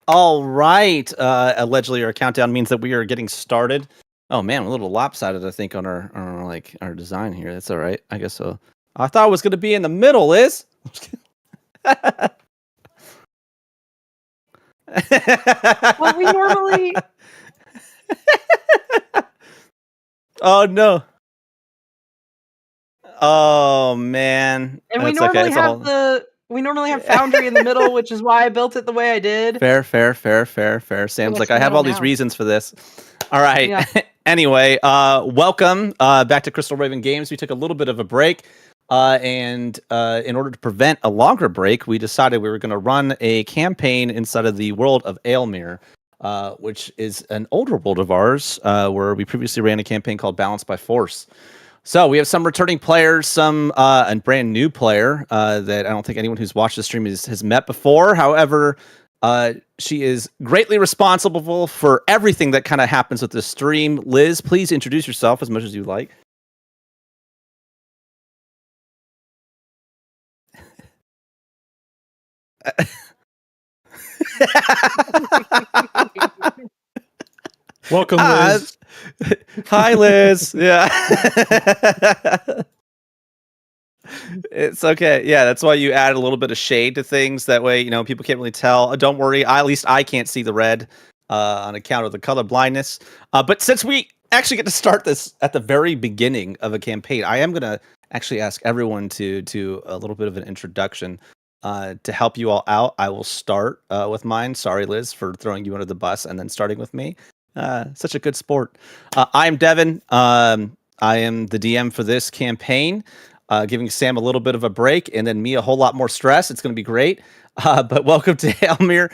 All right. Allegedly, our countdown means that we are getting started. Oh man, we're a little lopsided, I think, on our design here. That's all right. I guess so. I thought it was going to be in the middle, Liz. Well, we normally. Oh no. Oh man. And we That's normally okay. we normally have Foundry in the middle, which is why I built it the way I did. Fair. Sam's like, I have all these reasons for this. All right. Yeah. Anyway, welcome back to Crystal Raven Games. We took a little bit of a break, and in order to prevent a longer break, we decided we were going to run a campaign inside of the world of Aelmyr, which is an older world of ours, where we previously ran a campaign called Balance by Force. So we have some returning players, some a brand new player that I don't think anyone who's watched the stream has met before. However, she is greatly responsible for everything that kind of happens with the stream. Liz, please introduce yourself as much as you like. Welcome, Liz. Hi, Liz. Yeah. It's okay. Yeah, that's why you add a little bit of shade to things. That way, people can't really tell. Don't worry. At least I can't see the red on account of the color blindness. But since we actually get to start this at the very beginning of a campaign, I am going to actually ask everyone to do a little bit of an introduction to help you all out. I will start with mine. Sorry, Liz, for throwing you under the bus and then starting with me. Such a good sport. I'm Devin. I am the DM for this campaign. Giving Sam a little bit of a break and then me a whole lot more stress. It's going to be great. But welcome to Aelmyr.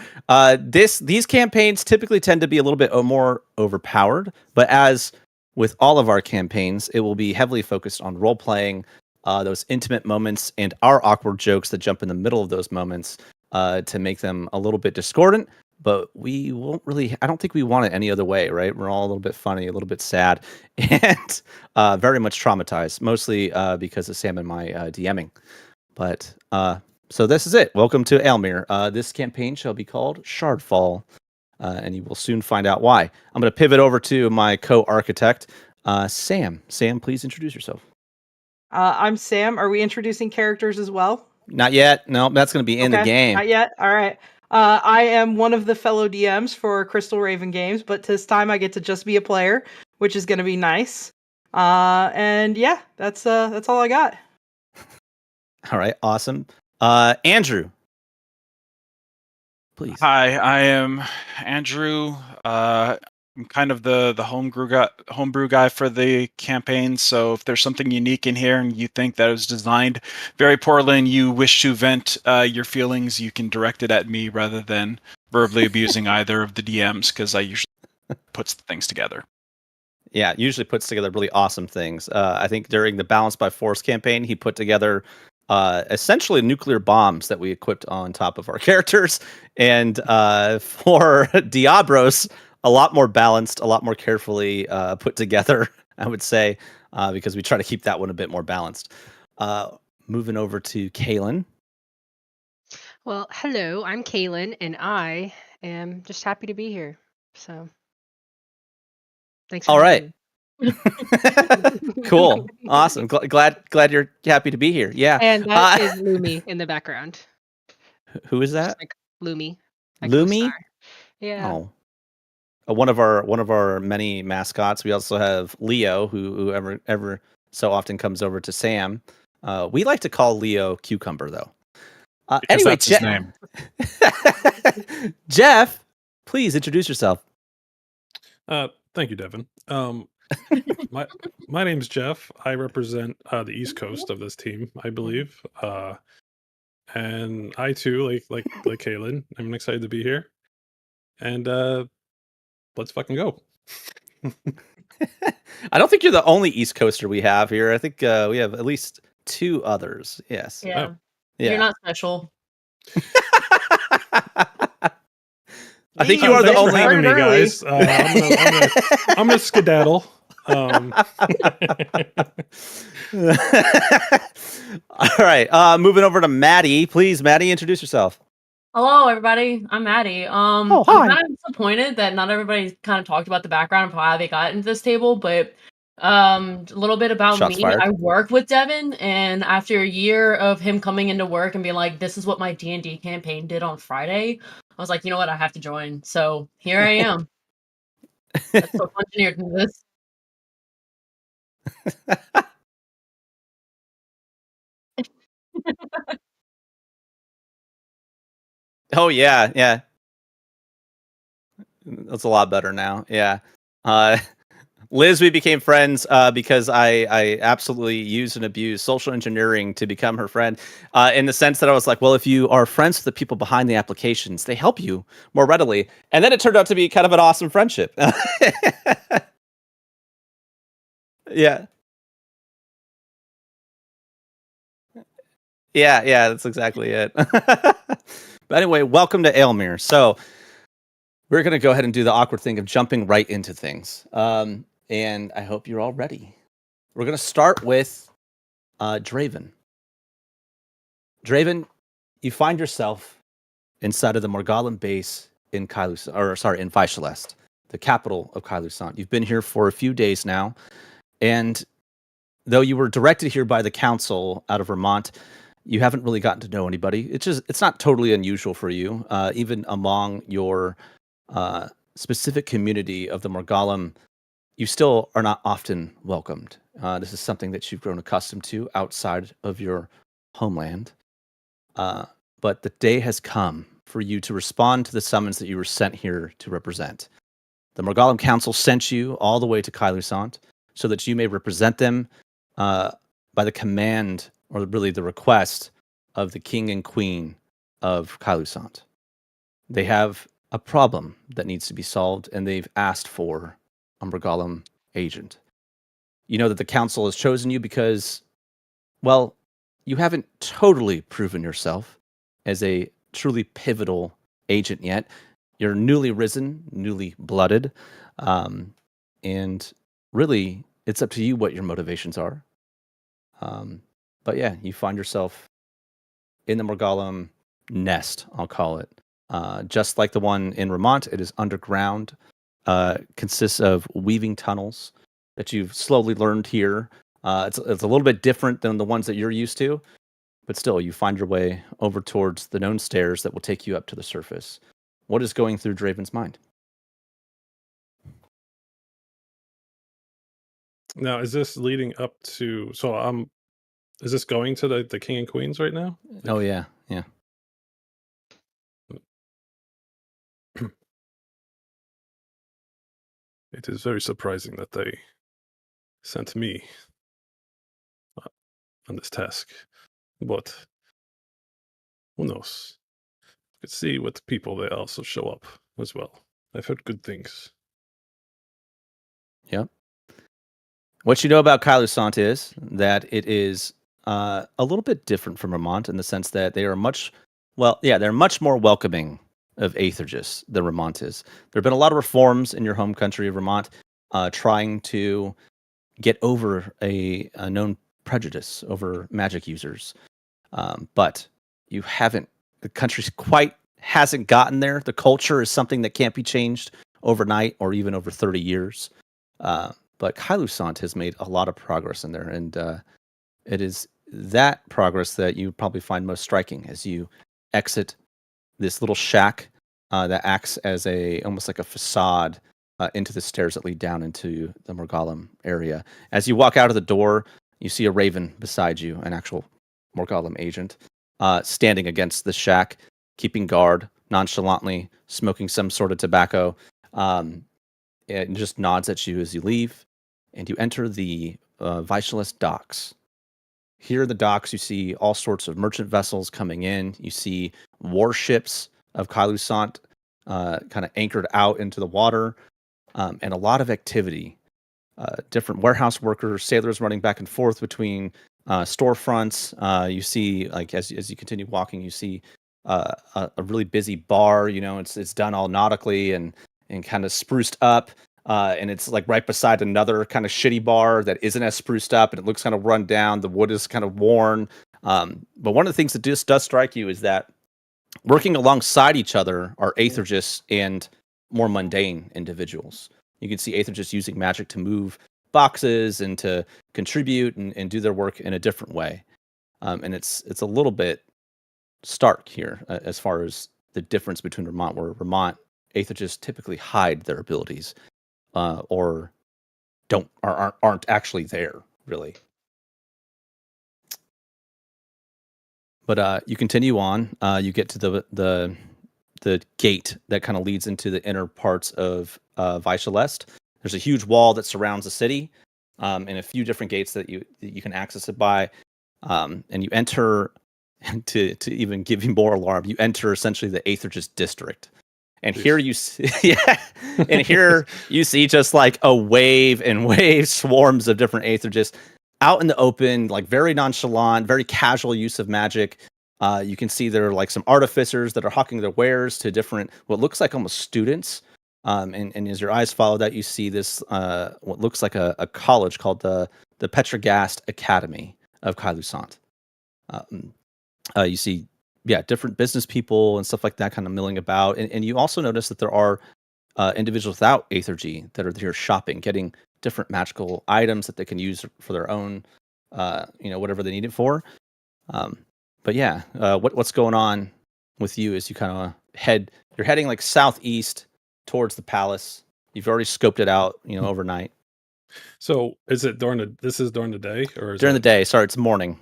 These campaigns typically tend to be a little bit more overpowered, but as with all of our campaigns, it will be heavily focused on role playing, those intimate moments, and our awkward jokes that jump in the middle of those moments to make them a little bit discordant. But we won't really, I don't think we want it any other way, right? We're all a little bit funny, a little bit sad, and very much traumatized, mostly because of Sam and my DMing. But so this is it. Welcome to Aelmyr. This campaign shall be called Shardfall, and you will soon find out why. I'm going to pivot over to my co-architect, Sam. Sam, please introduce yourself. I'm Sam. Are we introducing characters as well? Not yet. No, that's going to be in the game. Not yet. All right. I am one of the fellow DMs for Crystal Raven Games, but this time I get to just be a player, which is going to be nice. And yeah, that's all I got. All right, awesome. Andrew, please. Hi, I am Andrew. I'm kind of the homebrew guy for the campaign. So if there's something unique in here and you think that it was designed very poorly and you wish to vent your feelings, you can direct it at me rather than verbally abusing either of the DMs, because I usually puts things together. Yeah, usually puts together really awesome things. I think during the Balance by Force campaign, he put together essentially nuclear bombs that we equipped on top of our characters. And for Deabros, a lot more balanced, a lot more carefully put together, I would say, because we try to keep that one a bit more balanced. Moving over to Kaylin. Well, hello, I'm Kaylin, and I am just happy to be here. So, thanks for having me. Cool. Awesome. Glad you're happy to be here. Yeah. And that is Lumi in the background. Who is that? Like Lumi. Lumi? Yeah. Oh. One of our many mascots. We also have Leo, who ever so often comes over to Sam. We like to call Leo Cucumber, though. Anyway, that's his name. Jeff, please introduce yourself. Thank you, Devin. My name's Jeff. I represent the East Coast of this team, I believe. And I too, like Kaylin, I'm excited to be here. And let's fucking go. I don't think you're the only East Coaster we have here. I think we have at least 2 others. Yes. Yeah. Oh. Yeah. You're not special. I think you are the Thanks for only. having me, guys. I'm gonna skedaddle. All right. Moving over to Maddie. Please, Maddie, introduce yourself. Hello, everybody. I'm Maddie. Oh, I'm hi. kind of disappointed that not everybody kind of talked about the background of how they got into this table, but a little bit about Shots me. fired. I work with Devin, and after a year of him coming into work and being like, "This is what my D&D campaign did on Friday," I was like, "You know what? I have to join." So here I am. That's so engineered into this. Oh yeah, yeah. That's a lot better now. Yeah. Uh, Liz, we became friends because I absolutely used and abused social engineering to become her friend, in the sense that I was like, well, if you are friends with the people behind the applications, they help you more readily. And then it turned out to be kind of an awesome friendship. Yeah. Yeah, that's exactly it. But anyway, welcome to Aelmyr. So we're going to go ahead and do the awkward thing of jumping right into things. And I hope you're all ready. We're going to start with Draven. Draven, you find yourself inside of the Morgallon base in in Vycelest, the capital of Kailusant. You've been here for a few days now, and though you were directed here by the council out of Vermont, you haven't really gotten to know anybody. It's not totally unusual for you, even among your specific community of the Morgallon. You still are not often welcomed. This is something that you've grown accustomed to outside of your homeland. But the day has come for you to respond to the summons that you were sent here to represent. The Morgallon Council sent you all the way to Kailusant so that you may represent them by the command, or really the request, of the King and Queen of Kailusant. They have a problem that needs to be solved, and they've asked for a Morgallon agent. You know that the Council has chosen you because, well, you haven't totally proven yourself as a truly pivotal agent yet. You're newly risen, newly blooded, and really, it's up to you what your motivations are. But yeah, you find yourself in the Morgallon nest, I'll call it. Just like the one in Vermont, it is underground, consists of weaving tunnels that you've slowly learned here. It's a little bit different than the ones that you're used to, but still, you find your way over towards the known stairs that will take you up to the surface. What is going through Draven's mind? Now, is this leading up to? So, is this going to the king and queens right now? Oh yeah. It is very surprising that they sent me on this task, but who knows? You could see what people they also show up as well. I've heard good things. Yep. What you know about Kailusant is that it is a little bit different from Vermont in the sense that they are they're much more welcoming of Aethergis than Vermont is. There have been a lot of reforms in your home country of Vermont, trying to get over a known prejudice over magic users. But the country quite hasn't gotten there. The culture is something that can't be changed overnight or even over 30 years. But Kailusant has made a lot of progress in there, and it is that progress that you probably find most striking as you exit this little shack that acts as almost like a facade into the stairs that lead down into the Morgallon area. As you walk out of the door, you see a raven beside you, an actual Morgallon agent, standing against the shack, keeping guard, nonchalantly smoking some sort of tobacco. It just nods at you as you leave, and you enter the Vycelest docks. Here in the docks, you see all sorts of merchant vessels coming in. You see warships of Kailusant kind of anchored out into the water, and a lot of activity. Different warehouse workers, sailors running back and forth between storefronts. You see, like as you continue walking, you see a really busy bar. You know, it's done all nautically and kind of spruced up. And it's like right beside another kind of shitty bar that isn't as spruced up, and it looks kind of run down. The wood is kind of worn. But one of the things that just does strike you is that Working alongside each other are Aethergists and more mundane individuals. You can see Aethergists using magic to move boxes and to contribute and do their work in a different way. And it's a little bit stark here as far as the difference between Vermont, where Vermont Aethergists typically hide their abilities or aren't actually there, really. But you continue on. You get to the gate that kind of leads into the inner parts of Vichelest. There's a huge wall that surrounds the city, and a few different gates that you can access it by. And you enter, to even give you more alarm, you enter essentially the Aethergist district. And here you see, and here you see just like a wave and wave swarms of different Aethergists out in the open, like very nonchalant, very casual use of magic. You can see there are like some artificers that are hawking their wares to different, what looks like almost students. And as your eyes follow that, you see this, what looks like a college called the Petrogast Academy of Kailusant. You see, different business people and stuff like that kind of milling about. And you also notice that there are individuals without Aethergy that are here shopping, getting different magical items that they can use for their own, whatever they need it for. What's going on with you as you kind of you're heading like southeast towards the palace. You've already scoped it out, overnight. So is it this is during the day or during the day? Sorry, it's morning.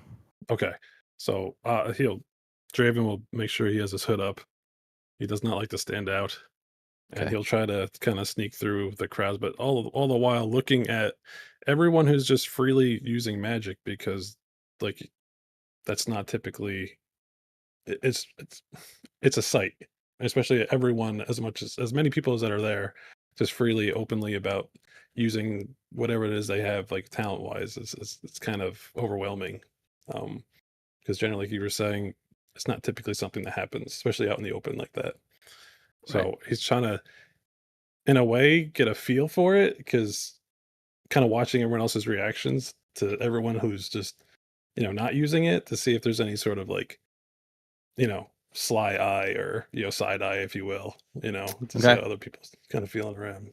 Okay. So Draven will make sure he has his hood up. He does not like to stand out. And he'll try to kind of sneak through the crowds, but all the while looking at everyone who's just freely using magic, because like that's not typically it's a sight, especially everyone, as many people as that are there, just freely, openly about using whatever it is they have, like talent wise. It's kind of overwhelming. Because generally, like you were saying, it's not typically something that happens, especially out in the open like that. So he's trying to, in a way, get a feel for it, because kind of watching everyone else's reactions to everyone who's just, not using it, to see if there's any sort of like, sly eye or, side eye, if you will, to see how other people's kind of feeling around.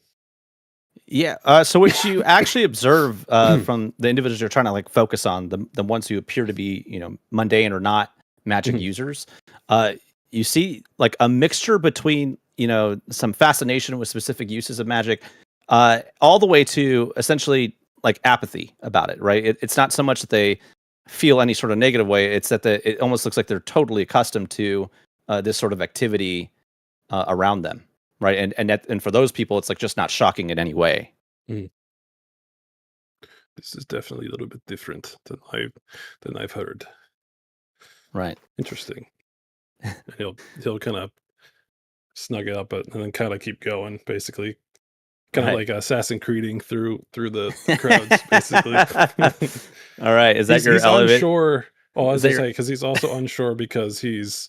Yeah. So what you actually observe from the individuals you're trying to like focus on, the ones who appear to be, mundane or not magic users, you see like a mixture between, some fascination with specific uses of magic, all the way to essentially like apathy about it, right? It's not so much that they feel any sort of negative way. It's that it almost looks like they're totally accustomed to this sort of activity around them. Right. And for those people, it's like just not shocking in any way. This is definitely a little bit different than I've heard. Right. Interesting. And he'll kind of snug it up, and then kind of keep going, basically. Kind of like Assassin's Creeding through the crowds, basically. All right. Is that your elevator? He's unsure. Oh, I was going to say, because he's also unsure because he's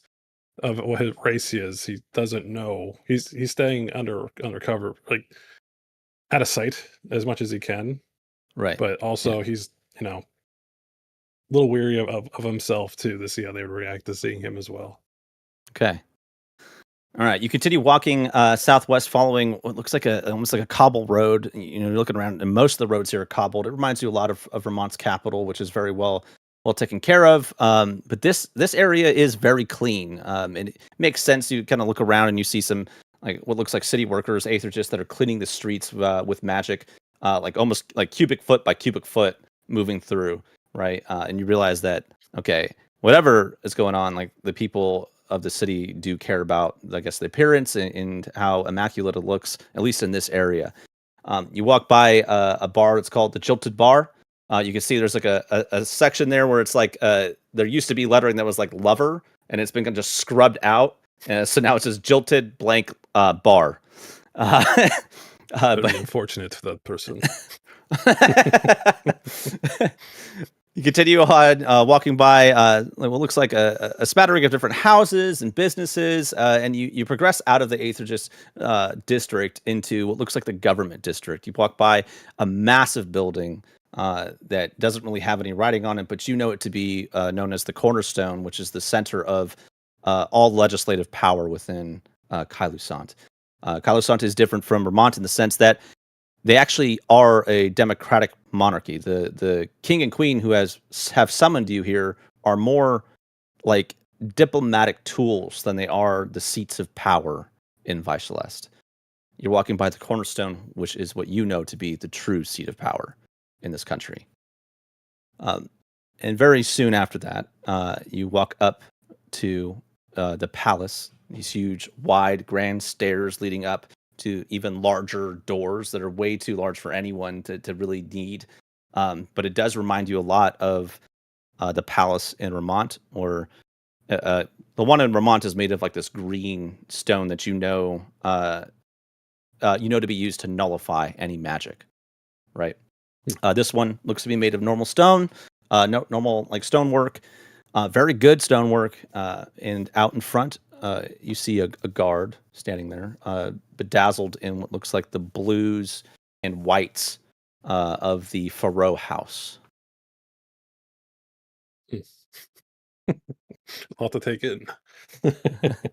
of what his race he is. He doesn't know. He's staying undercover, like out of sight as much as he can. Right. But also he's, a little weary of himself too, to see how they would react to seeing him as well. Okay. All right. You continue walking southwest, following what looks like almost like a cobble road. You're looking around, and most of the roads here are cobbled. It reminds you a lot of Vermont's capital, which is very well taken care of. But this area is very clean. And it makes sense. You kind of look around and you see some like what looks like city workers, Aethergists, that are cleaning the streets with magic, like almost like cubic foot by cubic foot moving through, right? And you realize that, okay, whatever is going on, like the people of the city do care about, I guess, the appearance and how immaculate it looks, at least in this area. You walk by a bar that's called the Jilted Bar. You can see there's like a section there where it's like there used to be lettering that was like lover, and it's been kind of just scrubbed out. So now it says Jilted blank bar. But unfortunate for that person. You continue on walking by what looks like a smattering of different houses and businesses, and you progress out of the Aethergist district into what looks like the government district. You walk by a massive building that doesn't really have any writing on it, but you know it to be known as the Cornerstone, which is the center of all legislative power within Kailusant. Kailusant is different from Vermont in the sense that they actually are a democratic monarchy. The king and queen who have summoned you here are more like diplomatic tools than they are the seats of power in Vyceleste. You're walking by the cornerstone, which is what you know to be the true seat of power in this country. And very soon after that, you walk up to the palace, these huge, wide, grand stairs leading up to even larger doors that are way too large for anyone to really need. But it does remind you a lot of the palace in Vermont, or the one in Vermont is made of like this green stone that you know to be used to nullify any magic, right? This one looks to be made of normal stone, normal like stonework, very good stonework. And out in front, you see a guard standing there, bedazzled in what looks like the blues and whites of the Pharaoh house. A lot to take in.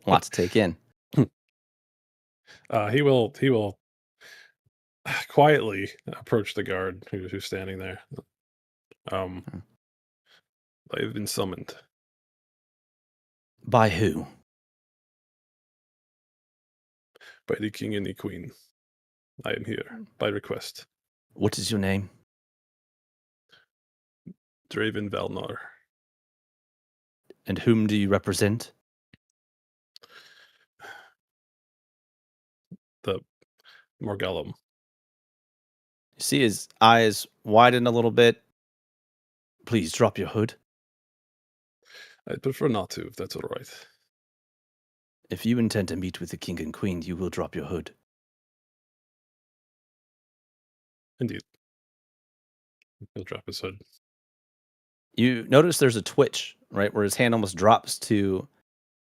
Lot to take in. He will quietly approach the guard who's standing there. I've been summoned. By who? By the king and the queen. I am here by request. What is your name? Draven Valnar. And whom do you represent? The Morgellum. You see his eyes widen a little bit. Please drop your hood. I'd prefer not to, if that's all right. If you intend to meet with the king and queen, you will drop your hood. Indeed. He'll drop his hood. You notice there's a twitch, right, where his hand almost drops to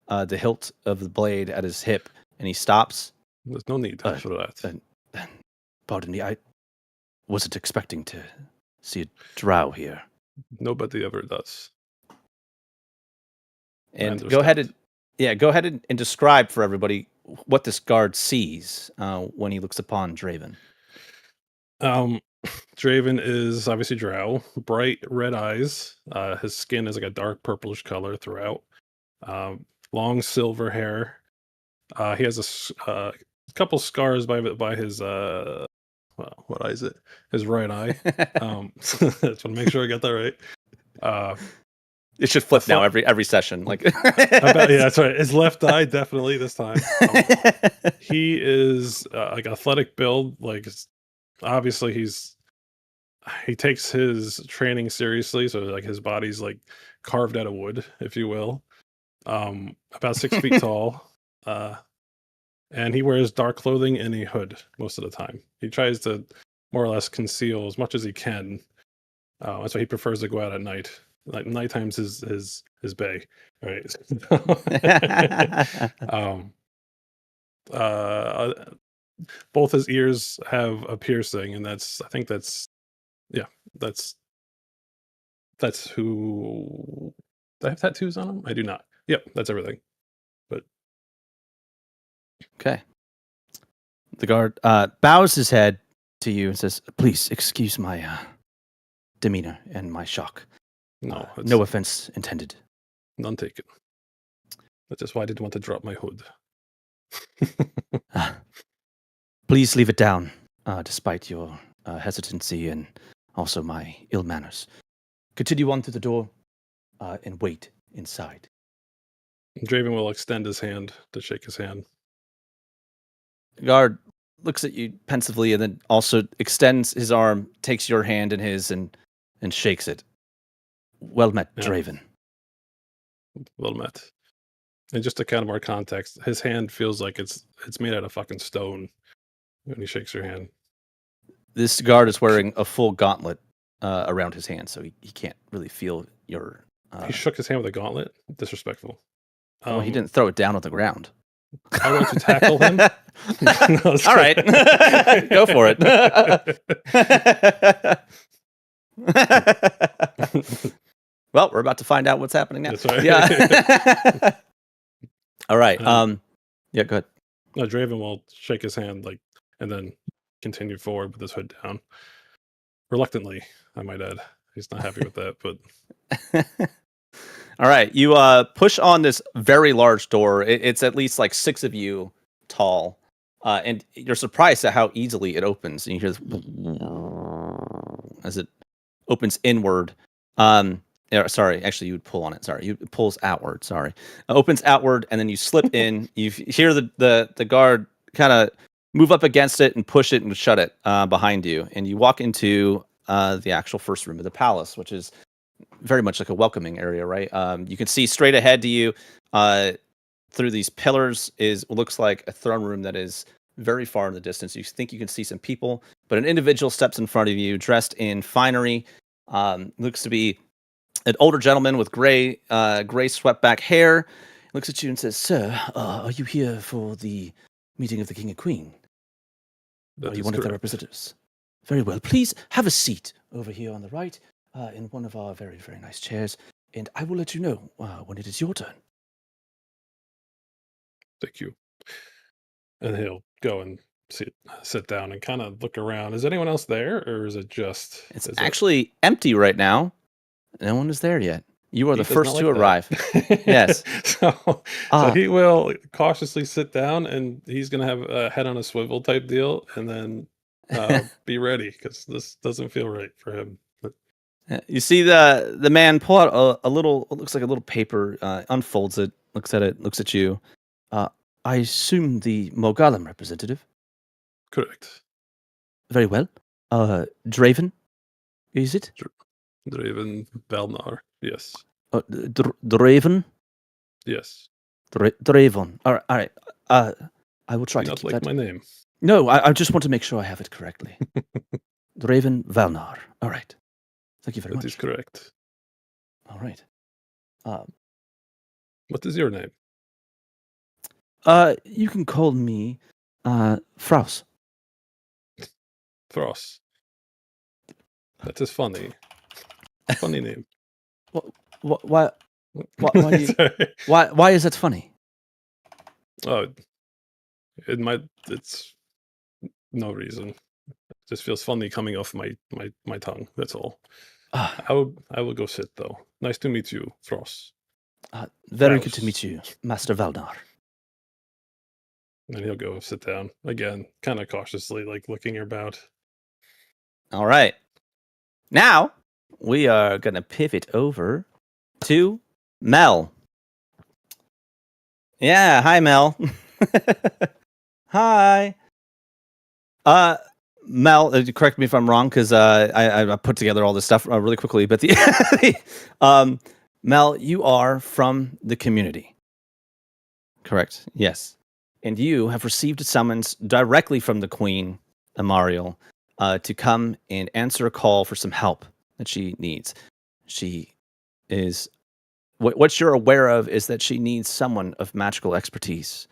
the hilt of the blade at his hip, and he stops. There's no need for that. Pardon me, I wasn't expecting to see a drow here. Nobody ever does. And go ahead and describe for everybody what this guard sees when he looks upon Draven. Draven is obviously drow, bright red eyes. His skin is like a dark purplish color throughout. Long silver hair. He has a couple scars by his what eye is it? His right eye. Just want to make sure I got that right. It should flip now every session. Like yeah, that's right. His left eye definitely this time. He is like athletic build. Like obviously he takes his training seriously. So like his body's like carved out of wood, if you will. About 6 feet tall. And he wears dark clothing and a hood most of the time. He tries to more or less conceal as much as he can. That's why he prefers to go out at night. Like nighttime's his bay, right? Both his ears have a piercing, and that's who. Do I have tattoos on him? I do not. Yep, that's everything. But okay. The guard bows his head to you and says, "Please excuse my demeanor and my shock. No, no offense intended. None taken. That's just why I didn't want to drop my hood." Please leave it down, despite your hesitancy and also my ill manners. Continue on to the door and wait inside. Draven will extend his hand to shake his hand. Guard looks at you pensively and then also extends his arm, takes your hand in his, and shakes it. Well met, yeah. Draven. Well met. And just to kind of more context, his hand feels like it's made out of fucking stone when he shakes your hand. This guard is wearing a full gauntlet around his hand, so he can't really feel your... He shook his hand with a gauntlet? Disrespectful. He didn't throw it down on the ground. I want to tackle him. No, all right. Go for it. Well, we're about to find out what's happening now. That's right. Yeah. All right. And Yeah, go ahead. no, Draven will shake his hand and then continue forward with his hood down. Reluctantly, I might add. He's not happy with that, but All right. You push on this very large door. It's at least like 6 of you tall. And you're surprised at how easily it opens. And you hear this as it opens inward. Sorry, actually, you would pull on it. Sorry, it pulls outward. Sorry, it opens outward, and then you slip in. You hear the guard kind of move up against it and push it and shut it behind you, and you walk into the actual first room of the palace, which is very much like a welcoming area, right? You can see straight ahead to you through these pillars is what looks like a throne room that is very far in the distance. You think you can see some people, but an individual steps in front of you, dressed in finery. Looks to be an older gentleman with gray swept back hair. Looks at you and says, "Sir, are you here for the meeting of the king and queen? Are you one of their representatives? Very well. Please have a seat over here on the right in one of our very, very nice chairs, and I will let you know when it is your turn." thank you. And he'll go and sit down and kind of look around. Is anyone else there, or is it just? It's actually empty right now. No one is there yet. You are the He does first not to like arrive. that. Yes. So he will cautiously sit down, and he's going to have a head on a swivel type deal, and then be ready, because this doesn't feel right for him. But You see the man pull out a little, it looks like a little paper, unfolds it, looks at it, looks at you. I assume the Mogalam representative. correct. Very well. Draven, is it? Draven Belnar. Yes. Draven? Yes. Draven. All right. I will try to Not keep like that. my name. No, I just want to make sure I have it correctly. Draven Valnar. All right. Thank you very much. That is correct. All right. What is your name? You can call me Fraus. Frost. That is funny. Funny name. Why do you, Sorry. why is that funny? Oh, it's no reason. It just feels funny coming off my tongue. That's all. I will go sit though. Nice to meet you, Frost. Very good to meet you, Master Valdar. And he'll go sit down again, kind of cautiously, like looking about. All right. Now we are gonna pivot over to Mel. Yeah, hi Mel. Hi. Mel, correct me if I'm wrong, because I put together all this stuff really quickly. But Mel, you are from the community, correct? Yes, and you have received a summons directly from the Queen, Amariel, to come and answer a call for some help that she needs. She is what you're aware of is that she needs someone of magical expertise,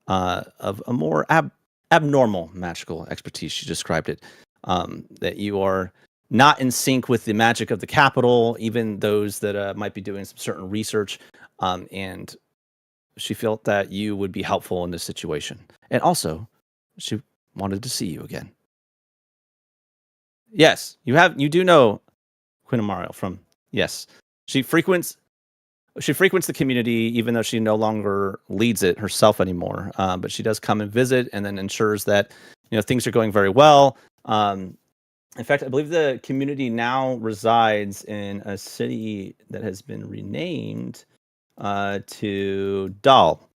of a more abnormal magical expertise. She described it. That you are not in sync with the magic of the capital, even those that might be doing some certain research. And she felt that you would be helpful in this situation. And also, she wanted to see you again. Yes, you do know Queen Amariel from, yes. She frequents the community, even though she no longer leads it herself anymore. But she does come and visit, and then ensures that things are going very well. In fact, I believe the community now resides in a city that has been renamed to Dal.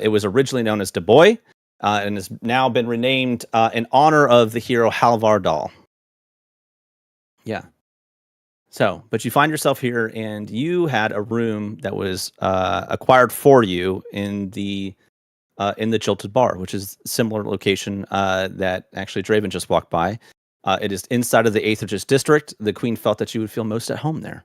It was originally known as Dubois, and has now been renamed in honor of the hero Halvar Dal. Yeah. So, but you find yourself here, and you had a room that was acquired for you in the Jilted Bar, which is a similar location that actually Draven just walked by. It is inside of the Aethergist district. The Queen felt that you would feel most at home there.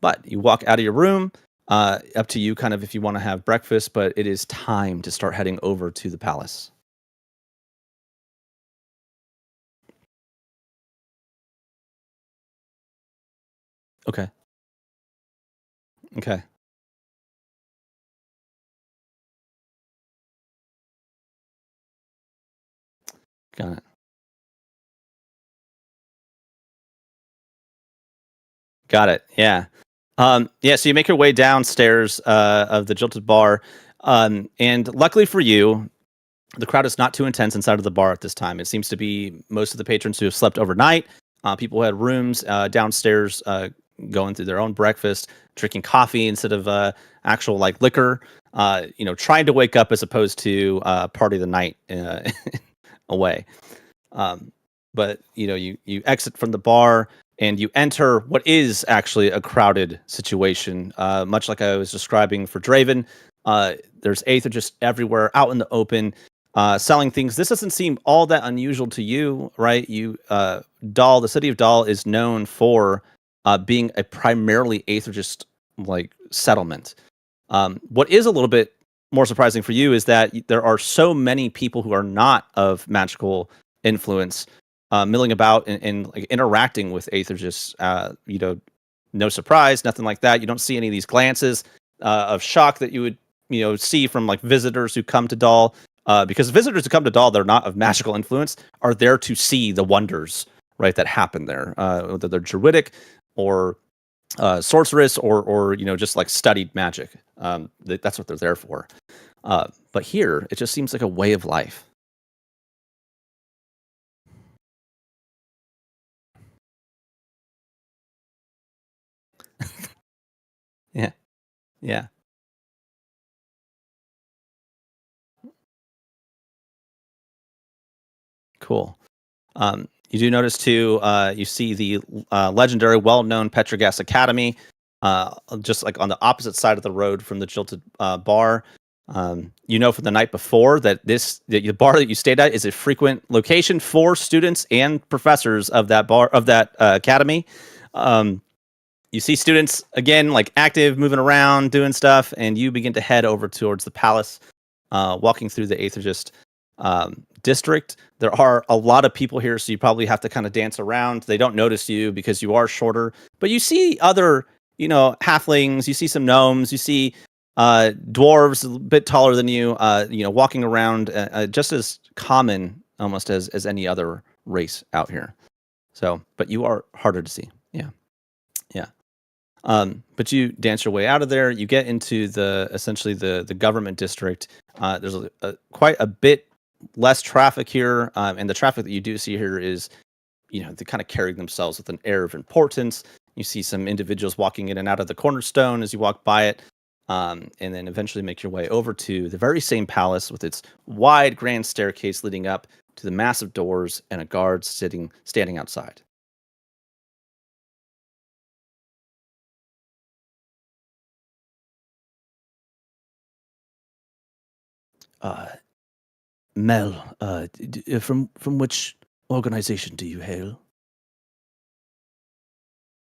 But you walk out of your room. Up to you, kind of, if you want to have breakfast. But it is time to start heading over to the palace. Okay. Got it. Got it. Yeah. Yeah. So you make your way downstairs of the Jilted Bar, and luckily for you, the crowd is not too intense inside of the bar at this time. It seems to be most of the patrons who have slept overnight. People who had rooms downstairs, going through their own breakfast, drinking coffee instead of actual like liquor. Trying to wake up as opposed to party the night away. But you exit from the bar and you enter what is actually a crowded situation, much like I was describing for Draven. There's Aether just everywhere out in the open, selling things. This doesn't seem all that unusual to you, right? The city of Dahl is known for being a primarily Aethergist like settlement. What is a little bit more surprising for you is that there are so many people who are not of magical influence milling about and like interacting with Aethergists. No surprise, nothing like that. You don't see any of these glances of shock that you would see from like visitors who come to Dahl. Because visitors who come to Dahl, they're not of magical influence, are there to see the wonders, right, that happen there. Whether they're druidic or sorceress or just like studied magic. That's what they're there for. But here, it just seems like a way of life. Yeah. Yeah. Cool. You do notice too, you see the legendary, well-known Petrogast Academy, just like on the opposite side of the road from the Jilted Bar. From the night before that the bar that you stayed at is a frequent location for students and professors of that academy. You see students again, like active, moving around, doing stuff, and you begin to head over towards the palace, walking through the Aethergist district. There are a lot of people here, so you probably have to kind of dance around. They don't notice you because you are shorter, but you see other, halflings. You see some gnomes. You see dwarves a bit taller than you, walking around, just as common almost as any other race out here. So, but you are harder to see. Yeah. But you dance your way out of there. You get into essentially the government district. There's quite a bit less traffic here, and the traffic that you do see here is, they kind of carry themselves with an air of importance. You see some individuals walking in and out of the cornerstone as you walk by it, and then eventually make your way over to the very same palace with its wide, grand staircase leading up to the massive doors and a guard standing outside. Mel, from which organization do you hail?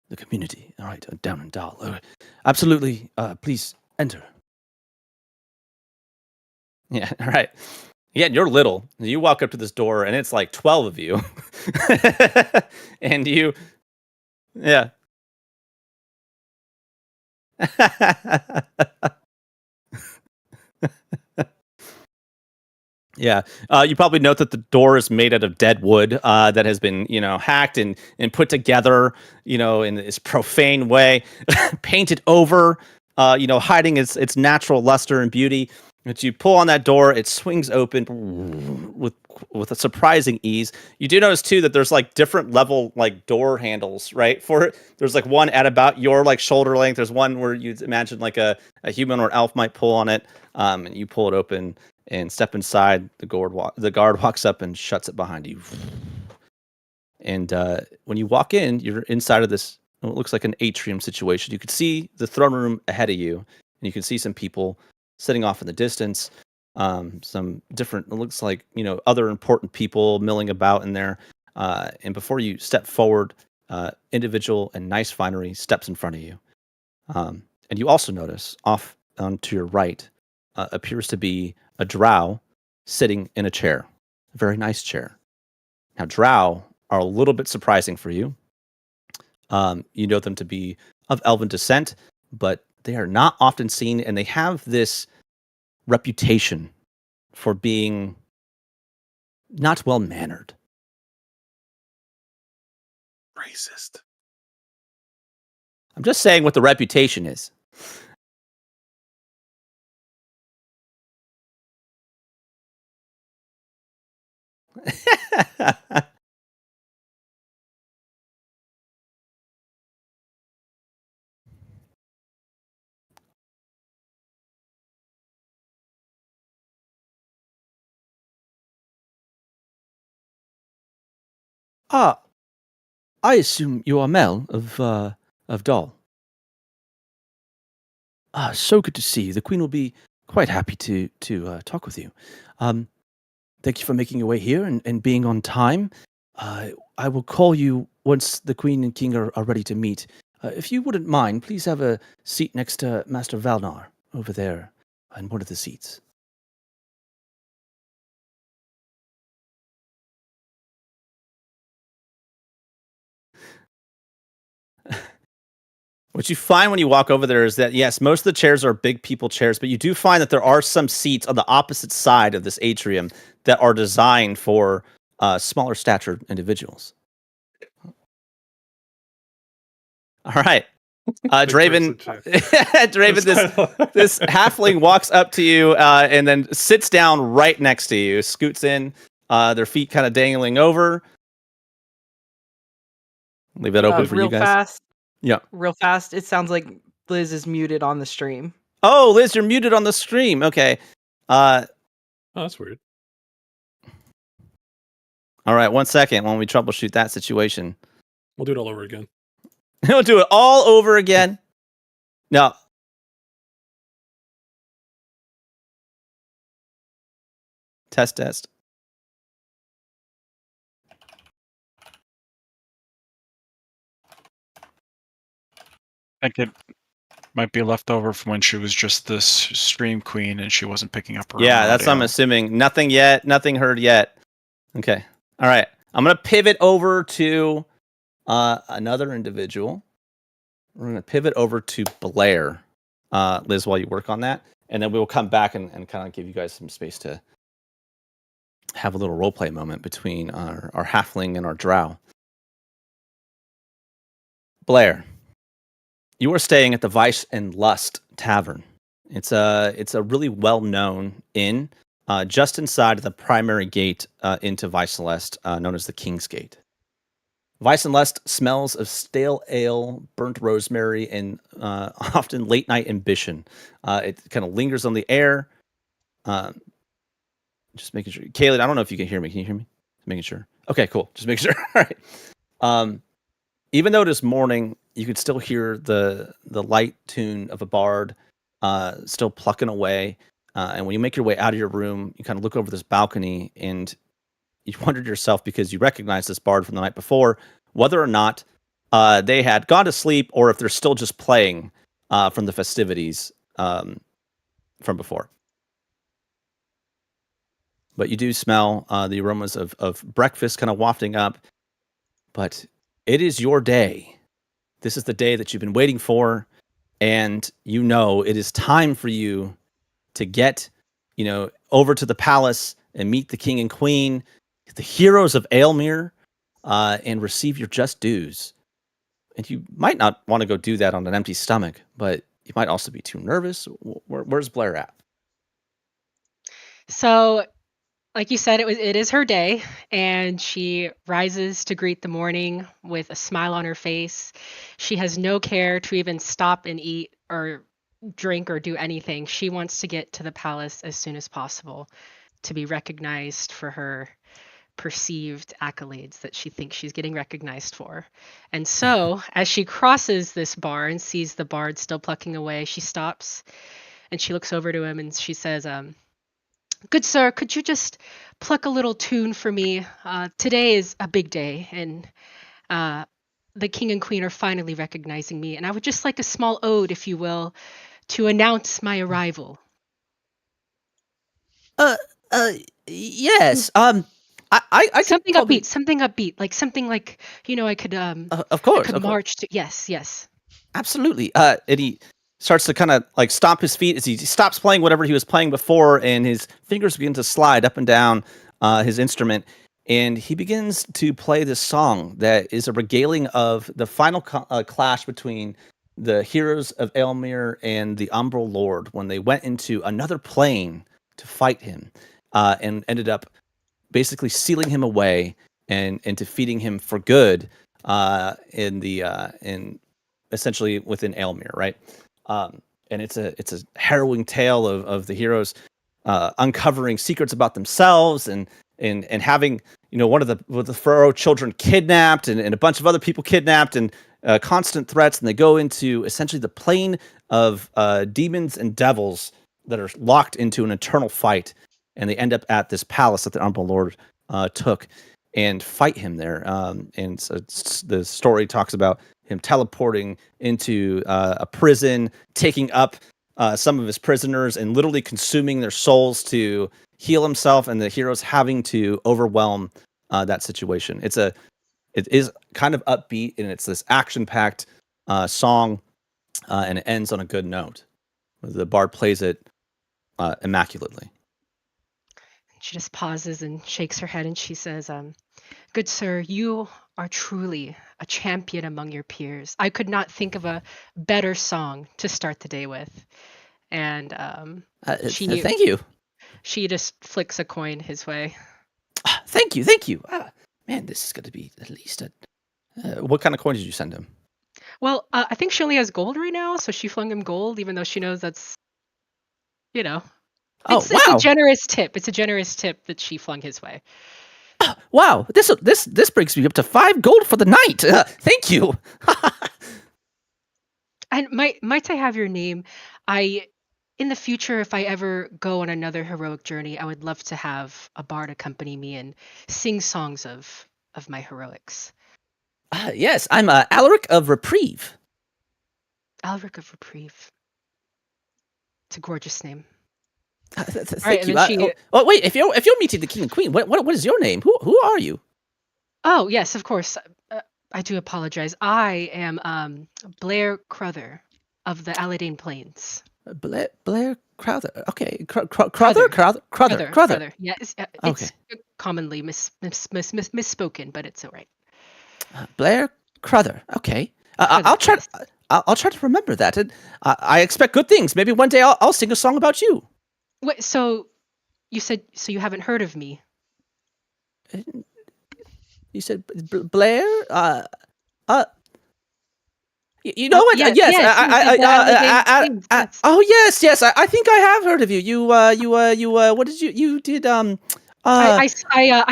The community. All right, down in Dahl. Absolutely. Please enter. Yeah. All right. Yeah, you're little. You walk up to this door, and it's like 12 of you, and you, yeah. Yeah, you probably note that the door is made out of dead wood that has been, hacked and put together, in this profane way, painted over, hiding its natural luster and beauty. But you pull on that door, it swings open with a surprising ease. You do notice too that there's like different level like door handles, right? For it, there's like one at about your like shoulder length. There's one where you'd imagine like a human or elf might pull on it, and you pull it open and step inside. The guard walks up and shuts it behind you. And when you walk in, you're inside of this, what looks like an atrium situation. You can see the throne room ahead of you, and you can see some people sitting off in the distance. Some different, it looks like, other important people milling about in there. And before you step forward, individual and nice finery steps in front of you. And you also notice off to your right appears to be a drow sitting in a chair, a very nice chair. Now, drow are a little bit surprising for you. You know them to be of elven descent, but they are not often seen, and they have this reputation for being not well-mannered. Racist. I'm just saying what the reputation is. Ah, I assume you are Mel of Dahl. Ah, so good to see you. The Queen will be quite happy to talk with you. Thank you for making your way here and being on time. I will call you once the Queen and King are ready to meet. If you wouldn't mind, please have a seat next to Master Valnar over there in one of the seats. What you find when you walk over there is that, yes, most of the chairs are big people chairs, but you do find that there are some seats on the opposite side of this atrium that are designed for smaller statured individuals. All right. Draven, this halfling walks up to you and then sits down right next to you, scoots in, their feet kind of dangling over. Leave that open for you guys. Fast. Yeah. Real fast. It sounds like Liz is muted on the stream. Oh, Liz, you're muted on the stream. Okay. Oh, that's weird. All right, 1 second when we troubleshoot that situation. We'll do it all over again. We'll do it all over again. No. Test. I think it might be left over from when she was just this stream queen and she wasn't picking up her Yeah, own that's what I'm audio. assuming. Nothing yet. Nothing heard yet. Okay. All right. I'm going to pivot over to another individual. We're going to pivot over to Blair, Liz, while you work on that. And then we will come back and kind of give you guys some space to have a little roleplay moment between our halfling and our drow. Blair, you are staying at the Vice and Lust Tavern. It's a really well-known inn just inside of the primary gate into Vice Celeste, known as the King's Gate. Vice and Lust smells of stale ale, burnt rosemary, and often late-night ambition. It kind of lingers on the air. Just making sure. Kaylee, I don't know if you can hear me. Can you hear me? Just making sure. Okay, cool. Just making sure. All right. Even though it is morning, you could still hear the light tune of a bard still plucking away. And when you make your way out of your room, you kind of look over this balcony and you wondered yourself, because you recognize this bard from the night before, whether or not they had gone to sleep or if they're still just playing from the festivities from before. But you do smell the aromas of breakfast kind of wafting up. But it is your day. This is the day that you've been waiting for. And you know it is time for you to get, over to the palace and meet the king and queen, the heroes of Aelmyr, and receive your just dues. And you might not want to go do that on an empty stomach, but you might also be too nervous. Where's Blair at? So, like you said, it is her day, and she rises to greet the morning with a smile on her face. She has no care to even stop and eat or drink or do anything. She wants to get to the palace as soon as possible to be recognized for her perceived accolades that she thinks she's getting recognized for. And so, as she crosses this bar and sees the bard still plucking away, she stops and she looks over to him and she says, "Good sir, could you just pluck a little tune for me? Today is a big day, and the king and queen are finally recognizing me, and I would just like a small ode, if you will, to announce my arrival." Yes. I something could probably... upbeat, something upbeat, like something like, I could of course, I could march to. Yes. Absolutely. And he starts to kind of like stomp his feet as he stops playing whatever he was playing before, and his fingers begin to slide up and down his instrument, and he begins to play this song that is a regaling of the final clash between the heroes of Aelmyr and the Umbral Lord when they went into another plane to fight him, and ended up basically sealing him away and defeating him for good in essentially within Aelmyr, right? And it's a harrowing tale of the heroes uncovering secrets about themselves and having one of the Furrow children kidnapped and a bunch of other people kidnapped and constant threats, and they go into essentially the plane of demons and devils that are locked into an eternal fight, and they end up at this palace that the Umbral Lord took and fight him there. And so the story talks about him teleporting into a prison, taking up some of his prisoners and literally consuming their souls to heal himself, and the heroes having to overwhelm that situation. It is kind of upbeat, and it's this action-packed song, and it ends on a good note. The bard plays it immaculately. She just pauses and shakes her head, and she says, "Good sir, you are truly a champion among your peers. I could not think of a better song to start the day with." And thank you. She just flicks a coin his way. Thank you. Man, this is going to be at least what kind of coin did you send him? Well, I think she only has gold right now, so she flung him gold, even though she knows that's, It's a generous tip. It's a generous tip that she flung his way. Wow, this brings me up to 5 gold for the night. Thank you. And might I have your name? In the future, if I ever go on another heroic journey, I would love to have a bard accompany me and sing songs of my heroics. Yes, I'm Alaric of Reprieve. Alaric of Reprieve. It's a gorgeous name. Thank you. Wait, if you're meeting the king and queen, what is your name? Who are you? Oh yes, of course. I do apologize. I am Blair Crother of the Aladane Plains. Blair Crowther. Okay, Crowther. Yeah, it's commonly misspoken, but it's all right. Blair Crowther. Okay, I'll try. I'll try to remember that. And I expect good things. Maybe one day I'll sing a song about you. Wait, so you said you haven't heard of me? You said Blair. You know what? Yes. Oh yes. I think I have heard of you. You. What did you? You did. I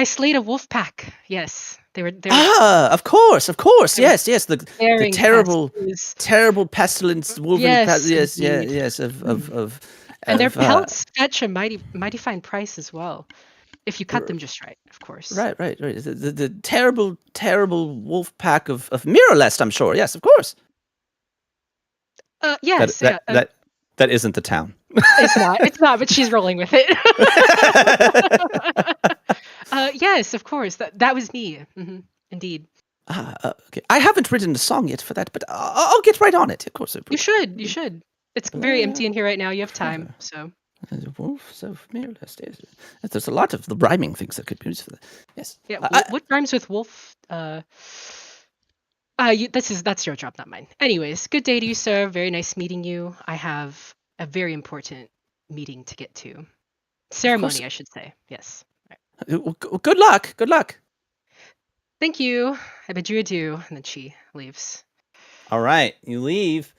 slayed a wolf pack. Yes, they were. Of course. Yes. The terrible pestilence. Yes. Of. And their pelts fetch a mighty fine price as well, if you cut them just right, of course. Right. The terrible wolf pack of Miralest, I'm sure. Yes, of course. Yes. That isn't the town. It's not, but she's rolling with it. Yes, of course. That was me. Mm-hmm. Indeed. Okay. I haven't written a song yet for that, but I'll get right on it. Of course. You should. It's very empty in here right now. You have time, so. Wolves of Miralest. Yes. There's a lot of the rhyming things that could be used for that. Yes. Yeah. What rhymes with wolf? That's your job, not mine. Anyways, good day to you, sir. Very nice meeting you. I have a very important meeting to get to. Ceremony, I should say. Yes. Right. Good luck. Thank you. I bid you adieu, and then she leaves. All right, you leave.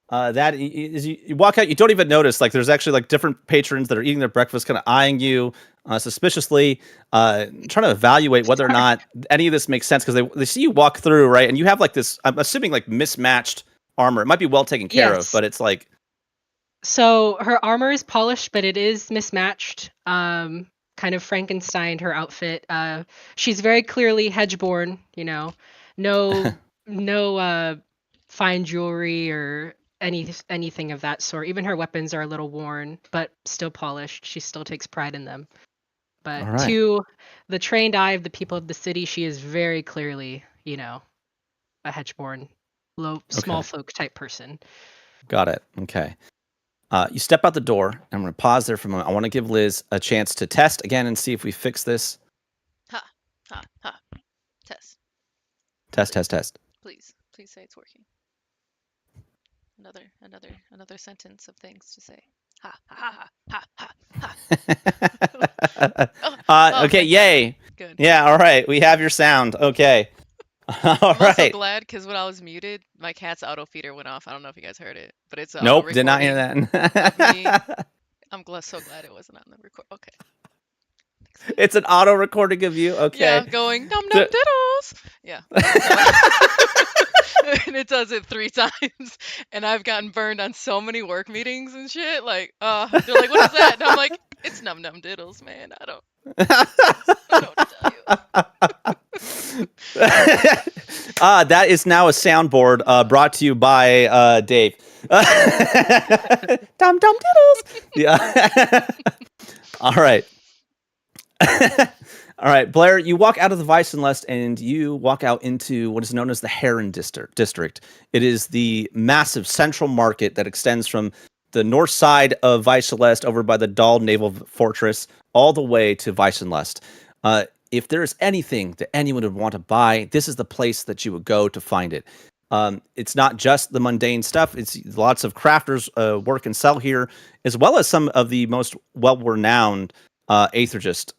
That is, you walk out. You don't even notice. Like, there's actually like different patrons that are eating their breakfast, kind of eyeing you suspiciously, trying to evaluate whether or not any of this makes sense, because they see you walk through, right? And you have like this, I'm assuming, like mismatched armor. It might be well taken care of, but it's like. So her armor is polished, but it is mismatched. Kind of Frankenstein her outfit. She's very clearly hedgeborn. No fine jewelry or anything of that sort. Even her weapons are a little worn, but still polished. She still takes pride in them. But to the trained eye of the people of the city, she is very clearly, a hedgeborn, small folk type person. Got it. Okay. You step out the door. I'm going to pause there for a moment. I want to give Liz a chance to test again and see if we fix this. Ha, ha, ha. Test. Test. Please say it's working. Another sentence of things to say. Ha ha ha ha ha ha. Okay, yay. Good. Yeah, all right. We have your sound. Okay. All I'm also right. glad because when I was muted, my cat's auto feeder went off. I don't know if you guys heard it, but it's Nope, did not hear that. I'm so glad it wasn't on the record. Okay. It's an auto recording of you. Okay. Yeah, going num num diddles. Yeah. And it does it 3 times, and I've gotten burned on so many work meetings and shit. Like, they're like, "What is that?" And I'm like, "It's num num diddles, man. I don't know what to tell you." That is now a soundboard brought to you by Dave. Dum dum diddles. Yeah. All right. All right, Blair, you walk out of the Weissenlust and you walk out into what is known as the Heron District. It is the massive central market that extends from the north side of Weissenlust over by the Dahl Naval Fortress all the way to Weissenlust. If there is anything that anyone would want to buy, this is the place that you would go to find it. It's not just the mundane stuff. It's lots of crafters work and sell here, as well as some of the most well-renowned Aethergist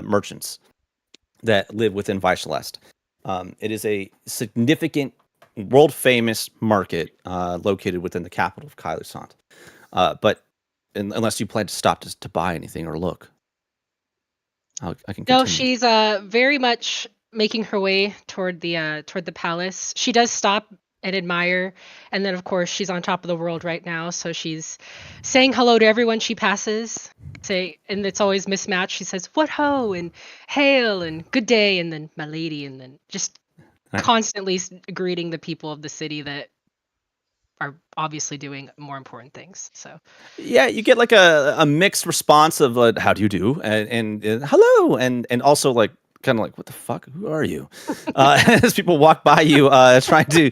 merchants that live within Weisselest. It is a significant, world-famous market located within the capital of Kylusant. But unless you plan to stop to buy anything or look, I can continue. No, she's very much making her way toward the palace. She does stop and admire, and then of course she's on top of the world right now, so she's saying hello to everyone she passes. And it's always mismatched. She says "what ho" and "hail" and "good day" and then "my lady," and then just constantly greeting the people of the city that are obviously doing more important things. So yeah, you get like a mixed response of how do you do and hello and also like kind of like what the fuck, who are you, as people walk by you trying to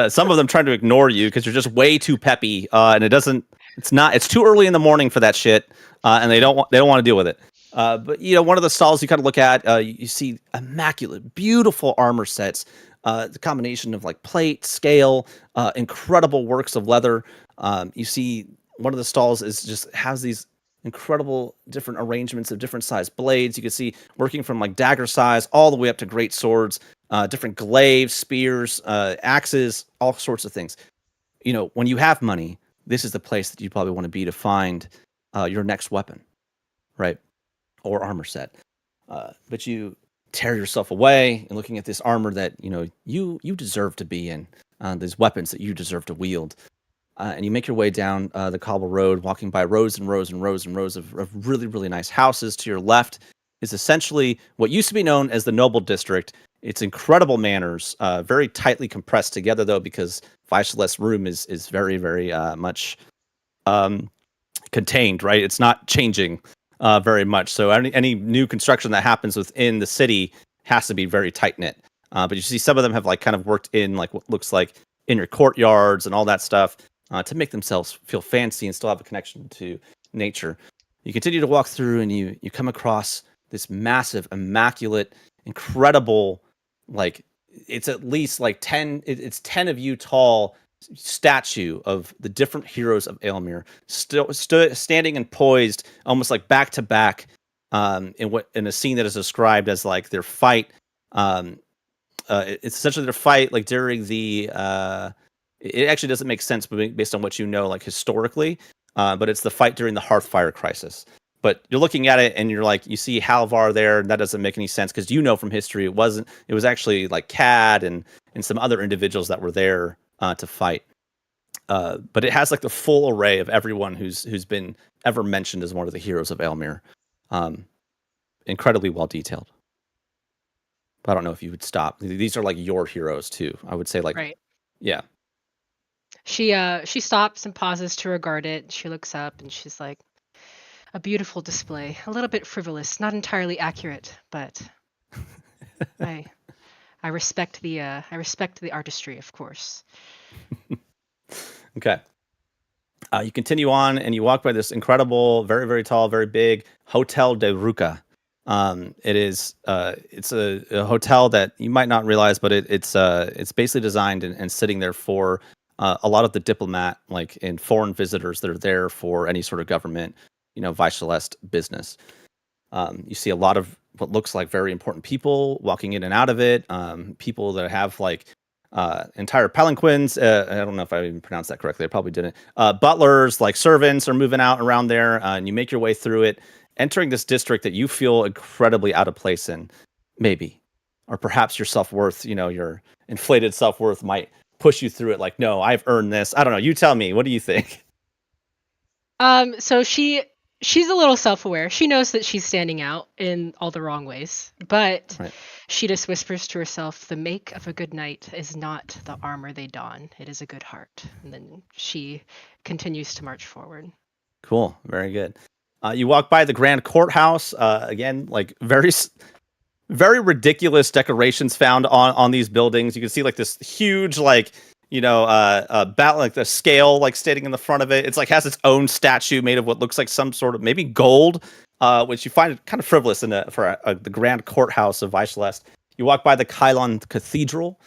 some of them trying to ignore you because you're just way too peppy and it's too early in the morning for that shit and they don't want to deal with it. But one of the stalls you kind of look at, you see immaculate, beautiful armor sets. The combination of like plate, scale, incredible works of leather. You see one of the stalls has these incredible different arrangements of different size blades. You can see working from like dagger size all the way up to great swords, different glaives, spears, axes, all sorts of things. When you have money, this is the place that you probably want to be to find your next weapon, right? Or armor set. But you tear yourself away and looking at this armor that you deserve to be in, these weapons that you deserve to wield, and you make your way down the cobble road, walking by rows and rows and rows and rows of really, really nice houses. To your left is essentially what used to be known as the Noble District. It's incredible manors, very tightly compressed together though, because Weisselest's room is very, very much contained, right? It's not changing very much. So any new construction that happens within the city has to be very tight knit. But you see some of them have like kind of worked in like what looks like inner courtyards and all that stuff to make themselves feel fancy and still have a connection to nature. You continue to walk through and you come across this massive, immaculate, incredible, like it's at least like 10 of you tall statue of the different heroes of Aelmyr, still standing and poised, almost like back to back, in a scene that is described as like their fight. It's essentially their fight, like during the. It actually doesn't make sense based on what like historically, but it's the fight during the Hearthfire Crisis. But you're looking at it and you're like, you see Halvar there, and that doesn't make any sense because from history it wasn't. It was actually like Cad and some other individuals that were there to fight. But it has like the full array of everyone who's been ever mentioned as one of the heroes of Aelmyr. Incredibly well detailed. But I don't know if you would stop. These are like your heroes too. I would say like, right. Yeah. She stops and pauses to regard it. She looks up and she's like, a beautiful display, a little bit frivolous, not entirely accurate, but I respect the artistry, of course. Okay. You continue on, and you walk by this incredible, very, very tall, very big Hotel de Ruca. It's a hotel that you might not realize, but it's basically designed and sitting there for a lot of the diplomat, like and foreign visitors that are there for any sort of government, Viceleste business. You see a lot of what looks like very important people walking in and out of it. People that have like entire palanquins. I don't know if I even pronounced that correctly. I probably didn't. Butlers, like servants, are moving out around there, and you make your way through it, entering this district that you feel incredibly out of place in, maybe, or perhaps your self-worth, your inflated self-worth might push you through it. Like, no, I've earned this. I don't know. You tell me. What do you think? So she's a little self-aware. She knows that she's standing out in all the wrong ways, but Right. she just whispers to herself, "The make of a good knight is not the armor they don. It is a good heart." And then she continues to march forward. Cool. Very good. You walk by the Grand Courthouse. Again, like very ridiculous decorations found on these buildings. You can see like this huge, like, battle, like the scale, like standing in the front of it. It's like has its own statue made of what looks like some sort of maybe gold, which you find kind of frivolous for the Grand Courthouse of Viceleste. You walk by the Kylon Cathedral,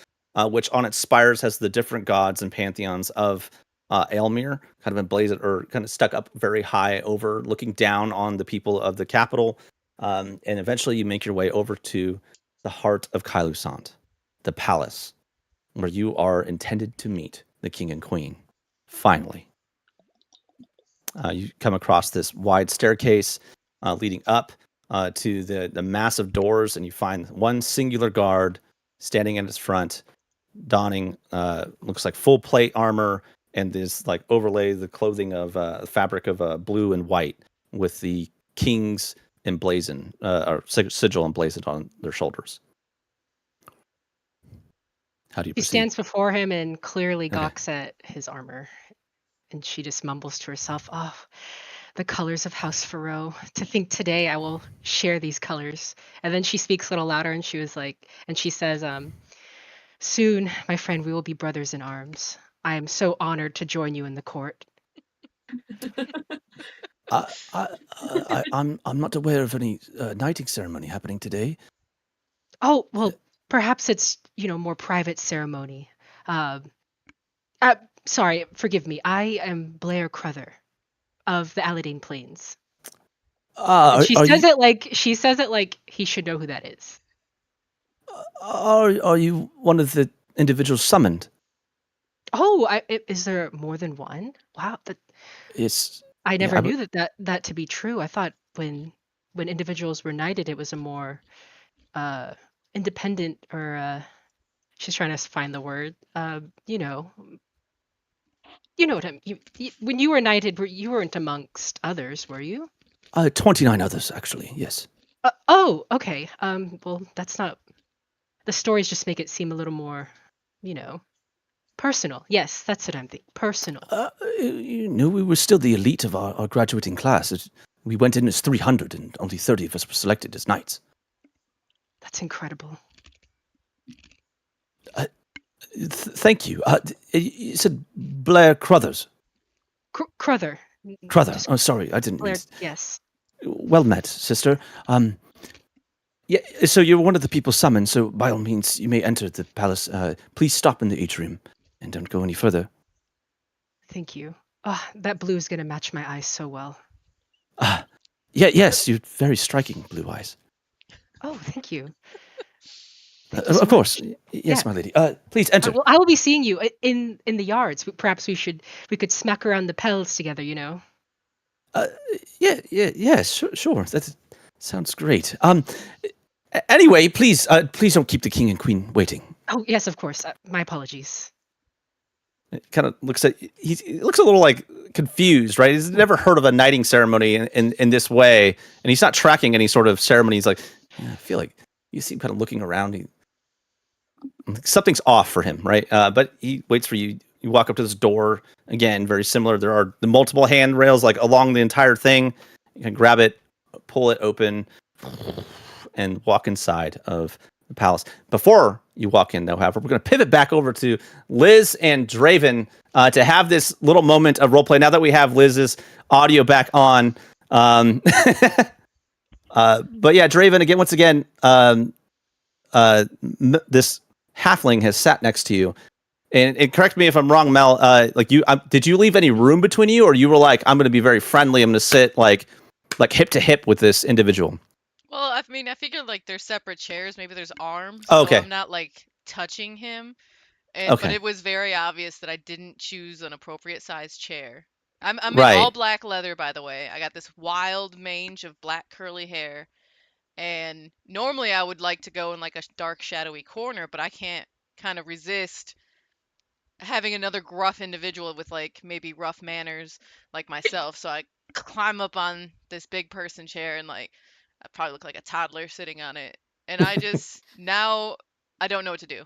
which on its spires has the different gods and pantheons of Aelmyr, kind of emblazoned or kind of stuck up very high over, looking down on the people of the capital. And eventually you make your way over to the heart of Kailusant, the palace, where you are intended to meet the king and queen. Finally. You come across this wide staircase leading up to the massive doors, and you find one singular guard standing in its front, donning looks like full plate armor, and this like overlay the clothing of fabric of blue and white with the king's emblazoned or sigil emblazoned on their shoulders. How do you She proceed? stands before him and clearly Okay. gawks at his armor. And she just mumbles to herself, "Oh, the colors of House Faroe. To think today I will share these colors." And then she speaks a little louder and she says, "Soon, my friend, we will be brothers in arms. I am so honored to join you in the court." I'm not aware of any knighting ceremony happening today. Oh, well, perhaps it's, more private ceremony. Sorry, forgive me. I am Blair Cruther of the Aladane Plains. And she says it like he should know who that is. Are you one of the individuals summoned? Oh, is there more than one? Wow, It's I never yeah, knew that to be true. I thought when individuals were knighted, it was a more independent, or she's trying to find the word. You know what I mean. When you were knighted, you weren't amongst others, were you? 29 others, actually, yes. Oh, okay. Well, that's not. The stories just make it seem a little more, personal. Yes, that's what I'm thinking. Personal. We were still the elite of our graduating class. We went in as 300, and only 30 of us were selected as knights. That's incredible. Thank you. You said Blair Crothers. Cruther. Cruther. Just Oh, sorry, I didn't Blair. mean. Yes. Well met, sister. Yeah. So you're one of the people summoned. So by all means, you may enter the palace. Please stop in the atrium and don't go any further. Thank you. Oh, that blue is gonna match my eyes so well. Yes, you're very striking blue eyes. Oh, thank you. Thank you so Of course. much. Yes, Yeah. my lady. Please enter. I will be seeing you in the yards. Perhaps we could smack around the pels together. Yeah, sure. That sounds great. Anyway, please don't keep the king and queen waiting. Oh yes, of course. My apologies. It kind of looks at he looks a little like confused, right? He's never heard of a knighting ceremony in this way, and he's not tracking any sort of ceremony. He's like, I feel like you see him kind of looking around. Something's off for him, right? But he waits for you. You walk up to this door again, very similar. There are the multiple handrails like along the entire thing. You can grab it, pull it open, and walk inside of the palace. Before you walk in, though. However, we're going to pivot back over to Liz and Draven to have this little moment of roleplay. Now that we have Liz's audio back on, but yeah, Draven again. Once again, this halfling has sat next to you, and correct me if I'm wrong, Mel. Did you leave any room between you, or you were like, I'm going to be very friendly. I'm going to sit like hip to hip with this individual. Well, I mean, I figured like there's separate chairs. Maybe there's arms. Oh, So okay. I'm not like touching him. But Okay. it was very obvious that I didn't choose an appropriate size chair. I'm Right. in all black leather, by the way. I got this wild mange of black curly hair. And normally I would like to go in like a dark, shadowy corner, but I can't kind of resist having another gruff individual with like maybe rough manners like myself. So I climb up on this big person chair and like I probably look like a toddler sitting on it. And I just now I don't know what to do.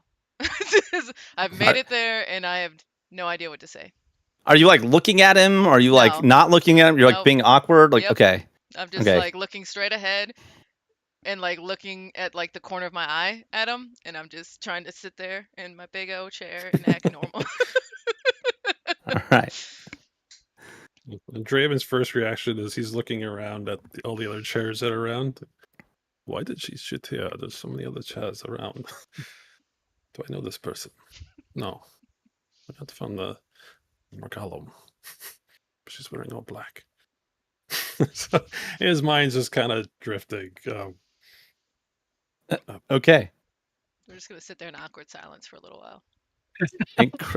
I've made it there and I have no idea what to say. Are you like looking at him? Or are you No. like not looking at him? You're like Nope. being awkward? Like, Yep. okay. I'm just Okay. like looking straight ahead and like looking at like the corner of my eye at him, and I'm just trying to sit there in my big old chair and act normal. All right. And Draven's first reaction is he's looking around at all the other chairs that are around. Why did she sit here? There's so many other chairs around. Do I know this person? No. I got from the Margallum. She's wearing all black. So his mind's just kind of drifting. Okay. We're just gonna sit there in awkward silence for a little while.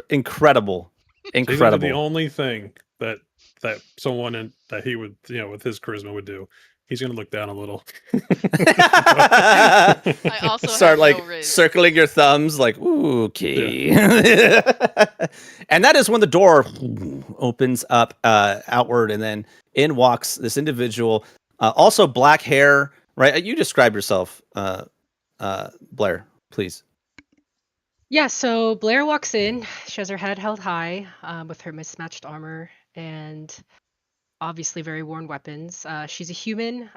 Incredible. So he's gonna do the Incredible. only thing that someone that he would, with his charisma would do. He's gonna look down a little. I also Start have like no riz. circling your thumbs, like, ooh, okay. And that is when the door opens up outward, and then in walks this individual, also black hair, right? You describe yourself, Blair, please. Yeah, so Blair walks in. She has her head held high with her mismatched armor and obviously very worn weapons. She's a human,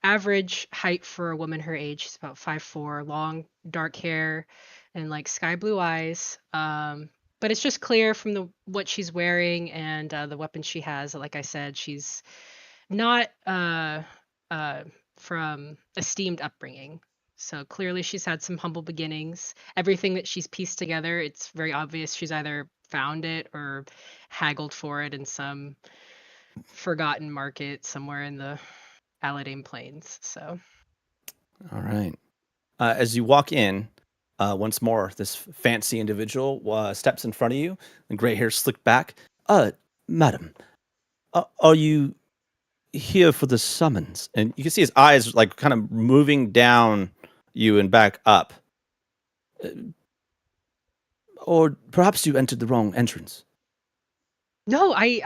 average height for a woman her age. She's about 5'4", long dark hair and like sky blue eyes. But it's just clear from what she's wearing and the weapon she has. Like I said, she's not from esteemed upbringing. So clearly she's had some humble beginnings. Everything that she's pieced together, it's very obvious she's either found it or haggled for it in some forgotten market somewhere in the Aladane Plains. So, All right. As you walk in, once more, this fancy individual steps in front of you, the gray hair slicked back. Madam, are you here for the summons? And you can see his eyes like kind of moving down you and back up. Or perhaps you entered the wrong entrance. no, I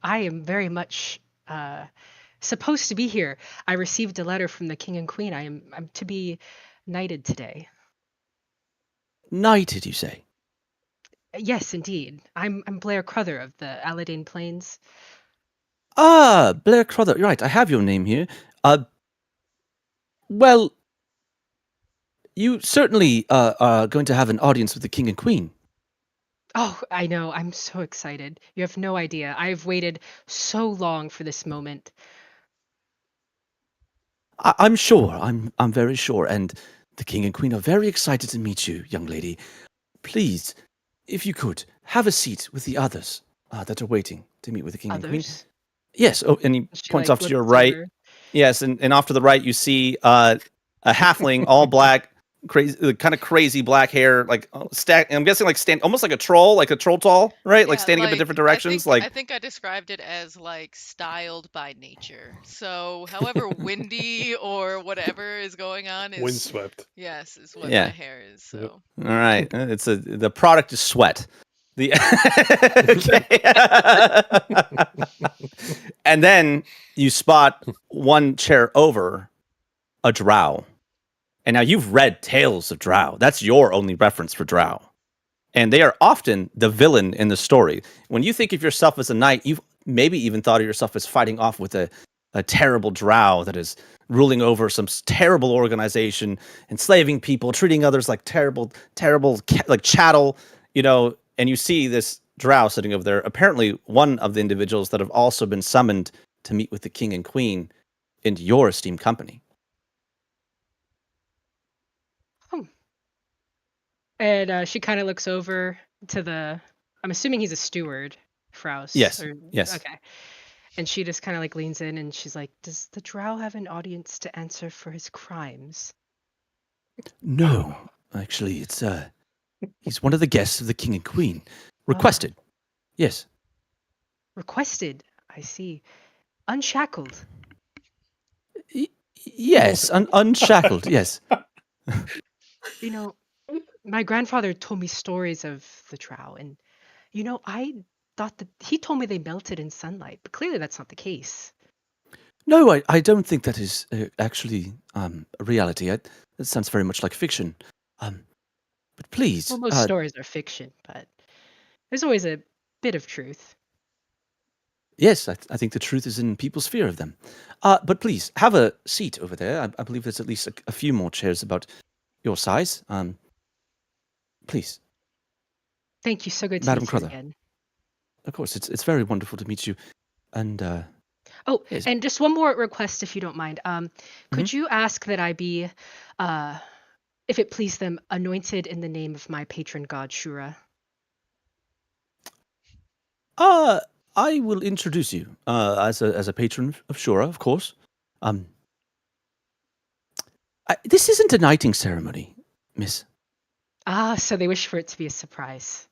am very much supposed to be here. I received a letter from the king and queen. I'm to be knighted today. Knighted, you say? Yes, indeed. I'm Blair Crother of the Aladane Plains. Ah, Blair Crother. Right, I have your name here. Well, you certainly are going to have an audience with the king and queen. Oh, I know. I'm so excited. You have no idea. I've waited so long for this moment. I'm sure. I'm very sure. And the king and queen are very excited to meet you, young lady. Please, if you could, have a seat with the others that are waiting to meet with the king and queen. Others? Yes. Oh, and he She, points like, off to your looks right. over. Yes, and off to the right, you see a halfling, all black, crazy, kind of crazy black hair, like stack. I'm guessing like almost like a troll tall, right? Like Yeah, standing up in different directions. I think I described it as like styled by nature. So however windy or whatever is going on is Windswept. Yes, is what Yeah. my hair is. So All right, the product is sweat. The and then you spot one chair over a drow. And now you've read tales of drow. That's your only reference for drow. And they are often the villain in the story. When you think of yourself as a knight, you've maybe even thought of yourself as fighting off with a a terrible drow that is ruling over some terrible organization, enslaving people, treating others like terrible like chattel, and you see this drow sitting over there, apparently one of the individuals that have also been summoned to meet with the king and queen into your esteemed company. And she kind of looks over to I'm assuming he's a steward, Fraus. Yes. Yes. Okay. And she just kind of like leans in and she's like, does the drow have an audience to answer for his crimes? No, actually, it's he's one of the guests of the king and queen. Requested. Yes. Requested. I see. Unshackled. Yes, unshackled. Yes. My grandfather told me stories of the drow, and I thought that he told me they melted in sunlight, but clearly that's not the case. No, I don't think that is actually a reality. It sounds very much like fiction. But please. Well, most stories are fiction, but there's always a bit of truth. Yes, I think the truth is in people's fear of them. But please, have a seat over there. I believe there's at least a few more chairs about your size. Please. Thank you. So good to Madam meet you Crother. again. Of course, it's very wonderful to meet you. And yes. And just one more request, if you don't mind. Could you ask that I be, if it please them, anointed in the name of my patron god, Shura? I will introduce you as a patron of Shura, of course. This isn't a knighting ceremony, miss. So they wish for it to be a surprise.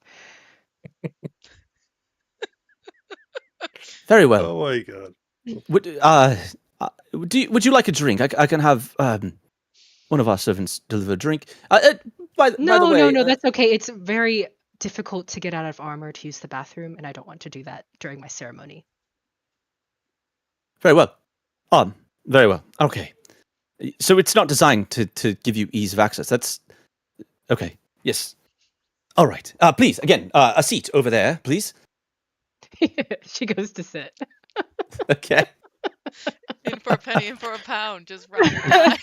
Very well. Oh my god. Would you like a drink? I can have one of our servants deliver a drink. By the way, No, that's okay. It's very difficult to get out of armor to use the bathroom, and I don't want to do that during my ceremony. Very well. Very well. Okay. So it's not designed to give you ease of access. That's okay. Yes. All right. Please, again, a seat over there, please. She goes to sit. Okay. In for a penny, in for a pound, just ride or die.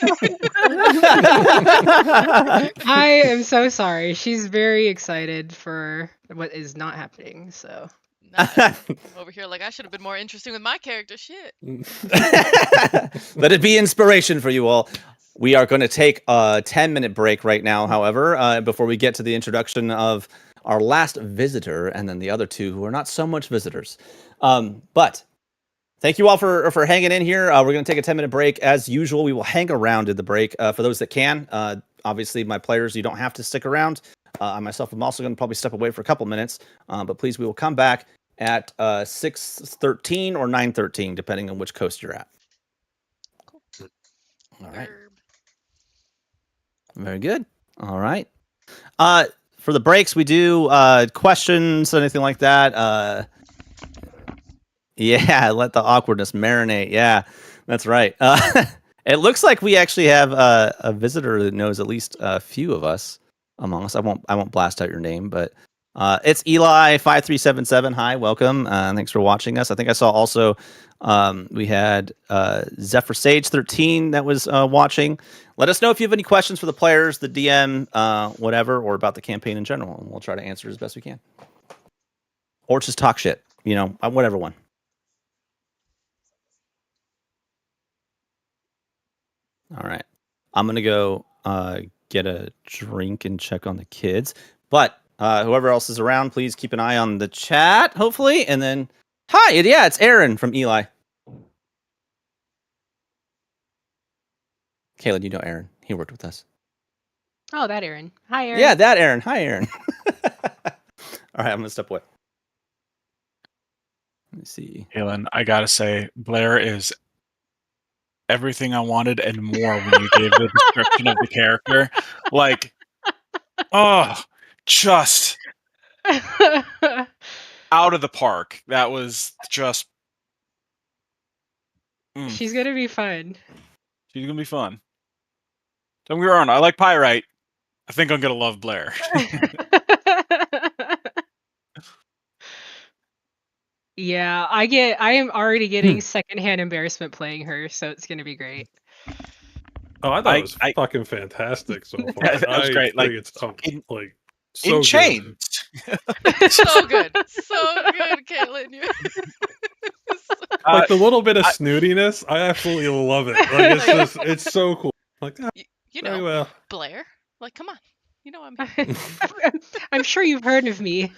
I am so sorry. She's very excited for what is not happening. So Nah, I'm over here like I should have been more interesting with my character. Shit. Let it be inspiration for you all. We are going to take a 10-minute break right now, however, before we get to the introduction of our last visitor and then the other two who are not so much visitors. But thank you all for hanging in here. We're going to take a 10-minute break. As usual, we will hang around in the break for those that can. Obviously, my players, you don't have to stick around. I myself am also going to probably step away for a couple minutes. But please, we will come back at 6:13 or 9:13, depending on which coast you're at. Cool. All right. Herb. Very good. All right. For the breaks, we do questions, anything like that. Yeah, let the awkwardness marinate. Yeah, that's right. It looks like we actually have a visitor that knows at least a few of us among us. I won't blast out your name, but it's Eli5377. Hi, welcome. Thanks for watching us. I think I saw also we had Zephyr Sage 13 that was watching. Let us know if you have any questions for the players, the DM, whatever, or about the campaign in general, and we'll try to answer as best we can. Or just talk shit, whatever one. All right. I'm going to go get a drink and check on the kids. But whoever else is around, please keep an eye on the chat, hopefully. And then, hi, yeah, it's Aaron from Eli. Kaylin, you know Aaron. He worked with us. Oh, that Aaron. Hi, Aaron. Yeah, that Aaron. Hi, Aaron. All right, I'm going to step away. Let me see. Kaylin, I gotta say, Blair is everything I wanted and more when you gave the description of the character. Like, just out of the park. That was just... She's going to be fun. She's going to be fun. Don't get me wrong, I like Pyrite. I think I'm going to love Blair. Yeah, I am already getting secondhand embarrassment playing her, so it's gonna be great. Oh, I thought it was fucking fantastic so far. Yeah, that was great. I Like, think it's like in so good. chains. So good. So good, Caitlin. Like the little bit of snootiness, I absolutely love it. Like it's just, it's so cool. Like, you very know, well. Blair. Like, come on. You know I'm here. I'm sure you've heard of me.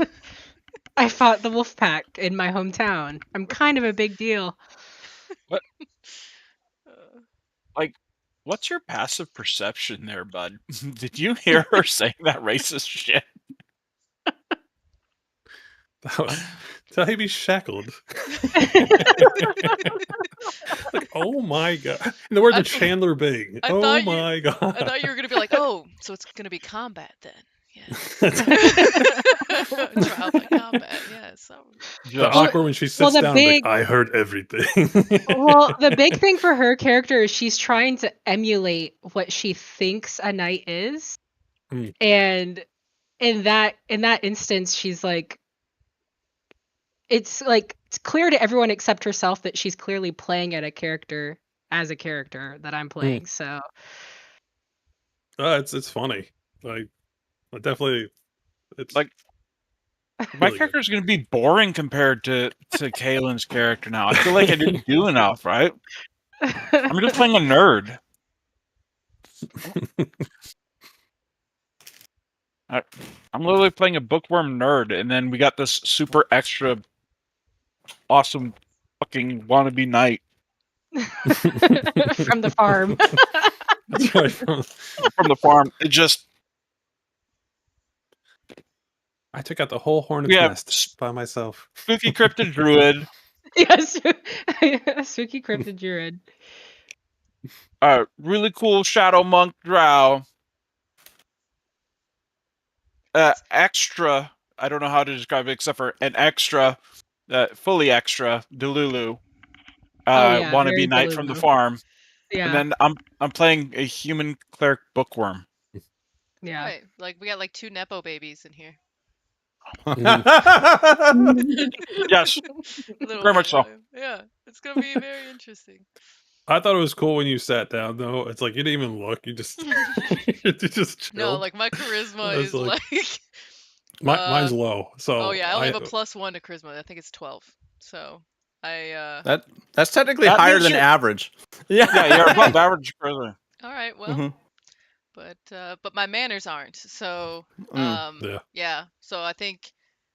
I fought the wolf pack in my hometown. I'm kind of a big deal. What? Like, what's your passive perception there, bud? Did you hear her saying that racist shit? That was, tell he be shackled. Like, oh my god. And the words of Chandler Bing. Oh my god. I thought you were gonna be like, oh, so it's gonna be combat then. Yeah. Trial by combat, yeah. So awkward when she sits down, like, I heard everything. Well, the big thing for her character is she's trying to emulate what she thinks a knight is. And in that instance, she's like, it's clear to everyone except herself that she's clearly playing at a character as a character that I'm playing. So it's funny. Like, definitely, it's like my character is going to be boring compared to Kaylin's character now. I feel like I didn't do enough, right? I'm just playing a nerd. I'm literally playing a bookworm nerd, and then we got this super extra awesome fucking wannabe knight from the farm. That's right, from the farm. It just, I took out the whole hornet's nest by myself. Spooky cryptid druid. Yes, spooky cryptid druid. Really cool shadow monk drow. Extra. I don't know how to describe it except for an extra, fully extra Delulu. Wannabe knight from the farm. Yeah. And then I'm playing a human cleric bookworm. Yeah. Right. Like we got like 2 Nepo babies in here. Yes. Very much so. Yeah. It's gonna be very interesting. I thought it was cool when you sat down though. It's like you didn't even look, you just you just chilled. No, like my charisma is like mine's low. So oh yeah, I only have a +1 to charisma. I think it's 12. So that's technically higher than average. Yeah, you're above average charisma. All right, well, but my manners aren't. So yeah. So I think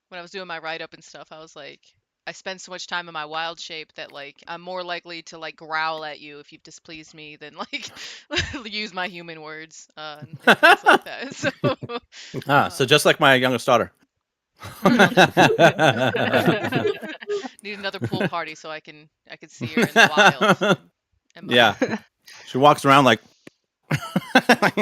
when I was doing my write up and stuff, I was like, I spend so much time in my wild shape that like I'm more likely to like growl at you if you've displeased me than like use my human words and things like that. So so just like my youngest daughter. Need another pool party so I can see her in the wild. Yeah, she walks around like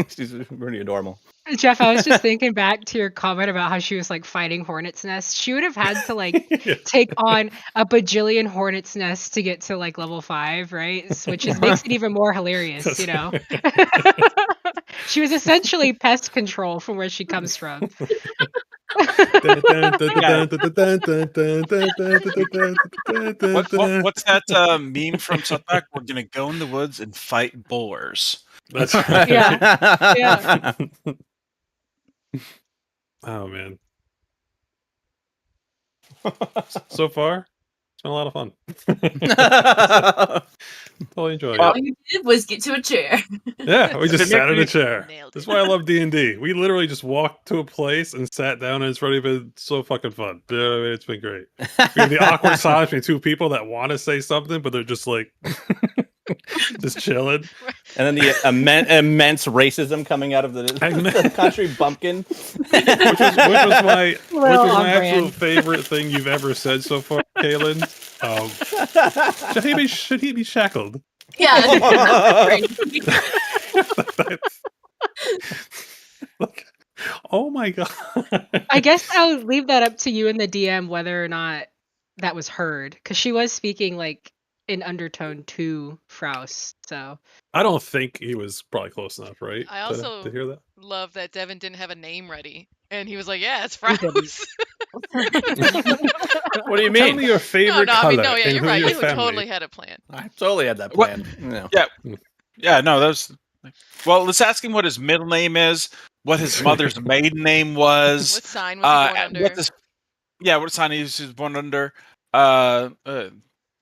she's pretty adorable. Jeff, I was just thinking back to your comment about how she was like fighting hornet's nests. She would have had to like take on a bajillion hornet's nests to get to like level 5, right? Which makes it even more hilarious, you know. She was essentially pest control from where she comes from. What's that meme from South Park? We're gonna go in the woods and fight boars. That's right. Yeah. Oh man. So far, it's been a lot of fun. Totally enjoyed it. All you did was get to a chair. Yeah, we just sat in a chair. Nailed it. That's why I love D&D. We literally just walked to a place and sat down, and it's already been so fucking fun. I mean, it's been great. We have the awkward silence between 2 people that want to say something, but they're just like just chilling. And then the immense racism coming out of the country bumpkin, which was my absolute favorite thing you've ever said so far, Kaylin. Should he be shackled? Yeah. Oh my god. I guess I'll leave that up to you and the DM whether or not that was heard, because she was speaking like in undertone to Frouse. So I don't think he was probably close enough, right? I also to hear that. love that Devin didn't have a name ready, and he was like, "Yeah, it's Frouse." What do you Tell mean? me your favorite no, I color. mean, no, yeah, and you're who right. your You family. totally had a plan. I totally had that What- planned. No. Yeah, no, that's. Well, let's ask him what his middle name is, what his mother's maiden name was, What sign was he born under? what sign he was born under,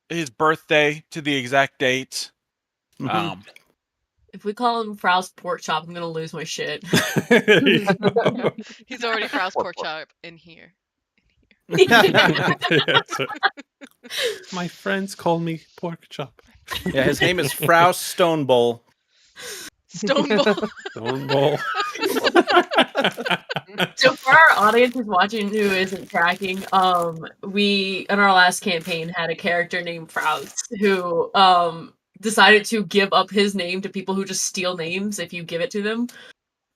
his birthday to the exact date. Mhm. If we call him Frau's pork chop, I'm gonna lose my shit. He's already Frau's pork chop in here. Yeah, so- my friends call me pork chop. Yeah, his name is Frau Stonebowl. Stoneball. Stone Bowl. So for our audience who's watching who isn't tracking, we in our last campaign had a character named Fraus who decided to give up his name to people who just steal names if you give it to them.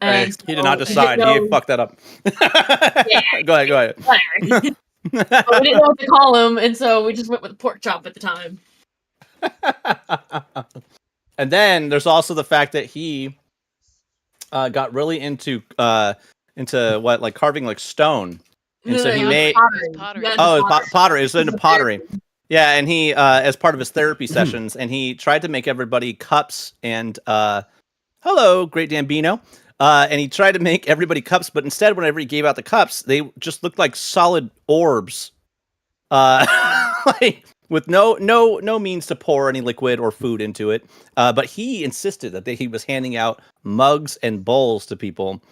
And He did not so decide. we He didn't know- fucked that up. Yeah. Go ahead. whatever. But we didn't know what to call him, and so we just went with pork chop at the time. And then there's also the fact that he got really into what, like carving like stone. And so he it was made pottery. pottery. Yeah, pottery. He was into pottery. Yeah, and he as part of his therapy sessions, and he tried to make everybody cups and hello, Great Dambino. And he tried to make everybody cups, but instead, whenever he gave out the cups, they just looked like solid orbs, like with no means to pour any liquid or food into it. But he insisted that he was handing out mugs and bowls to people,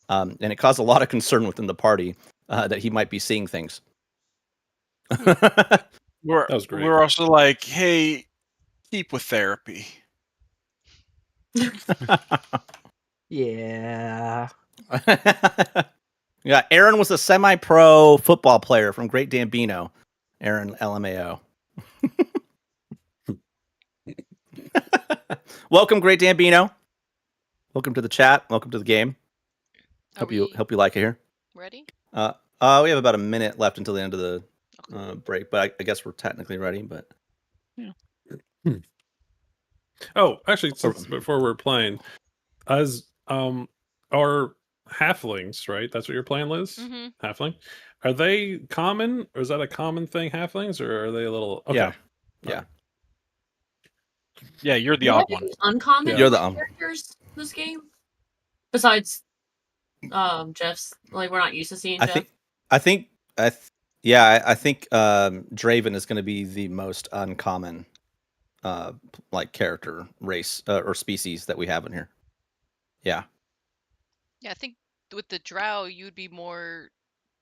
and it caused a lot of concern within the party that he might be seeing things. That was great. We're also like, hey, keep with therapy. Yeah. Yeah, Aaron was a semi-pro football player from Great Dambino. Aaron LMAO. Welcome, Great Dambino. Welcome to the chat. Welcome to the game. Are Hope you we like it here. ready? We have about a minute left until the end of the break, but I guess we're technically ready. But Oh, actually, before we're playing, as our halflings, right? That's what you're playing, Liz? Mm-hmm. Halfling. Are they common, or is that a common thing, halflings, or are they a little? Okay. Yeah. Yeah, you're the Do we odd have one. any uncommon Yeah. You're the characters in this game? Besides Jeff's, like we're not used to seeing Jeff. I think Draven is going to be the most uncommon like character race or species that we have in here. Yeah. Yeah, I think with the drow, you'd be more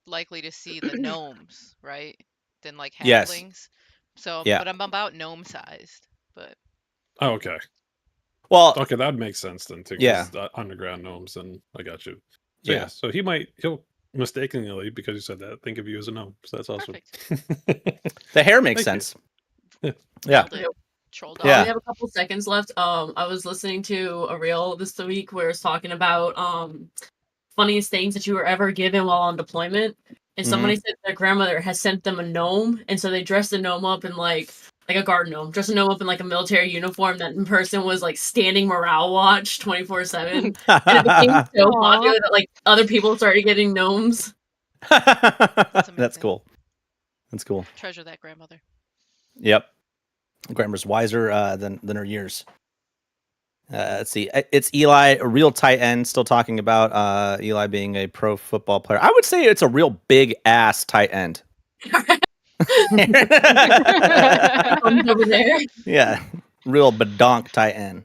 likely to see the gnomes, right? Than like Yes. halflings. So, Yeah. but I'm about gnome sized. But Oh, okay. Well, Okay, that would make sense then too. 'Cause Yeah. Underground gnomes, and I got you. So, Yeah. So he'll mistakenly, because you said that, think of you as a gnome. So that's awesome. the hair makes Thank sense. you. Yeah. troll Yeah. We have a couple seconds left. I was listening to a reel this week where it's talking about funniest things that you were ever given while on deployment. And somebody said their grandmother has sent them a gnome, and so they dressed the gnome up in like a guard gnome, dressed the gnome up in like a military uniform. That person was like standing morale watch 24/7, and it became so popular that like other people started getting gnomes. That's amazing. cool. That's cool. Treasure that grandmother. Yep. Grandma's wiser than her years. Let's see. It's Eli, a real tight end, still talking about Eli being a pro football player. I would say it's a real big ass tight end. Over there. Yeah. Real badonk tight end.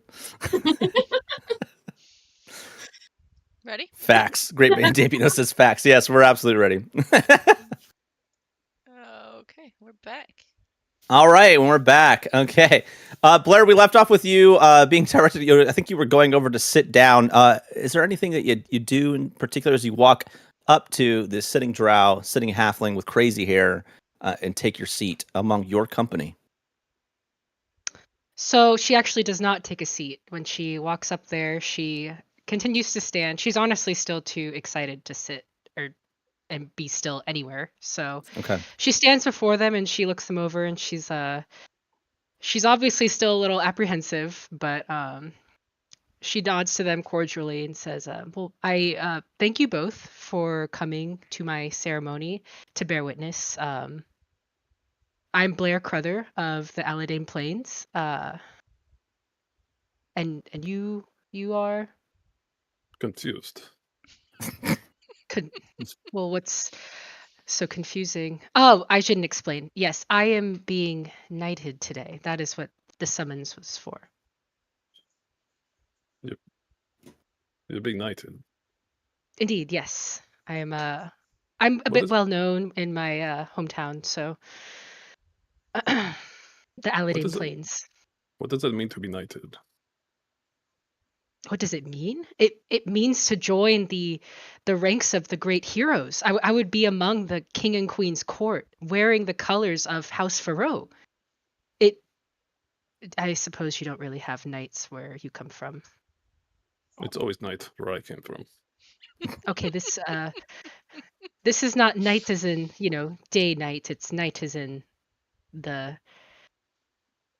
Ready? Facts. Great man. Dambino says facts. Yes, we're absolutely ready. Okay, we're back. All right, and we're back. Okay. Blair, we left off with you being directed. I think you were going over to sit down. Is there anything that you do in particular as you walk up to this sitting drow, sitting halfling with crazy hair, and take your seat among your company? So she actually does not take a seat. When she walks up there, she continues to stand. She's honestly still too excited to sit and be still anywhere. So Okay. she stands before them and she looks them over, and she's obviously still a little apprehensive, but she nods to them cordially and says, well, I thank you both for coming to my ceremony to bear witness. I'm Blair Cruther of the Aladane Plains. And you are Confused. well, what's so confusing? Oh, I shouldn't explain. Yes, I am being knighted today. That is what the summons was for. You're being knighted. Indeed, yes. I'm I'm a What bit is- well known in my hometown, so the Aladane is it? Plains. What does it mean to be knighted? What does it mean? It means to join the ranks of the great heroes. I would be among the king and queen's court, wearing the colors of House Faroe. I suppose you don't really have knights where you come from. It's always night where I came from. Okay, this is not night as in, day night. It's night as in the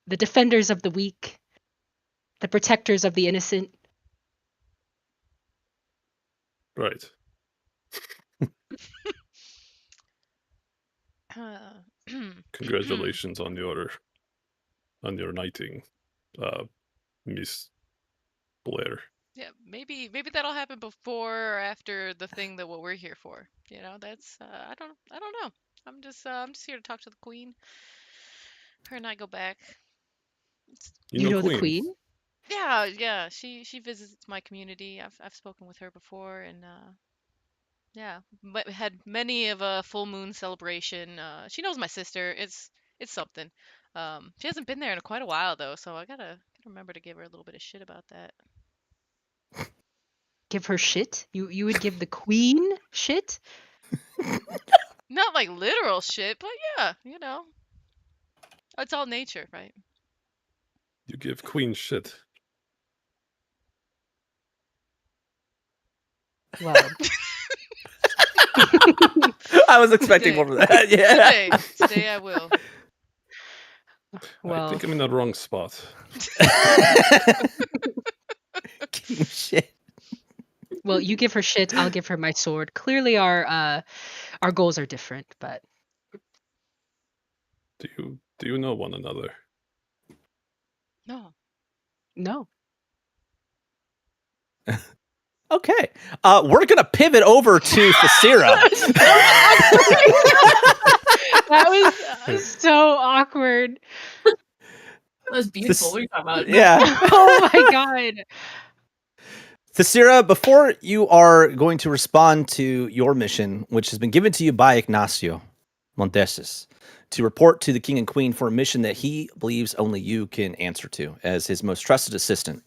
defenders of the weak, the protectors of the innocent. Right. Congratulations on your knighting, Miss Blair. Yeah, maybe that'll happen before or after the thing that what we're here for. That's I don't know. I'm just here to talk to the queen. Her and I go back. You know the Queen. queen? Yeah. She visits my community. I've spoken with her before, and yeah, but had many of a full moon celebration. She knows my sister. It's something. She hasn't been there in quite a while though, so I gotta remember to give her a little bit of shit about that. Give her shit? You would give the queen shit? Not like literal shit, but yeah, it's all nature, right? You give Queen shit. Well, I was expecting more of that. Yeah. Today I will. I think I'm in the wrong spot. King shit. well, you give her shit, I'll give her my sword. Clearly our goals are different, but Do you know one another? No. no. Okay. We're gonna pivot over to Thesira. That was so awkward. That was beautiful. What are you talking about? Yeah. Oh my god. Thesira, before you are going to respond to your mission, which has been given to you by Ignacio Monteses, to report to the king and queen for a mission that he believes only you can answer to as his most trusted assistant.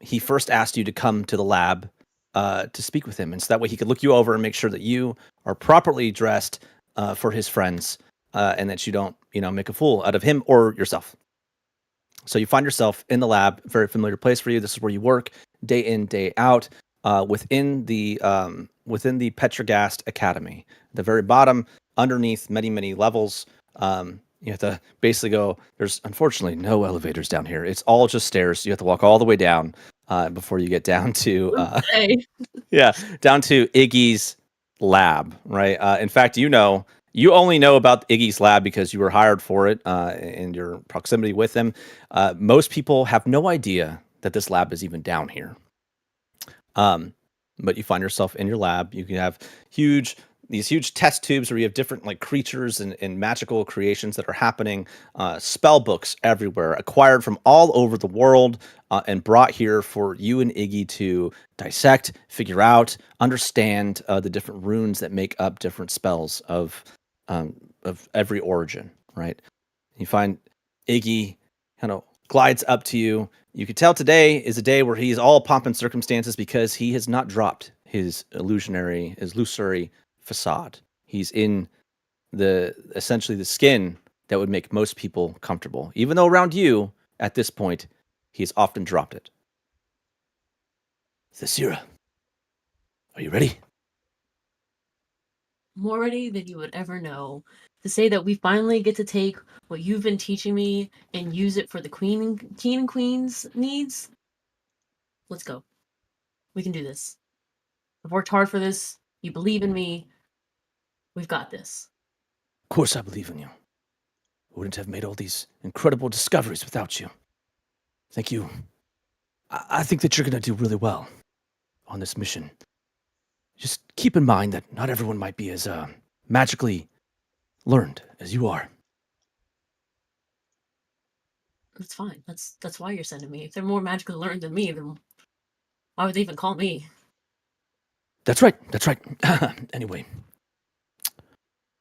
He first asked you to come to the lab to speak with him, and so that way he could look you over and make sure that you are properly dressed for his friends, and that you don't, make a fool out of him or yourself. So you find yourself in the lab, very familiar place for you. This is where you work day in, day out, within the Petrogast Academy. At the very bottom, underneath many levels. You have to basically go. There's unfortunately no elevators down here. It's all just stairs. You have to walk all the way down before you get down to down to Iggy's lab. Right. In fact, you only know about Iggy's lab because you were hired for it in your proximity with him. Most people have no idea that this lab is even down here. But you find yourself in your lab. You can have these huge test tubes where you have different creatures and magical creations that are happening. Spell books everywhere, acquired from all over the world and brought here for you and Iggy to dissect, figure out, understand the different runes that make up different spells of every origin, right? You find Iggy kind of glides up to you. You could tell today is a day where he's all pomp and circumstances because he has not dropped his illusory facade. He's in essentially the skin that would make most people comfortable. Even though around you, at this point, he's often dropped it. Thesira, are you ready? More ready than you would ever know to say that we finally get to take what you've been teaching me and use it for the king and queen's needs. Let's go. We can do this. I've worked hard for this. You believe in me. We've got this. Of course I believe in you. I wouldn't have made all these incredible discoveries without you. Thank you. I think that you're going to do really well on this mission. Just keep in mind that not everyone might be as magically learned as you are. That's fine. That's why you're sending me. If they're more magically learned than me, then why would they even call me? That's right. Anyway,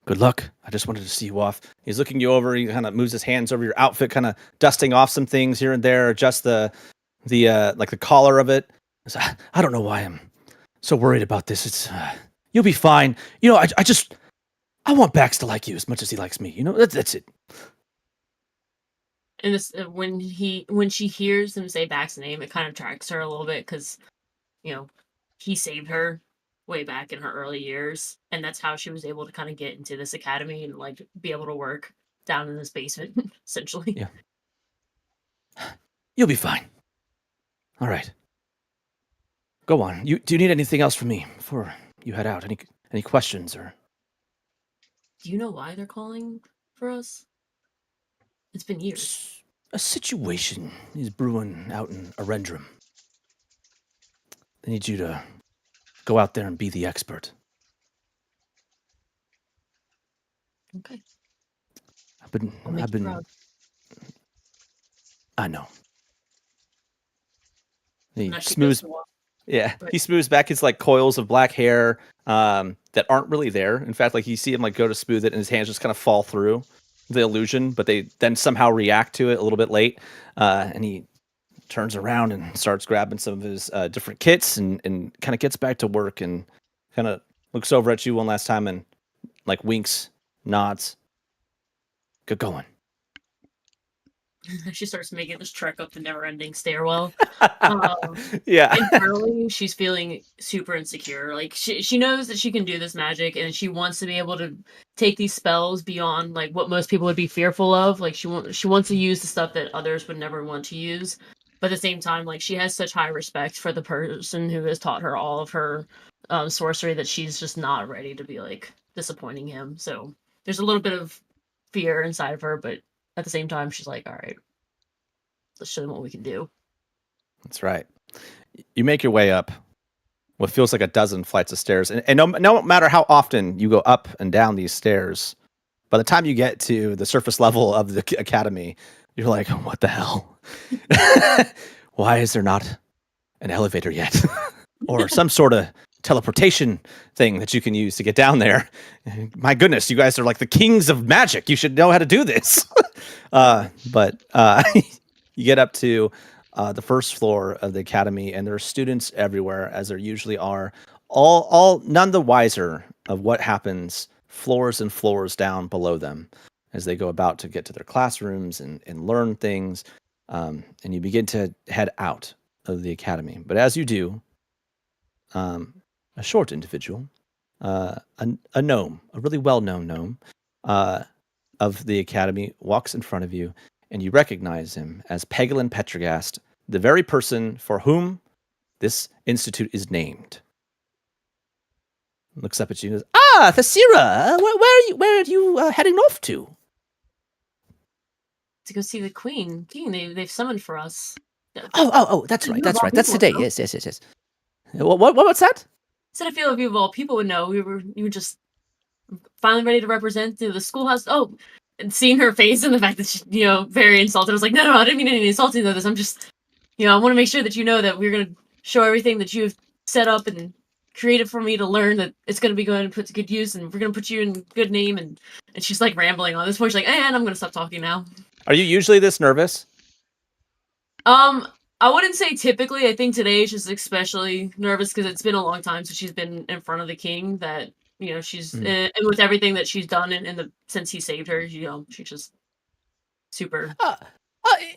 good luck. I just wanted to see you off. He's looking you over. He kind of moves his hands over your outfit, kind of dusting off some things here and there, adjust the collar of it. I don't know why I'm so worried about this. It's you'll be fine. You know, I want Bax to like you as much as he likes me. You know, that's it. And this, when she hears him say Bax's name, it kind of tracks her a little bit because, you know, he saved her way back in her early years, and that's how she was able to kind of get into this academy and like be able to work down in this basement, essentially. Yeah. You'll be fine. All right. Go on. Do you need anything else from me before you head out? Any questions or? Do you know why they're calling for us? It's been years. A situation is brewing out in Arendrum. They need you to go out there and be the expert. Okay. I've been. Proud. I know. He Now she smooths. goes to walk. Yeah, But- he smooths back his like coils of black hair that aren't really there. In fact, like you see him like go to smooth it, and his hands just kind of fall through the illusion, but they then somehow react to it a little bit late. And he turns around and starts grabbing some of his different kits and kind of gets back to work and kind of looks over at you one last time and like winks, nods. Get going. She starts making this trek up the never-ending stairwell. Yeah. Internally, she's feeling super insecure. Like she knows that she can do this magic, and she wants to be able to take these spells beyond like what most people would be fearful of. Like she wants to use the stuff that others would never want to use. But at the same time, like she has such high respect for the person who has taught her all of her sorcery that she's just not ready to be like disappointing him. So there's a little bit of fear inside of her, but at the same time, she's like, all right, let's show them what we can do. That's right. You make your way up what feels like a dozen flights of stairs. And no matter how often you go up and down these stairs, by the time you get to the surface level of the academy, you're like, what the hell? Why is there not an elevator yet? Or some sort of teleportation thing that you can use to get down there? My goodness, you guys are like the kings of magic. You should know how to do this. But you get up to the first floor of the academy, and there are students everywhere, as there usually are, all none the wiser of what happens floors and floors down below them as they go about to get to their classrooms and learn things. And you begin to head out of the academy. But as you do, a short individual, a gnome, a really well-known gnome of the academy, walks in front of you, and you recognize him as Pegulin Petrogast, the very person for whom this institute is named. Looks up at you and goes, "Ah, Thasira, where are you heading off to?" To go see the queen. King, they've summoned for us. Oh, that's right. That's today. Yes. What's that? Said I feel like of all people would know. You were just finally ready to represent the schoolhouse. Oh, and seeing her face and the fact that she, very insulted. I was like, no, I didn't mean any insulting to this. I'm just, I want to make sure that you know that we're gonna show everything that you've set up and created for me to learn, that it's gonna be going to put to good use, and we're gonna put you in good name. And she's like rambling on this point. She's like, and I'm gonna stop talking now. Are you usually this nervous? I wouldn't say typically. I think today she's especially nervous because it's been a long time since she's been in front of the king. That she's and with everything that she's done since he saved her, she's just super.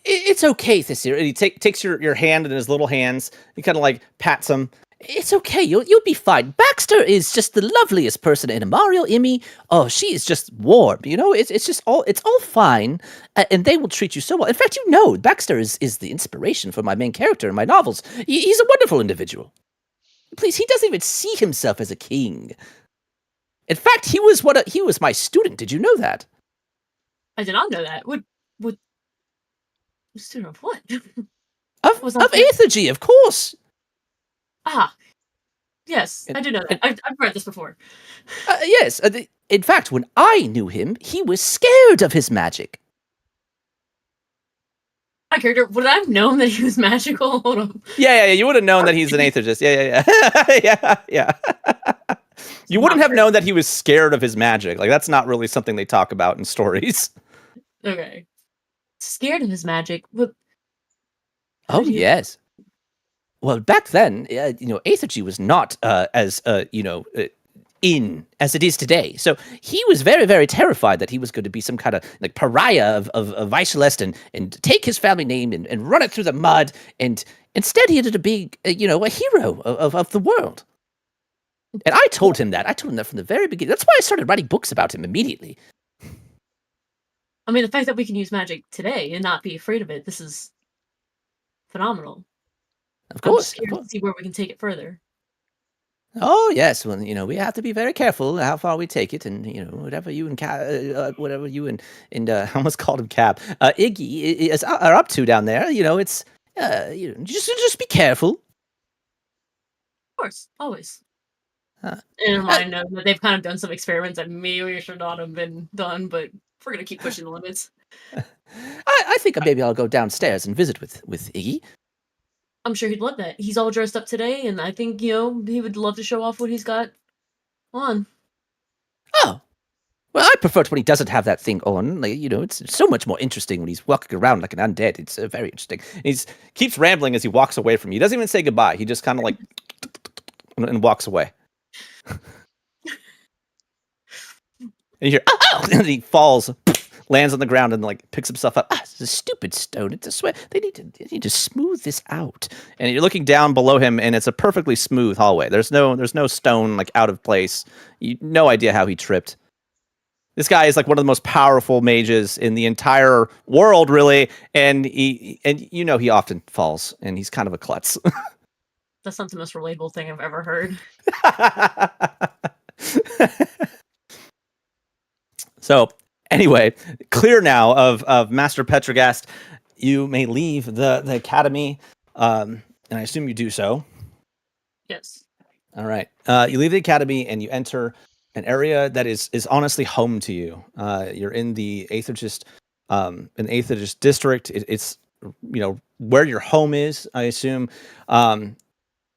It's okay, Thasir. And he takes your hand in his little hands. He kind of like pats him. It's okay. You'll be fine. Baxter is just the loveliest person in Mario Immy. Oh, she is just warm. It's just all fine, and they will treat you so well. In fact, Baxter is the inspiration for my main character in my novels. He's a wonderful individual. Please, he doesn't even see himself as a king. In fact, he was my student. Did you know that? I did not know that. What student of what? Of Was that Aethergy, of course. Yes, I do know that. I've read this before. Yes. In fact, when I knew him, he was scared of his magic. My character, would I have known that he was magical? Hold on. Yeah. You would have known that he's an aetherist. Yeah. You wouldn't have known that he was scared of his magic. Like, that's not really something they talk about in stories. Okay. Scared of his magic? What? Oh, yes. Well, back then, Aethergy was not as in as it is today. So he was very, very terrified that he was going to be some kind of like pariah of Vice Celeste and take his family name and run it through the mud. And instead, he ended up being, a hero of the world. And I told him that. I told him that from the very beginning. That's why I started writing books about him immediately. I mean, the fact that we can use magic today and not be afraid of it, this is phenomenal. Of course. I'm scared to see where we can take it further. Oh yes, well, we have to be very careful how far we take it, and whatever you and I almost called him Cap, Iggy are up to down there. It's just be careful. Of course, always. And I know that they've kind of done some experiments that maybe should not have been done, but we're gonna keep pushing the limits. I think maybe I'll go downstairs and visit with Iggy. I'm sure he'd love that. He's all dressed up today, and I think, he would love to show off what he's got on. Oh. Well, I prefer it when he doesn't have that thing on. Like, it's so much more interesting when he's walking around like an undead. It's very interesting. He keeps rambling as he walks away from you. He doesn't even say goodbye. He just kind of like and walks away. And you hear, oh! And he falls, lands on the ground, and like picks himself up. It's a stupid stone. It's a sweat. They need to smooth this out. And you're looking down below him, and it's a perfectly smooth hallway. There's no stone like out of place. No idea how he tripped. This guy is like one of the most powerful mages in the entire world, really. And he often falls, and he's kind of a klutz. That's not the most relatable thing I've ever heard. So, anyway, clear now of Master Petrogast. You may leave the academy, and I assume you do so. Yes. All right. You leave the academy and you enter an area that is honestly home to you. You're in the Aethergist district. It's where your home is, I assume.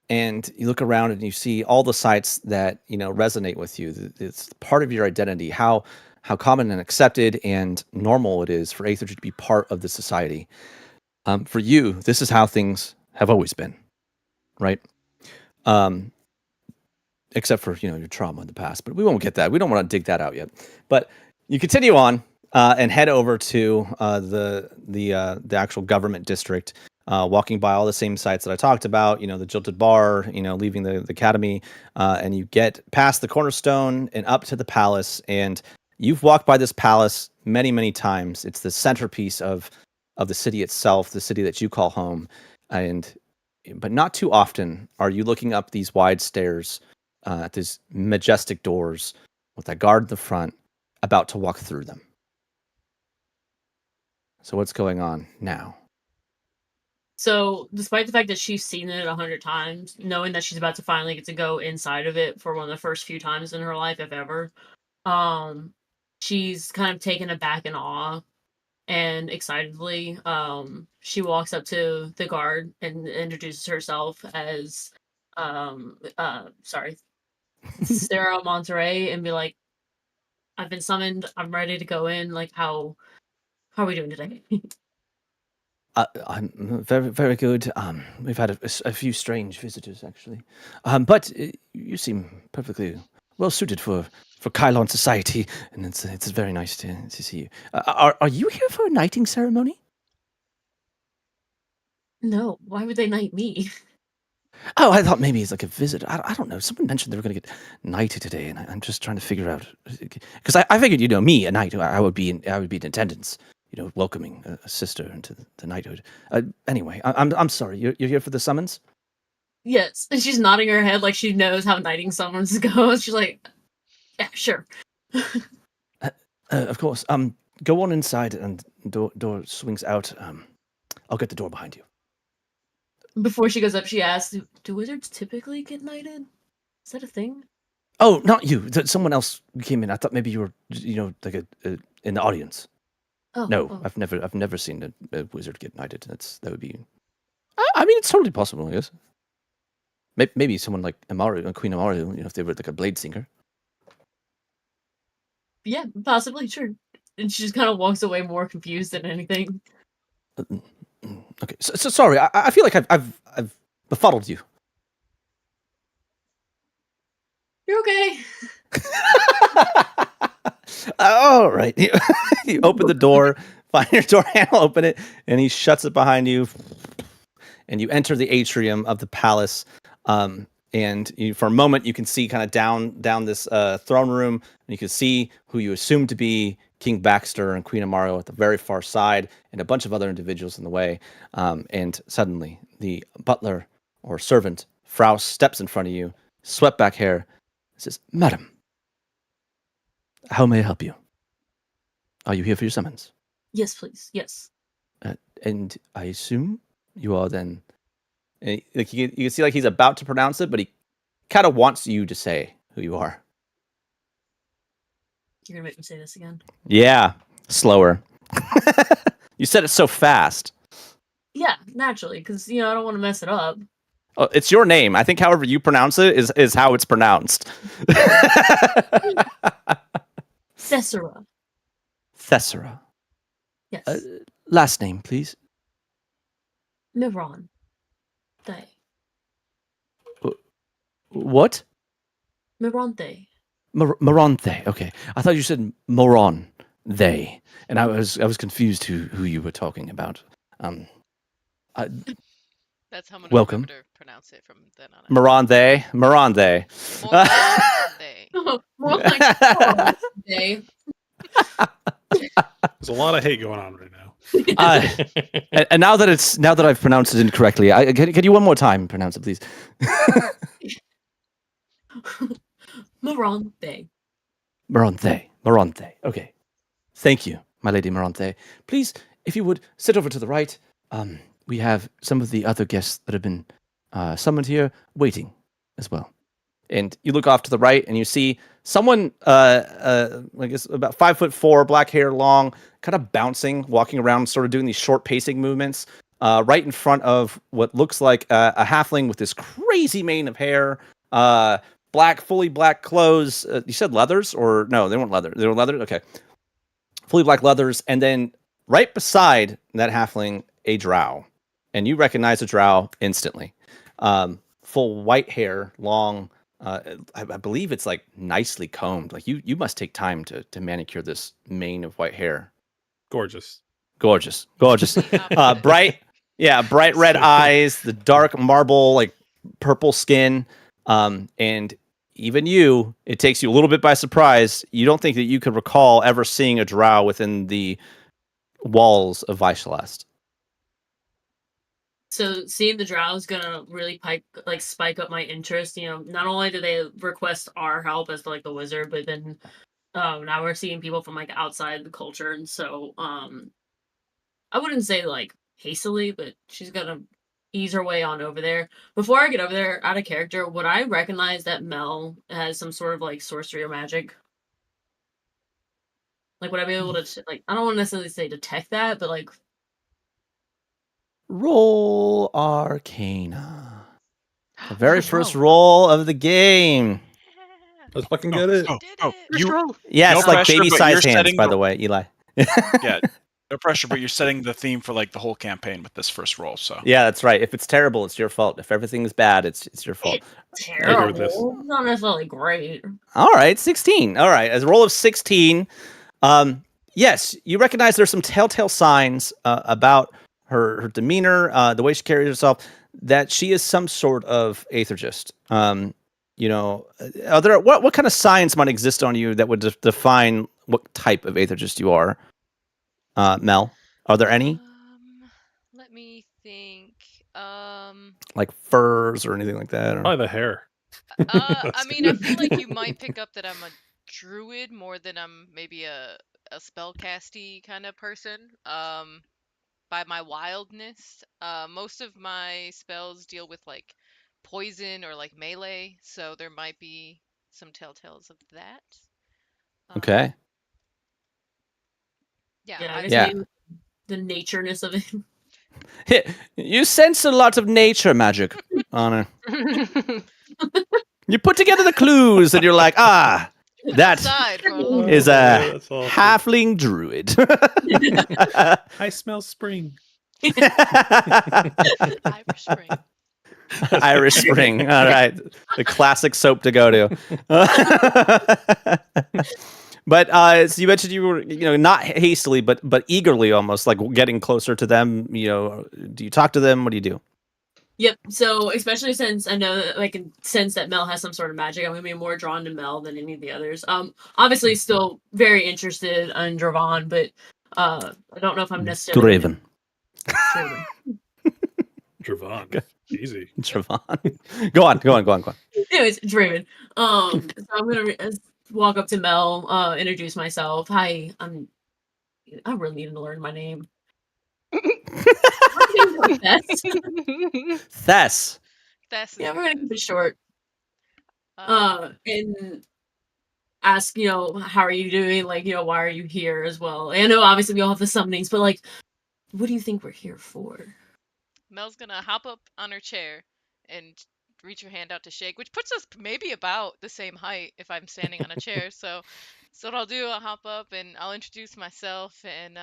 And you look around and you see all the sites that resonate with you. It's part of your identity. How common and accepted and normal it is for Aethergy to be part of the society. For you, this is how things have always been, right? Except for your trauma in the past, but we won't get that. We don't want to dig that out yet. But you continue on and head over to the actual government district, walking by all the same sites that I talked about. The Jilted Bar, leaving the academy, and you get past the Cornerstone and up to the palace. And you've walked by this palace many, many times. It's the centerpiece of the city itself, the city that you call home. But not too often are you looking up these wide stairs at these majestic doors with that guard in the front, about to walk through them. So what's going on now? So, despite the fact that she's seen it 100 times, knowing that she's about to finally get to go inside of it for one of the first few times in her life, if ever, she's kind of taken aback in awe and excitedly. She walks up to the guard and introduces herself as Sarah Monterey, and be like, I've been summoned, I'm ready to go in. Like, how are we doing today? I'm very, very good. We've had a few strange visitors, actually. But you seem perfectly well suited for Kylon society, and it's very nice to see you. Are you here for a knighting ceremony? No, why would they knight me? Oh, I thought maybe it's like a visit. I don't know. Someone mentioned they were going to get knighted today, and I'm just trying to figure out, because I figured, me, a knight, I would be in attendance, welcoming a sister into the knighthood. Anyway, I'm sorry. You're here for the summons? Yes, and she's nodding her head like she knows how knighting summons goes. She's like, yeah, sure. Of course. Go on inside, and door swings out. I'll get the door behind you. Before she goes up, she asks, do wizards typically get knighted? Is that a thing? Oh, not you. Someone else came in. I thought maybe you were, like a in the audience. Oh, No, oh. I've never seen a wizard get knighted. That would be. I mean, it's totally possible, I guess. Maybe someone like Amaru, Queen Amaru, if they were like a blade singer. Yeah, possibly, sure. And she just kind of walks away more confused than anything. Okay, so sorry. I feel like I've befuddled you. You're okay. All right. You open the door, find your door handle, open it, and he shuts it behind you. And you enter the atrium of the palace. And for a moment, you can see kind of down this throne room, and you can see who you assume to be King Baxter and Queen Amaru at the very far side, and a bunch of other individuals in the way. And suddenly, the butler or servant, Frau, steps in front of you, swept back hair, says, "Madam, how may I help you? Are you here for your summons?" Yes, please. Yes. And I assume you are then... And like you can see like he's about to pronounce it, but he kind of wants you to say who you are. You're going to make me say this again? Yeah, slower. You said it so fast. Yeah, naturally, because, I don't want to mess it up. Oh, it's your name. I think however you pronounce it is how it's pronounced. Thessera. Thessera. Yes. Last name, please. Miron. They. What? Mironte. Moronte. Okay, I thought you said Moron. They, and I was confused who you were talking about. That's how I'm gonna Welcome. remember to pronounce it from then on. Moronte. Moronte. More like they. There's a lot of hate going on right now. And now that I've pronounced it incorrectly, can you one more time pronounce it, please? Mironte. Moronte. Okay. Thank you, my lady Moronte. Please, if you would, sit over to the right. We have some of the other guests that have been summoned here waiting as well. And you look off to the right, and you see someone, I guess about 5'4", black hair long, kind of bouncing, walking around, sort of doing these short pacing movements, right in front of what looks like a halfling with this crazy mane of hair, fully black clothes. You said leathers, or no? They weren't leather. They were leather. Okay, fully black leathers, and then right beside that halfling, a drow, and you recognize the drow instantly. Full white hair, long. I believe it's like nicely combed. Like you must take time to manicure this mane of white hair. Gorgeous. Bright red eyes, the dark marble, like purple skin. And even you, it takes you a little bit by surprise. You don't think that you could recall ever seeing a drow within the walls of Vyceleste. So seeing the drow is gonna really spike up my interest. Not only do they request our help as the wizard, but then now we're seeing people from outside the culture, and so I wouldn't say hastily, but she's gonna ease her way on over there. Before I get over there, out of character, would I recognize that Mel has some sort of sorcery or magic? Would I be able to I don't want to necessarily say detect that, but Roll Arcana. The very first roll of the game. Let's fucking get it. Yeah, No it's like pressure, baby but size you're hands, setting by the- the way, Eli. Yeah, no pressure, but you're setting the theme for the whole campaign with this first roll. So Yeah, that's right. If it's terrible, it's your fault. If everything's bad, it's your fault. terrible. Not necessarily great. All right, 16. All right, as a roll of 16. Yes, you recognize there's some telltale signs about her demeanor, the way she carries herself, that she is some sort of aethergist. Are there what kind of signs might exist on you that would define what type of aethergist you are? Mel, are there any? Let me think. Like furs or anything like that? Or... Probably the hair. I mean, I feel like you might pick up that I'm a druid more than I'm maybe a spellcasty kind of person. By my wildness, most of my spells deal with like poison or like melee, so there might be some telltales of that. Okay. Yeah, Yeah, I guess Yeah. maybe the natureness of it. You sense a lot of nature magic, Honor. You put together the clues, and you're like, that outside for a long is a That's awesome. halfling druid. I smell spring. Irish Spring. Irish Spring. All right. The classic soap to go to. But so you mentioned you were, not hastily, but eagerly almost, like getting closer to them. Do you talk to them? What do you do? Yep. So especially since I know that I can sense that Mel has some sort of magic, I'm gonna be more drawn to Mel than any of the others. Obviously still very interested in Dravan, but I don't know if I'm necessarily Draven. Dravan. Easy. Dravan. Go on. Anyways, Draven. So I'm gonna walk up to Mel, introduce myself. Hi, I really need to learn my name. Thess. That's Yeah, we're gonna keep it short. And ask, how are you doing? Like, why are you here as well? I know obviously we all have the summonings, but like, what do you think we're here for? Mel's gonna hop up on her chair and reach her hand out to shake, which puts us maybe about the same height if I'm standing on a chair. So what I'll do, I'll hop up and I'll introduce myself, and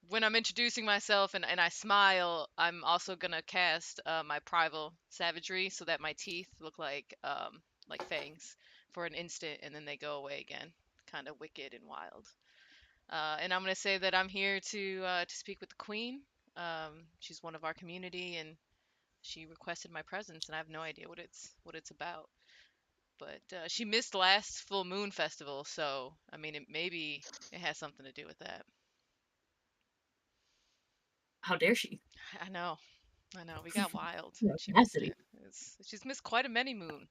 when I'm introducing myself and I smile, I'm also gonna cast my primal savagery so that my teeth look like fangs for an instant, and then they go away again, kind of wicked and wild. And I'm gonna say that I'm here to speak with the queen. She's one of our community, and she requested my presence, and I have no idea what it's about. But she missed last full moon festival, so I mean, maybe it has something to do with that. How dare she? I know, we got wild. No She missed capacity. it. She's missed quite a many moon,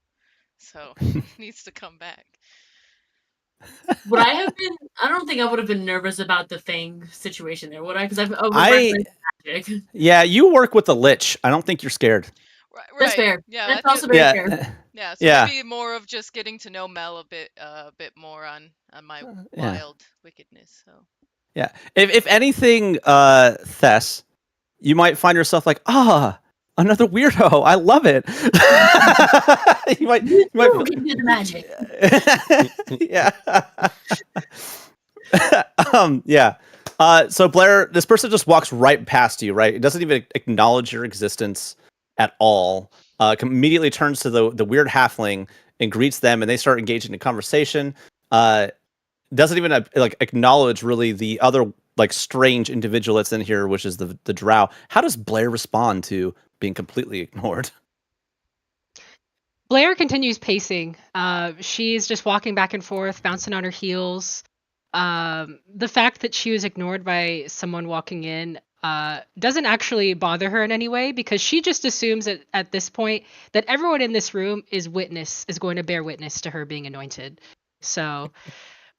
so she needs to come back. Would I have been? I don't think I would have been nervous about the Fang situation there, would I? Because I've magic. Yeah, you work with the Lich. I don't think you're scared. Right. That's fair. Yeah, That's I also feel- very fair. Yeah, so Yeah. maybe more of just getting to know Mel a bit more on my Yeah. wild wickedness. So Yeah. If anything, Thess, you might find yourself like, another weirdo. I love it. you might Ooh, can do the magic. yeah. Yeah. So Blair, this person just walks right past you, right? It doesn't even acknowledge your existence at all. Immediately turns to the weird halfling and greets them, and they start engaging in conversation. Doesn't even acknowledge really the other strange individual that's in here, which is the drow. How does Blair respond to being completely ignored? Blair continues pacing. She's just walking back and forth, bouncing on her heels. The fact that she was ignored by someone walking in doesn't actually bother her in any way, because she just assumes that at this point that everyone in this room is going to bear witness to her being anointed. So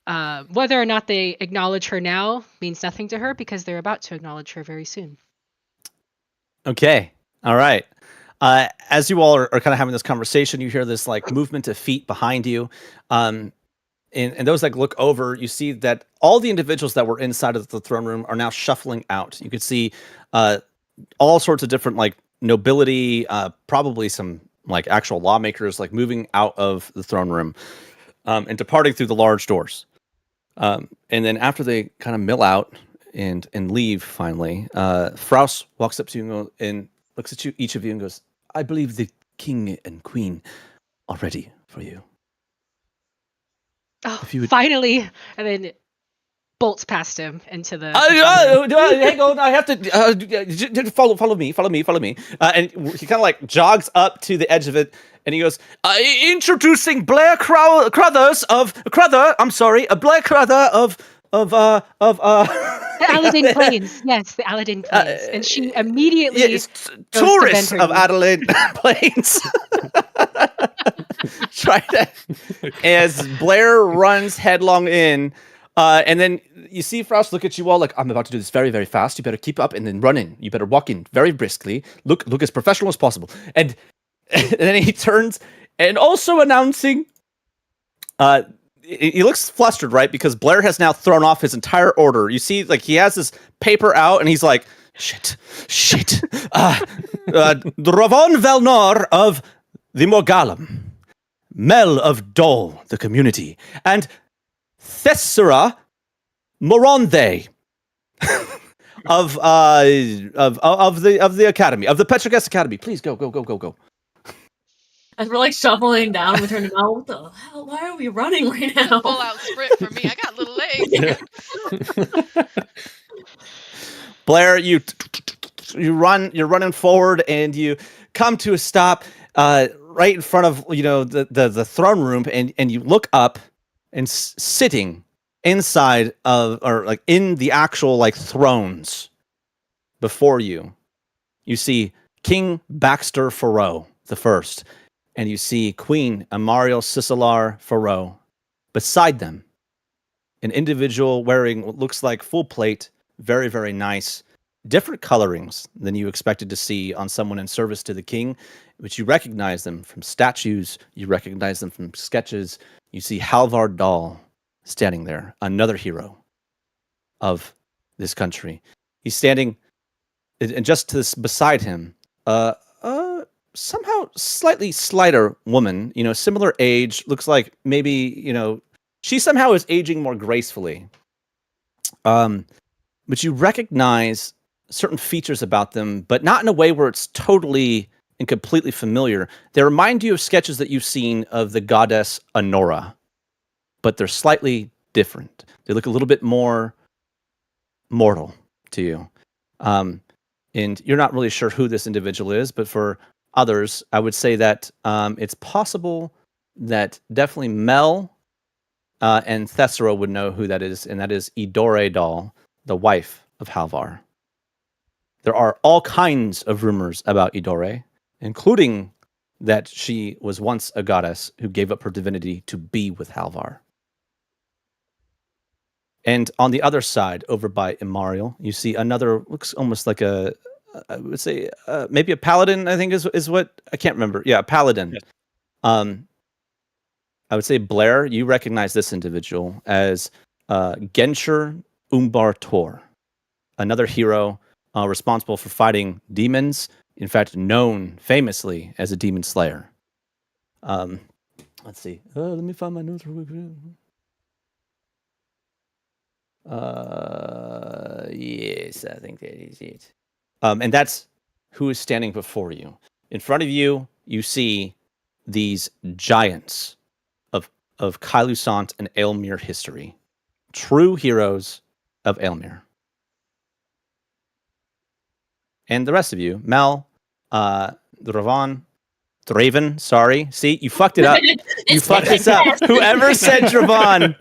whether or not they acknowledge her now means nothing to her, because they're about to acknowledge her very soon. Okay. All right. As you all are kind of having this conversation, you hear this movement of feet behind you. And those look over, you see that all the individuals that were inside of the throne room are now shuffling out. You could see all sorts of different nobility, probably some actual lawmakers moving out of the throne room and departing through the large doors. And then after they kind of mill out and leave finally, Fraus walks up to you and looks at you, each of you, and goes, "I believe the king and queen are ready for you." Oh, If you would- finally! And then bolts past him into the. Hang on, I have to follow me. And he kind of jogs up to the edge of it, and he goes, "Introducing Blair Crothers of Crother. I'm sorry, Blair Crother of Aladdin Plains. Yes, the Aladdin Plains. And she immediately Yes, goes to bend tourists her of knee. Adelaide Plains. Try to as Blair runs headlong in, and then you see Frost look at you all like, I'm about to do this very, very fast. You better keep up and then run in. You better walk in very briskly. Look as professional as possible. And then he turns and also announcing, he looks flustered, right? Because Blair has now thrown off his entire order. You see, like, he has this paper out and he's like, shit. The Ravon Velnor of the Morgalum. Mel of Dol, the community, and Thessera Morondhe of the academy, of the Petrogest Academy. Please go. As we're like shuffling down, we turn to Mel. What the hell? Why are we running right now? Full out sprint for me. I got little legs. Blair, you run. You're running forward, and you come to a stop right in front of the throne room, and you look up, and sitting inside of, or like in the actual like thrones before you, you see King Baxter Farrow the First, and you see Queen Amariel Sicilar Farrow. Beside them, an individual wearing what looks like full plate, very, very nice, different colorings than you expected to see on someone in service to the king, but you recognize them from statues, you recognize them from sketches. You see Halvar Dall standing there, another hero of this country. He's standing, and just beside him, somehow slightly slighter woman, similar age, looks like maybe, she somehow is aging more gracefully. But you recognize certain features about them, but not in a way where it's totally and completely familiar. They remind you of sketches that you've seen of the goddess Honora, but they're slightly different. They look a little bit more mortal to you. And you're not really sure who this individual is, but for others, I would say that it's possible that definitely Mel and Thessera would know who that is, and that is Idore Dall, the wife of Halvar. There are all kinds of rumors about Idore, including that she was once a goddess who gave up her divinity to be with Halvar. And on the other side, over by Imariel, you see another, looks almost like I would say, maybe a paladin, I think is what, I can't remember. Yeah, a paladin. Yes. I would say, Blair, you recognize this individual as Gensher Umbar Tor, another hero responsible for fighting demons, in fact, known famously as a demon slayer. Let's see. Let me find my notes real quick. Yes, I think that is it. And that's who is standing before you. In front of you, you see these giants of Kailusant and Aelmyr history. True heroes of Aelmyr. And the rest of you, Mel, Draven, sorry. See, you fucked it up. You fucked this up. Whoever said Draven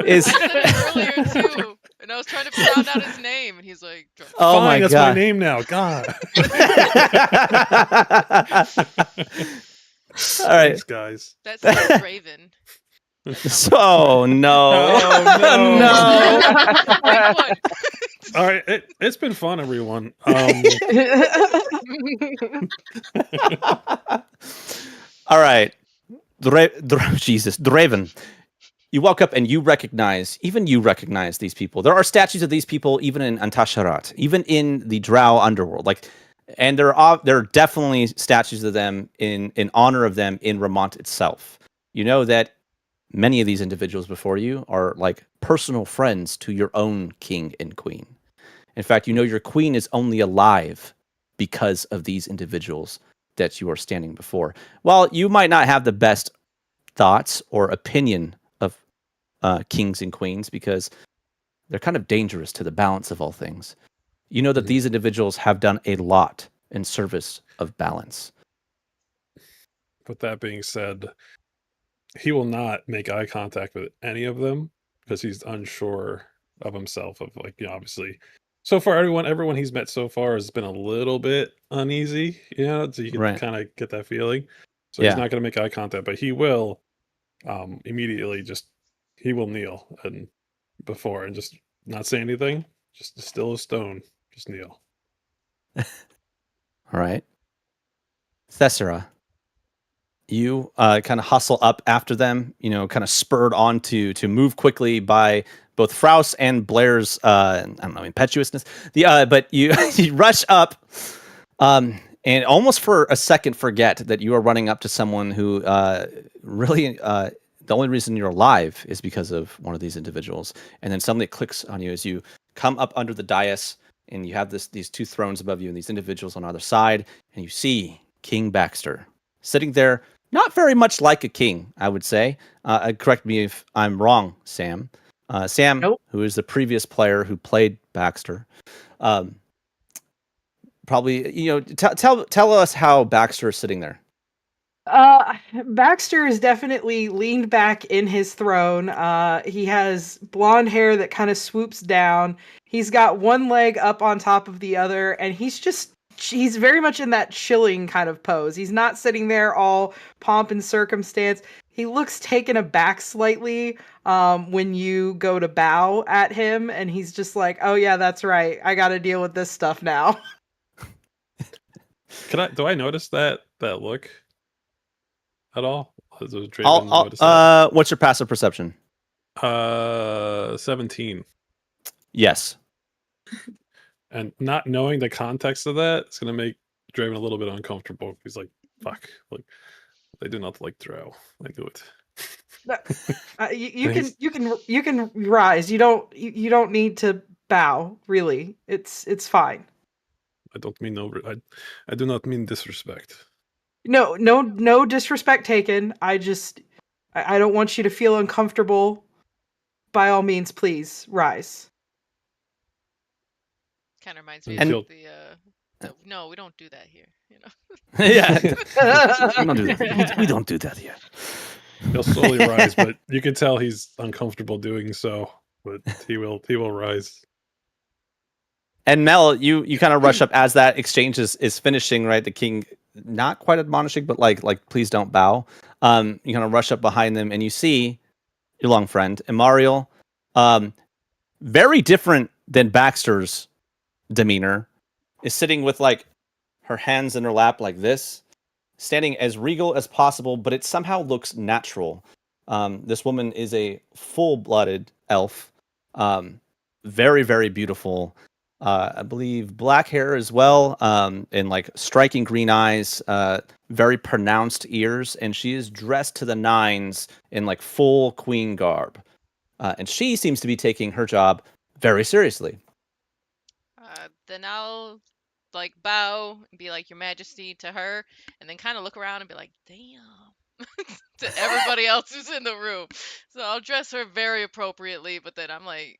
is... I said it earlier, too. And I was trying to sound out his name, and he's like... Oh, my that's God. My name now. God. All right. Thanks, guys. That's Raven. So, no. Oh, no. All right. It's been fun, everyone. All right. Jesus. Draven. You walk up and you recognize these people. There are statues of these people even in Antasharat, even in the Drow underworld. And there are definitely statues of them in honor of them in Ramont itself. You know that many of these individuals before you are like personal friends to your own king and queen. In fact, you know your queen is only alive because of these individuals that you are standing before. While you might not have the best thoughts or opinion of kings and queens because they're kind of dangerous to the balance of all things, you know that these individuals have done a lot in service of balance. With that being said, he will not make eye contact with any of them because he's unsure of himself. Of like, obviously, so far everyone he's met so far has been a little bit uneasy. So you can Right. kind of get that feeling. So he's Yeah. not going to make eye contact, but he will immediately he will kneel and just not say anything, just still a stone, just kneel. All right. Thessera, you kind of hustle up after them, kind of spurred on to move quickly by both Frous and Blair's, I don't know, impetuousness. But you you rush up, and almost for a second forget that you are running up to someone who really the only reason you're alive is because of one of these individuals. And then suddenly it clicks on you as you come up under the dais, and you have these two thrones above you and these individuals on either side, and you see King Baxter sitting there, not very much like a king, I would say. Correct me if I'm wrong, Sam. Sam, Nope. who is the previous player who played Baxter, probably tell us how Baxter is sitting there. Baxter is definitely leaned back in his throne. He has blonde hair that kind of swoops down. He's got one leg up on top of the other, and he's very much in that chilling kind of pose. He's not sitting there all pomp and circumstance. He looks taken aback slightly when you go to bow at him, and he's just like, "Oh yeah, that's right. I got to deal with this stuff now." Do I notice that look at all? Does Draven notice that? What's your passive perception? 17. Yes. And not knowing the context of that, it's gonna make Draven a little bit uncomfortable. He's like, "Fuck! Like, they do not like Drow. I do it." You can rise. You don't need to bow. Really, it's fine. I don't mean I do not mean disrespect. No disrespect taken. I don't want you to feel uncomfortable. By all means, please rise. Kind of reminds me And of the no, we don't do that here, Yeah. We don't do that. We don't do that here. He'll slowly rise, but you can tell he's uncomfortable doing so. But he will rise. And Mel, you kind of rush up as that exchange is finishing, right? The king not quite admonishing, but like please don't bow. You kind of rush up behind them, and you see your long friend Imariel, very different than Baxter's demeanor, is sitting with like her hands in her lap like this, standing as regal as possible, but it somehow looks natural. This woman is a full-blooded elf, very, very beautiful. I believe black hair as well, and like striking green eyes, very pronounced ears, and she is dressed to the nines in like full queen garb. And she seems to be taking her job very seriously. Then I'll like bow and be like, "Your Majesty" to her, and then kind of look around and be like, "Damn," to everybody else who's in the room. So I'll dress her very appropriately, but then I'm like,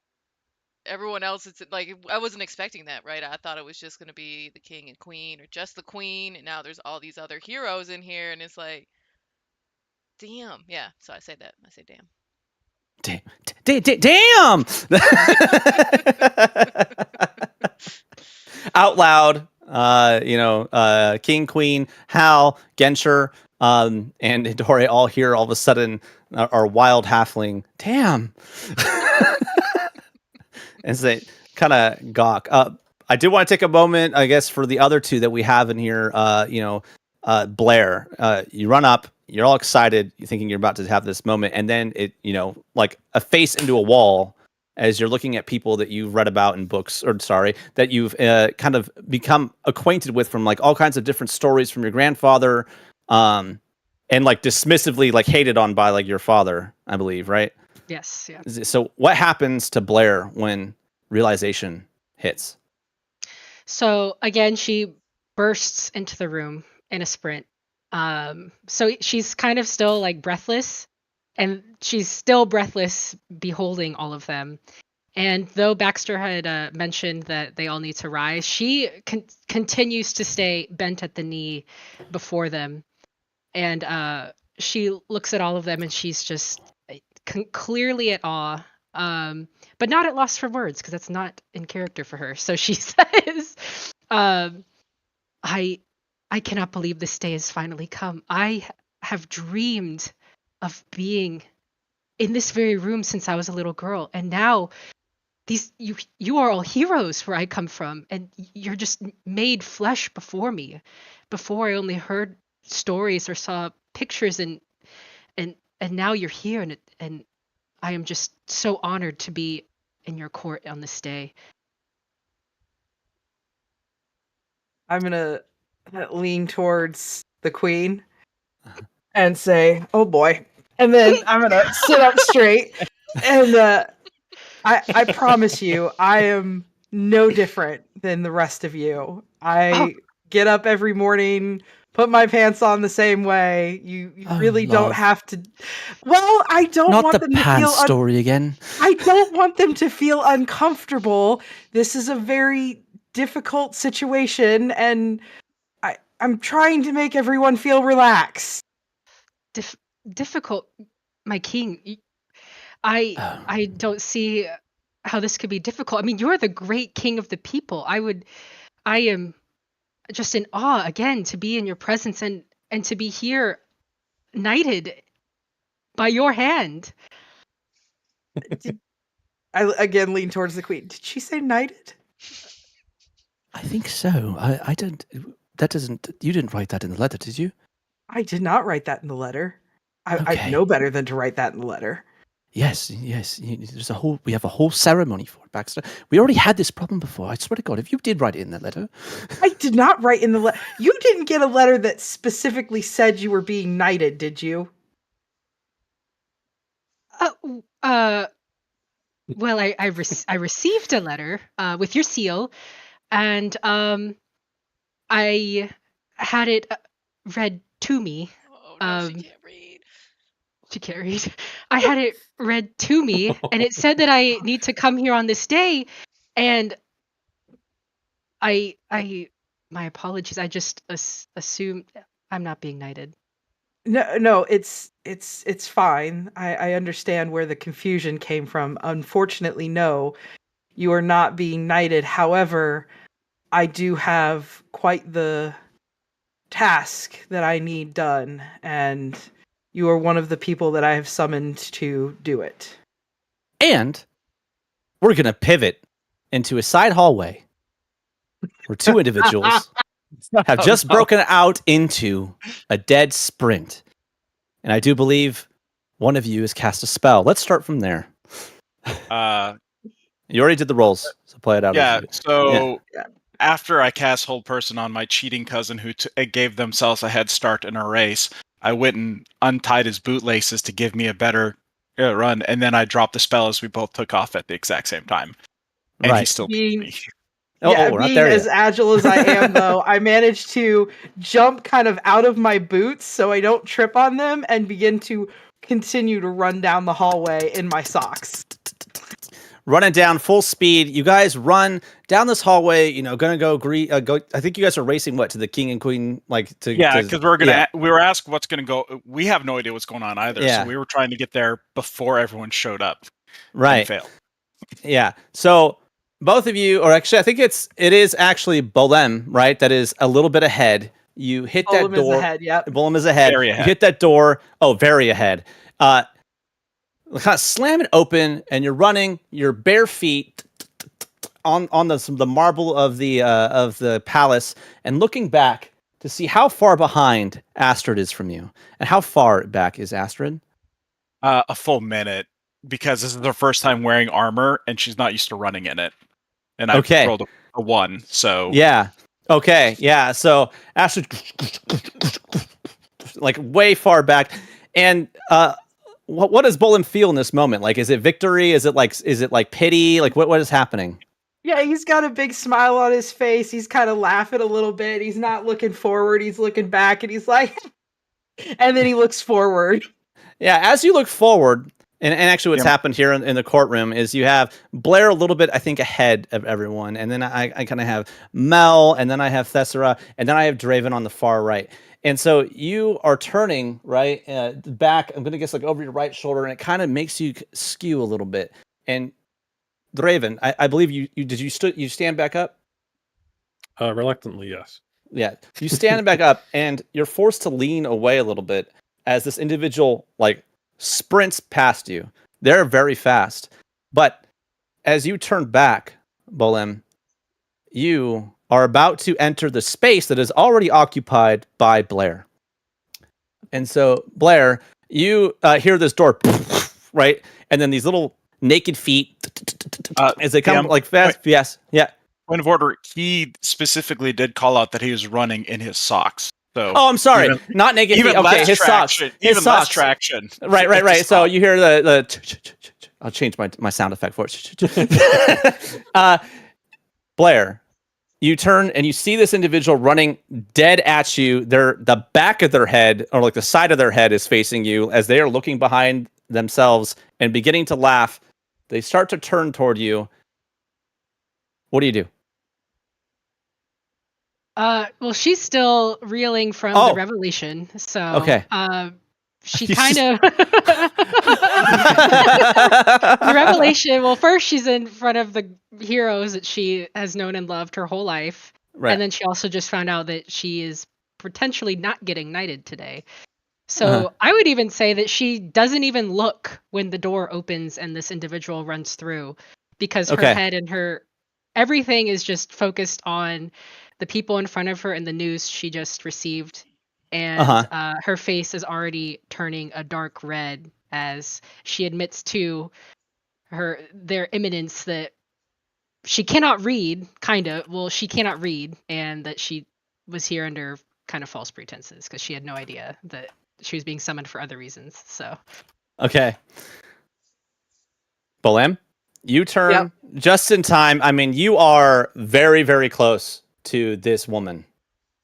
everyone else, it's like I wasn't expecting that, right? I thought it was just gonna be the king and queen, or just the queen, and now there's all these other heroes in here, and it's like, damn, yeah. So I say that. I say, damn. Damn! Out loud, King, Queen, Hal, Genscher, and Hidori all hear all of a sudden our wild halfling, damn! And so they kind of gawk. I did want to take a moment, I guess, for the other two that we have in here. Blair, you run up, you're all excited, you're thinking you're about to have this moment, and then it, like a face into a wall as you're looking at people that you've read about in books, that you've kind of become acquainted with from like all kinds of different stories from your grandfather, and like dismissively like hated on by like your father, I believe, right? Yes, yeah. So what happens to Blair when realization hits? So again, she bursts into the room in a sprint. So she's kind of still like breathless, and she's still breathless beholding all of them. And though Baxter had mentioned that they all need to rise, she continues to stay bent at the knee before them. And she looks at all of them, and she's just clearly at awe but not at loss for words because that's not in character for her. So she says, I cannot believe this day has finally come. I have dreamed of being in this very room since I was a little girl, and now you are all heroes where I come from, and you're just made flesh before me. Before I only heard stories or saw pictures, and now you're here, and I am just so honored to be in your court on this day. I'm gonna lean towards the queen and say, "Oh boy," and then I'm gonna sit up straight. And I promise you, I am no different than the rest of you. I get up every morning, put my pants on the same way. You really don't have to. Well, I don't Not want the them to pants feel. story again. I don't want them to feel uncomfortable. This is a very difficult situation, and I'm trying to make everyone feel relaxed. Difficult, my king. I don't see how this could be difficult. I mean, you're the great king of the people. I am just in awe again to be in your presence and to be here knighted by your hand. I again lean towards the queen. Did she say knighted? I think so. I don't. That doesn't. You didn't write that in the letter, did you? I did not write that in the letter. I Okay. know better than to write that in the letter. Yes. There's a whole. We have a whole ceremony for it, Baxter. We already had this problem before. I swear to God, if you did write it in that letter, I did not write in the letter. You didn't get a letter that specifically said you were being knighted, did you? Well, I received a letter with your seal, and I had it read to me. Oh no, she can't read. She can't read. I had it read to me, and it said that I need to come here on this day, and my apologies. I just assumed I'm not being knighted. No, it's fine. I understand where the confusion came from. Unfortunately, no, you are not being knighted. However, I do have quite the task that I need done, and you are one of the people that I have summoned to do it. and we're gonna pivot into a side hallway where two individuals have just broken out into a dead sprint, and I do believe one of you has cast a spell. Let's start from there. You already did the rolls, so play it out. Yeah. As you. So Yeah. after I cast Hold Person on my cheating cousin who gave themselves a head start in a race, I went and untied his bootlaces to give me a better run, and then I dropped the spell as we both took off at the exact same time. And he Right. still beat me. Yeah, we're not being there as yet. agile as I am, though, I managed to jump kind of out of my boots so I don't trip on them and begin to continue to run down the hallway in my socks. Running down full speed. You guys run down this hallway. Gonna go greet. Go. I think you guys are racing what to the king and queen, like to. Yeah, because we're gonna. Yeah. We were asked what's gonna go. We have no idea what's going on either. Yeah. So we were trying to get there before everyone showed up. Right. And failed. Yeah. So both of you, or actually, I think it is actually Bolem, right? That is a little bit ahead. You hit that Bolem door. is ahead, yep. Bolem is ahead. Very You ahead. hit that door. Oh, very ahead. Kind of slam it open, and you're running. Your bare feet on the marble of the palace, and looking back to see how far behind Astrid is from you, and how far back is Astrid? A full minute, because this is her first time wearing armor, and she's not used to running in it. And I Okay. rolled a 1, so Yeah. Okay. Yeah. So Astrid, like way far back, and what does Bolem feel in this moment? Like, is it victory? Is it like pity? Like, what is happening? Yeah, he's got a big smile on his face. He's kind of laughing a little bit. He's not looking forward. He's looking back, and he's like, and then he looks forward. Yeah. As you look forward, and actually what's happened here in the courtroom is you have Blair a little bit, I think, ahead of everyone. And then I kind of have Mel, and then I have Thessera, and then I have Draven on the far right. And so you are turning, right, back, I'm going to guess like over your right shoulder, and it kind of makes you skew a little bit. And Draven, I believe you you stand back up? Reluctantly, yes. Yeah. You stand back up and you're forced to lean away a little bit as this individual like sprints past you. They're very fast. But as you turn back, Bolem, you are about to enter the space that is already occupied by Blair. And so, Blair, you hear this door, right? And then these little naked feet as they come like fast. Yes. Yeah. Point of order, he specifically did call out that he was running in his socks. So Oh, I'm sorry. Not naked feet. Okay, his socks. Even less traction. Right. So you hear the I'll change my sound effect for it. Blair, you turn and you see this individual running dead at you. The back of their head, or like the side of their head, is facing you as they are looking behind themselves and beginning to laugh. They start to turn toward you. What do you do? Well, she's still reeling from the revelation, so okay. She kind of the revelation. Well, first she's in front of the heroes that she has known and loved her whole life, right. And then she also just found out that she is potentially not getting knighted today. So I would even say that she doesn't even look when the door opens and this individual runs through, because her head and her everything is just focused on the people in front of her and the news she just received. And her face is already turning a dark red as she admits to their imminence that she cannot read, she cannot read, and that she was here under kind of false pretenses because she had no idea that she was being summoned for other reasons. So okay. Bolem, you turn just in time. I mean, you are very, very close to this woman,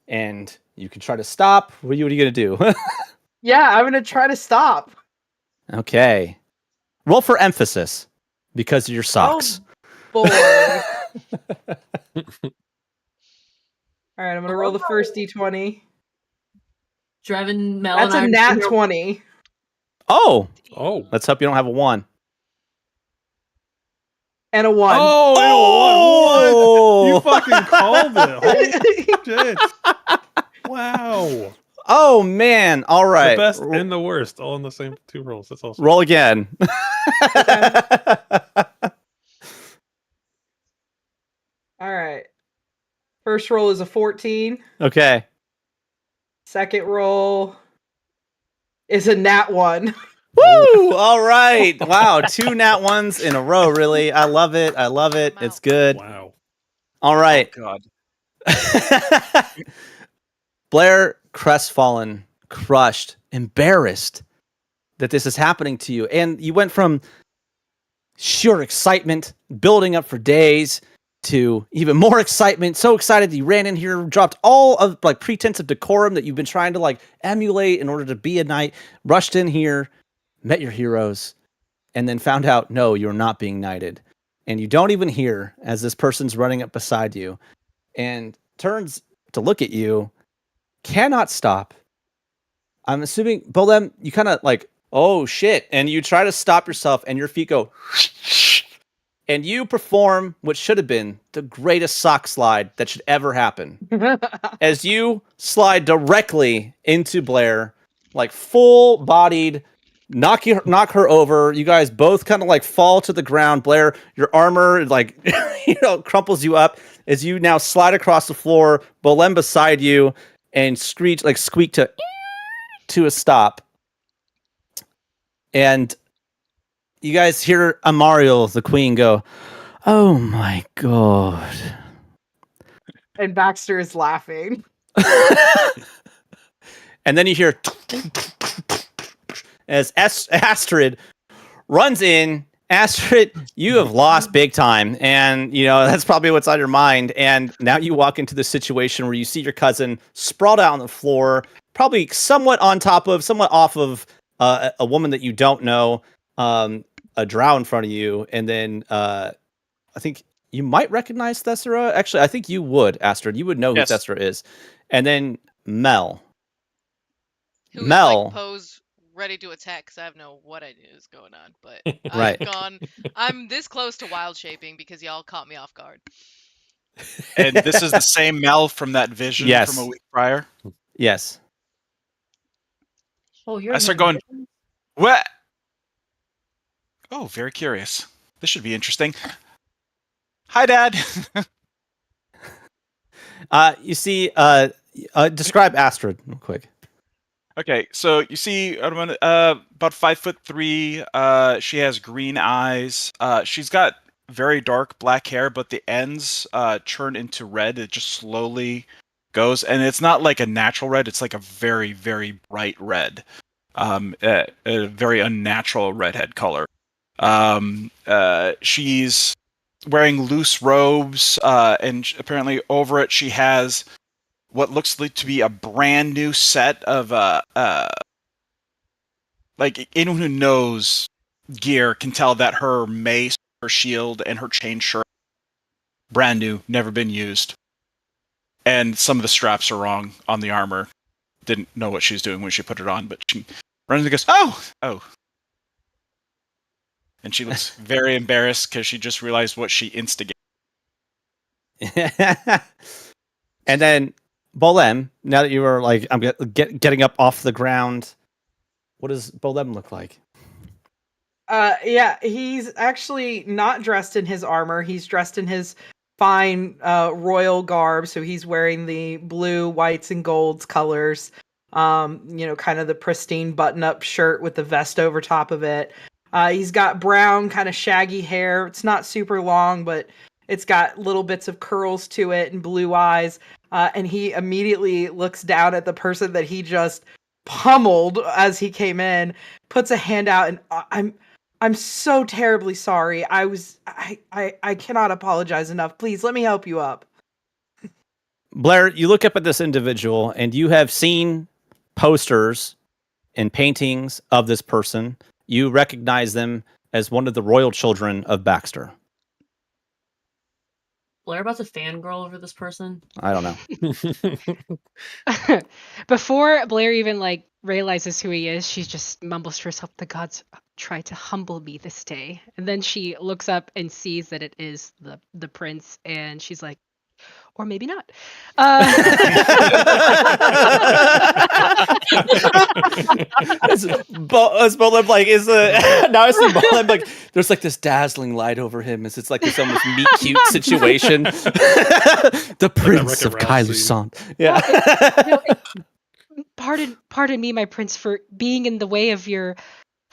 and you can try to stop. What are you going to do? Yeah, I'm going to try to stop. Okay. Roll for emphasis because of your socks. Oh, boy. All right, I'm going to roll the first D20. Draven, Mel, That's a nat 20. Oh. Oh. Let's hope you don't have a 1. And a 1. Oh, you fucking called it. Holy shit. Wow. Oh, man. All right. The best and the worst, all in the same 2 rolls. That's awesome. Roll again. All right. First roll is a 14. Okay. Second roll is a nat 1. Woo! All right. Wow. 2 nat 1s in a row, really. I love it. It's good. Wow. All right. Oh, God. Blair, crestfallen, crushed, embarrassed that this is happening to you. And you went from sheer excitement, building up for days, to even more excitement. So excited that you ran in here, dropped all of like pretense of decorum that you've been trying to like emulate in order to be a knight, rushed in here, met your heroes, and then found out, no, you're not being knighted. And you don't even hear as this person's running up beside you and turns to look at you, cannot stop. I'm assuming, Bolem, you kind of like, oh shit. And you try to stop yourself and your feet go, and you perform what should have been the greatest sock slide that should ever happen. As you slide directly into Blair, like full-bodied, knock her over. You guys both kind of like fall to the ground. Blair, your armor like crumples you up as you now slide across the floor. Bolem beside you and squeak to a stop. And you guys hear Amariel, the queen, go, "Oh my god!" And Baxter is laughing. And then you hear as Astrid runs in. Astrid, you have lost big time, and that's probably what's on your mind. And now you walk into the situation where you see your cousin sprawled out on the floor, probably somewhat off of a woman that you don't know, a drow in front of you, and then I think you might recognize Thessera. Actually, I think you would, Astrid. You would know who Thessera is. And then Mel. Who is like posed ready to attack because I have no what I is going on. But Right. I'm this close to wild shaping because y'all caught me off guard. And this is the same Mel from that vision from a Yes. week prior. Yes. Oh, you're I start going, what? Oh, very curious. This should be interesting. Hi, Dad. You see, describe Astrid real quick. Okay, so you see about 5'3". She has green eyes. She's got very dark black hair, but the ends turn into red. It just slowly goes, and it's not like a natural red. It's like a very, very bright red. A very unnatural redhead color. She's wearing loose robes, and apparently over it she has what looks like to be a brand new set of like anyone who knows gear can tell that her mace, her shield, and her chain shirt brand new, never been used. And some of the straps are wrong on the armor. Didn't know what she was doing when she put it on, but she runs and goes, oh. And she looks very embarrassed because she just realized what she instigated. And then Bolem, now that you are like, I'm getting up off the ground, what does Bolem look like? Yeah, he's actually not dressed in his armor. He's dressed in his fine royal garb. So he's wearing the blue, whites, and golds colors. Kind of the pristine button-up shirt with the vest over top of it. He's got brown, kind of shaggy hair. It's not super long, but it's got little bits of curls to it and blue eyes. And he immediately looks down at the person that he just pummeled as he came in, puts a hand out, and I'm so terribly sorry. I cannot apologize enough. Please let me help you up. Blair, you look up at this individual and you have seen posters and paintings of this person. You recognize them as one of the royal children of Baxter. Blair about to fangirl over this person. I don't know. Before Blair even like realizes who he is, she just mumbles to herself, "The gods try to humble me this day." And then she looks up and sees that it is the prince, and she's like, or maybe not. As Bolem like is now I see Bolem like there's like this dazzling light over him as it's like this almost meet cute situation. The Prince of Kailusan. Yeah. Pardon me, my prince, for being in the way of your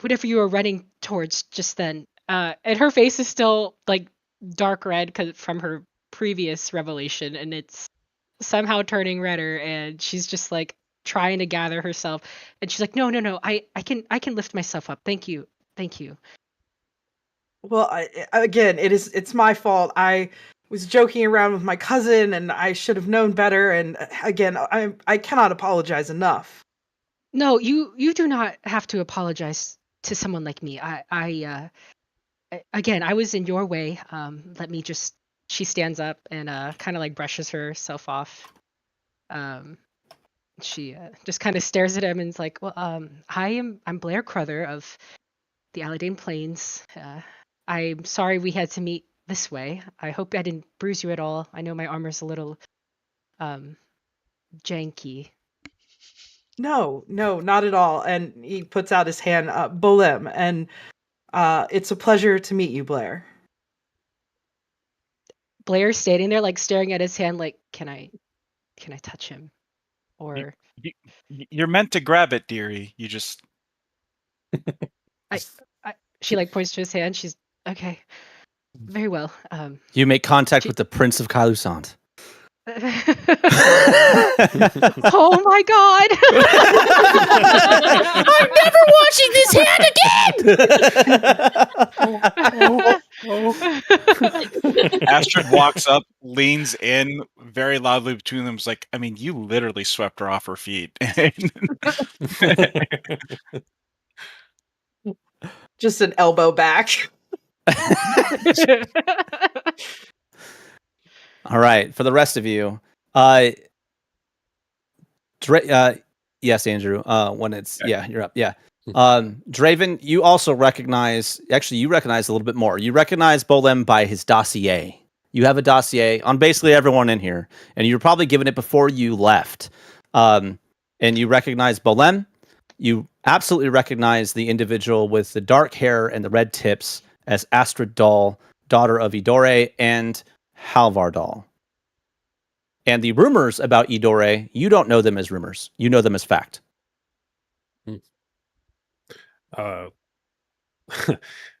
whatever you were running towards just then. And her face is still like dark red from her previous revelation, and it's somehow turning redder, and she's just like trying to gather herself, and she's like, no, I can lift myself up. Thank you. Well, it's my fault. I was joking around with my cousin, and I should have known better. And again, I cannot apologize enough. No, you do not have to apologize to someone like me. I was in your way. Let me just. She stands up and kind of like brushes herself off. She just kind of stares at him and is like, "Well, I'm Blair Crother of the Aladane Plains. I'm sorry we had to meet this way. I hope I didn't bruise you at all. I know my armor's a little janky." No, not at all. And he puts out his hand, Bolem, and it's a pleasure to meet you, Blair. Blair's standing there, like staring at his hand, like, can I touch him? Or You're meant to grab it, dearie. You just. She like points to his hand. She's okay. Very well. You make contact with the Prince of Kailusan. Oh my god! I'm never washing this hand again. Astrid walks up, leans in very loudly between them. Is like, I mean, you literally swept her off her feet. Just an elbow back. All right, for the rest of you, yes, Andrew. When it's you're up. Yeah. Draven, you also recognize a little bit more. You recognize Bolem by his dossier. You have a dossier on basically everyone in here, and you're probably given it before you left. And you recognize Bolem. You absolutely recognize the individual with the dark hair and the red tips as Astrid Dahl, daughter of Idore and Halvar Dahl. And the rumors about Idore, you don't know them as rumors. You know them as fact.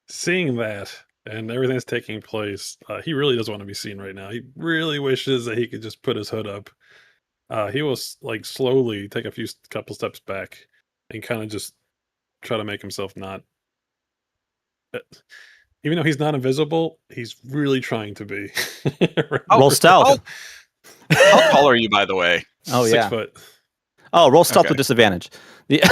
Seeing that and everything that's taking place, he really doesn't want to be seen right now. He really wishes that he could just put his hood up. He will like slowly take a couple steps back and kind of just try to make himself not. Even though he's not invisible, he's really trying to be. Roll stealth. How tall are you, by the way? Oh, 6 yeah. foot. Oh, roll stealth Okay. with disadvantage. With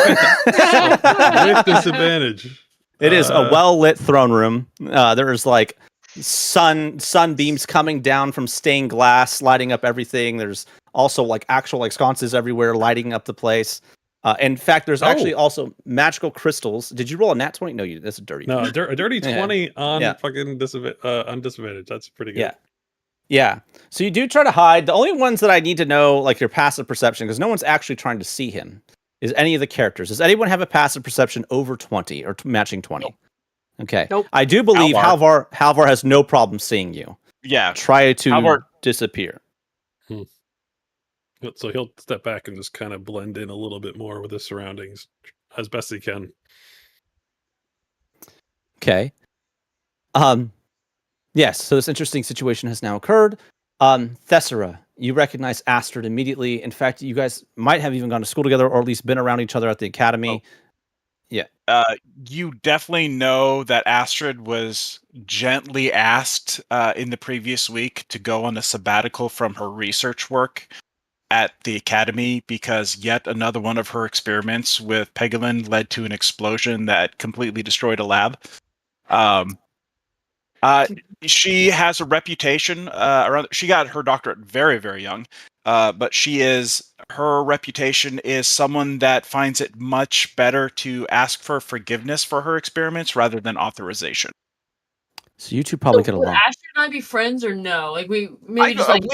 disadvantage. It is a well-lit throne room. There's like sunbeams coming down from stained glass, lighting up everything. There's also like actual like sconces everywhere, lighting up the place. In fact, there's actually also magical crystals. Did you roll a nat 20? No, that's a dirty. No, a dirty 20 on Yeah. fucking disadvantage. That's pretty good. Yeah. So you do try to hide. The only ones that I need to know, like your passive perception, because no one's actually trying to see him, is any of the characters. Does anyone have a passive perception over 20 or matching 20? Nope. Okay. Nope. I do believe Halvar has no problem seeing you. Yeah. Try to Halvar disappear. So he'll step back and just kind of blend in a little bit more with his surroundings as best he can. Okay. Yes, so this interesting situation has now occurred. Thessera, you recognize Astrid immediately. In fact, you guys might have even gone to school together or at least been around each other at the academy. You definitely know that Astrid was gently asked in the previous week to go on a sabbatical from her research work at the academy because yet another one of her experiments with Pegolin led to an explosion that completely destroyed a lab. She has a reputation around. She got her doctorate very, very young, but her reputation is someone that finds it much better to ask for forgiveness for her experiments rather than authorization. So you two probably get Would along. Astrid and I be friends or no? Like we maybe just like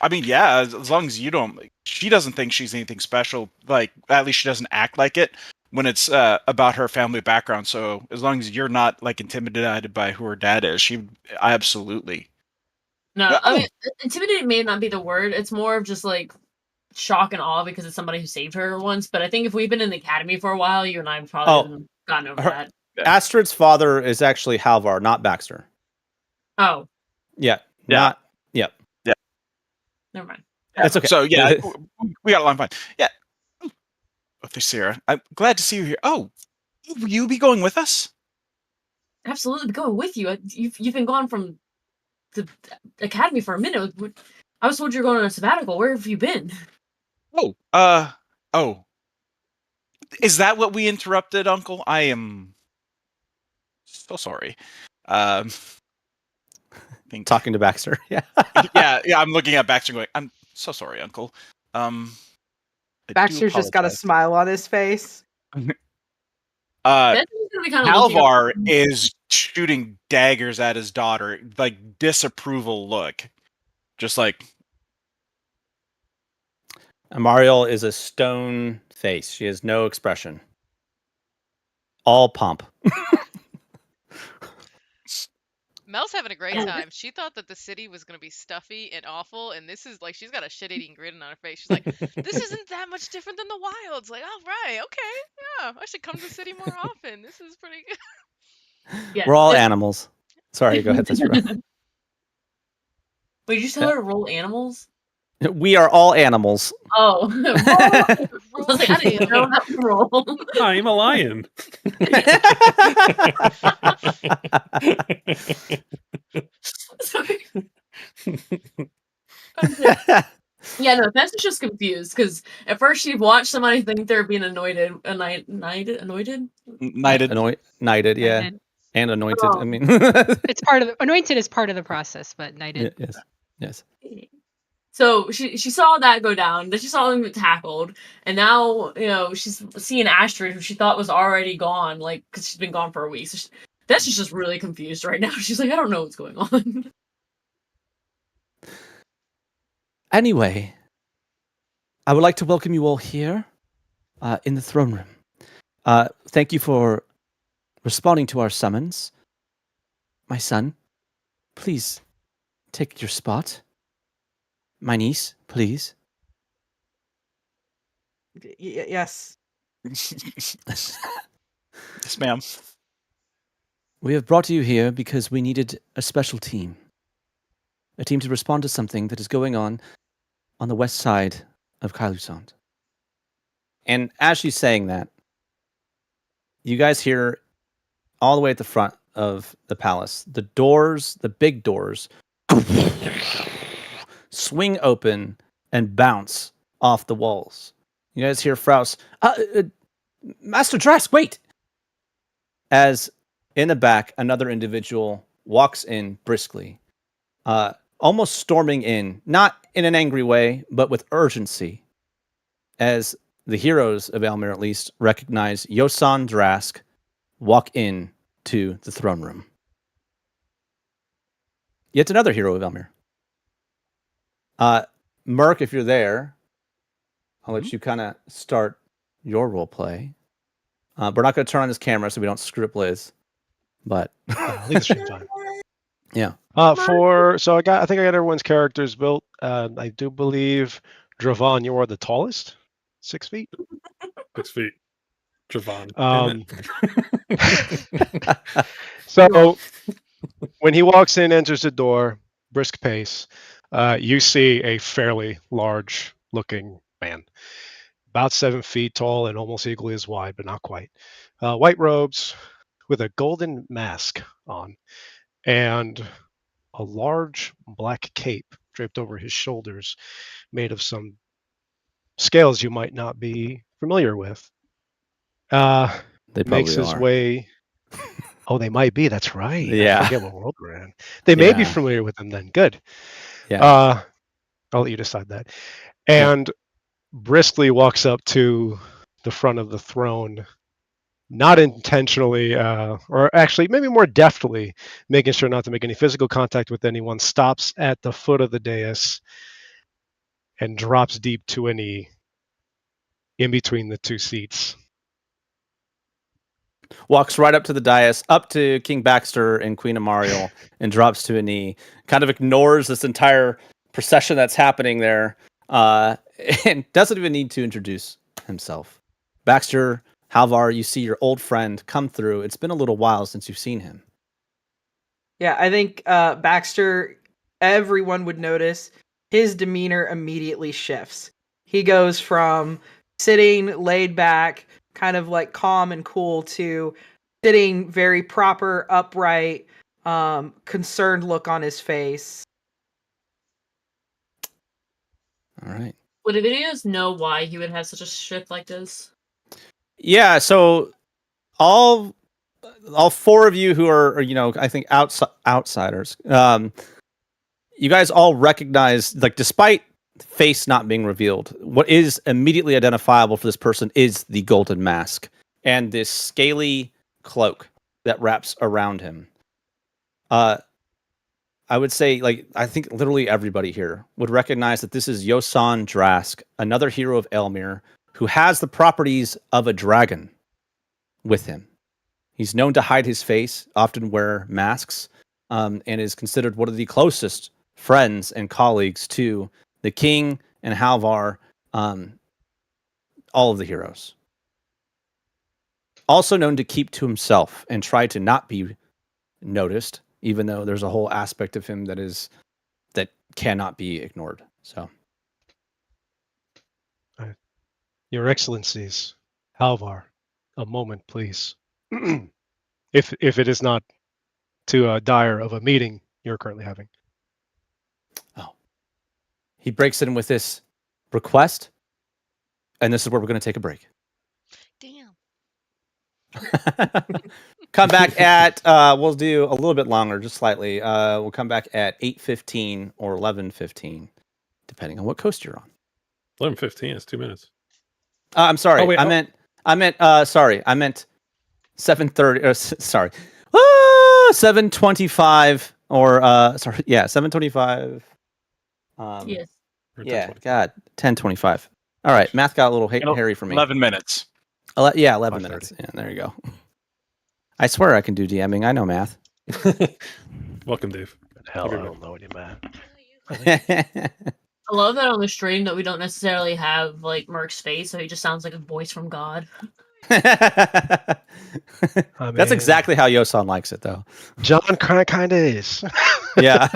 I mean, yeah, as long as you don't. She doesn't think she's anything special. Like, at least she doesn't act like it when it's about her family background. So as long as you're not like intimidated by who her dad is, absolutely. no. I mean, intimidated may not be the word. It's more of just like shock and awe because it's somebody who saved her once. But I think if we've been in the academy for a while, you and I have probably gotten over that. Astrid's father is actually Halvar, not Baxter. Oh, Yeah. never mind. That's okay. So yeah, we got along fine. Yeah. Oh, there's Sarah. I'm glad to see you here. Oh, will you be going with us? Absolutely, be going with you. You've been gone from the academy for a minute. I was told you were going on a sabbatical. Where have you been? Oh. Is that what we interrupted, Uncle? I am so sorry. Talking to Baxter. Yeah. yeah. I'm looking at Baxter going, I'm so sorry, Uncle. Baxter's just got a smile on his face. Halvar is shooting daggers at his daughter, like disapproval look. Just like Amariel is a stone face. She has no expression. All pomp. Mel's having a great time. She thought that the city was going to be stuffy and awful, and this is like she's got a shit-eating grin on her face. She's like, "This isn't that much different than the wilds." Like, "Oh right, okay, yeah, I should come to the city more often. This is pretty good." Yeah, We're all animals. Sorry, go ahead. Wait, did you tell her to roll animals? We are all animals. Oh, I was like, I didn't know how to roll. I'm a lion. Sorry. Okay. Yeah, no, Tess is just confused because at first she watched somebody think they're being anointed, knighted, Knighted, yeah, Knighted. and anointed. Oh. I mean, It's part of anointed is part of the process, but knighted. yes. So she saw that go down, then she saw him get tackled, and now, she's seeing Astrid, who she thought was already gone, like, because she's been gone for a week. So she's just really confused right now. She's like, I don't know what's going on. Anyway, I would like to welcome you all here in the throne room. Thank you for responding to our summons. My son, please take your spot. My niece, please. Yes. Yes, ma'am. We have brought you here because we needed a special team. A team to respond to something that is going on the west side of Kailusand. And as she's saying that, you guys hear all the way at the front of the palace, the doors, the big doors, swing open and bounce off the walls. You guys hear Frous, Master Drask, wait! As in the back, another individual walks in briskly, almost storming in, not in an angry way, but with urgency, as the heroes of Aelmyr at least recognize Yosan Drask walk in to the throne room. Yet another hero of Aelmyr. Merc, if you're there, I'll let you kind of start your role play. We're not going to turn on this camera so we don't screw up Liz. But leave the stream time. Yeah. I think I got everyone's characters built. I do believe Dravon, you are the tallest, 6 feet. 6 feet. Dravon. So when he walks in, enters the door, brisk pace, you see a fairly large-looking man, about 7 feet tall and almost equally as wide, but not quite. White robes with a golden mask on, and a large black cape draped over his shoulders, made of some scales you might not be familiar with. They Makes his are. way. Oh, they might be. That's right. Yeah. I forget what world we're in. They may be familiar with them then. Good. Yeah. I'll let you decide that. And briskly walks up to the front of the throne, not intentionally, or actually maybe more deftly, making sure not to make any physical contact with anyone, stops at the foot of the dais and drops deep to a knee in between the two seats. Walks right up to the dais, up to King Baxter and Queen Amariel, and drops to a knee. Kind of ignores this entire procession that's happening there, and doesn't even need to introduce himself. Baxter, Halvar, you see your old friend come through. It's been a little while since you've seen him. Yeah, I think Baxter, everyone would notice his demeanor immediately shifts. He goes from sitting laid back, kind of like calm and cool, to sitting very proper, upright, concerned look on his face. All right. Would any of us know why he would have such a shift like this? Yeah, so all four of you who are I think outsiders, you guys all recognize, like, despite face not being revealed, what is immediately identifiable for this person is the golden mask and this scaly cloak that wraps around him. I would say, like, I think literally everybody here would recognize that this is Yosan Drask, another hero of Aelmyr, who has the properties of a dragon with him. He's known to hide his face, often wear masks, and is considered one of the closest friends and colleagues to the king and Halvar, all of the heroes. Also known to keep to himself and try to not be noticed, even though there's a whole aspect of him that cannot be ignored. So, Your Excellencies, Halvar, a moment, please. if it is not too dire of a meeting you're currently having. Oh, he breaks in with this request, and this is where we're going to take a break. Damn. Come back at we'll do a little bit longer, just slightly. We'll come back at 8:15 or 11:15, depending on what coast you're on. 11:15. It's 2 minutes. I'm sorry. Oh, wait, I oh. meant. Sorry. I meant 7:30. Sorry. 7:25 or 7:25. Yes. Or Yeah. 10:20. God. 10:25. All right. Math got a little hairy for me. 11 minutes. 11 5:30. minutes. Yeah. There you go. I swear I can do DMing. I know math. Welcome, Dave. Hell, Every I minute. don't know any math. I love that on the stream that we don't necessarily have like Merc's face, so he just sounds like a voice from God. That's mean- exactly how Yosan likes it, though. John kind of is. Yeah.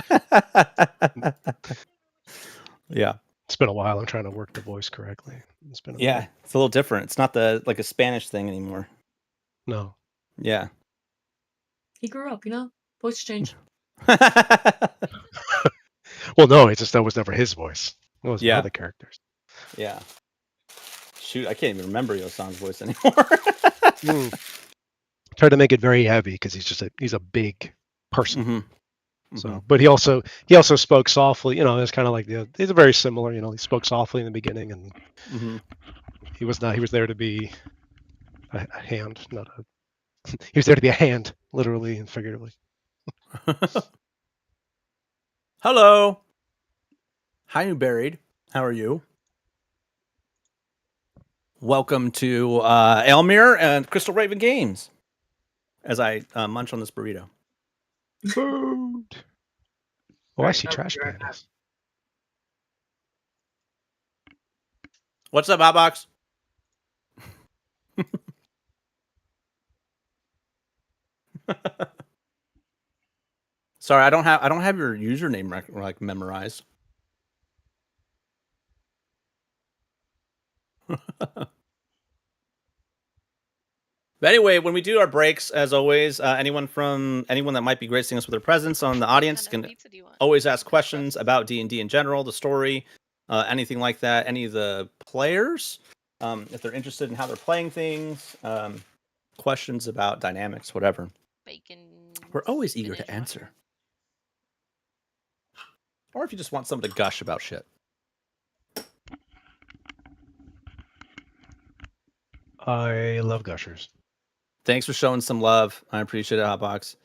Yeah. It's been a while. I'm trying to work the voice correctly. It's been a Yeah. minute. It's a little different. It's not like a Spanish thing anymore. No. Yeah. He grew up, voice change. Well, no, it's just that was never his voice. It was Yeah. other characters. Yeah. Shoot, I can't even remember Yosan's voice anymore. Tried to make it very heavy because he's a big person. Mm-hmm. So, but he also spoke softly. It's kind of like it's very similar. He spoke softly in the beginning, and he was there to be a hand, not a. He was there to be a hand, literally and figuratively. Hello. Hi, New Buried. How are you? Welcome to Aelmyr and Crystal Raven Games. As I munch on this burrito. Food. Oh, I see Trash Pandas. What's up, Hotbox? Sorry, I don't have your username memorized. But anyway, when we do our breaks, as always, anyone that might be gracing us with their presence on the audience What kind can of pizza do you want? always ask questions about D&D in general, the story, anything like that. Any of the players, if they're interested in how they're playing things, questions about dynamics, whatever. Bacon. We're always eager to spinach answer. mushroom. Or if you just want someone to gush about shit. I love gushers. Thanks for showing some love. I appreciate it, Hotbox.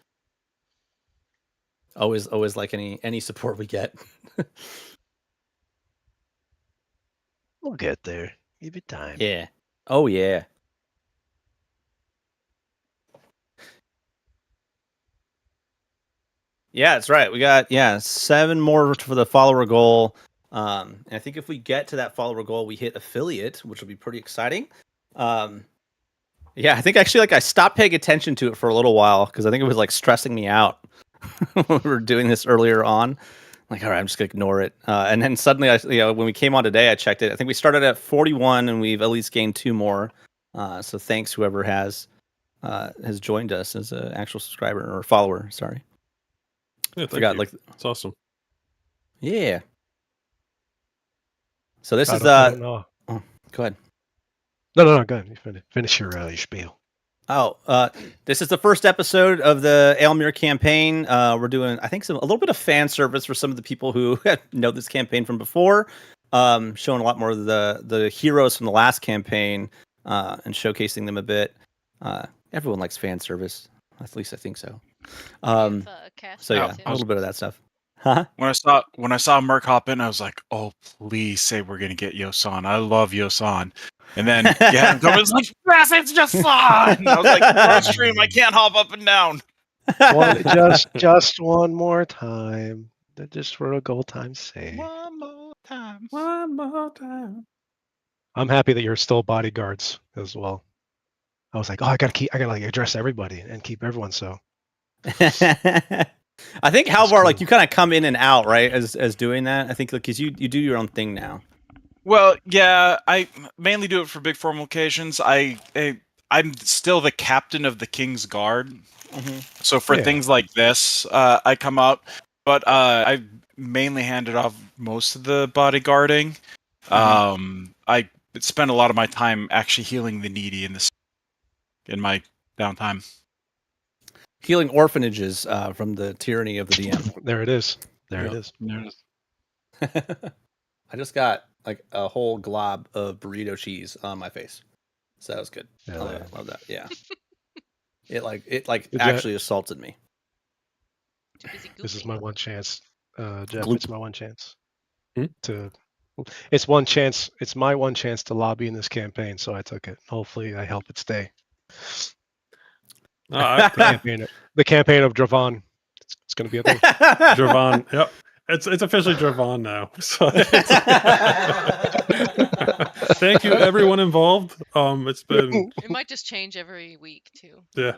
Always like any support we get. We'll get there. Give it time. Yeah. Oh yeah. Yeah, that's right. We got 7 more for the follower goal. And I think if we get to that follower goal, we hit affiliate, which will be pretty exciting. Yeah, I think actually I stopped paying attention to it for a little while because I think it was stressing me out when we were doing this earlier on. All right, I'm just gonna ignore it. And then suddenly, when we came on today, I checked it. I think we started at 41, and we've at least gained 2 more. So thanks whoever has joined us as an actual subscriber or follower. Sorry, Yeah, forgot. you. It's awesome. Yeah. So this I is don't know. Oh, go ahead. No, go ahead. You finish your spiel. Oh, this is the first episode of the Aelmyr campaign. We're doing, I think, a little bit of fan service for some of the people who know this campaign from before. Showing a lot more of the heroes from the last campaign and showcasing them a bit. Everyone likes fan service. At least I think so. So yeah, a little bit of that stuff. Huh? When I saw Merc hop in, I was like, "Oh, please say we're gonna get Yosan. I love Yosan." And then I was like, "Yes, it's just Yosan." I was like, "On stream, I can't hop up and down." Just one more time. Just for a goal time's sake. One more time. One more time. I'm happy that you're still bodyguards as well. I was like, I gotta address everybody and keep everyone so. I think Halvar, cool. you kind of come in and out, right? As doing that, I think because you do your own thing now. Well, yeah, I mainly do it for big formal occasions. I'm still the captain of the King's Guard, so for things like this, I come up. But I mainly handed off most of the bodyguarding. I spend a lot of my time actually healing the needy in my downtime. Healing orphanages from the tyranny of the DM. There it is. There it is. There it is. I just got like a whole glob of burrito cheese on my face, so that was good. I Hell love that. Yeah, it Did actually assaulted me. Too busy This is goofing. my one chance, Jeff. Gloop. It's my one chance Hmm? to. It's one chance. It's my one chance to lobby in this campaign, so I took it. Hopefully, I help it stay. The campaign of Dravon. It's going to be a thing. Dravon. Yep. It's officially Dravon now. So thank you everyone involved. It's been It might just change every week too. Yeah.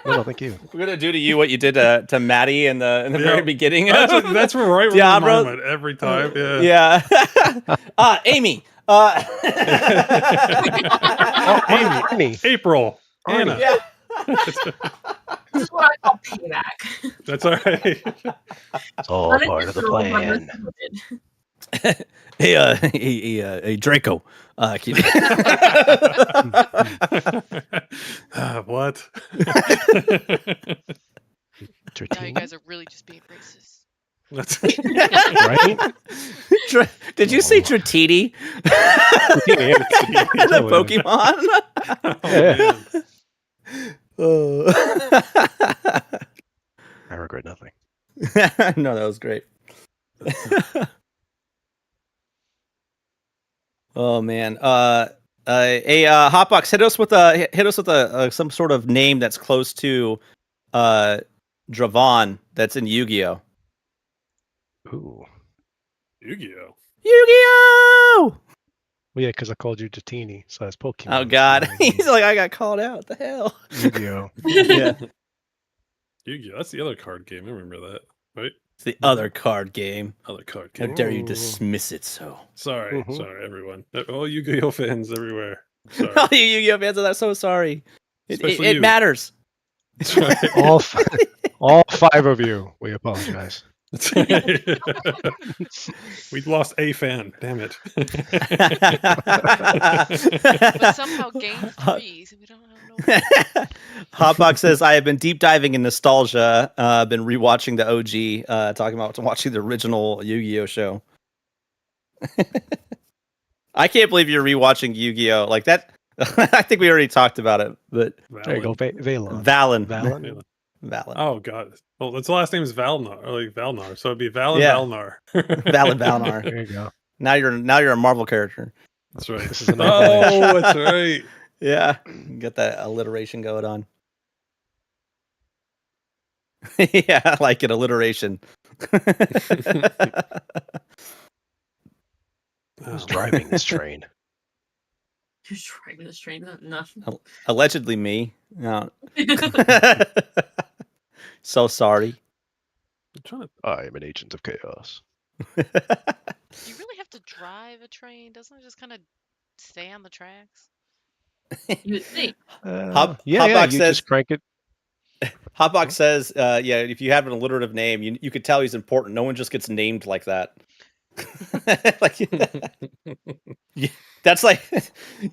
No, thank you. We're gonna do to you what you did to Maddie in the very beginning. That's right where my Deabros. mind went every time. Yeah. Amy. Amy. April. Anna. Yeah. This is what I call payback. That's all right. It's all part of the plan. Hey, Draco. What? Now you guys are really just being racist. That's Right? Did you say Tratini? The Pokemon? Oh, I regret nothing. No, that was great. Oh man. Hotbox, hit us with some sort of name that's close to Dravon that's in Yu-Gi-Oh. Ooh. Yu-Gi-Oh. Yu-Gi-Oh! Well, yeah, because I called you Jatini, so that's Pokemon. Oh god. He's like, I got called out. What the hell? Yu-Gi-Oh. Yeah. Yu-Gi-Oh. That's the other card game. I remember that. Right? It's the other card game. Other card How game. dare you Ooh. dismiss it so? Sorry, everyone. All Yu-Gi-Oh fans everywhere. Sorry. All you Yu-Gi-Oh fans are so sorry. Especially It you. matters. That's right. All five of you, we apologize. We lost a fan. Damn it. But somehow gained 3, so we don't know. Hotbox says, I have been deep diving in nostalgia. Been rewatching the OG, talking about watching the original Yu-Gi-Oh show. I can't believe you're rewatching Yu-Gi-Oh! Like that. I think we already talked about it, but There you go, Valon. Valen. Oh god. Well, its last name is Valnar, or like Valnar, so it'd be Valen Yeah. Valnar. Valnar. There you go. Now you're a Marvel character. That's right. This is an Oh, that's right. Yeah, get that alliteration going on. Yeah, I like it, alliteration. Who's driving this train? Who's driving this train? Nothing. Allegedly me. No. So sorry. I am an agent of chaos. You really have to drive a train? Doesn't it just kind of stay on the tracks? You would think. Hotbox You says, just crank it. Hotbox says, yeah, if you have an alliterative name, you could tell he's important. No one just gets named like that. Like, yeah, that's like,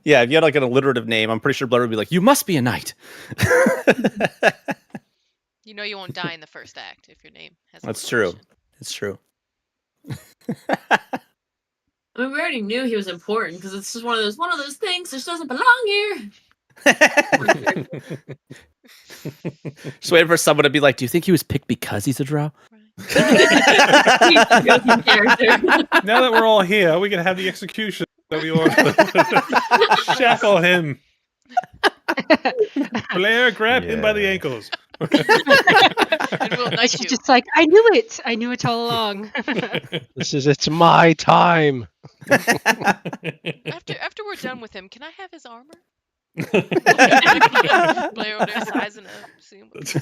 yeah, if you had like an alliterative name, I'm pretty sure Blair would be like, you must be a knight. You know you won't die in the first act if your name has. That's true. alliteration. It's true. I mean, we already knew he was important because it's just one of those things. This doesn't belong here. Just waiting for someone to be like, do you think he was picked because he's a drow? He's a go-to character. Now that we're all here, we can have the execution that we want. Shackle him. Blair, grab him by the ankles. And we'll knight She's you. just like, I knew it. I knew it all along. It's my time. After we're done with him, can I have his armor? Blair over there sizing up. See what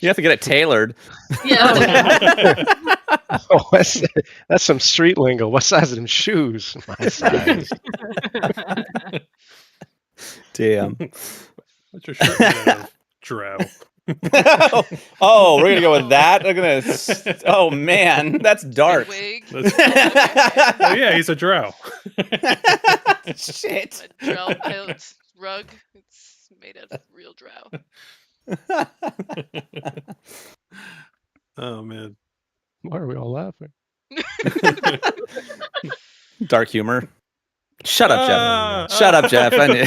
You have to get it tailored. Yeah. Oh, that's some street lingo. What size are them shoes? My size. Damn. What's your shirt made out of? Drow. Oh, we're gonna go with that. We're gonna. Oh man, that's dark. wig. Oh yeah, he's a drow. Shit. A drow pelt rug. It's made out of real drow. Oh man. Why are we all laughing? Dark humor. Shut up, Jeff. Shut up, Jeff. I knew.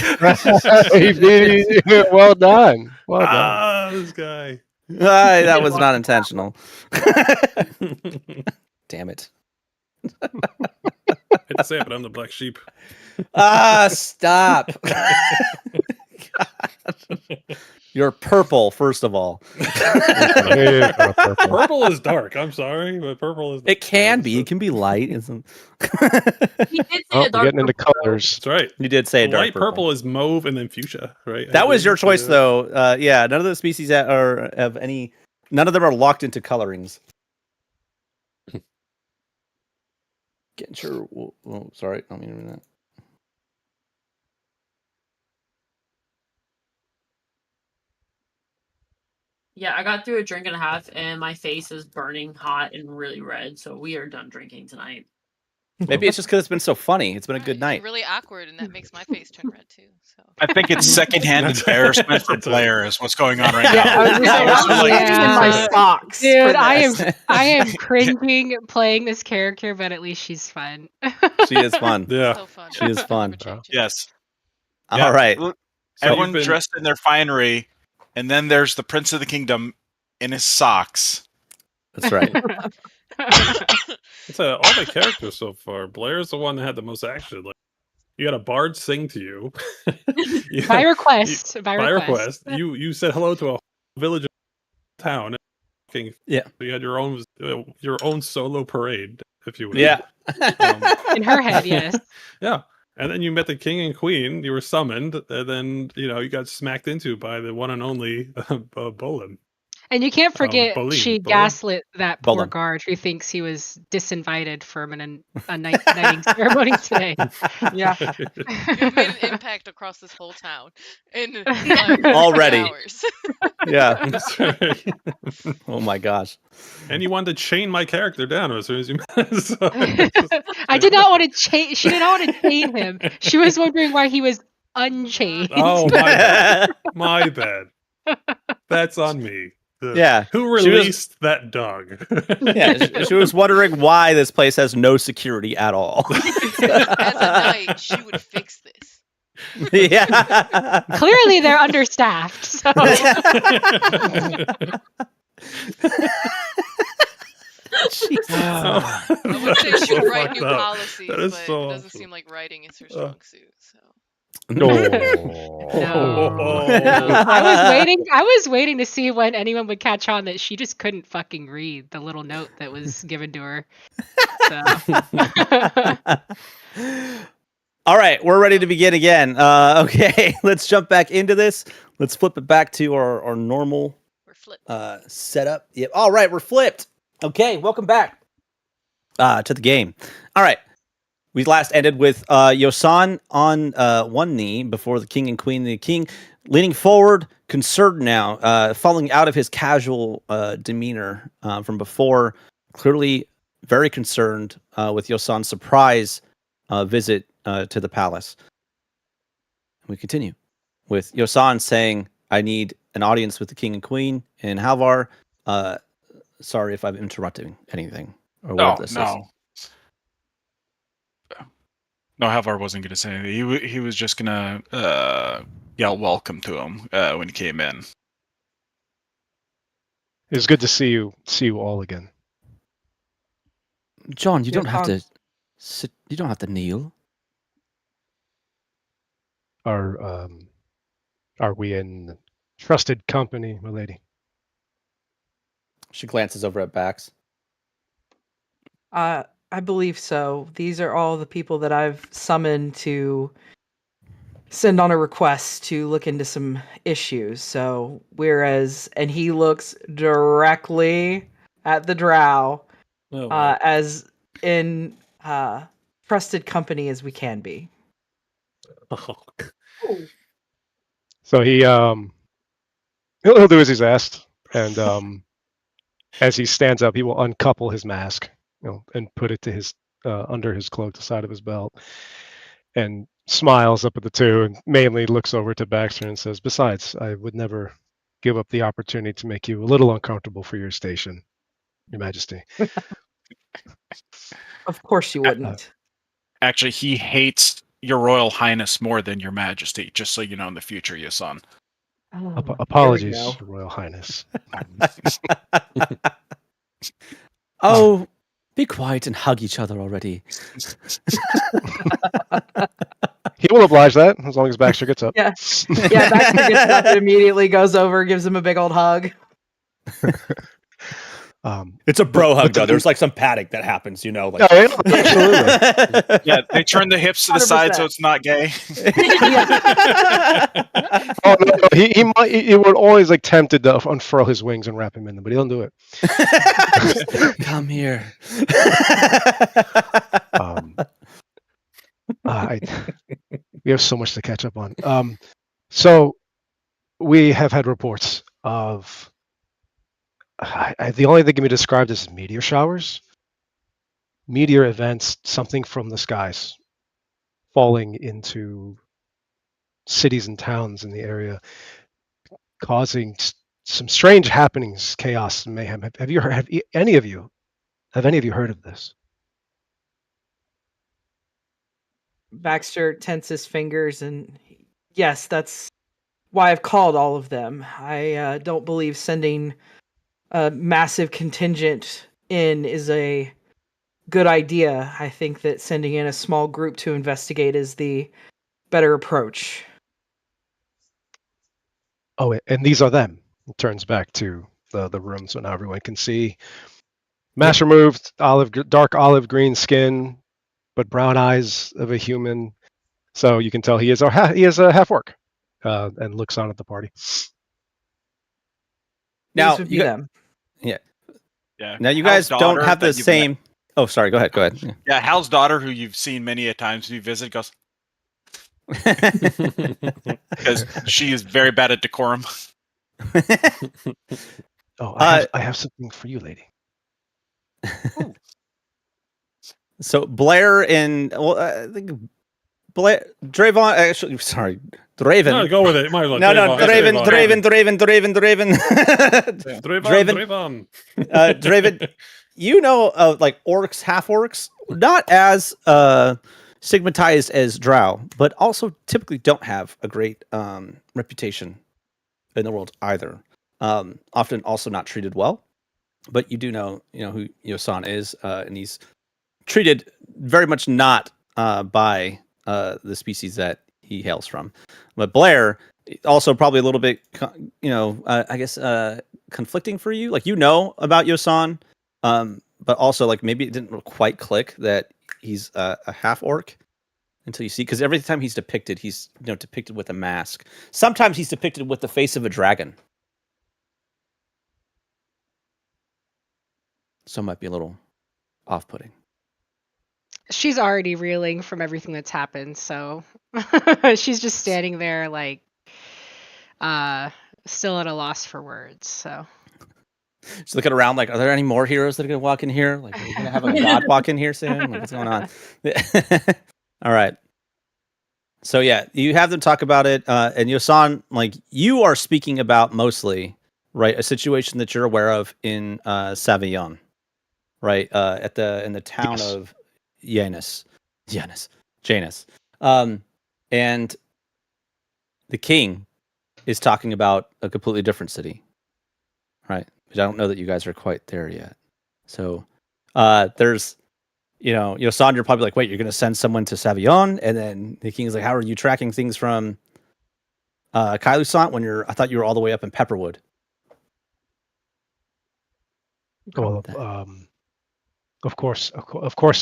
Well done. Well done. This guy. That was not intentional. Damn it. I hate to say it, but I'm the black sheep. Stop. You're purple, first of all. Purple is dark. I'm sorry, but purple is. It can be. It can be light. He did say Oh, a we're dark getting into purple. colors. That's right. You did say a dark Light purple is mauve and then fuchsia, right? That was your choice, though. Yeah, none of the species that are have any. None of them are locked into colorings. Getting sure. Oh, sorry, I don't mean to do that. Yeah, I got through a drink and a half, and my face is burning hot and really red. So we are done drinking tonight. Maybe it's just because it's been so funny. It's been a Right, good you're night. really awkward, and that makes my face turn red too. So I think it's secondhand That's embarrassment for right. Blair is what's going on right Yeah, I was now. just saying, Yeah, I'm so, like, changing my yeah. socks. Dude, for I this. am cringing playing this character, but at least she's fun. She is fun. Yeah. so fun. She is fun. Never change it. yes. All right. Look, So everyone's you've been- dressed in their finery, and then there's the Prince of the Kingdom in his socks. That's right. It's all the characters so far. Blair's the one that had the most action. Like, you got a bard sing to you. You- By request. you- By by request. request. You said hello to a village town. Yeah. So you had your own solo parade, if you will. Yeah. In her head, yes. Yeah. And then you met the king and queen. You were summoned, and then you got smacked into by the one and only Bolin. And you can't forget she Boleyn. gaslit that poor Boleyn. guard who thinks he was disinvited from a knighting ceremony today. Yeah. You've made an impact across this whole town in like, Already. 3 hours. Yeah. That's right. Oh my gosh. And you wanted to chain my character down as soon as you met. So I did not want to chain. She did not want to chain him. She was wondering why he was unchained. Oh my bad. My bad. That's on me. Yeah. Who She was- released that dog? Yeah. She was wondering why this place has no security at all. As a knight, she would fix this. Yeah. Clearly, they're understaffed. So. I would say she would write new Fucked up. policies, That but is it so doesn't awesome. seem like writing is her strong suit. So No. I was waiting to see when anyone would catch on that she just couldn't fucking read the little note that was given to her. So. All right, we're ready to begin again. Okay, let's jump back into this. Let's flip it back to our normal we're flipped. setup. Yep. All right, we're flipped. Okay, welcome back to the game. All right. We last ended with Yosan on one knee before the king and queen. The king leaning forward, concerned now, falling out of his casual demeanor from before, clearly very concerned with Yosan's surprise visit to the palace. We continue with Yosan saying, I need an audience with the king and queen. And Halvar, sorry if I'm interrupting anything. Or whatever this is. No, Halvar wasn't going to say anything. He was just going to yell welcome to him when he came in. It was good to see you all again. John, you Yeah, don't have John. to sit. You don't have to kneel. Are we in trusted company, my lady? She glances over at Bax. I believe so. These are all the people that I've summoned to send on a request to look into some issues. So, and he looks directly at the drow, Oh, wow. as in trusted company as we can be. Oh, So he'll do as he's asked, and as he stands up, he will uncouple his mask, and put it to his under his cloak, the side of his belt, and smiles up at the two, and mainly looks over to Baxter and says, "Besides, I would never give up the opportunity to make you a little uncomfortable for your station, Your Majesty." Of course you wouldn't. Actually, he hates your Royal Highness more than your Majesty, just so you know in the future, Yasan. Apologies, go. Your Royal Highness. Oh, be quiet and hug each other already. He will oblige that as long as Baxter gets up. Yeah. Yeah, Baxter gets up and immediately goes over, gives him a big old hug. It's a bro hug, but though. There's like some paddock that happens, you know. Like, Yeah, absolutely. Yeah, they turn the hips to the side so 100%. it's not gay. Oh, no, he would always like tempted to unfurl his wings and wrap him in them, but he don't do it. Come here. We have so much to catch up on. So we have had reports of the only thing can be described as meteor showers, meteor events, something from the skies falling into cities and towns in the area, causing some strange happenings, chaos, and mayhem. Have any of you heard of this? Baxter tenses his fingers, and yes, that's why I've called all of them. I don't believe sending a massive contingent in is a good idea. I think that sending in a small group to investigate is the better approach. Oh, and these are them. It turns back to the room so now everyone can see. Mask removed, dark olive green skin, but brown eyes of a human. So you can tell he is a half orc, and looks on at the party. Now, These would be them. Yeah. Now you Hal's guys don't daughter have the that you've same. met- Oh, sorry. Go ahead. Go ahead. Yeah, Hal's daughter, who you've seen many a times when you visit, goes because she is very bad at decorum. Oh, I have something for you, lady. So Blair and I think Blair Draven. Actually, sorry, Draven. No, go with it. Might as well. No, Draven. Draven. You know, like orcs, half orcs, not as stigmatized as drow, but also typically don't have a great reputation in the world either. Often also not treated well, but you do know, who Yasan is, and he's treated very much not by the species that he hails from. But Blair, also probably a little bit, I guess, conflicting for you. Like, about Yasan, but also like maybe it didn't quite click that he's a half orc until you see, because every time he's depicted, he's depicted with a mask. Sometimes he's depicted with the face of a dragon. So it might be a little off-putting. She's already reeling from everything that's happened, so she's just standing there like still at a loss for words. So she's looking around like, are there any more heroes that are going to walk in here? Like, are we going to have a god walk in here soon? Like, what's going on? All right. So yeah, you have them talk about it, and Yasan, like, you are speaking about mostly, right, a situation that you're aware of in Savillon, right, in the town of Janus, and the king is talking about a completely different city, right? But I don't know that you guys are quite there yet. So there's, Yasan, you're probably like, wait, you're going to send someone to Savillon? And then the king is like, how are you tracking things from Kailusant when I thought you were all the way up in Pepperwood? Well, of course,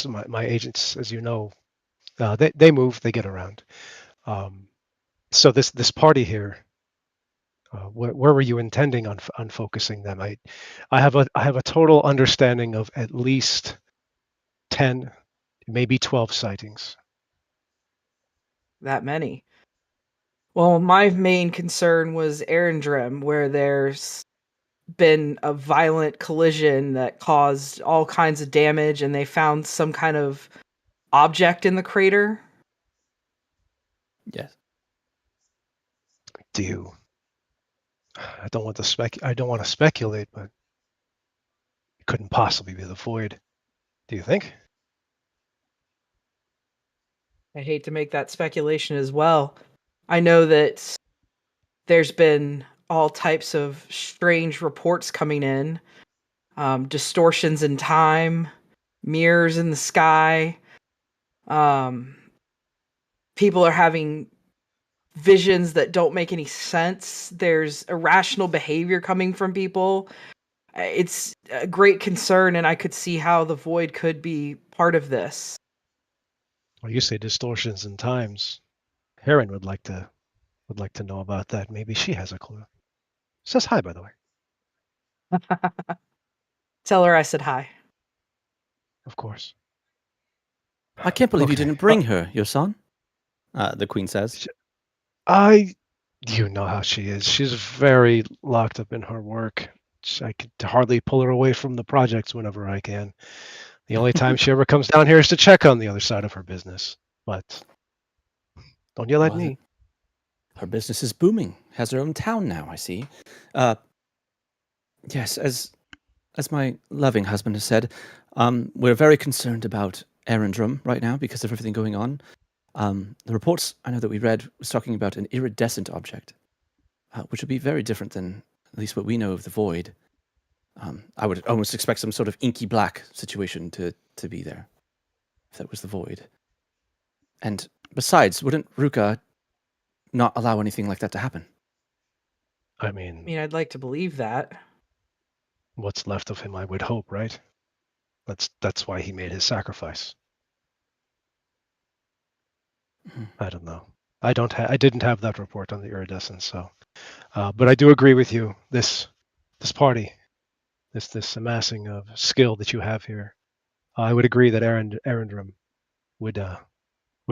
my agents, as you know, they move, they get around. So this party here, where were you intending on focusing them? I have a total understanding of at least 10, maybe 12 sightings. That many. Well, my main concern was Arendrim, where there's been a violent collision that caused all kinds of damage, and they found some kind of object in the crater. Yes. I don't want to speculate, but it couldn't possibly be the void. Do you think? I hate to make that speculation as well. I know that there's been all types of strange reports coming in, distortions in time, mirrors in the sky. People are having visions that don't make any sense. There's irrational behavior coming from people. It's a great concern, and I could see how the void could be part of this. Well, you say distortions in times. Heron would like to know about that. Maybe she has a clue. Says hi, by the way. Tell her I said hi. Of course. I can't believe you Okay. didn't bring her, your son. The queen says. You know how she is. She's very locked up in her work. I could hardly pull her away from the projects whenever I can. The only time she ever comes down here is to check on the other side of her business. But don't yell at Well, me. Her business is booming. Has her own town now, I see. Yes, as my loving husband has said, we're very concerned about Arendrum right now because of everything going on. The reports I know that we read was talking about an iridescent object, which would be very different than at least what we know of the void. I would almost expect some sort of inky black situation to be there, if that was the void. And besides, wouldn't Ruka not allow anything like that to happen? I mean, I'd like to believe that. what's left of him, I would hope, right? That's why he made his sacrifice. I don't know. I didn't have that report on the iridescence, so. But I do agree with you. This party, this amassing of skill that you have here, I would agree that Arendrum would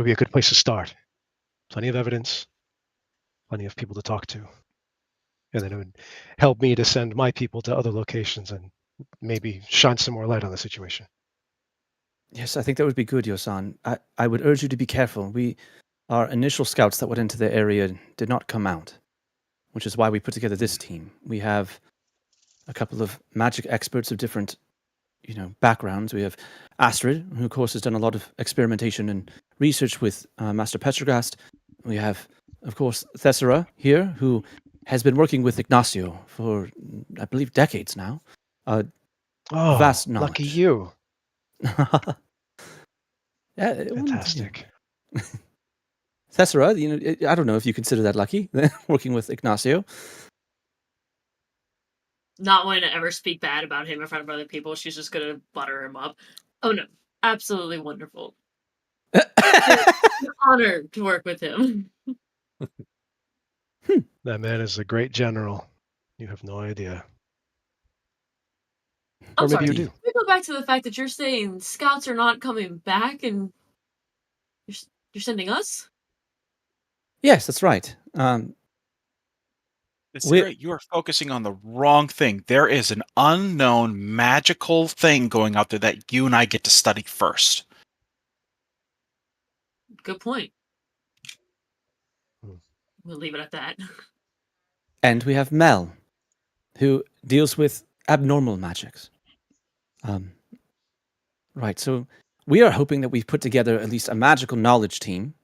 be a good place to start. Plenty of evidence, plenty of people to talk to, and then it would help me to send my people to other locations and maybe shine some more light on the situation. Yes, I think that would be good, Yosan. I would urge you to be careful. Our initial scouts that went into the area did not come out, which is why we put together this team. We have a couple of magic experts of different, backgrounds. We have Astrid, who of course has done a lot of experimentation and research with Master Petrogast. We have, of course, Thessera here, who has been working with Ignacio for, I believe, decades now. Vast knowledge. Lucky you. Yeah, Fantastic. Thessera, I don't know if you consider that lucky, working with Ignacio. Not wanting to ever speak bad about him in front of other people. She's just going to butter him up. Oh, no. Absolutely wonderful. It's an honor to work with him. That man is a great general. You have no idea. I'm Or maybe sorry. you do. We go back to the fact that you're saying scouts are not coming back and you're sending us? Yes, that's right. Sarah, you are focusing on the wrong thing. There is an unknown magical thing going out there that you and I get to study first. Good point. We'll leave it at that. And we have Mel, who deals with abnormal magics. Right, so we are hoping that we've put together at least a magical knowledge team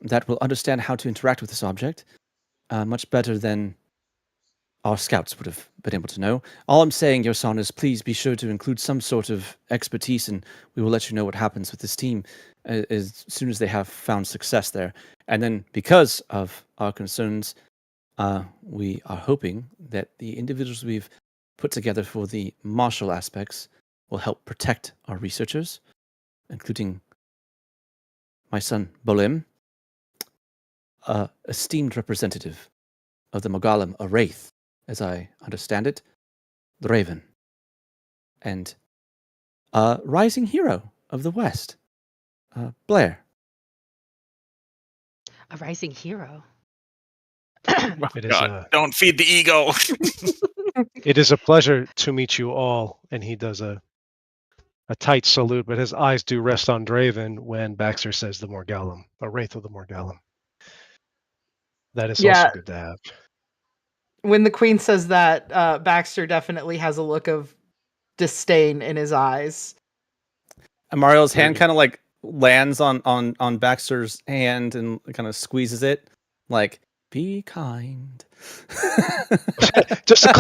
that will understand how to interact with this object much better than our scouts would have been able to know. All I'm saying, Yosan, is please be sure to include some sort of expertise, and we will let you know what happens with this team as soon as they have found success there. And then, because of our concerns, we are hoping that the individuals we've put together for the martial aspects will help protect our researchers, including my son, Bolim, esteemed representative of the Mogalim, a wraith, as I understand it, the Raven, and a rising hero of the West, Blair. A rising hero. It is Don't feed the ego. it is a pleasure to meet you all. And he does a tight salute, but his eyes do rest on Draven when Baxter says the Morgellum, a wraith of the Morgellum. That is also good to have. When the queen says that, Baxter definitely has a look of disdain in his eyes. And Mario's hand kind of like lands on Baxter's hand and kind of squeezes it, like, be kind. just to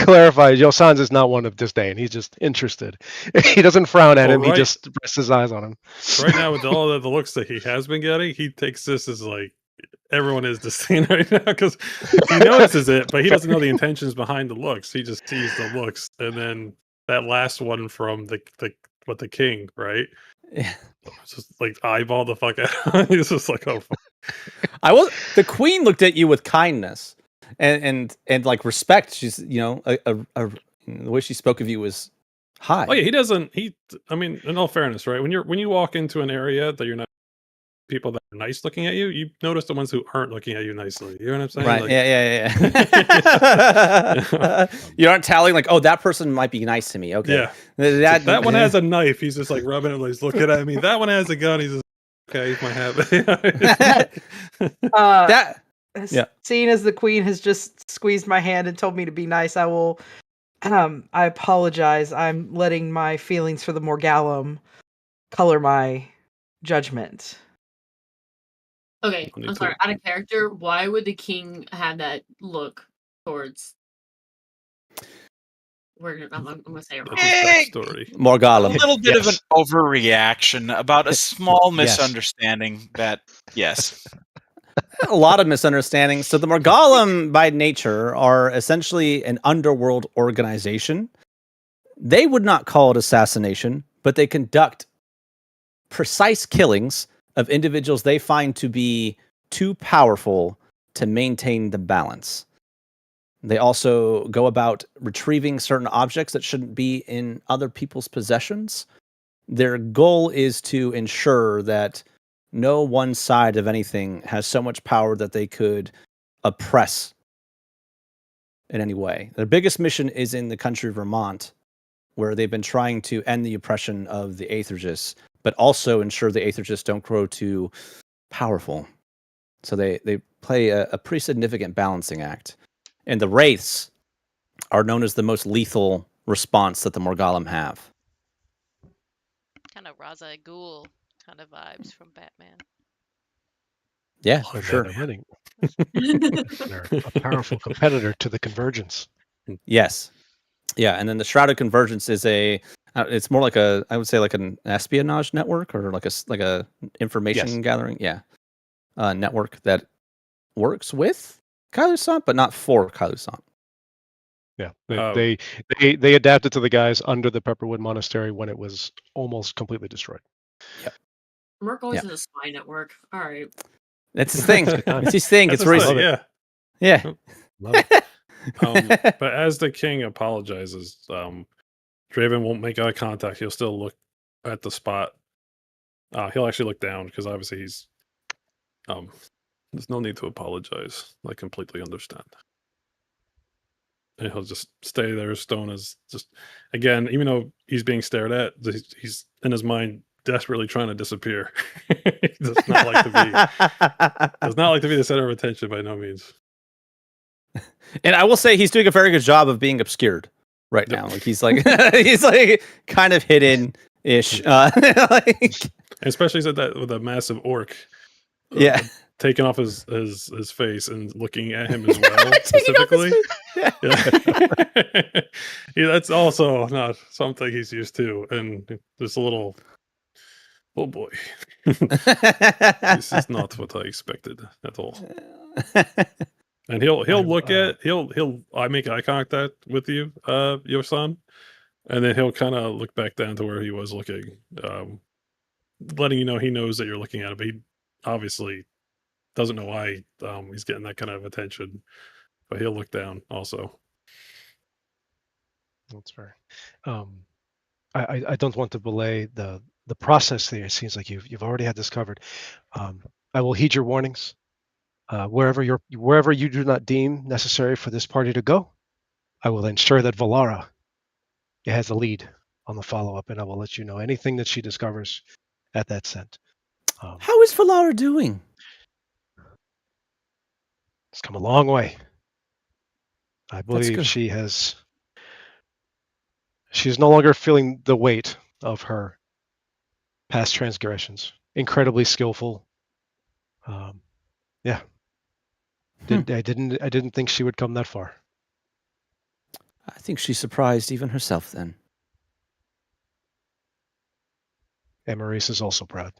clarify, Yosan's is not one of disdain. He's just interested. He doesn't frown at him. He just rests his eyes on him. Right now, with all of the looks that he has been getting, he takes this as like everyone is disdain right now because he notices it, but he doesn't know the intentions behind the looks. He just sees the looks, and then that last one from the king, right? Yeah. Just like eyeball the fuck out. He's just like, oh. Fuck. The queen looked at you with kindness and like respect. She's the way she spoke of you was high. Oh yeah, I mean, in all fairness, right? When you walk into an area that you're not people that are nice looking at you, you notice the ones who aren't looking at you nicely. You know what I'm saying? Right. Like, yeah. You aren't telling like, oh, that person might be nice to me. Okay. Yeah. That one has a knife. He's just like rubbing it. He's looking at me. That one has a gun. He's just okay. He might have it. Seeing as the queen has just squeezed my hand and told me to be nice, I will. I apologize. I'm letting my feelings for the Morgallum color my judgment. Okay, I'm sorry. Out of character, why would the king have that look towards? I'm gonna say it wrong. Backstory. Morgallum. A little bit of an overreaction about a small misunderstanding. That yes. A lot of misunderstandings. So the Morgallum, by nature, are essentially an underworld organization. They would not call it assassination, but they conduct precise killings of individuals they find to be too powerful to maintain the balance. They also go about retrieving certain objects that shouldn't be in other people's possessions. Their goal is to ensure that no one side of anything has so much power that they could oppress in any way. Their biggest mission is in the country of Vermont, where they've been trying to end the oppression of the Aethergists, but also ensure the Aethergists don't grow too powerful. So they play a pretty significant balancing act. And the Wraiths are known as the most lethal response that the Morgallum have. Kind of Ra's al Ghul kind of vibes from Batman. Yeah, for sure. They're a powerful competitor to the Convergence. Yes. Yeah, and then the Shrouded Convergence is it's more like I would say like an espionage network or like a information gathering, network that works with Kailusant, but not for Kailusant. Yeah, they adapted to the guys under the Pepperwood Monastery when it was almost completely destroyed. Yep. Merc always has a spy network. All right. That's his thing. It's his thing. It's reason. Yeah. Love it. But as the king apologizes, Draven won't make eye contact. He'll still look at the spot. He'll actually look down because obviously he's there's no need to apologize. I completely understand. And he'll just stay there. Stone is just, again, even though he's being stared at, he's in his mind desperately trying to disappear. He does not like to be the center of attention by no means. And I will say he's doing a very good job of being obscured right now. Like he's like kind of hidden ish. Especially with a massive orc. Yeah. Taking off his face and looking at him as well, specifically. That's also not something he's used to. And there's a little, oh boy. This is not what I expected at all. And I make eye contact with you, your son, and then he'll kind of look back down to where he was looking, letting you know he knows that you're looking at him, but he obviously doesn't know why he's getting that kind of attention, but he'll look down also. That's fair. I don't want to belay the process there. It seems like you've already had this covered. I will heed your warnings. Wherever you do not deem necessary for this party to go, I will ensure that Valara has the lead on the follow-up, and I will let you know anything that she discovers at that scent. How is Valara doing? It's come a long way. I believe she's no longer feeling the weight of her past transgressions. Incredibly skillful. Yeah. I didn't think she would come that far. I think she surprised even herself then. Aelmyr is also proud.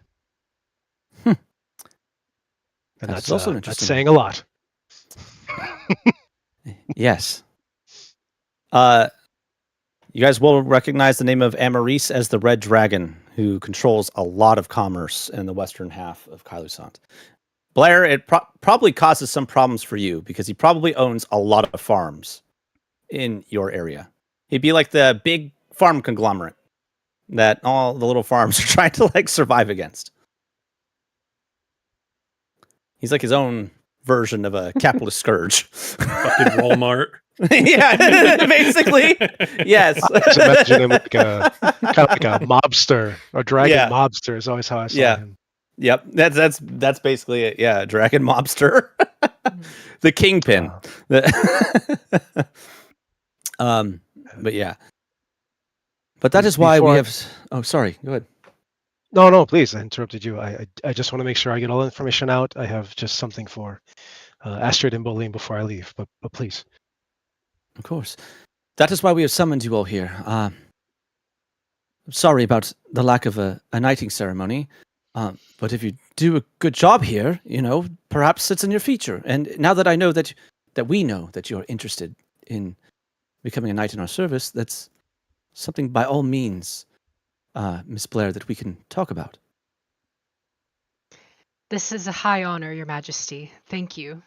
Hmm. And That's also an that's interesting saying a lot. Yes. You guys will recognize the name of Aelmyr as the Red Dragon, who controls a lot of commerce in the western half of Kailusant. Blair, it probably causes some problems for you because he probably owns a lot of farms in your area. He'd be like the big farm conglomerate that all the little farms are trying to like survive against. He's like his own version of a capitalist scourge. Fucking Walmart. Yeah, basically. Yes. I just imagine him like kind of like a mobster, or dragon mobster is always how I saw him. Yep, that's basically it. Yeah, dragon mobster, the kingpin. But yeah, but that is why we have. Oh, sorry. Go ahead. No, please. I interrupted you. I just want to make sure I get all the information out. I have just something for Astrid and Boleyn before I leave. But please. Of course. That is why we have summoned you all here. Sorry about the lack of a knighting ceremony. But if you do a good job here, perhaps it's in your future. And now that I know that we know that you're interested in becoming a knight in our service, that's something by all means, Miss Blair, that we can talk about. This is a high honor, Your Majesty. Thank you.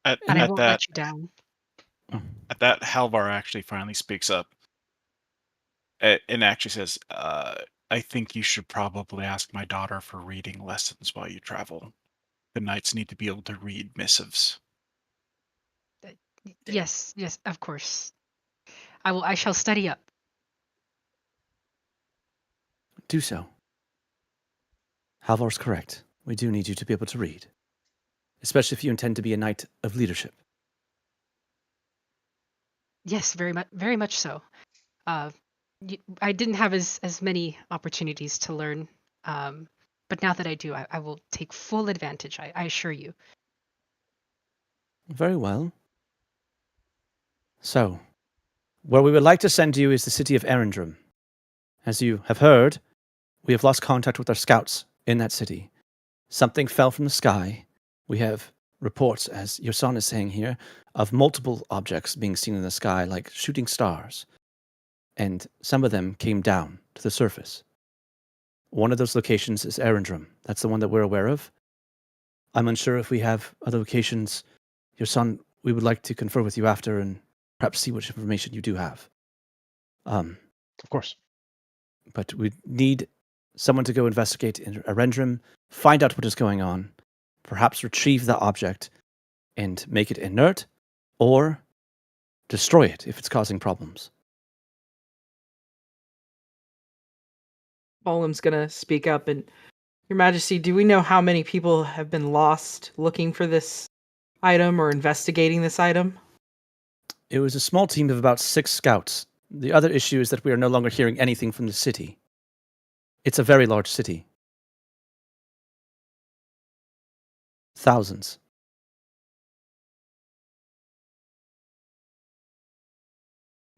And I won't let you down. At that, Halvar actually finally speaks up and actually says, I think you should probably ask my daughter for reading lessons while you travel. The knights need to be able to read missives. Yes, of course. I shall study up. Do so. Halvar's correct. We do need you to be able to read, especially if you intend to be a knight of leadership. Yes, very much so. I didn't have as many opportunities to learn, but now that I do, I will take full advantage. I assure you. Very well. So, where we would like to send you is the city of Erindrum. As you have heard, we have lost contact with our scouts in that city. Something fell from the sky. We have reports, as your son is saying here, of multiple objects being seen in the sky like shooting stars. And some of them came down to the surface. One of those locations is Erindrum. That's the one that we're aware of. I'm unsure if we have other locations. Your son, we would like to confer with you after and perhaps see what information you do have. Of course. But we need someone to go investigate in Erindrum, find out what is going on, perhaps retrieve the object and make it inert, or destroy it if it's causing problems. Olim's gonna speak up, and Your Majesty, do we know how many people have been lost looking for this item or investigating this item? It was a small team of about 6 scouts. The other issue is that we are no longer hearing anything from the city. It's a very large city. Thousands.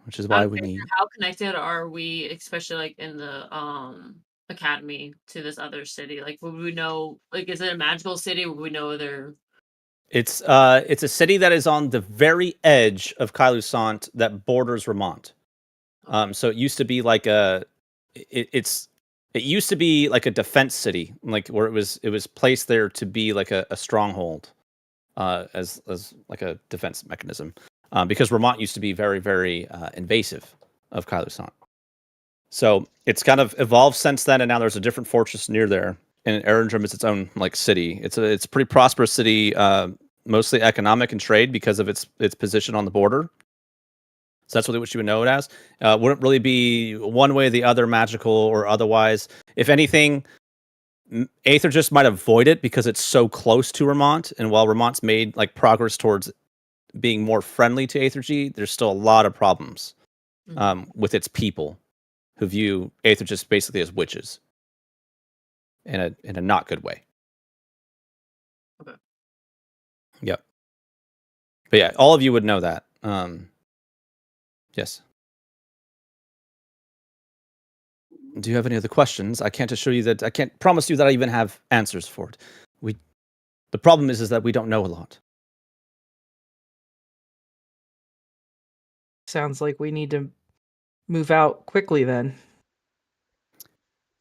Which is why we need... How connected are we, especially like in the academy, to this other city? Like, would we know, like, is it a magical city? Would we know they're... It's a city that is on the very edge of Kailusant that borders Remont. So it used to be like it used to be like a defense city, like where it was placed there to be like a stronghold, as like a defense mechanism, because Remont used to be very, very invasive of Kailusant. So it's kind of evolved since then, and now there's a different fortress near there. And Erindrum is its own like city. It's a pretty prosperous city, mostly economic and trade because of its position on the border. So that's really what you would know it as. Wouldn't really be one way or the other, magical or otherwise. If anything, Aether just might avoid it because it's so close to Remont. And while Remont's made like progress towards being more friendly to Aethergy, there's still a lot of problems with its people. who view Aether just basically as witches in a not good way. Okay. Yep. But yeah, all of you would know that. Yes. Do you have any other questions? I can't assure you that I can't promise you that I even have answers for it. The problem is that we don't know a lot. Sounds like we need to move out quickly then.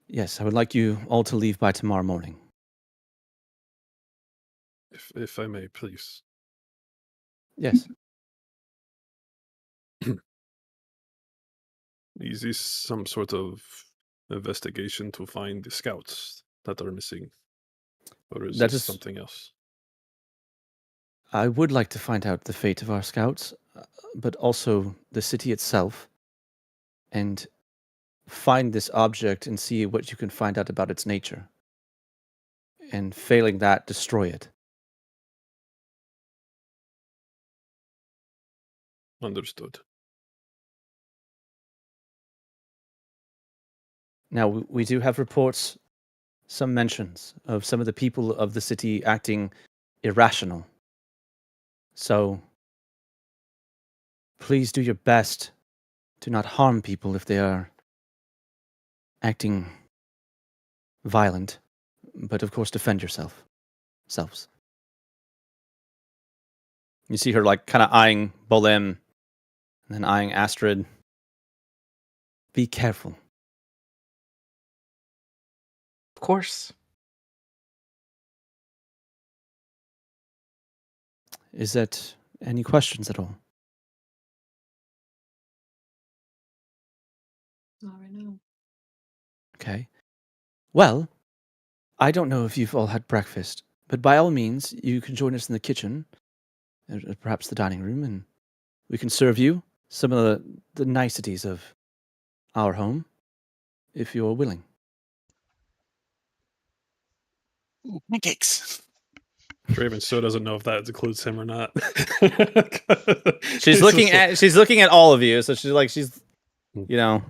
Yes, I would like you all to leave by tomorrow morning. If I may, please. Yes. Is this some sort of investigation to find the scouts that are missing? Or is That this is- something else? I would like to find out the fate of our scouts, but also the city itself, and find this object and see what you can find out about its nature. And failing that, destroy it. Understood. Now, we do have reports, some mentions of some of the people of the city acting irrational. So, please do your best to not harm people if they are acting violent, but of course defend yourselves. You see her like kind of eyeing Bolem and then eyeing Astrid. Be careful. Of course. Is that any questions at all? Not right now. Okay. Well, I don't know if you've all had breakfast, but by all means, you can join us in the kitchen, or perhaps the dining room, and we can serve you some of the niceties of our home, if you're willing. Ooh, pancakes. Draven still doesn't know if that includes him or not. She's looking at all of you, so she's you know.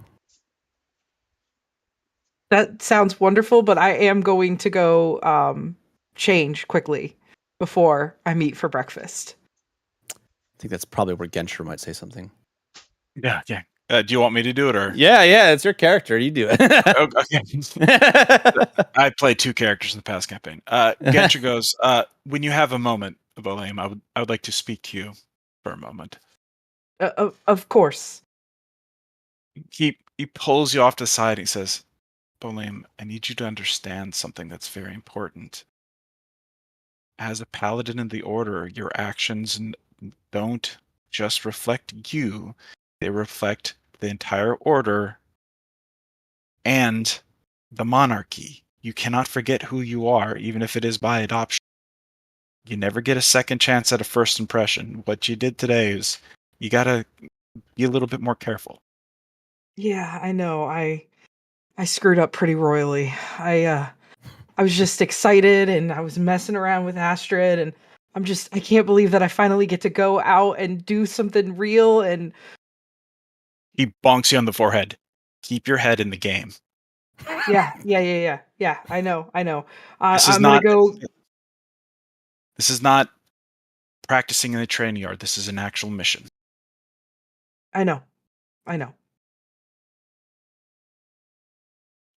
That sounds wonderful, but I am going to go change quickly before I meet for breakfast. I think that's probably where Genscher might say something. Yeah. Do you want me to do it or? Yeah, it's your character. You do it. Okay. I played 2 characters in the past campaign. Genscher goes, when you have a moment, Bolem, I would like to speak to you for a moment. Of course. He pulls you off to the side. He says, Bolem, I need you to understand something that's very important. As a paladin in the Order, your actions don't just reflect you. They reflect the entire Order and the monarchy. You cannot forget who you are, even if it is by adoption. You never get a second chance at a first impression. What you did today is you gotta be a little bit more careful. Yeah, I know. I screwed up pretty royally. I was just excited and I was messing around with Astrid and I can't believe that I finally get to go out and do something real and He bonks you on the forehead. Keep your head in the game. yeah. I know. This is I'm not. gonna go. This is not practicing in the training yard. This is an actual mission. I know.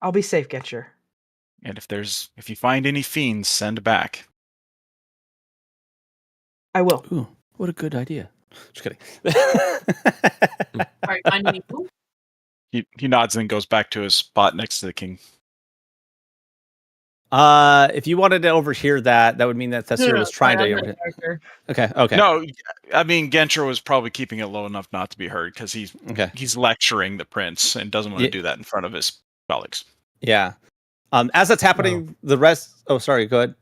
I'll be safe, Genscher. And if you find any fiends, send back. I will. Ooh, what a good idea. Just kidding. Sorry, finding you. He nods and goes back to his spot next to the king. If you wanted to overhear that would mean that Thessir was trying to overhear. Okay. No, I mean Genscher was probably keeping it low enough not to be heard because he's lecturing the prince and doesn't want to do that in front of his colleagues. Yeah. As that's happening, the rest. Oh, sorry. Go ahead.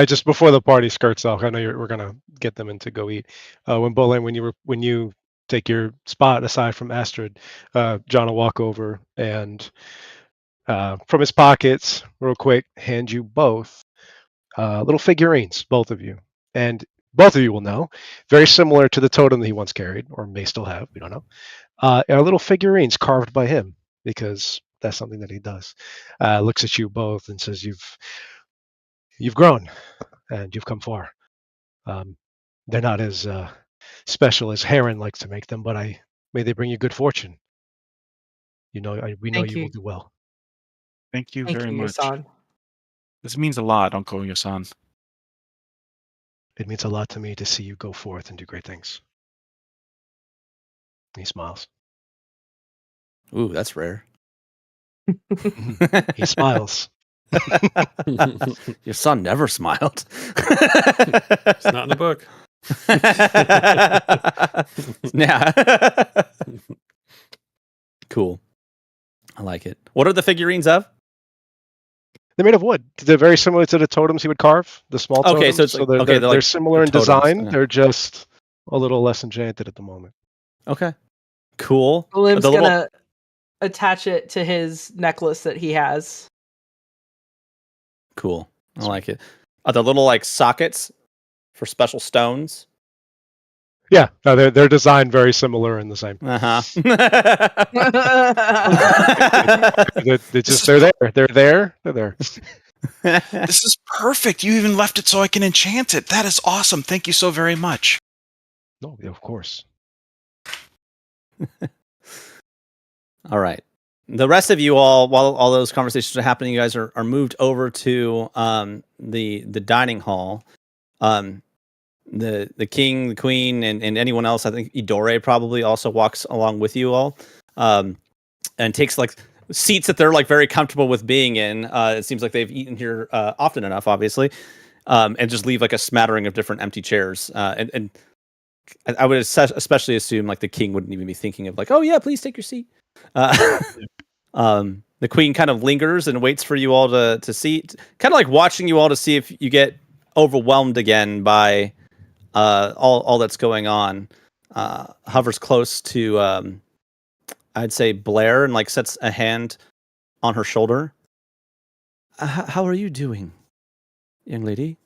Just before the party skirts off, I know we're gonna get them in to go eat. When you take your spot aside from Astrid, John will walk over and from his pockets, real quick, hand you both little figurines, both of you, and both of you will know, very similar to the totem that he once carried, or may still have. We don't know. Are little figurines carved by him, because that's something that he does. Looks at you both and says, "You've grown, and you've come far. They're not as special as Heron likes to make them, but may they bring you good fortune. We know Thank you will you. do well. Thank you Thank very you, much. Yasan. This means a lot, Uncle Yasan. It means a lot to me to see you go forth and do great things." He smiles. Ooh, that's rare. He smiles. Your son never smiled. It's not in the book. Yeah. Cool. I like it. What are the figurines of? They're made of wood. They're very similar to the totems he would carve, the small totems. Okay, so it's like, okay, they're like similar in totems, design. okay. They're just a little less enchanted at the moment. Okay. Cool. William's The little- gonna attach it to his necklace that he has. Cool. I like it. Are the little like sockets for special stones? Yeah, no, they're designed very similar and the same. Uh-huh. They're there. They're there. They're there. This is perfect. You even left it so I can enchant it. That is awesome. Thank you so very much. No, of course. All right. The rest of you all, while all those conversations are happening, you guys are moved over to the dining hall. The king, the queen, and anyone else, I think Idore probably also walks along with you all, and takes like seats that they're like very comfortable with being in. It seems like they've eaten here often enough, obviously, and just leave like a smattering of different empty chairs. And I would especially assume like the king wouldn't even be thinking of like, oh yeah, please take your seat. The queen kind of lingers and waits for you all to see, kind of like watching you all to see if you get overwhelmed again by all that's going on. Hovers close to I'd say Blair and like sets a hand on her shoulder. How are you doing, young lady?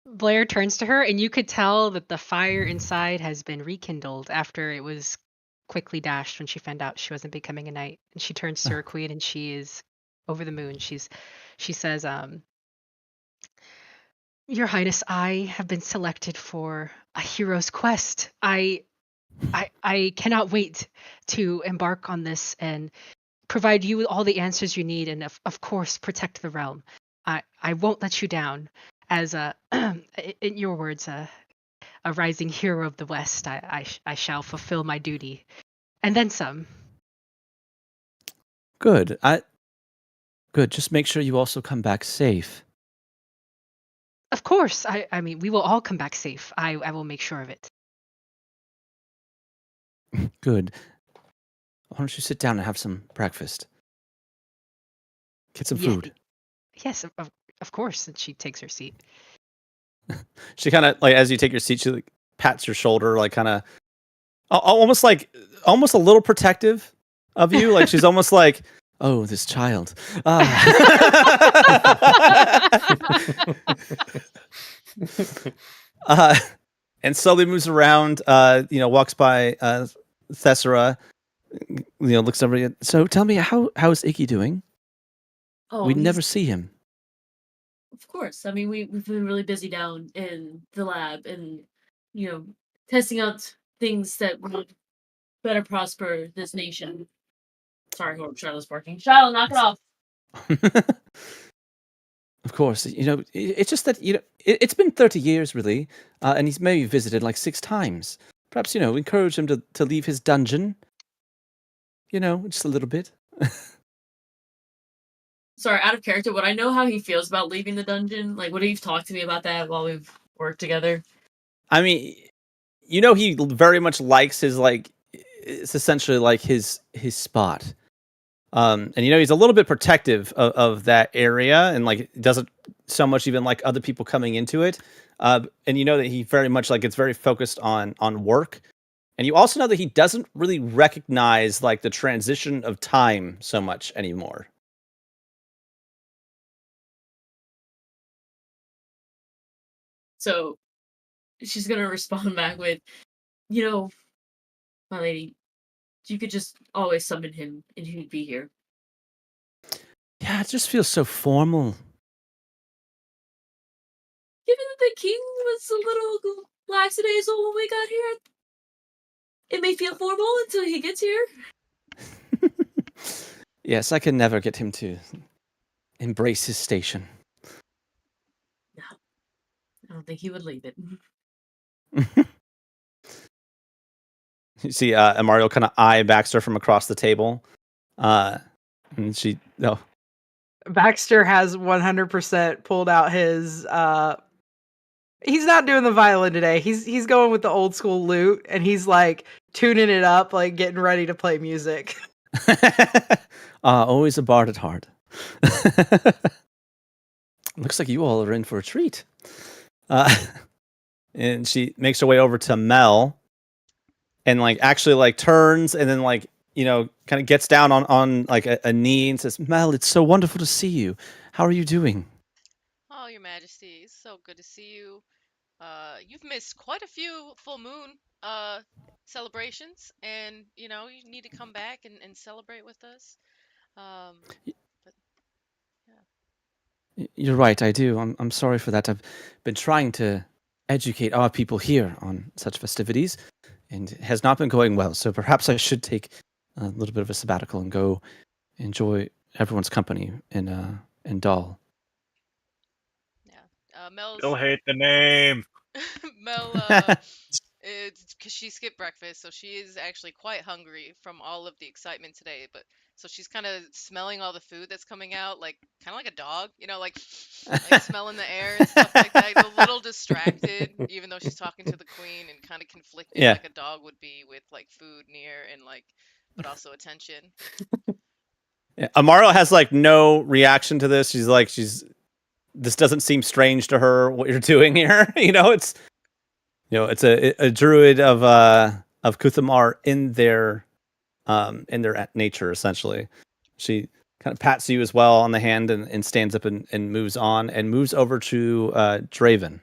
Blair turns to her, and you could tell that the fire inside has been rekindled after it was quickly dashed when she found out she wasn't becoming a knight. And she turns to her queen, and she is over the moon. She says, "Your Highness, I have been selected for a hero's quest. I cannot wait to embark on this and provide you with all the answers you need, and of course protect the realm. I won't let you down. As in your words, a rising hero of the West, I shall fulfill my duty, and then some." Good. Good. Just make sure you also come back safe. Of course, I mean, we will all come back safe. I will make sure of it. Good. Why don't you sit down and have some breakfast? Get some food. Yes, of course. And she takes her seat. She kind of like, as you take your seat, she like pats your shoulder, like kind of almost a little protective of you. Like she's almost like, oh, this child. And slowly moves around, walks by Thessera, looks over you. So tell me, how's Icky doing? Oh, We he's- never see him. Of course. I mean, we've been really busy down in the lab and, testing out things that would better prosper this nation. Sorry, Charlotte's barking. Charlotte, knock it off. Of course, it's just that it's been 30 years really, and he's maybe visited like 6 times. Perhaps encourage him to leave his dungeon. Just a little bit. Sorry, out of character, would I know how he feels about leaving the dungeon? Like, would he talk to me about that while we've worked together? I mean, he very much likes his it's essentially like his spot. And he's a little bit protective of that area, and like doesn't so much even like other people coming into it. And that he very much like it's very focused on work. And you also know that he doesn't really recognize like the transition of time so much anymore. So she's gonna respond back with, my lady, you could just always summon him and he'd be here. Yeah, it just feels so formal. Given that the king was a little lackadaisical when we got here, it may feel formal until he gets here. Yes, I can never get him to embrace his station. No, I don't think he would leave it. You see Mario kind of eye Baxter from across the table. And she, no. Baxter has 100% pulled out his he's not doing the violin today. He's going with the old school lute, and he's like tuning it up, like getting ready to play music. Always a bard at heart. Looks like you all are in for a treat. And she makes her way over to Mel, and like actually like turns and then like, you know, kind of gets down on like a knee and says, "Mel, it's so wonderful to see you. How are you doing?" Oh, Your Majesty, it's so good to see you. You've missed quite a few full moon celebrations, and you know you need to come back and celebrate with us. But yeah. You're right, I do. I'm sorry for that. I've been trying to educate our people here on such festivities, and it has not been going well. So perhaps I should take a little bit of a sabbatical and go enjoy everyone's company in Dahl. Yeah. Mel's Still hate the name. Mel, it's because she skipped breakfast, so she is actually quite hungry from all of the excitement today. But so she's kind of smelling all the food that's coming out, like kind of like a dog, you know, like smelling the air and stuff like that. A little distracted, even though she's talking to the queen, and kind of conflicted, Yeah. like a dog would be with like food near and like, but also attention. Yeah. Amaro has like no reaction to this. This doesn't seem strange to her what you're doing here. It's a druid of Kuthamar in their nature, essentially. She kind of pats you as well on the hand and stands up and moves on and moves over to Draven.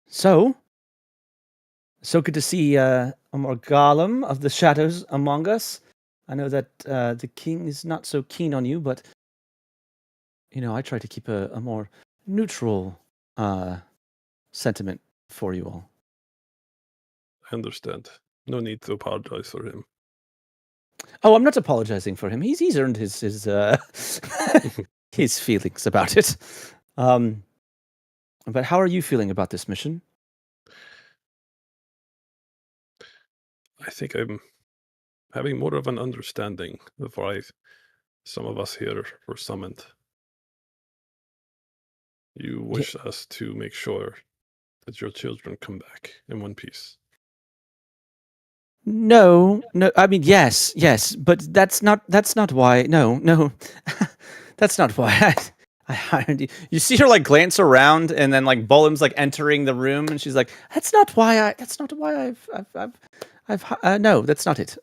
So good to see a more golem of the shadows among us. I know that the king is not so keen on you, but I try to keep a more neutral sentiment for you all. I understand. No need to apologize for him. Oh, I'm not apologizing for him. He's earned his his feelings about it. But how are you feeling about this mission? I think I'm having more of an understanding of why some of us here were summoned. You wish us to make sure that your children come back in one piece. No. I mean, yes, but that's not why. No, that's not why I hired you. You see her like glance around, and then like Bolem's like entering the room, and she's like, "That's not why I've no, that's not it.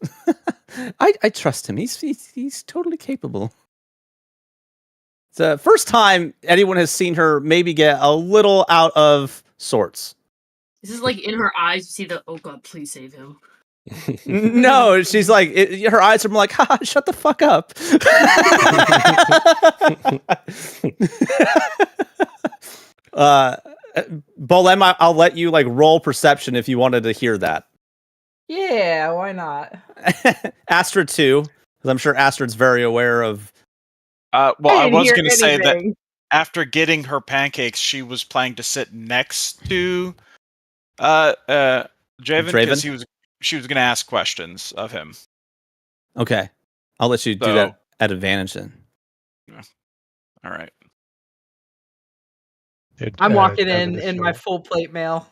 I trust him. He's totally capable." It's the first time anyone has seen her maybe get a little out of sorts. This is like in her eyes, you see the, "Oh God, please save him." No, she's like, her eyes are more like, "Ha, shut the fuck up." Bolem, I'll let you like roll perception if you wanted to hear that. Yeah, why not? Astrid too, because I'm sure Astrid's very aware of. Well, I didn't was hear going to say that anything. after getting her pancakes, she was planning to sit next to Draven because she was going to ask questions of him. Okay, I'll let you do that at advantage then. Yeah. All right. I'm walking Devin, in my full plate mail.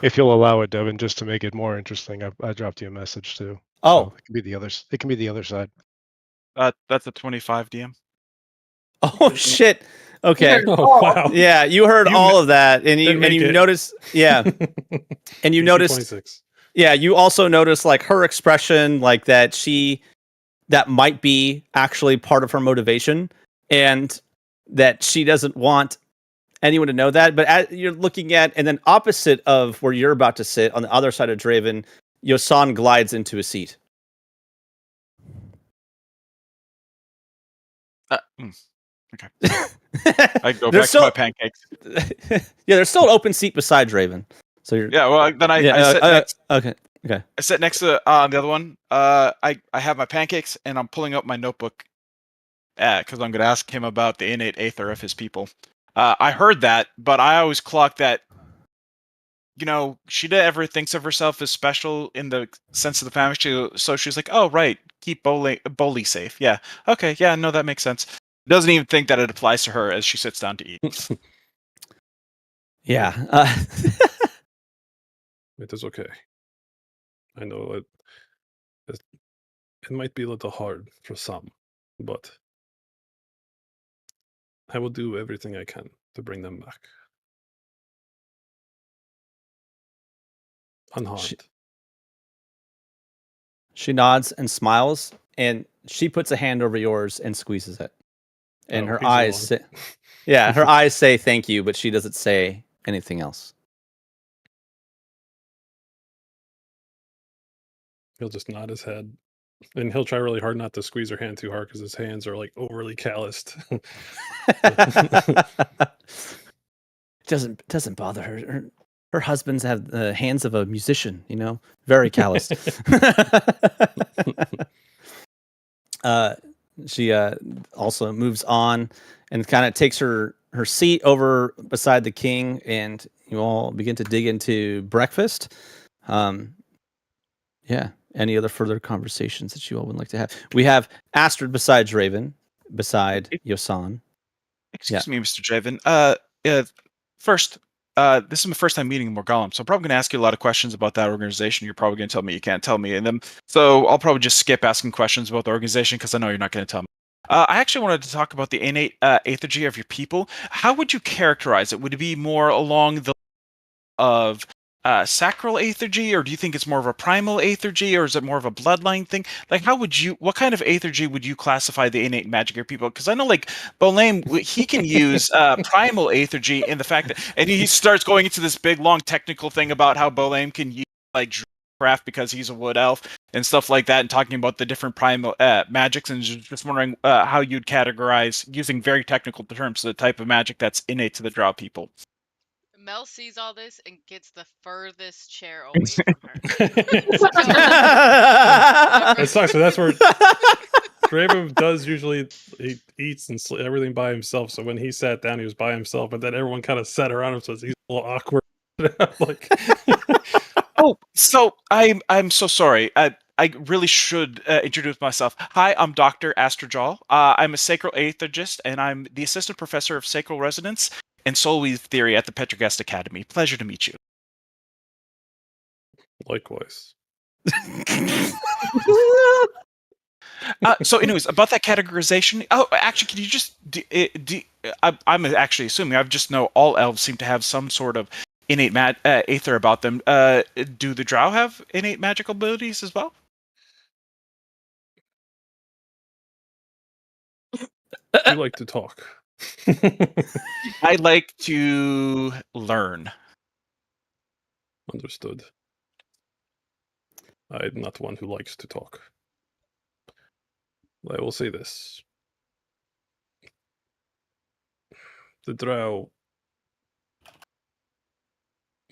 If you'll allow it, Devin, just to make it more interesting, I dropped you a message too. Oh, So it can be the others. It can be the other side. That's a 25 DM. Oh shit. Okay. Oh wow. Yeah, you heard all of that, and you notice. Yeah, and you noticed. 26. Yeah, you also notice like her expression, like that might be actually part of her motivation, and that she doesn't want anyone to know that. But you're looking at, and then opposite of where you're about to sit, on the other side of Draven, Yosan glides into a seat. Okay. I go back to my pancakes. Yeah, there's still an open seat beside Draven. So you're. Yeah, well, then I sit next. Okay. I sit next to the other one. I have my pancakes, and I'm pulling up my notebook because I'm going to ask him about the innate aether of his people. I heard that, but I always clock that. She never thinks of herself as special in the sense of the family. So she's like, "Oh, right, keep Bolly safe." Yeah, okay, yeah, no, that makes sense. Doesn't even think that it applies to her as she sits down to eat. Yeah. It is okay. I know it might be a little hard for some, but I will do everything I can to bring them back. Unharmed. She nods and smiles, and she puts a hand over yours and squeezes it. And her eyes say, her eyes say thank you, but she doesn't say anything else. He'll just nod his head, and he'll try really hard not to squeeze her hand too hard because his hands are like overly calloused. Doesn't bother her. Her husbands have the hands of a musician, very calloused. She also moves on and kind of takes her seat over beside the king, and you all begin to dig into breakfast. Any other further conversations that you all would like to have? We have Astrid beside Draven, beside Yosan. Excuse me, Mr. Draven. First, this is my first time meeting Morgallum, so I'm probably going to ask you a lot of questions about that organization. You're probably going to tell me you can't tell me, so I'll probably just skip asking questions about the organization because I know you're not going to tell me. I actually wanted to talk about the innate aethergy of your people. How would you characterize it? Would it be more along the of sacral aethergy, or do you think it's more of a primal aethergy, or is it more of a bloodline thing? Like, what kind of aethergy would you classify the innate magic of your people? Because I know, like, Bolame, he can use primal aethergy in the fact that, and he starts going into this big, long technical thing about how Bolame can use, like, craft because he's a wood elf and stuff like that, and talking about the different primal magics, and just wondering how you'd categorize, using very technical terms, the type of magic that's innate to the drow people. Mel sees all this and gets the furthest chair away from her. It sucks, but that's where Draven does usually. He eats and everything by himself. So when he sat down, he was by himself, but then everyone kind of sat around him, so he's a little awkward. Like, oh, so I'm so sorry. I really should introduce myself. Hi, I'm Dr. Astrajal. I'm a sacral aethergist, and I'm the assistant professor of sacral resonance and soul weave theory at the Petrogast Academy. Pleasure to meet you. Likewise. So anyways, about that categorization. Oh, actually, can you just... I'm actually assuming, I just know all elves seem to have some sort of innate aether about them. Do the drow have innate magical abilities as well? You like to talk. I like to learn. Understood. I'm not one who likes to talk. I will say this. The drow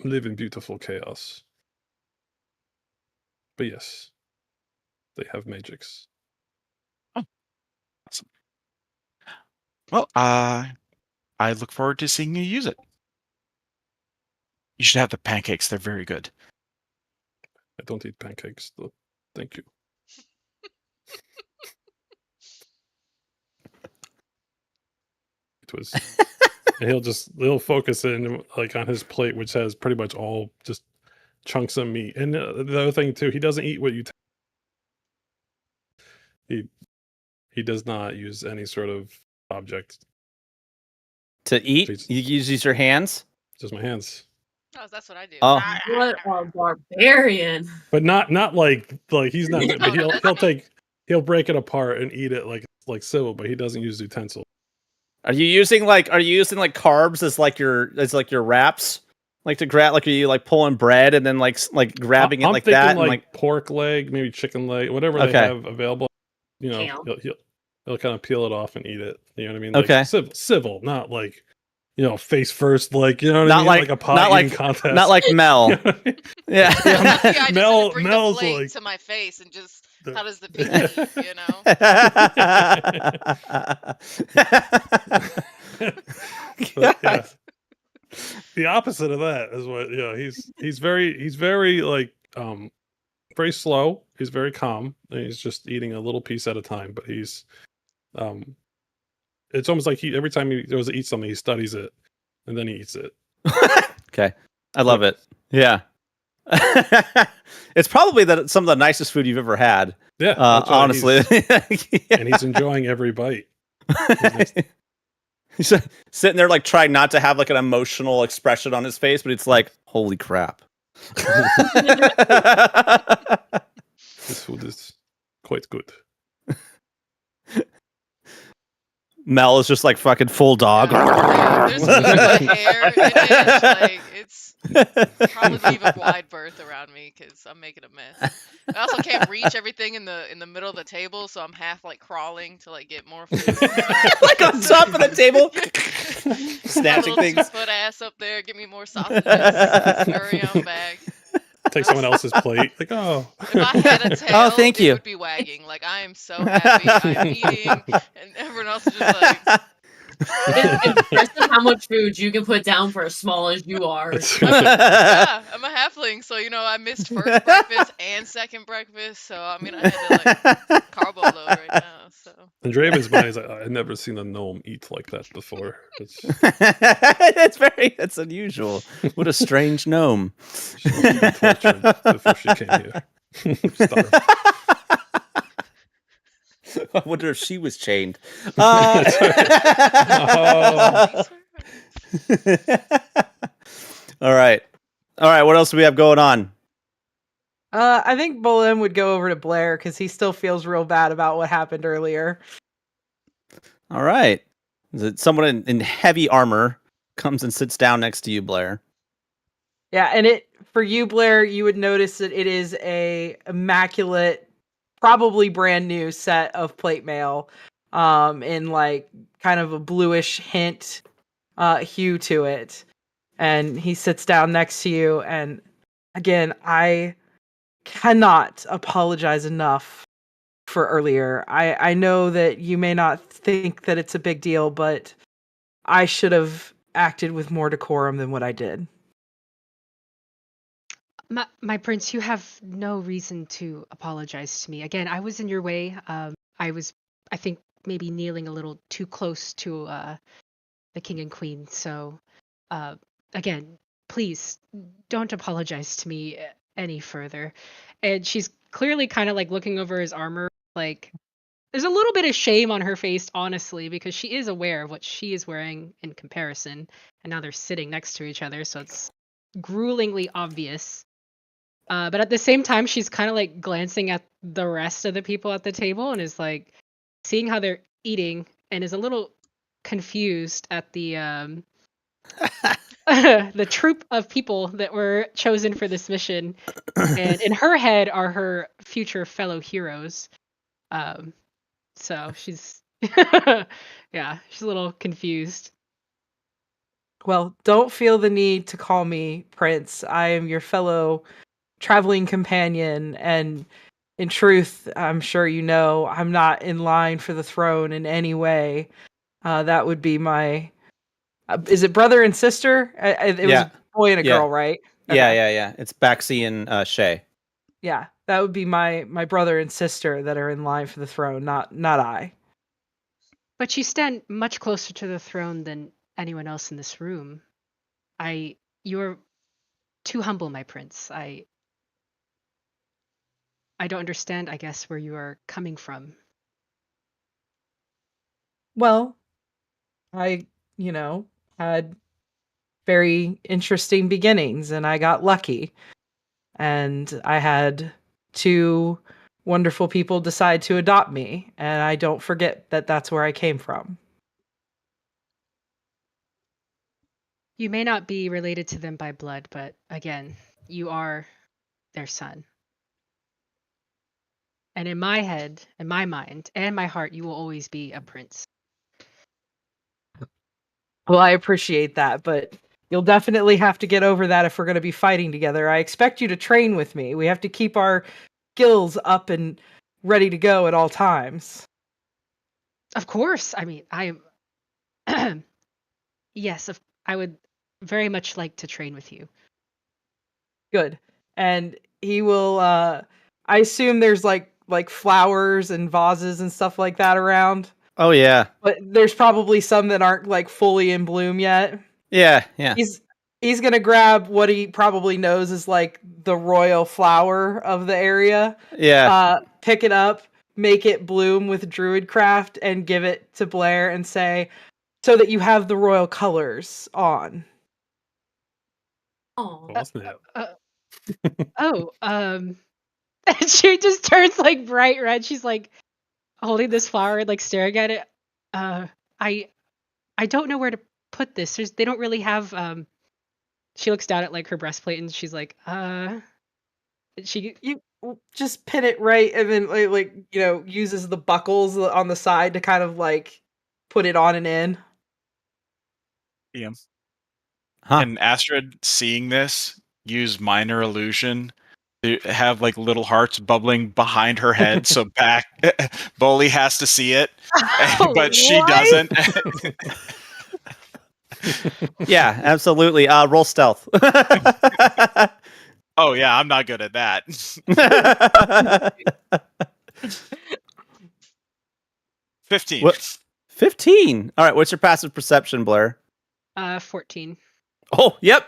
live in beautiful chaos. But yes, they have magics. Oh, awesome. Well, I look forward to seeing you use it. You should have the pancakes. They're very good. I don't eat pancakes, though. Thank you. It was... he'll focus in like on his plate, which has pretty much all just chunks of meat. And the other thing too, he doesn't eat what you he does not use any sort of object to eat. You use your hands. Just my hands. Oh, that's what I do. Oh, What a barbarian! But not like he's not. But he'll break it apart and eat it like civil, but he doesn't use utensils. Are you using like carbs as like your wraps? Like to grab, like, are you like pulling bread and then like grabbing it I'm like thinking that? like And pork leg, maybe chicken leg, whatever they Okay. have available. You know, Ham. he'll kind of peel it off and eat it. You know what I mean? Okay. Like civil, not like, you know, face first, like, you know what I Not mean? like Like a pie eating contest. not like Mel. You know what I mean? Yeah. That's the idea. Mel- Just bring Mel's the plate like- to my face and just The- how does the pig eat? You know. But, yeah. The opposite of that is what, you know, he's very like very slow. He's very calm. And he's just eating a little piece at a time. But he's it's almost like every time he goes to eat something, he studies it and then he eats it. Okay. I love it. Yeah. It's probably some of the nicest food you've ever had. Yeah, that's why honestly. and he's enjoying every bite. He's sitting there like trying not to have like an emotional expression on his face, but it's like, holy crap. This food is quite good. Mel is just like fucking full dog. Yeah, there's the hair in it. Like, it's probably leave a wide berth around me because I'm making a mess. I also can't reach everything in the middle of the table, so I'm half like crawling to like get more food. Like on top of the table, snatching little things. 2-foot ass up there, get me more sausages. Scurry on back. Take someone else's plate. Like, oh. If I had a tail, thank it you. would be wagging. Like, I am so happy I'm eating, and everyone else is just like, It's impressive how much food you can put down for as small as you are. yeah, I'm a halfling, so, you know, I missed first breakfast and second breakfast, so, I mean, I had to, like, carbo load right now, so. In Draven's mind, he's like, I've never seen a gnome eat like that before. It's unusual. What a strange gnome. She's been tortured before she came here. Starved. I wonder if she was chained. Oh. All right. What else do we have going on? I think Bolin would go over to Blair because he still feels real bad about what happened earlier. All right. Is it someone in heavy armor comes and sits down next to you, Blair? Yeah, and for you, Blair, you would notice that it is a immaculate, probably brand new set of plate mail, in like kind of a bluish hint hue to it. And he sits down next to you, and again, I cannot apologize enough for earlier. I know that you may not think that it's a big deal, but I should have acted with more decorum than what I did. My prince, you have no reason to apologize to me. Again, I was in your way. I think, maybe kneeling a little too close to the king and queen. So, again, please don't apologize to me any further. And she's clearly kind of like looking over his armor. Like, there's a little bit of shame on her face, honestly, because she is aware of what she is wearing in comparison. And now they're sitting next to each other, so it's gruelingly obvious. But at the same time, she's kind of like glancing at the rest of the people at the table and is like seeing how they're eating and is a little confused at the the troop of people that were chosen for this mission. And in her head are her future fellow heroes. So she's yeah, she's a little confused. Well, don't feel the need to call me Prince. I am your fellow traveling companion, and in truth, I'm sure you know, I'm not in line for the throne in any way. That would be my... is it brother and sister? It was Yeah. a boy and a Yeah. girl, right? Yeah. It's Baxi and Shay. Yeah, that would be my brother and sister that are in line for the throne, not I. But you stand much closer to the throne than anyone else in this room. You're too humble, my prince. I don't understand, I guess, where you are coming from. Well, I, had very interesting beginnings, and I got lucky. And I had 2 wonderful people decide to adopt me, and I don't forget that that's where I came from. You may not be related to them by blood, but again, you are their son. And in my head, in my mind, and my heart, you will always be a prince. Well, I appreciate that, but you'll definitely have to get over that if we're going to be fighting together. I expect you to train with me. We have to keep our skills up and ready to go at all times. Of course. I mean, yes, I would very much like to train with you. Good. And he will I assume there's like flowers and vases and stuff like that around. Oh yeah. But there's probably some that aren't like fully in bloom yet. Yeah. He's going to grab what he probably knows is like the royal flower of the area. Yeah. Pick it up, make it bloom with druidcraft, and give it to Blair and say, so that you have the royal colors on. Oh, Snap. And she just turns like bright red. She's like holding this flower and like staring at it. I don't know where to put this. They don't really have. She looks down at like her breastplate and she's like, You just pin it right, and then like uses the buckles on the side to kind of like put it on and in. Yeah. Huh. And Astrid, seeing this, use minor illusion to have like little hearts bubbling behind her head, so Bolly has to see it, but she doesn't. Yeah, absolutely. Roll stealth. Oh yeah, I'm not good at that. 15. What? 15. All right. What's your passive perception, Blair? 14. Oh, yep.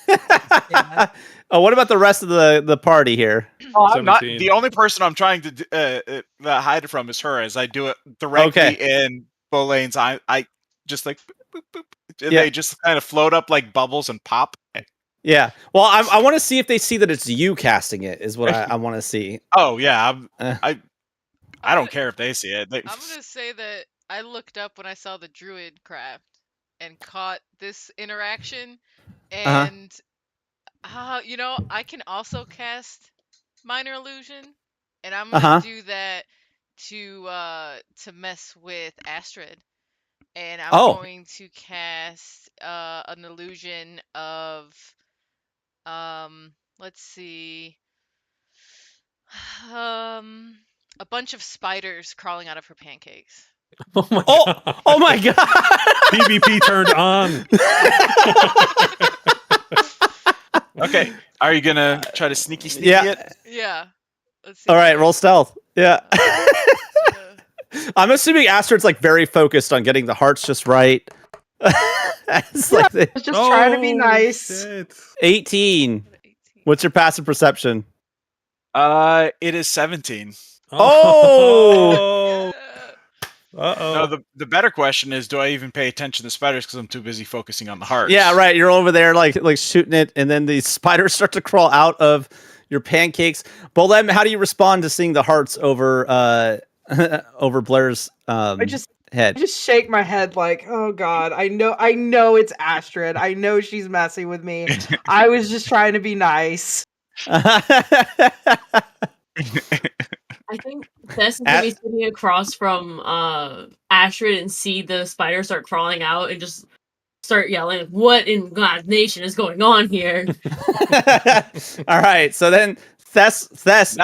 Yeah. Oh, what about the rest of the party here? Oh, I'm not 17. the only person I'm trying to hide it from is her, as I do it directly in Boleyn's eye. I just like boop, boop, boop. They just kind of float up like bubbles and pop. Yeah. Well, I want to see if they see that it's you casting it. Is what I want to see. Oh yeah, I don't care if they see it. I'm gonna say that I looked up when I saw the druid craft and caught this interaction, and I can also cast minor illusion, and I'm gonna do that to mess with Astrid, and I'm going to cast an illusion of let's see, a bunch of spiders crawling out of her pancakes. Oh my god. Oh my god. PvP turned on. Okay. Are you gonna try to sneaky it? Yeah. Let's see. All right, roll stealth. Yeah. I'm assuming Astrid's like very focused on getting the hearts just right. It's like Just trying to be nice. Shit. 18. What's your passive perception? It is 17. Oh! Uh-oh. No, the better question is, do I even pay attention to spiders because I'm too busy focusing on the hearts? Yeah, right. You're over there like shooting it, and then the spiders start to crawl out of your pancakes. Bolem, how do you respond to seeing the hearts over over Blair's head? I just shake my head like, oh god, I know it's Astrid. I know she's messing with me. I was just trying to be nice. I think Tess is gonna be sitting across from Astrid and see the spider start crawling out and just start yelling, "What in God's nation is going on here?" All right, so then Thess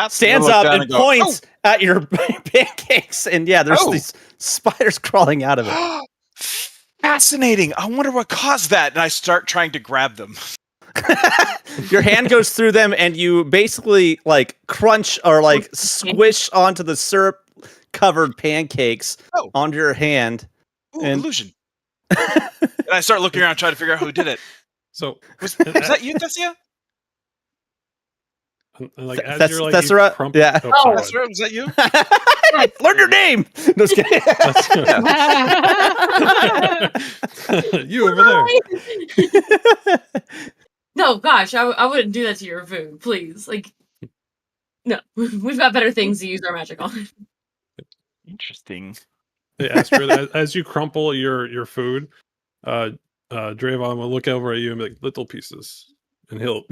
stands up and points at your pancakes, and there's these spiders crawling out of it. Fascinating. I wonder what caused that. And I start trying to grab them. Your hand goes through them, and you basically like crunch or like squish onto the syrup-covered pancakes onto your hand. Ooh, illusion. And I start looking around, trying to figure out who did it. So was that you, Tessia? Like as you're like Thessera? Yeah. Thessera, was that you? Learn your name. No, just kidding. You over there. No, gosh, I wouldn't do that to your food, please. Like, no, we've got better things to use our magic on. Interesting. Hey, Astrid, as you crumple your food, Draven will look over at you and be like, little pieces. And he'll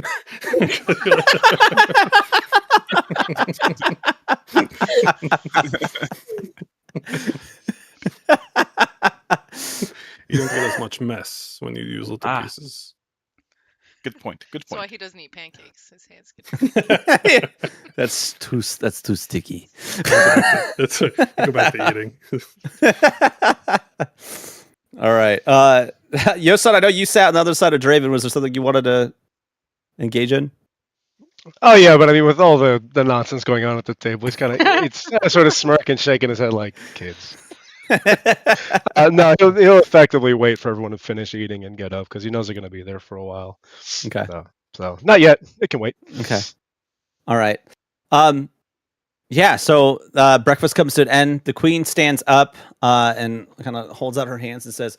you don't get as much mess when you use little pieces. Good point. Good That's why point. he doesn't eat pancakes. His hands get That's too sticky. Go back to eating. All right. Yosan, I know you sat on the other side of Draven. Was there something you wanted to engage in? Oh yeah, but I mean, with all the nonsense going on at the table, he's sort of smirking, shaking his head like kids. No, he'll effectively wait for everyone to finish eating and get up because he knows they're going to be there for a while. Okay. So not yet. It can wait. Okay. All right. Yeah. So breakfast comes to an end. The queen stands up and kind of holds out her hands and says,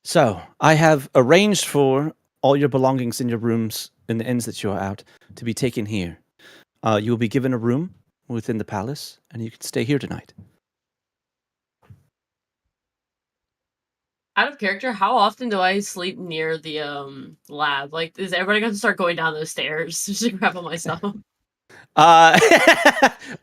"So I have arranged for all your belongings in your rooms in the inns that you are out to be taken here. You will be given a room within the palace, and you can stay here tonight." Out of character, how often do I sleep near the lab? Like, is everybody going to start going down those stairs just to grab all my stuff?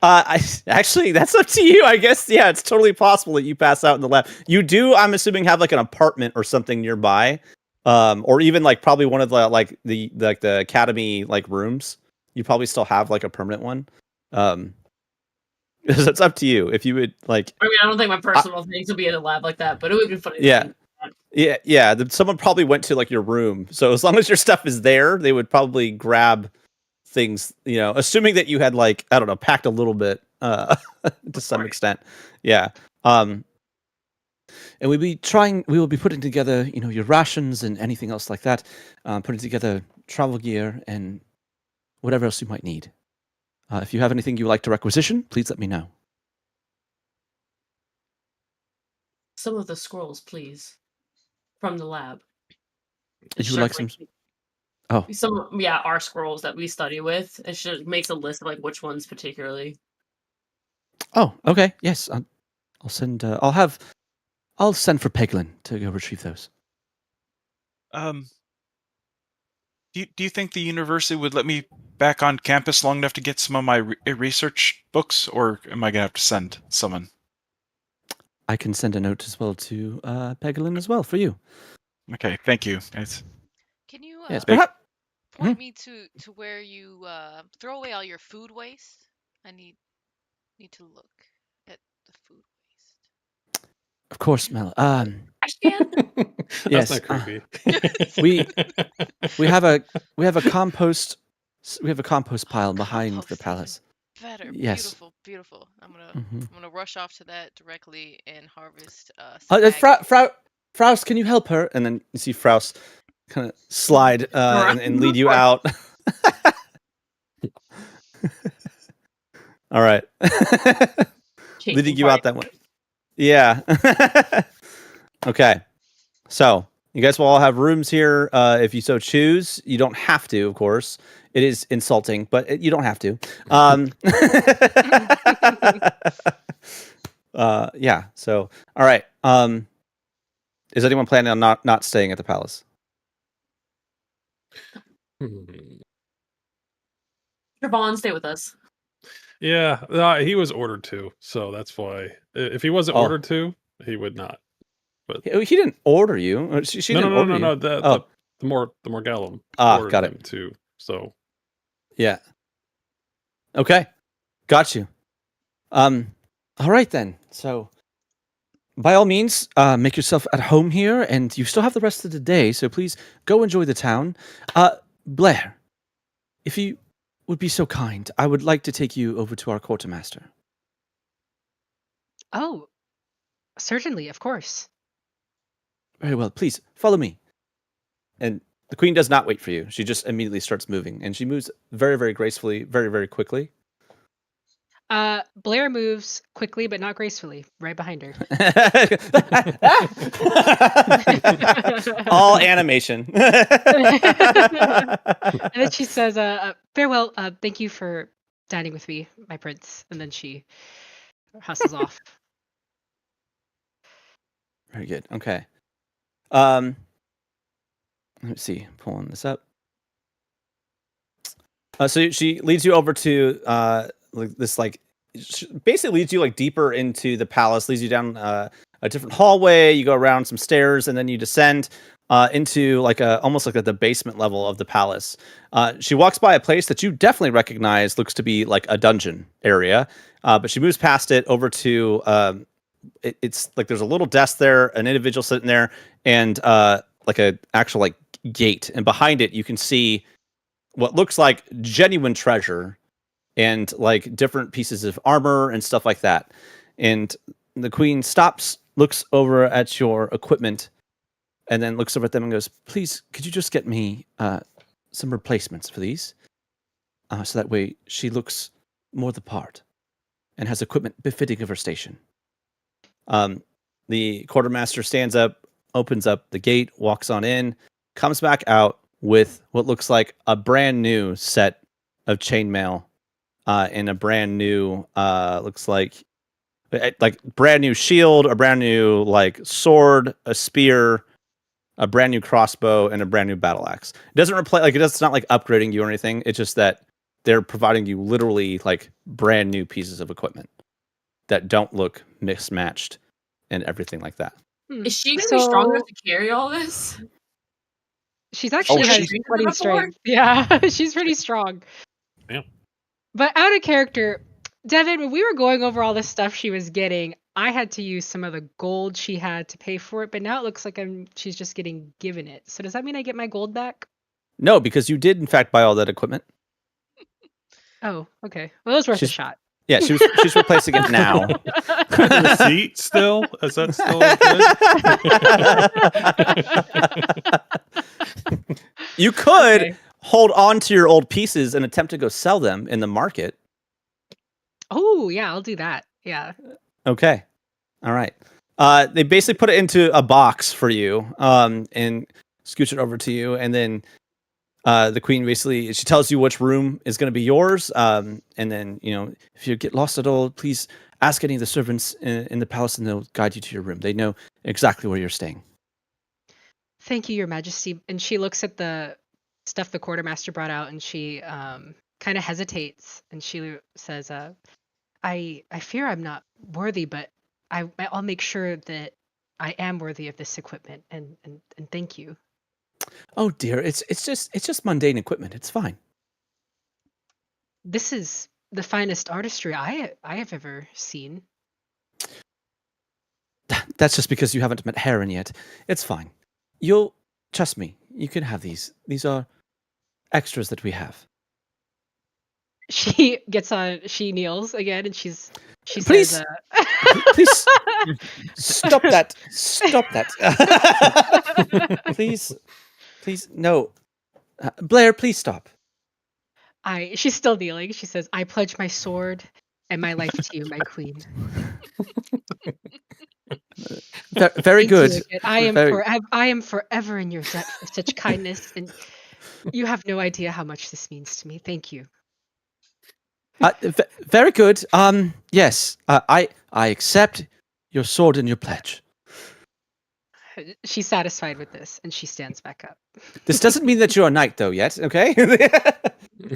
Actually, that's up to you, I guess. Yeah, it's totally possible that you pass out in the lab. You do, I'm assuming, have like an apartment or something nearby, or even like probably one of the academy like rooms. You probably still have like a permanent one. It's up to you if you would like. I mean, I don't think my personal things would be in a lab like that, but it would be funny. Yeah. Yeah. Someone probably went to like your room, so as long as your stuff is there, they would probably grab things. Assuming that you had like, I don't know, packed a little bit to some extent. Yeah. And we will be putting together, your rations and anything else like that. Putting together travel gear and whatever else you might need. If you have anything you would like to requisition, please let me know. Some of the scrolls, please, from the lab. If you would like some. Oh, Our scrolls that we study with. It makes a list of like which ones particularly. Oh, okay. Yes, I'll send. I'll send for Peglin to go retrieve those. Do you think the university would let me back on campus long enough to get some of my research books, or am I gonna have to send someone? I can send a note as well to Peglin as well for you. Okay, thank you, guys. Can you Yes, perhaps. point me to where you throw away all your food waste? I need to look at the food waste. Of course, Mel. That's Yes. not creepy. We have a compost. We have a compost pile behind the Compost, palace. Better. Yes. Beautiful. I'm Mhm. gonna rush off to that directly and harvest. Fraus, can you help her? And then you see Fraus kind of slide and lead you out. All right. Leading you out that way. Yeah. Okay. So you guys will all have rooms here if you so choose. You don't have to, of course. It is insulting, but you don't have to. Yeah. So, all right. Is anyone planning on not staying at the palace? Trevon, stay with us. Yeah, he was ordered to, so that's why. If he wasn't ordered to, he would not. But He didn't order you. She didn't order you. No. The Morgellum ordered got him it. too. So Yeah. Okay. Got you. All right then. So by all means, make yourself at home here, and you still have the rest of the day, so please go enjoy the town. Blair, if you would be so kind, I would like to take you over to our quartermaster. Oh, certainly, of course. Very well. Please follow me. And the queen does not wait for you. She just immediately starts moving, and she moves very, very gracefully, very, very quickly. Blair moves quickly but not gracefully, right behind her. All animation. And then she says, farewell, thank you for dining with me, my prince. And then she hustles off. Very good. Okay. Let's see, pulling this up. So she leads you over to this basically leads you like deeper into the palace. Leads you down a different hallway. You go around some stairs, and then you descend into like almost like at the basement level of the palace. She walks by a place that you definitely recognize. Looks to be like a dungeon area, but she moves past it over to. It's like there's a little desk there, an individual sitting there, and like a actual like gate, and behind it you can see what looks like genuine treasure and like different pieces of armor and stuff like that. And the queen stops, looks over at your equipment, and then looks over at them and goes, "Please, could you just get me some replacements for these? So that way she looks more the part and has equipment befitting of her station." The quartermaster stands up, opens up the gate, walks on in, comes back out with what looks like a brand new set of chainmail and a brand new looks like brand new shield, a brand new like sword, a spear, a brand new crossbow, and a brand new battle axe. It doesn't replace it's not like upgrading you or anything. It's just that they're providing you literally like brand new pieces of equipment that don't look mismatched and everything like that. Is she gonna be strong enough to carry all this? She's actually has she's plenty before? strength. Yeah, she's pretty strong. Yeah. But out of character, Devin, when we were going over all the stuff she was getting, I had to use some of the gold she had to pay for it, but now it looks like she's just getting given it. So does that mean I get my gold back? No, because you did in fact buy all that equipment. Oh, okay. Well, it was worth a shot. Yeah, she's replacing it now. The receipt still? Is that still good? You could hold on to your old pieces and attempt to go sell them in the market. Oh, yeah, I'll do that. Yeah. Okay. All right. They basically put it into a box for you and scooch it over to you. And then the queen basically, she tells you which room is going to be yours. And then, if you get lost at all, please ask any of the servants in the palace and they'll guide you to your room. They know exactly where you're staying. Thank you, Your Majesty. And she looks at the stuff the quartermaster brought out and she kind of hesitates and she says, I fear I'm not worthy, but I'll make sure that I am worthy of this equipment and thank you. Oh dear, it's just mundane equipment. It's fine. This is the finest artistry I have ever seen. That's just because you haven't met Heron yet. It's fine. You'll trust me. You can have these. These are extras that we have. She gets on. She kneels again, and she Please, says, "Please stop that! Stop that! Please, no, Blair, please stop." She's still kneeling. She says, "I pledge my sword and my life to you, my queen." Very good. I am forever in your debt for such kindness, and you have no idea how much this means to me. Thank you. Very good. Yes, I accept your sword and your pledge. She's satisfied with this, and she stands back up. This doesn't mean that you're a knight, though, yet. Okay.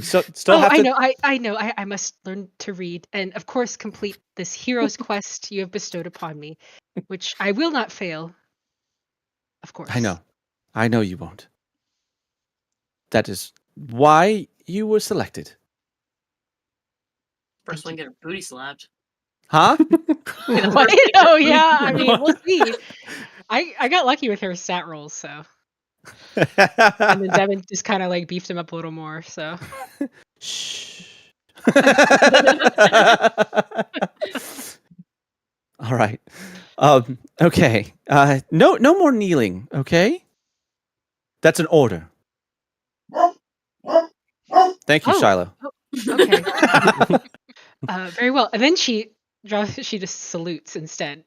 Still have to... I know. I must learn to read, and of course, complete this hero's quest you have bestowed upon me, which I will not fail. Of course. I know you won't. That is why you were selected. First one get her booty slapped. Huh? Oh yeah. I mean, we'll see. I got lucky with her stat rolls, so. And then Devin just kind of like beefed him up a little more, so. Shh. All right. Okay. No more kneeling. Okay. That's an order. Thank you, Shiloh. Okay. Very well. And then she just salutes instead.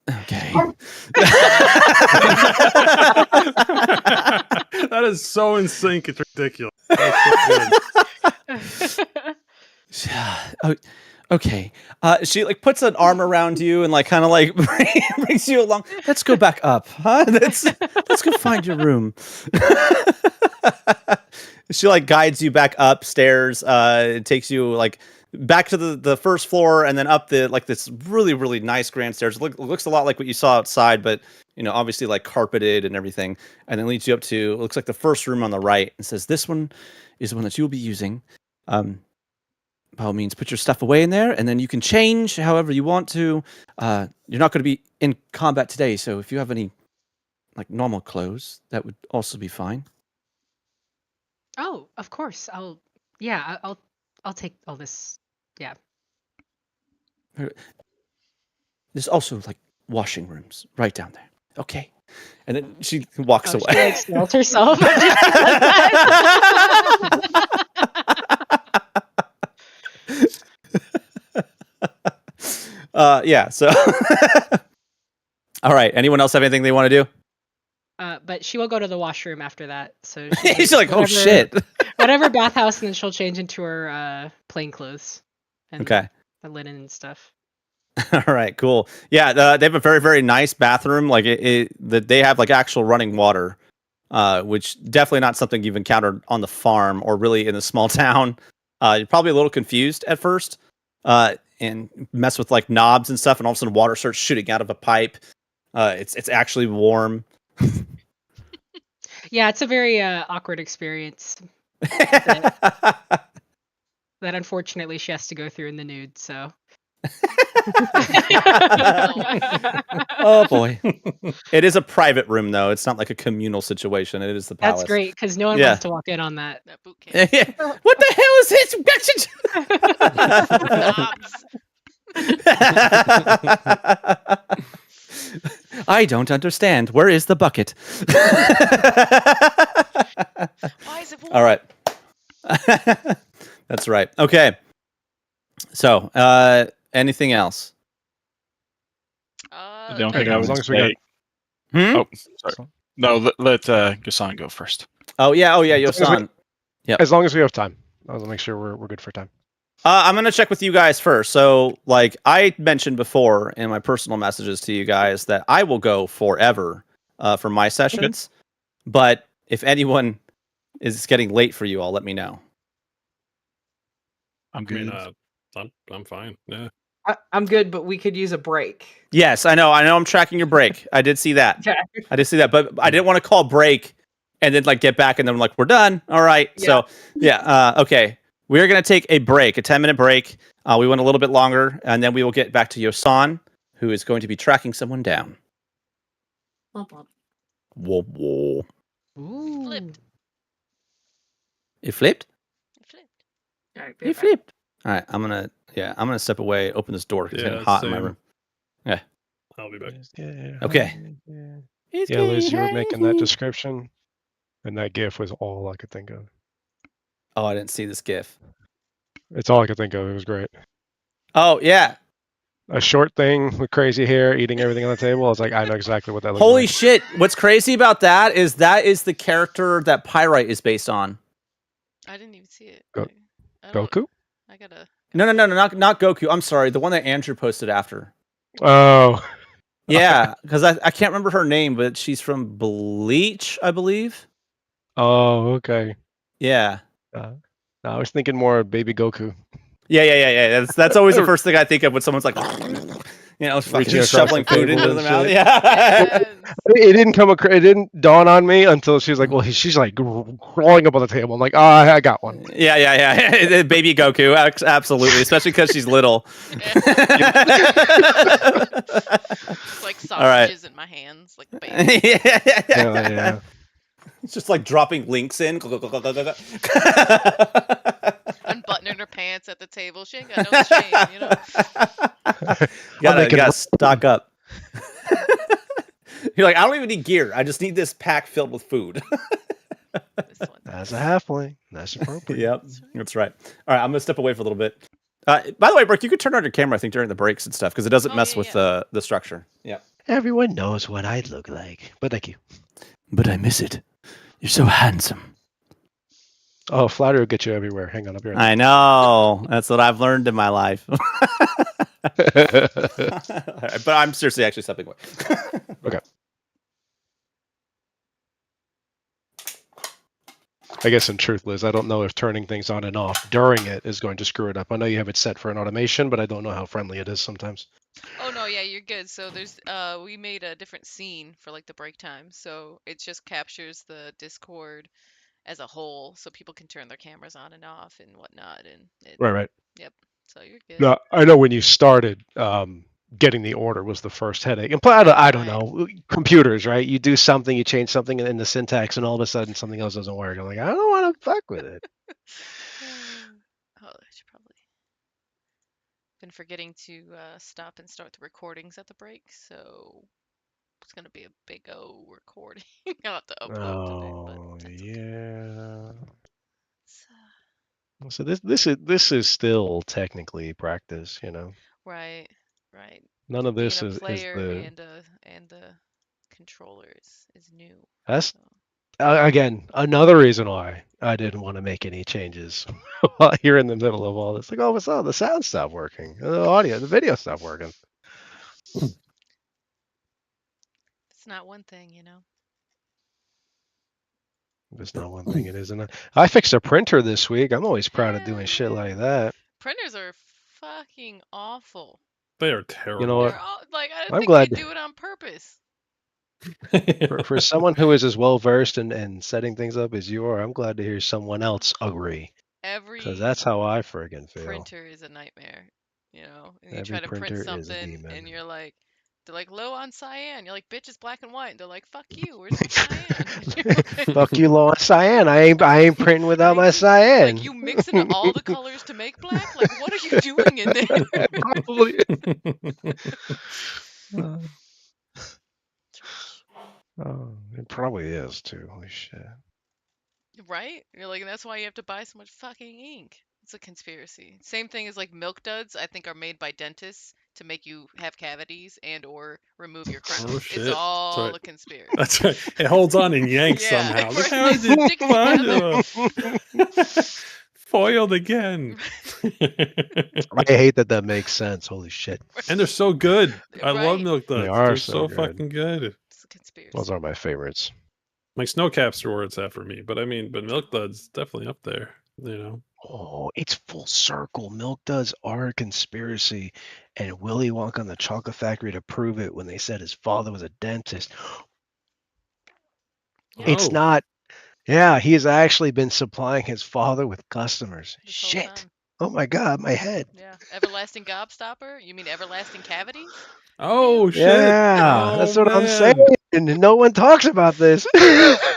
Okay. That is so in sync. It's ridiculous. That's so good. Okay. She like puts an arm around you and like kind of like brings you along. Let's go back up, huh? Let's go find your room. She like guides you back upstairs. It takes you like back to the first floor and then up the like this really really nice grand stairs. Looks a lot like what you saw outside, but obviously like carpeted and everything. And then leads you up to looks like the first room on the right and says this one is the one that you'll be using. By all means, put your stuff away in there, and then you can change however you want to. You're not going to be in combat today, so if you have any like normal clothes, that would also be fine. Oh, of course. I'll take all this. Yeah. There's also like washing rooms right down there. Okay. And then she walks Oh, away. she like smells herself. Yeah, so all right. Anyone else have anything they want to do? But she will go to the washroom after that. So She's like, oh shit. whatever bathhouse, and then she'll change into her plain clothes. And Okay. the linen and stuff. All right, cool. Yeah, they have a very, very nice bathroom. Like they have like actual running water, which definitely not something you've encountered on the farm or really in a small town. You're probably a little confused at first, and mess with like knobs and stuff, and all of a sudden water starts shooting out of a pipe. It's actually warm. Yeah, it's a very awkward experience that unfortunately she has to go through in the nude. So. Oh boy. It is a private room though. It's not like a communal situation. It is the palace. That's great because no one Yeah. wants to walk in on that. That boot camp. What the hell is this? I don't understand. Where is the bucket? Why is it warm? All right. That's right. Okay. So, anything else? The only thing I as long would as we say. Hmm? Oh, sorry. No, let Gasan go first. Oh yeah. As long as Yosan. Yep. As long as we have time, I'll make sure we're good for time. I'm gonna check with you guys first. So, like I mentioned before in my personal messages to you guys, that I will go forever for my sessions. But if anyone is getting late for you all, let me know. I'm I mean, good. I'm fine. Yeah. I'm good, but we could use a break. Yes, I know. I'm tracking your break. I did see that. Okay. I did see that, but I didn't want to call break and then like get back and then like we're done. All right. Yeah. So yeah. Okay. We're gonna take a break, a 10-minute break. We went a little bit longer, and then we will get back to Yosan, who is going to be tracking someone down. Womp womp. Whoa, whoa. Ooh. Flipped. It flipped. It flipped. All right, It flipped. All right. I'm gonna step away, open this door because it's getting hot in my same. room. I'll be back. Okay. Yeah, Liz, you were making that description, and that GIF was all I could think of. Oh, I didn't see this GIF. It's all I could think of. It was great. Oh yeah. A short thing with crazy hair eating everything on the table. I was like, I know exactly what that looks Holy like. shit! What's crazy about that is the character that Pyrite is based on. I didn't even see it. Go- I don't- Goku? I gotta. No, not Goku. I'm sorry, the one that Andrew posted after. Oh, Yeah, because I can't remember her name, but she's from Bleach, I believe. oh, okay. Yeah. No, I was thinking more of Baby Goku. Yeah. That's always the first thing I think of when someone's like, fucking Reaching just across shoveling the food table into and the mouth. shit. Yeah. It didn't it didn't dawn on me until she's like, well, she's like crawling up on the table. I'm like, oh, I got one. Yeah. Baby Goku, absolutely, especially because she's little. It's like All right. sausages in my hands, like baby. Yeah. It's just like dropping links in. Unbuttoning her pants at the table. She ain't got no shame, you know. Gotta stock up. You're like, I don't even need gear. I just need this pack filled with food. This one. As a halfling, that's appropriate. Yep, that's right. All right, I'm gonna step away for a little bit. By the way, Brooke, you could turn on your camera, I think, during the breaks and stuff, because it doesn't Oh, mess yeah, with the structure. Yeah. Everyone knows what I look like, but thank you. But I miss it. You're so handsome. Oh, flattery will get you everywhere. Hang on, I'll be right I know. That's what I've learned in my life. back. But I'm seriously actually stepping away. Okay. I guess in truth, Liz, I don't know if turning things on and off during it is going to screw it up. I know you have it set for an automation, but I don't know how friendly it is sometimes. Oh no, yeah, you're good. So there's we made a different scene for like the break time. So it just captures the Discord as a whole so people can turn their cameras on and off and whatnot and Right. Yep. So you're good. No, I know when you started, getting the order was the first headache. And I don't Right. know, computers, right? You do something, you change something in the syntax, and all of a sudden something else doesn't work. I'm like, I don't want to fuck with it. Oh, I should probably been forgetting to stop and start the recordings at the break, so it's gonna be a big O recording. I'll have to upload today, but Oh that's okay. yeah. So, So this is still technically practice, you know. right. None of Being this a is player the and the controller is new. that's So. again another reason why I didn't want to make any changes while you're in the middle of all this. Like, oh, what's up? The sound stopped working, the video stopped working. It's not one thing, you know. If it's not one thing, it isn't. I fixed a printer this week. I'm always proud of doing shit like that. Printers are fucking awful. They are terrible. You know what? They're all like I I'm think glad they do it on purpose. for someone who is as well versed in setting things up as you are. I'm glad to hear someone else agree, because Every that's how I friggin' feel. printer is a nightmare, you know. And you Every try to print printer is a something, demon. and you're like, they're like low on cyan. You're like, bitch, it's black and white. And they're like, fuck you. Where's my cyan? Fuck you, low on cyan. I ain't printing without my cyan. Like you mixing all the colors to make black. Like what are you doing in there? Probably. Oh, it probably is too. Holy shit. Right? You're like, and that's why you have to buy so much fucking ink. It's a conspiracy. Same thing as like milk duds, I think are made by dentists to make you have cavities and or remove your crown. Oh shit! It's all That's right. a conspiracy. That's right. It holds on and yanks Yeah, somehow. Look right, how they is stick together. it foiled again. I hate that makes sense. Holy shit. And they're so good. I love Right. milk duds. They are They're so so good. fucking good. It's a conspiracy. Those are my favorites. Like snow caps are where it's at for me, but I mean, but milk duds definitely up there. You know. Oh, it's full circle. Milk duds are a conspiracy, and Willy Wonka and the Chocolate Factory to prove it when they said his father was a dentist. Yeah. It's Oh. not. Yeah, he has actually been supplying his father with customers. This whole Shit. time. Oh my god, my head. Yeah. Everlasting gobstopper? You mean everlasting cavities? Oh shit! Yeah, Oh, that's what I'm man. saying. And no one talks about this.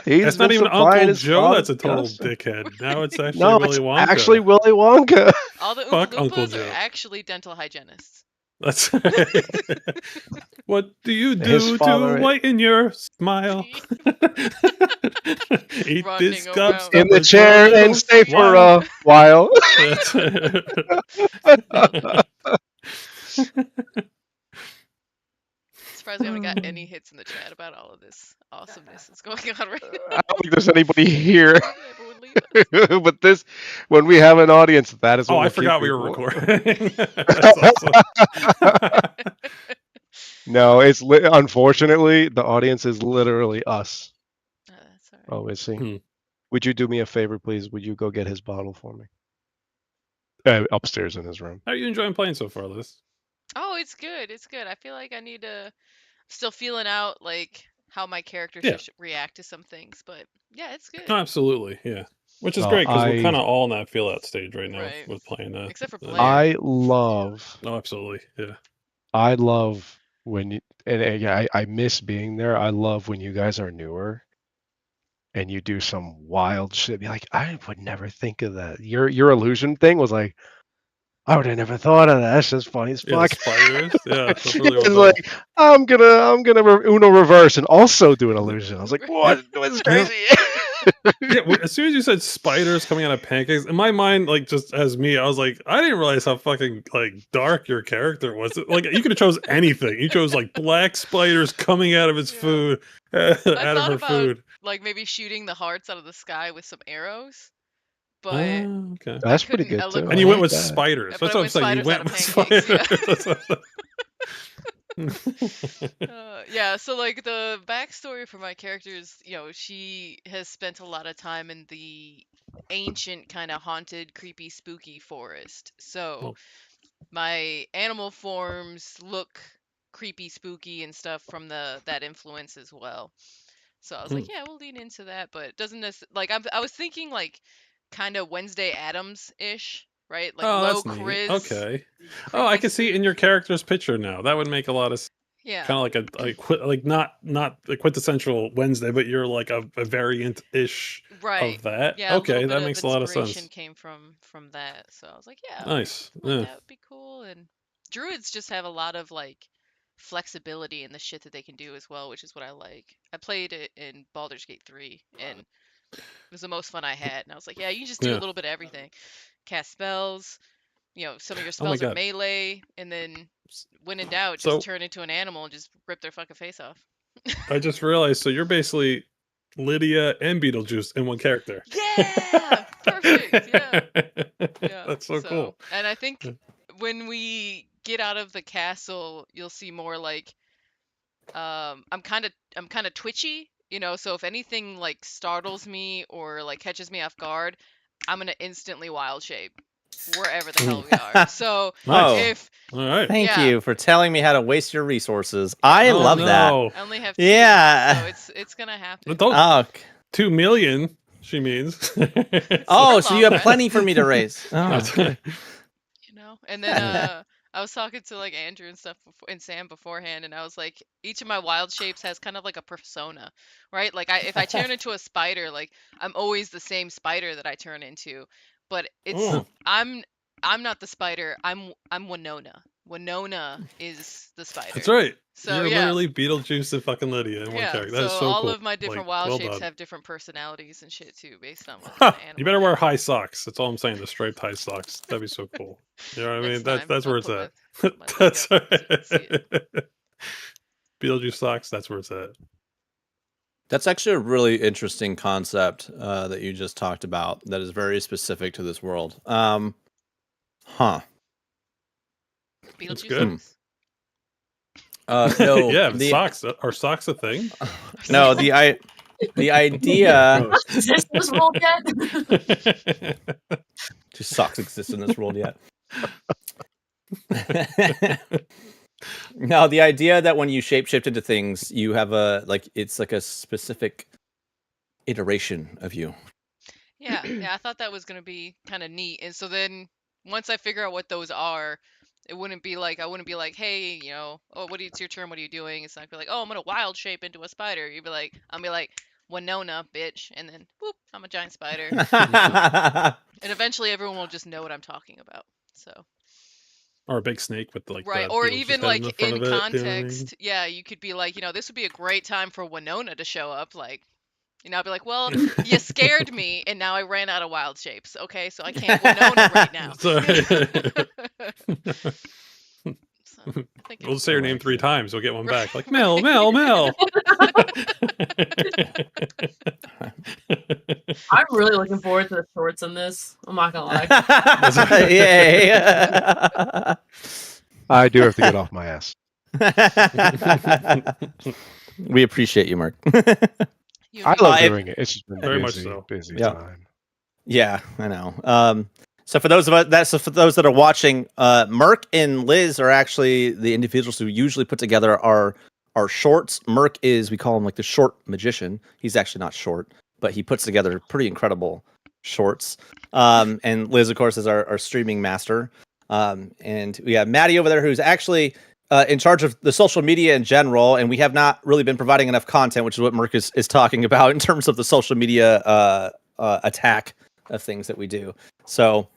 He's That's not been even supplying Uncle his Joe. father That's a with total customers. dickhead. Now it's actually No, Willy it's Wonka. actually Willy Wonka. All the Fuck Oompa Uncle Loompas Joe. are actually dental hygienists. That's right. What do you His do to father- whiten your smile? Eat Running this around. gobstopper In the for chair a little and stay for while. a while. That's Surprised we haven't got any hits in the chat about all of this awesomeness that's going on right now. I don't think there's anybody here. Everyone leave us. But this, when we have an audience, that is what Oh, we'll I forgot keep we were people- recording. That's awesome. No, it's unfortunately the audience is literally us. That's all right. Oh, is he? Hmm. Would you do me a favor, please? Would you go get his bottle for me? Upstairs in his room. How are you enjoying playing so far, Liz? Oh, it's good. It's good. I feel like I need to still feeling out like how my character Yeah. should react to some things, but yeah, it's good. No, absolutely, yeah. Which is Well, great because we're I- kind of all in that feel out stage right now Right. with playing that. Except for Blair. I love. Oh, absolutely, yeah. I love when you, and yeah, I miss being there. I love when you guys are newer and you do some wild shit. Be like, I would never think of that. Your illusion thing was like, I would have never thought of that. That's just funny as Yeah, fuck. the spiders. Yeah, that's really It's well done. like I'm gonna Uno reverse and also do an illusion. I was like, what? What's crazy? Yeah, as soon as you said spiders coming out of pancakes, in my mind, like just as me, I was like, I didn't realize how fucking like dark your character was. Like you could have chose anything. You chose like black spiders coming out of his food, out of thought her about food. like maybe shooting the hearts out of the sky with some arrows. but okay. That's pretty couldn't good too. And you went with That. spiders. But That's what I'm saying. You went with spiders out spiders. of yeah, so like the backstory for my character is, she has spent a lot of time in the ancient kind of haunted, creepy, spooky forest. So Oh. my animal forms look creepy, spooky, and stuff from that influence as well. So I was like, yeah, we'll lean into that, but it doesn't like I was thinking like kind of Wednesday Addams ish, right? Like Oh, low that's neat. Chris. Okay. Oh, I can see it in your character's picture now. That would make a lot of sense. Yeah. Kind of like not a quintessential Wednesday, but you're like a variant ish Right. of that. Yeah. Okay, that makes a lot of inspiration sense. came from that. So I was like, yeah, Nice. like, Yeah. that would be cool. And druids just have a lot of like flexibility in the shit that they can do as well, which is what I like. I played it in Baldur's Gate 3 and it was the most fun I had. And I was like, yeah, you just do a little bit of everything. Cast spells, some of your Oh my spells are God. melee, and then when in doubt, So- just turn into an animal and just rip their fucking face off. I just realized. So you're basically Lydia and Beetlejuice in one character. Yeah, perfect. Yeah. Yeah. That's so cool. And I think when we get out of the castle, you'll see more like I'm kind of twitchy, so if anything like startles me or like catches me off guard, I'm going to instantly wild shape wherever the hell we are. So Nice. if All right. Thank you for telling me how to waste your resources. I love that. No. I only have 2, Yeah. so it's going to happen. Don't, Oh, 2 million, she means. oh, a so long you have rest. plenty for me to raise. Oh, That's okay. And then I was talking to like Andrew and stuff and Sam beforehand, and I was like, each of my wild shapes has kind of like a persona, right? Like if I turn into a spider, like I'm always the same spider that I turn into, but it's I'm not the spider. I'm Winona. Winona is the spider. That's right. So You're yeah. literally Beetlejuice and fucking Lydia in one character. That is so all cool. of my different Like, wild well shapes done. have different personalities and shit too, based on what kind of animal You better they wear are. high socks. That's all I'm saying. The striped high socks. That'd be so cool. You know what I mean? Next time, That's where I'll it's put at. my leg That's up so you can see right. Beetlejuice socks. That's where it's at. That's actually a really interesting concept that you just talked about. That is very specific to this world. Huh. Beetlejuice good. socks? No. Yeah, socks. Are socks a thing? No. The idea. Is this rolled yet? Do socks exist in this world yet? No, the idea that when you shapeshift into things, you have it's like a specific iteration of you. Yeah, I thought that was gonna be kind of neat. And so then once I figure out what those are, I wouldn't be like, hey, oh, it's your turn, what are you doing? It's not gonna be like, oh, I'm gonna wild shape into a spider. I'll be like, Winona, bitch, and then whoop, I'm a giant spider. And eventually everyone will just know what I'm talking about. So Or a big snake with like right, the or Beetlejuice even head like in, the front in of it, context, you know what I mean? yeah, you could be like, this would be a great time for Winona to show up, like. I'll be like, well, you scared me, and now I ran out of wild shapes. Okay, so I can't Winona right now. So, I think We'll it's say your cool. name 3 times. We'll get one back. Like Mel, Mel, Mel. I'm really looking forward to the shorts in this. I'm not gonna lie. Yay. I do have to get off my ass. We appreciate you, Mark. I love doing it. It's just been Very much busy, so. busy Yeah. time. Yeah, I know. So for those that are watching, Merc and Liz are actually the individuals who usually put together our shorts. Merc is, we call him like the short magician. He's actually not short, but he puts together pretty incredible shorts. And Liz, of course, is our streaming master. And we have Maddie over there, who's actually in charge of the social media in general. And we have not really been providing enough content, which is what Merc is talking about in terms of the social media attack of things that we do. So,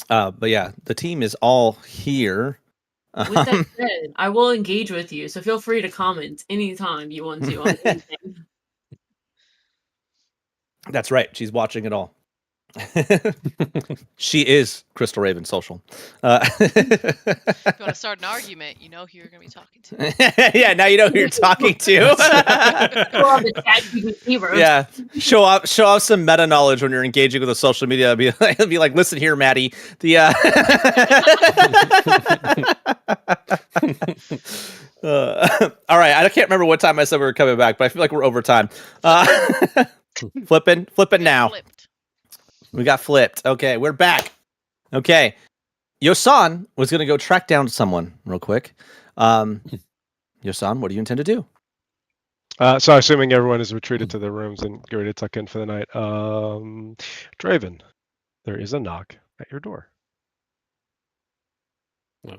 but yeah, the team is all here. With that said, I will engage with you, so feel free to comment anytime you want to on anything. That's right. She's watching it all. She is Crystal Raven social. If you want to start an argument, you know who you're going to be talking to. Yeah, now you know who you're talking to. Go on the chat GPT road. Yeah, show off some meta knowledge when you're engaging with a social media. Be like, listen here, Maddie. The all right, I can't remember what time I said we were coming back, but I feel like we're over time. Flipping now. Flipped. We got flipped. Okay, we're back. Okay, Yosan was going to go track down someone real quick. Yosan, what do you intend to do? So assuming everyone has retreated to their rooms and get ready to tuck in for the night. Draven, there is a knock at your door. Oh,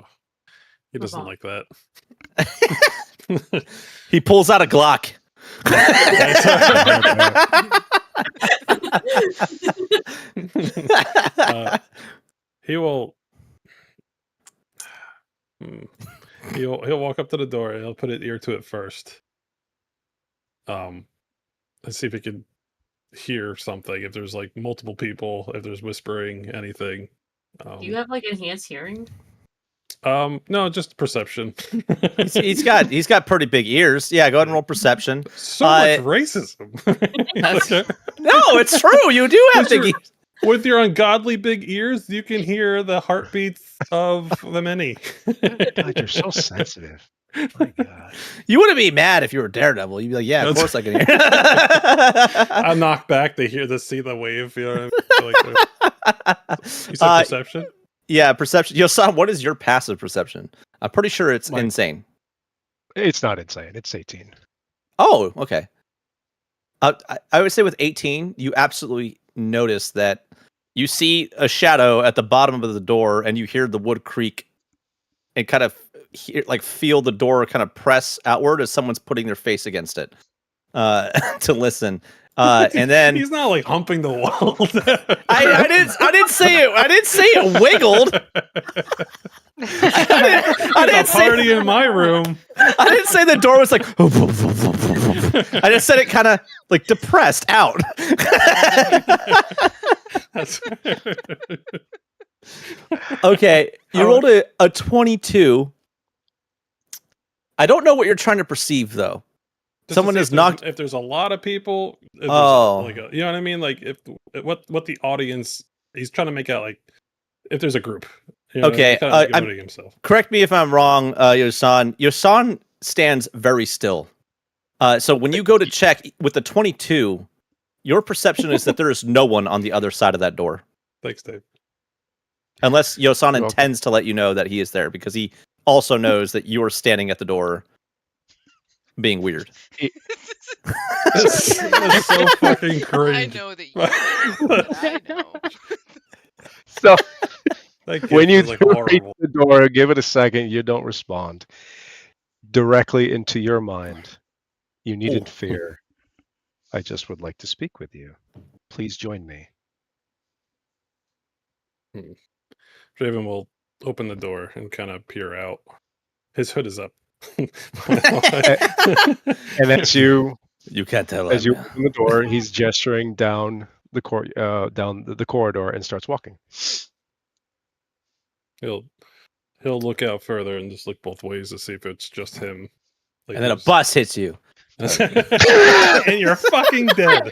he doesn't like that. He pulls out a Glock. He will. He'll walk up to the door and he'll put his ear to it first. Let's see if he can hear something. If there's like multiple people, if there's whispering, anything. Do you have like enhanced hearing? No, just perception. he's got pretty big ears. Yeah, go ahead and roll perception. So much racism. No, it's true. You do have big ears. With your ungodly big ears, you can hear the heartbeats of the many. God, you're so sensitive. My God. You wouldn't be mad if you were Daredevil. You'd be like, yeah, of course I can hear. I knock back to see the wave. You know what I mean? You said perception? Yeah, perception. Yosan, what is your passive perception? I'm pretty sure it's insane. It's not insane. It's 18. Oh, okay. I would say with 18, you absolutely notice that you see a shadow at the bottom of the door, and you hear the wood creak, and kind of feel the door kind of press outward as someone's putting their face against it to listen. And then he's not like humping the wall. I didn't say it. I didn't say it wiggled. I didn't say party in my room. I didn't say the door was like. I just said it kind of like depressed out. Okay, you rolled a 22. I don't know what you're trying to perceive though. Someone has knocked. If there's a lot of people, you know what I mean. Like if what the audience, he's trying to make out like if there's a group. You know, okay, himself. Correct me if I'm wrong, Yosan. Yosan stands very still. So when you go to check with the 22, your perception is that there is no one on the other side of that door. Thanks, Dave. Unless Yosan intends to let you know that he is there, because he also knows that you are standing at the door being weird. That's so fucking cringe. I know that you know. I know. So when you like reach the door, give it a second, you don't respond. Directly into your mind. You needn't fear. I just would like to speak with you. Please join me. Draven will open the door and kind of peer out. His hood is up. And as you can't tell as you open the door, he's gesturing down the corridor and starts walking. He'll look out further and just look both ways to see if it's just him. Like, and then a bus hits you. And you're fucking dead.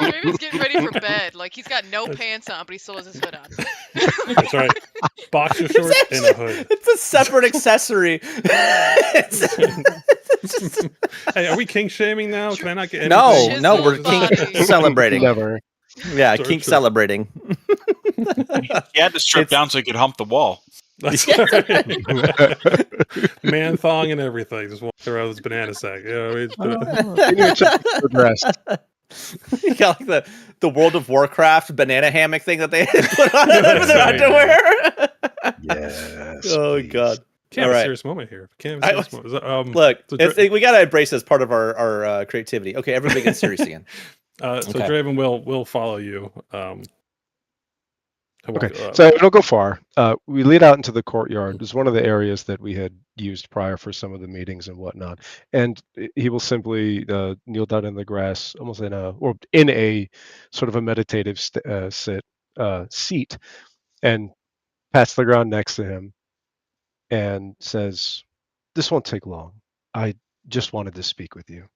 Raven's getting ready for bed. Like he's got no pants on, but he still has his hood on. That's right. Boxer shorts and a hood. It's a separate accessory. Hey, are we kink shaming now? Can I not get No, anything? no, we're kink celebrating. Never. Yeah, kink celebrating. He had to strip down so he could hump the wall. That's right. Man thong and everything. Just walk around with his banana sack. You got like the World of Warcraft banana hammock thing that they put on over their underwear. Yes. Oh God. Can't have a serious moment here. Can't have a serious moment. Look, we gotta embrace this part of our creativity. Okay, everybody get serious again. So Draven will follow you. Okay, so it'll go far. We lead out into the courtyard. It's one of the areas that we had used prior for some of the meetings and whatnot. And he will simply kneel down in the grass, almost in a sort of a meditative seat, and pats the ground next to him and says, "This won't take long. I just wanted to speak with you."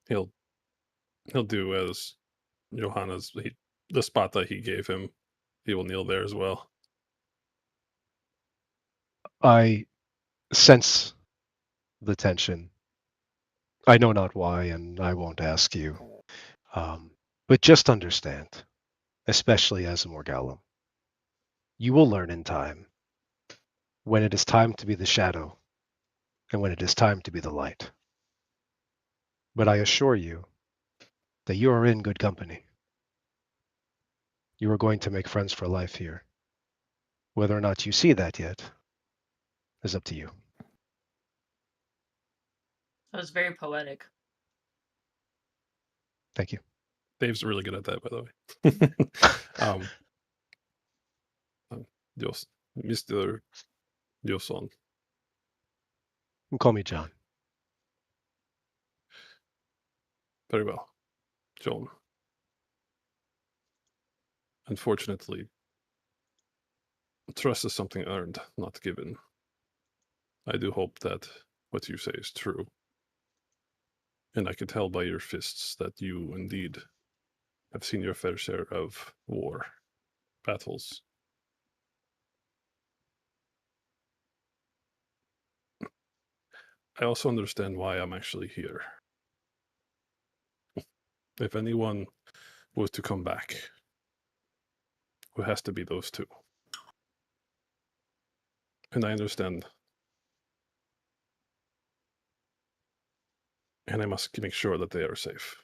He'll do as Johanna's the spot that he gave him. He will kneel there as well. I sense the tension. I know not why, and I won't ask you. But just understand, especially as a Morgellum, you will learn in time when it is time to be the shadow and when it is time to be the light. But I assure you that you are in good company. You are going to make friends for life here. Whether or not you see that yet is up to you. That was very poetic. Thank you. Dave's really good at that, by the way. Mr. Joson. You can call me John. Very well. John. Unfortunately, trust is something earned, not given. I do hope that what you say is true. And I can tell by your fists that you indeed have seen your fair share of war, battles. I also understand why I'm actually here. If anyone was to come back, it has to be those two. And I understand. And I must make sure that they are safe.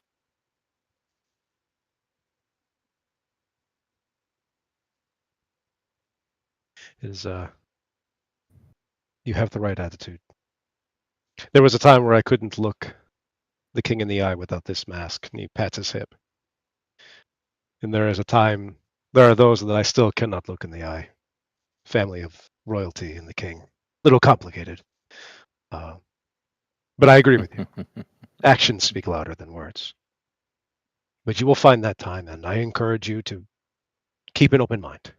You have the right attitude. There was a time where I couldn't look the king in the eye without this mask, and he pats his hip. And there are those that I still cannot look in the eye. Family of royalty and the king. Little complicated. But I agree with you. Actions speak louder than words. But you will find that time, and I encourage you to keep an open mind.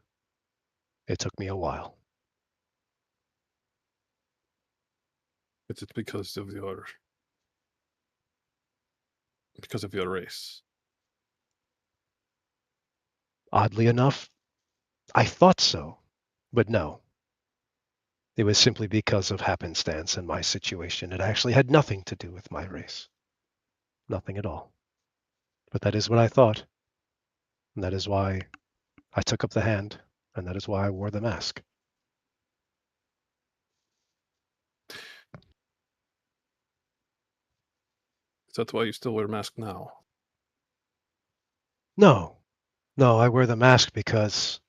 It took me a while. It's because of your race. Oddly enough, I thought so, but no. It was simply because of happenstance and my situation. It actually had nothing to do with my race. Nothing at all. But that is what I thought. And that is why I took up the hand, and that is why I wore the mask. Is that why you still wear a mask now? No, I wear the mask because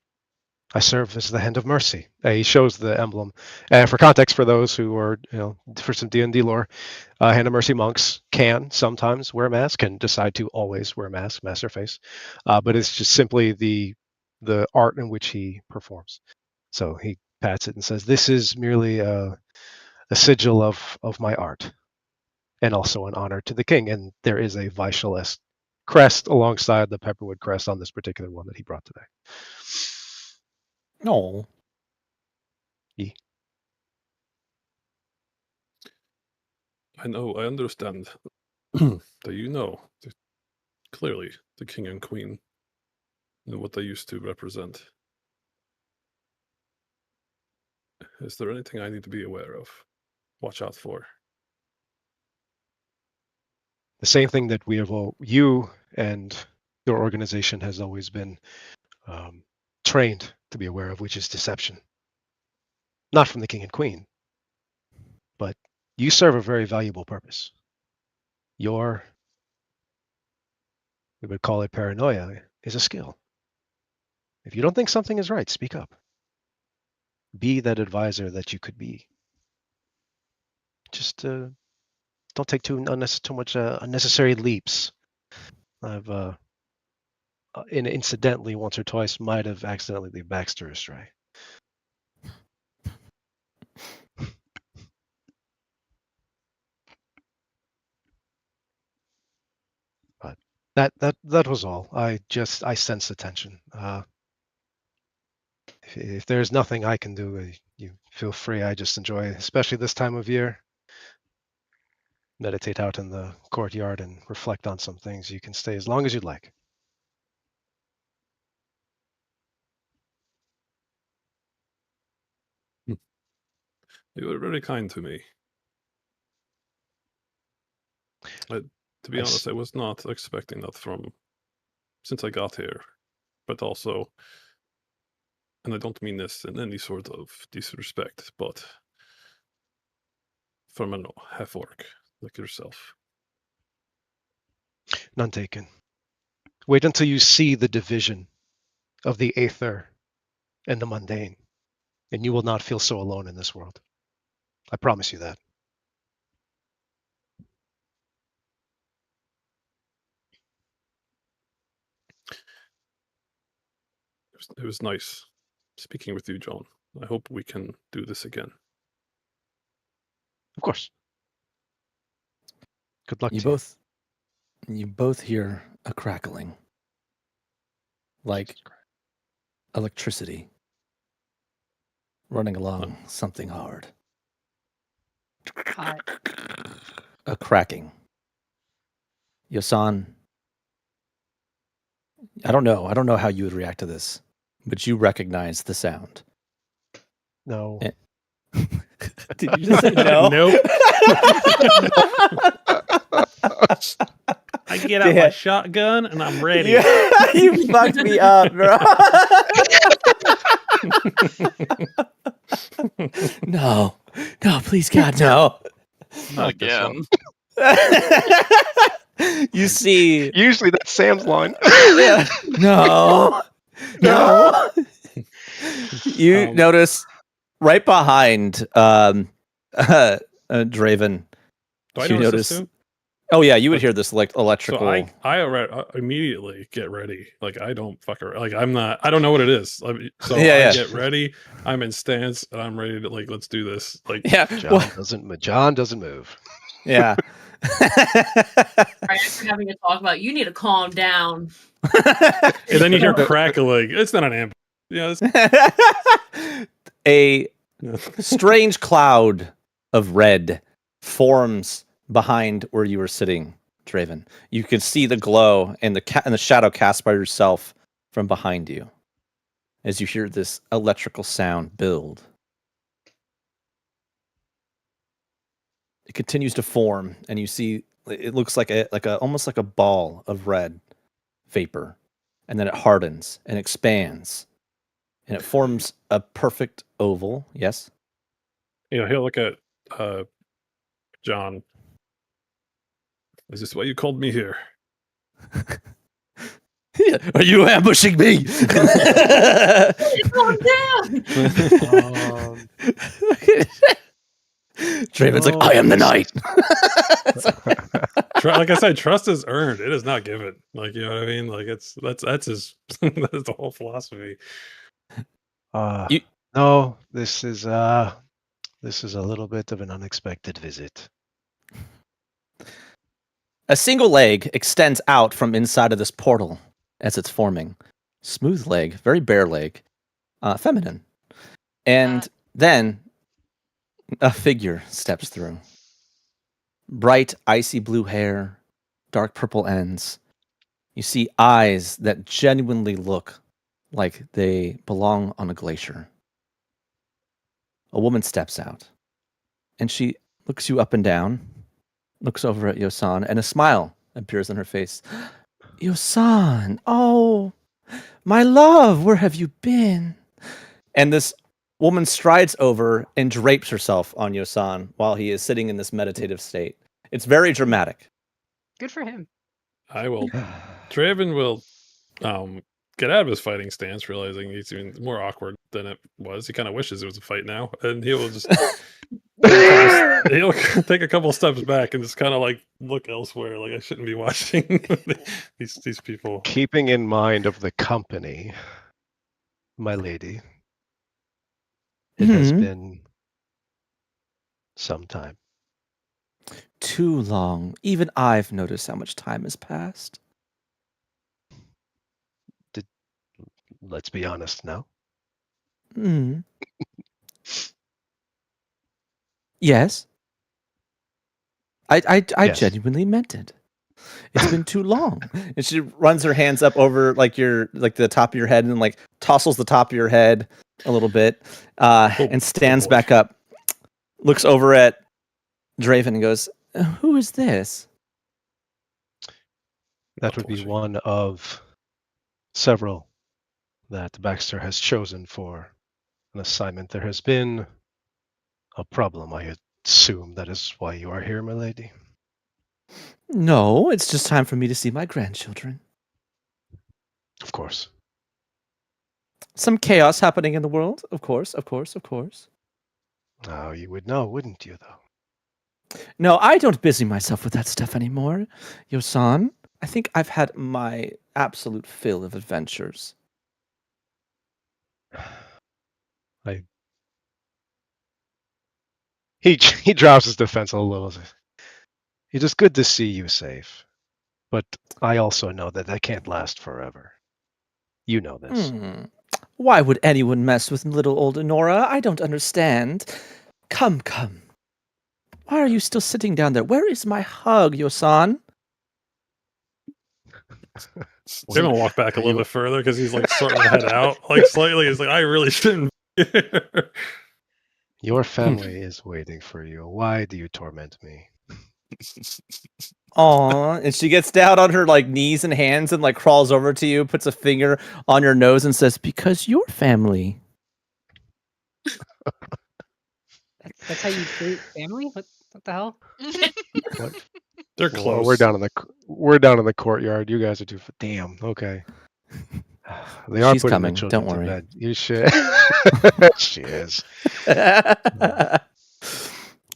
I serve as the Hand of Mercy. He shows the emblem. And for context, for those who are, for some D&D lore, Hand of Mercy monks can sometimes wear a mask and decide to always wear a mask, mask their face. But it's just simply the art in which he performs. So he pats it and says, "This is merely a sigil of my art, and also an honor to the king." And there is a Vaishal-esque crest alongside the pepperwood crest on this particular one that he brought today. No. I understand that clearly the king and queen and what they used to represent. Is there anything I need to be aware of? Watch out for? The same thing that you and your organization has always been trained to be aware of, which is deception. Not from the king and queen, but you serve a very valuable purpose. We would call it paranoia, is a skill. If you don't think something is right, speak up. Be that advisor that you could be. Just don't take too much unnecessary leaps. I've incidentally once or twice might have accidentally lead Baxter astray. That was all. I sense the tension. If there's nothing I can do, you feel free. I just enjoy, especially this time of year, meditate out in the courtyard and reflect on some things. You can stay as long as you'd like. You were very kind to me. To be honest, I was not expecting that since I got here. But also, and I don't mean this in any sort of disrespect, but from a half-orc like yourself. None taken. Wait until you see the division of the aether and the mundane, and you will not feel so alone in this world. I promise you that. It was nice speaking with you, John. I hope we can do this again. Of course. Good luck You to you both hear a crackling, like electricity running along something hard. Hot. A cracking. Yosan, I don't know how you would react to this, but you recognize the sound. No. Did you just say no? Nope. I get out my shotgun and I'm ready. Yeah, you fucked me up, bro. No, please, God, no. Not again. You see, Usually that's Sam's line. yeah. No. You notice right behind Draven. Do I you notice this too? Oh yeah, you would hear this electrical. So I immediately get ready. Like I don't fuck around. Like I don't know what it is. So I get ready. I'm in stance and I'm ready to let's do this. Like John doesn't move. Yeah. Right after having a talk about you need to calm down. And then you hear crackling. It's not an ambush. Yeah. A strange cloud of red forms behind where you were sitting, Draven. You can see the glow and the shadow cast by yourself from behind you as you hear this electrical sound build. It continues to form, and you see it looks like almost like a ball of red vapor, and then it hardens and expands, and it forms a perfect oval. Yes. He'll look at John. Is this why you called me here? Are you ambushing me? Calm down. Draven's like, I am the knight. Like I said, trust is earned. It is not given. Like, you know what I mean? Like that's his that's the whole philosophy. No, this is a little bit of an unexpected visit. A single leg extends out from inside of this portal as it's forming. Smooth leg, very bare leg, feminine. And then a figure steps through. Bright, icy blue hair, dark purple ends. You see eyes that genuinely look like they belong on a glacier. A woman steps out, and she looks you up and down, looks over at Yosan, and a smile appears on her face. Yosan, oh, my love, where have you been? And this woman strides over and drapes herself on Yosan while he is sitting in this meditative state. It's very dramatic. Good for him. Draven will get out of his fighting stance, realizing he's even more awkward than it was. He kind of wishes it was a fight now, and he will just he'll take a couple steps back and just kind of look elsewhere. Like I shouldn't be watching these people. Keeping in mind of the company, my lady, it has been some time. Too long. Even I've noticed how much time has passed. Let's be honest now. Hmm. Yes. I Yes. genuinely meant it. It's been too long. And she runs her hands up over the top of your head and like tousles the top of your head a little bit, and stands boy. back up, looks over at Draven and goes, "Who is this?" That would be one of several that Baxter has chosen for an assignment. There has been a problem, I assume. That is why you are here, my lady. No, it's just time for me to see my grandchildren. Of course. Some chaos happening in the world, of course. Oh, you would know, wouldn't you, though? No, I don't busy myself with that stuff anymore, Yosan. I think I've had my absolute fill of adventures. He drops his defense a little. It is good to see you safe, but I also know that can't last forever. You know this. Why would anyone mess with little old Nora? I don't understand. Come. Why are you still sitting down there? Where is my hug, Yosan? We're gonna walk back a little bit further because he's like starting to head out like slightly. He's like, I really shouldn't be here. Your family is waiting for you. Why do you torment me? Aw, and she gets down on her like knees and hands and like crawls over to you, puts a finger on your nose and says, "Because your family." That's how you treat family? What the hell? What? They're Well, close. we're down in the courtyard. You guys are too. Damn. Okay. They are She's putting coming, the children don't worry. to bed. You should. She is.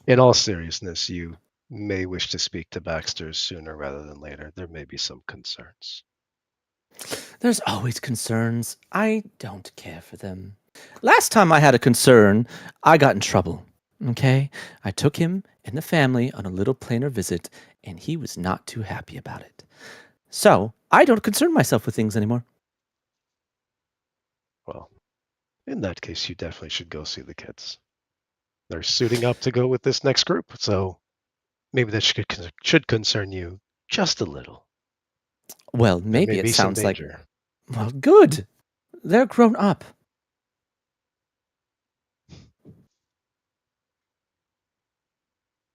In all seriousness, you may wish to speak to Baxter sooner rather than later. There may be some concerns. There's always concerns. I don't care for them. Last time I had a concern, I got in trouble. Okay? I took him and the family on a little planar visit, and he was not too happy about it. So, I don't concern myself with things anymore. Well, in that case, you definitely should go see the kids. They're suiting up to go with this next group, so maybe that should concern you just a little. Well, There maybe may it be some sounds like... danger. Well, good. They're grown up.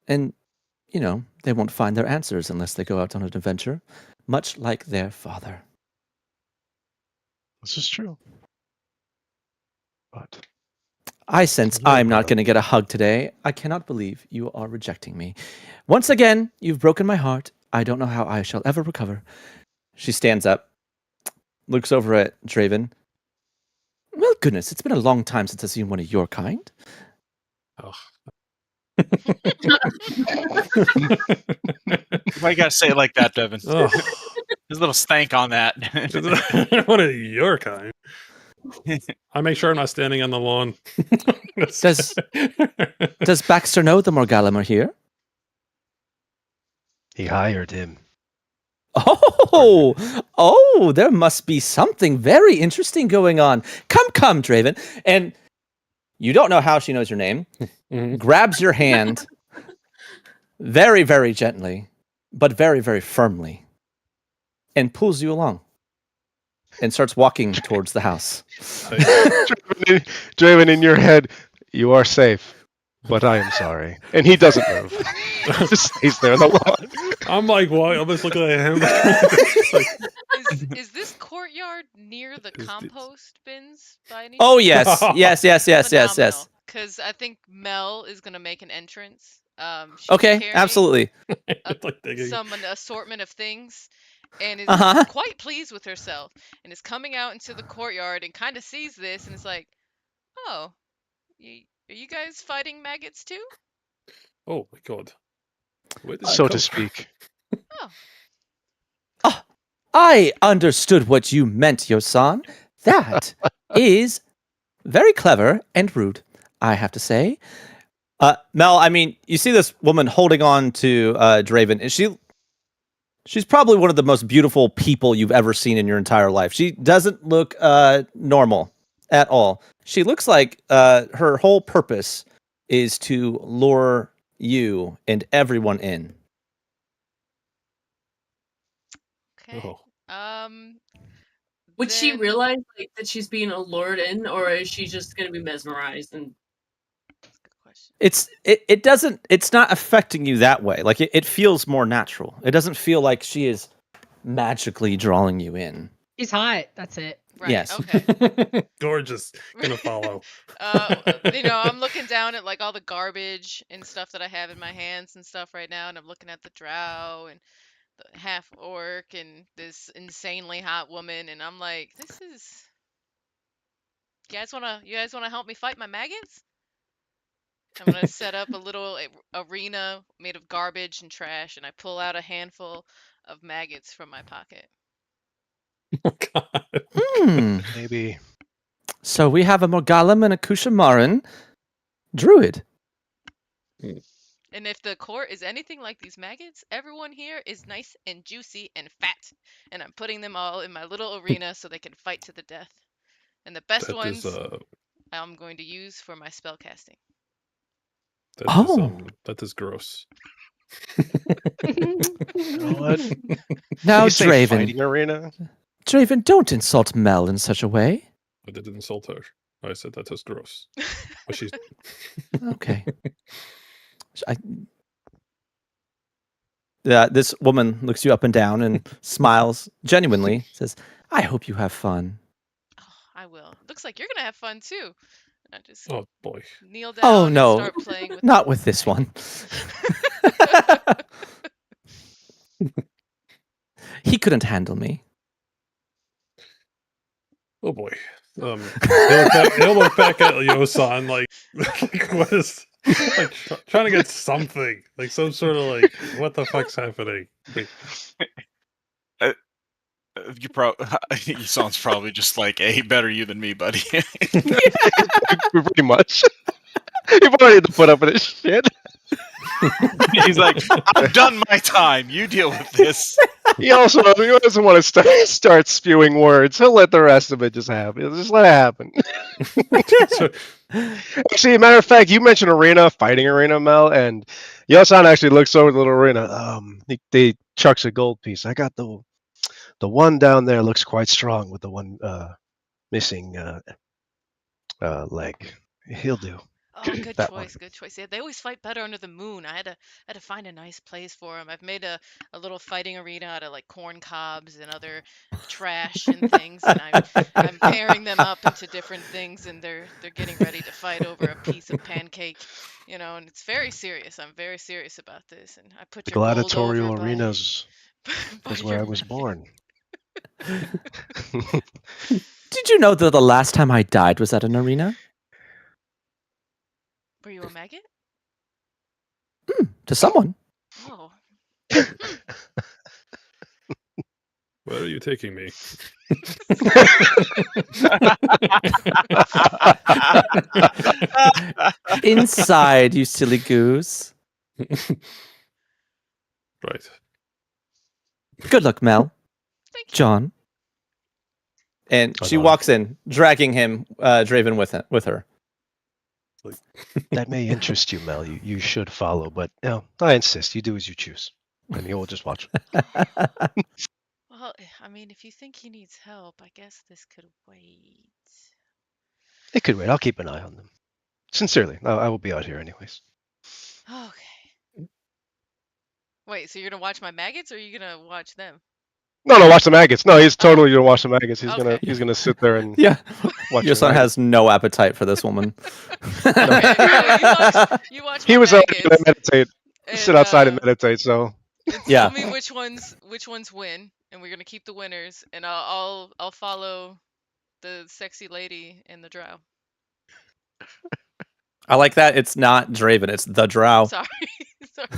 And, you know, they won't find their answers unless they go out on an adventure, much like their father. This is true. But I sense There's no I'm not problem. going to get a hug today. I cannot believe you are rejecting me. Once again, you've broken my heart. I don't know how I shall ever recover. She stands up, looks over at Draven. Well, goodness, it's been a long time since I've seen one of your kind. Oh. Why you gotta say it like that, Devin? Oh. There's a little stank on that. What are your kind? I make sure I'm not standing on the lawn. Does Baxter know the Morgalim are here? He hired him. Oh, there must be something very interesting going on. Come, Draven. And you don't know how she knows your name. Grabs your hand very, very gently, but very, very firmly, and pulls you along and starts walking towards the house. Draven, in your head, you are safe, but I am sorry. And he doesn't move. He just stays there on the lawn. I'm like, what? I'm just looking at him. Is this courtyard near the compost bins by any Oh, chance? yes. Because I think Mel is gonna make an entrance. She's Okay, carrying absolutely. some an assortment of things, and is quite pleased with herself, and is coming out into the courtyard and kind of sees this and is like, "Oh, are you guys fighting maggots too?" Oh my god. So to speak. Oh. I understood what you meant, Yosan. That is very clever and rude, I have to say. Mel, I mean, you see this woman holding on to Draven. Is she She's probably one of the most beautiful people you've ever seen in your entire life. She doesn't look normal at all. She looks like her whole purpose is to lure you and everyone in. Okay. Oh. Would she Then- realize like that she's being allured in, or is she just gonna be mesmerized and That's a good question. It's not affecting you that way. Like it feels more natural. It doesn't feel like she is magically drawing you in. She's hot. That's it. Right. Yes. Okay. Gorgeous. Gonna follow. I'm looking down at like all the garbage and stuff that I have in my hands and stuff right now, and I'm looking at the drow and the half orc and this insanely hot woman, and I'm like, this is. You guys wanna help me fight my maggots? I'm gonna set up a little arena made of garbage and trash, and I pull out a handful of maggots from my pocket. Oh, God. Maybe. So we have a Morgalim and a Kushamaran druid. And if the core is anything like these maggots, everyone here is nice and juicy and fat. And I'm putting them all in my little arena so they can fight to the death. And the best That ones is, I'm going to use for my spell casting. that is gross. You know what? Now, You say Draven. fighting arena? Draven, don't insult Mel in such a way. I didn't insult her. I said that is gross. But she's Okay. This woman looks you up and down and smiles genuinely. Says, "I hope you have fun." Oh, I will. Looks like you're going to have fun too. I just oh boy. kneel down Oh and no, start playing with not the with this one. He couldn't handle me. Oh boy. He'll look back at Yosan like what is like trying to get something. Like some sort of like what the fuck's happening? Like, Yosan's probably just like, hey, better you than me, buddy. Pretty much. You've already had to put up with this shit. He's like, I've done my time. You deal with this. He doesn't want to start spewing words. He'll let the rest of it just happen. He'll just let it happen. so, Actually, matter of fact, you mentioned arena, fighting arena, Mel, and Yosan actually looks over the little arena. They chucks a gold piece. I got the one down there looks quite strong with the one missing leg. He'll do. Oh, good That choice, good choice. Yeah, they always fight better under the moon. I had to find a nice place for them. I've made a little fighting arena out of like corn cobs and other trash and things, and I'm pairing them up into different things, and they're getting ready to fight over a piece of pancake, and it's very serious. I'm very serious about this, and I put your gold Gladiatorial over arenas by is where your I was born. Did you know that the last time I died was at an arena? Were you a maggot? To someone. Oh. where are you taking me? Inside, you silly goose. Right. Good luck, Mel. Thank you. John. And she walks in, dragging him, Draven with her. That may interest you, Mel. You should follow, but no, I insist. You do as you choose, and you'll just watch. Well, I mean, if you think he needs help, I guess this could wait. It could wait. I'll keep an eye on them. Sincerely, I will be out here anyways. Okay. Wait, so you're gonna watch my maggots, or are you gonna watch them? No, watch the maggots. No, he's totally gonna watch the maggots. Okay. He's gonna sit there and Yeah. watch. Your son has no appetite for this woman. Okay, no, you watch He my was already gonna maggots, meditate, sit outside and meditate. So and Yeah. tell me which ones win, and we're gonna keep the winners, and I'll follow the sexy lady and the drow. I like that. It's not Draven. It's the Drow. Sorry. Sorry.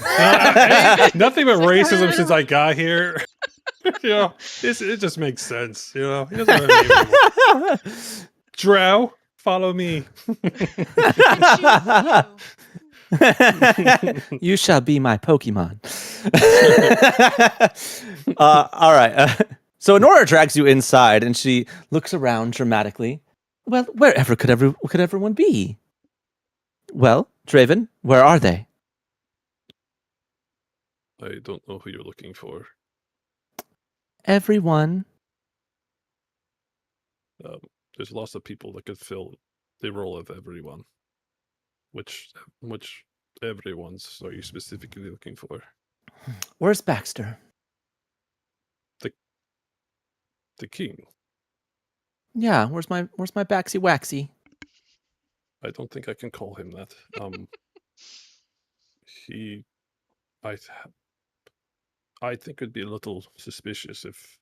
Nothing but racism since I got here. It just makes sense. He doesn't have a name anymore. Drow, follow me. I can choose you. You shall be my Pokemon. All right. So Nora drags you inside, and she looks around dramatically. Well, wherever could everyone be? Well, Draven, where are they? I don't know who you're looking for. Everyone. There's lots of people that could fill the role of everyone. Which everyone's are you specifically looking for? Where's Baxter? The king. Yeah, where's my Baxy Waxy? I don't think I can call him that. I think it'd be a little suspicious if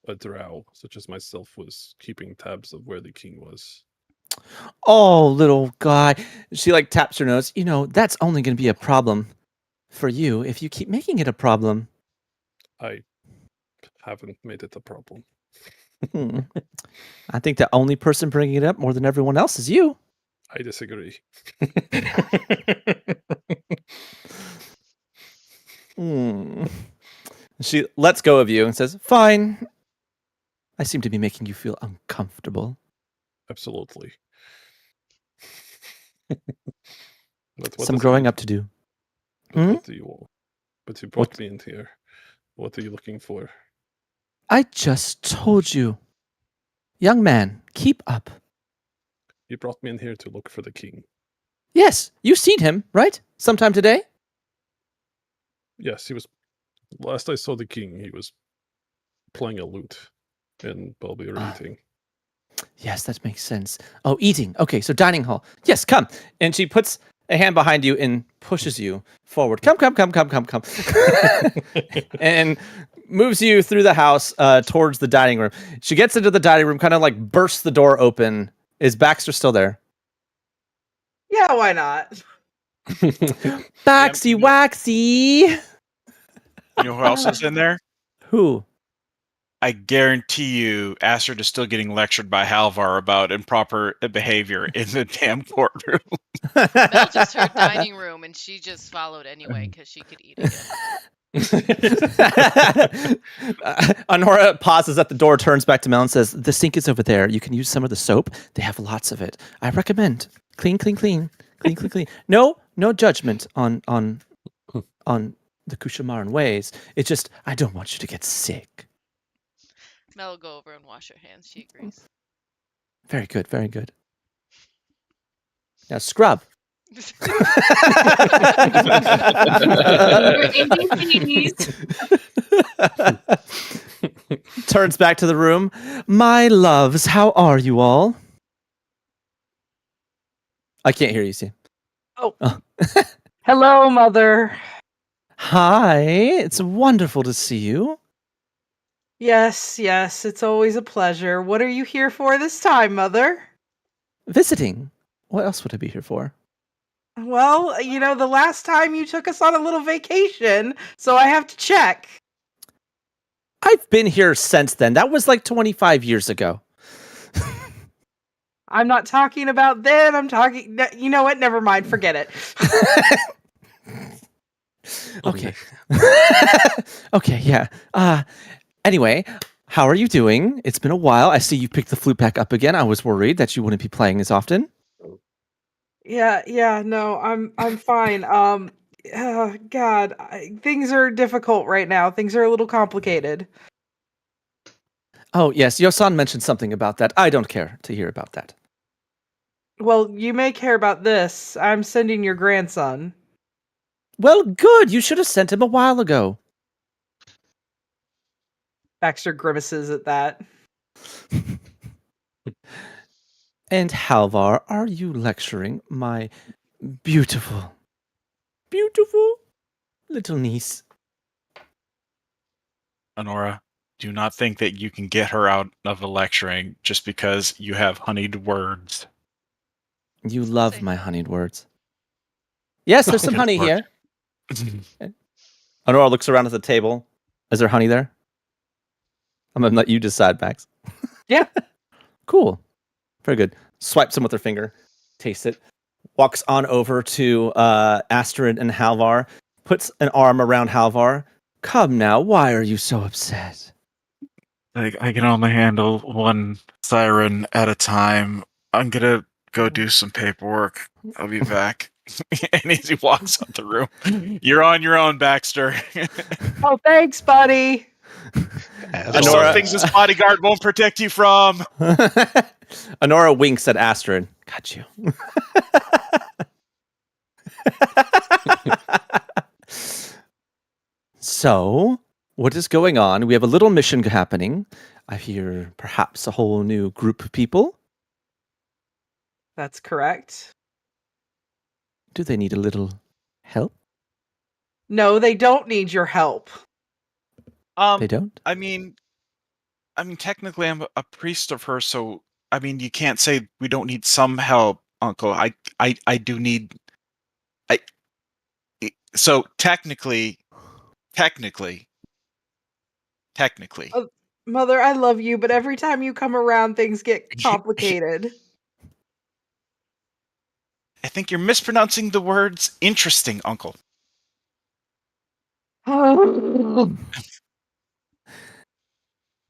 a drow such as myself was keeping tabs of where the king was. Oh, little guy. She like taps her nose. You know, that's only going to be a problem for you if you keep making it a problem. I haven't made it a problem. I think the only person bringing it up more than everyone else is you. I disagree. She lets go of you and says, "Fine. I seem to be making you feel uncomfortable." Absolutely. Some growing up to do. What do you want? But you brought me in here. What are you looking for? I just told you. Young man, keep up. You brought me in here to look for the king. Yes, you've seen him, right? Sometime today? Yes, he was. Last I saw the king, he was playing a lute and probably eating. Yes, that makes sense. Oh, eating. Okay, so dining hall. Yes, come. And she puts a hand behind you and pushes you forward. Come. And moves you through the house towards the dining room. She gets into the dining room, kind of like bursts the door open. Is Baxter still there? Yeah, why not? Baxy Waxy. You know who else is in there? Who? I guarantee you, Astrid is still getting lectured by Halvar about improper behavior in the damn courtroom. Mel just heard dining room, and she just followed anyway because she could eat again. Honora pauses at the door, turns back to Mel and says, "The sink is over there. You can use some of the soap. They have lots of it. I recommend. Clean. No judgment on the Kushamaran ways. It's just I don't want you to get sick." Mel will go over and wash her hands. She agrees. Very good. Now scrub. Turns back to the room. My loves, how are you all? I can't hear you, see. Oh. Hello, Mother. Hi, it's wonderful to see you. Yes, it's always a pleasure. What are you here for this time, Mother? Visiting. What else would I be here for? Well, you know, the last time you took us on a little vacation, so I have to check. I've been here since then. That was like 25 years ago. I'm not talking about then. I'm talking... You know what? Never mind. Forget it. Okay. Okay, yeah. Anyway, how are you doing? It's been a while. I see you picked the flute back up again. I was worried that you wouldn't be playing as often. Yeah, no, I'm fine. God, things are difficult right now. Things are a little complicated. Oh, yes, Yosan mentioned something about that. I don't care to hear about that. Well, you may care about this. I'm sending your grandson. Well, good. You should have sent him a while ago. Baxter grimaces at that. And Halvar, are you lecturing my beautiful little niece? Honora, do not think that you can get her out of the lecturing just because you have honeyed words. You love my honeyed words. Yes, there's some honey here. Honora looks around at the table. Is there honey there? I'm going to let you decide, Max. Yeah. Cool. Very good. Swipes them with her finger. Taste it. walks on over to Astrid and Halvar, puts an arm around Halvar. Come now, why are you so upset? I can only handle one siren at a time. I'm gonna go do some paperwork. I'll be back. And as he walks out the room, you're on your own, Baxter. Oh, thanks, buddy. There's some things this bodyguard won't protect you from. Honora winks at Astrid. Got you. So, what is going on? We have a little mission happening. I hear perhaps a whole new group of people. That's correct. Do they need a little help? No, they don't need your help. They don't? I mean, technically, I'm a priest of her, so I mean, you can't say we don't need some help, Uncle. I do need. So technically. Mother, I love you, but every time you come around, things get complicated. I think you're mispronouncing the words interesting, Uncle.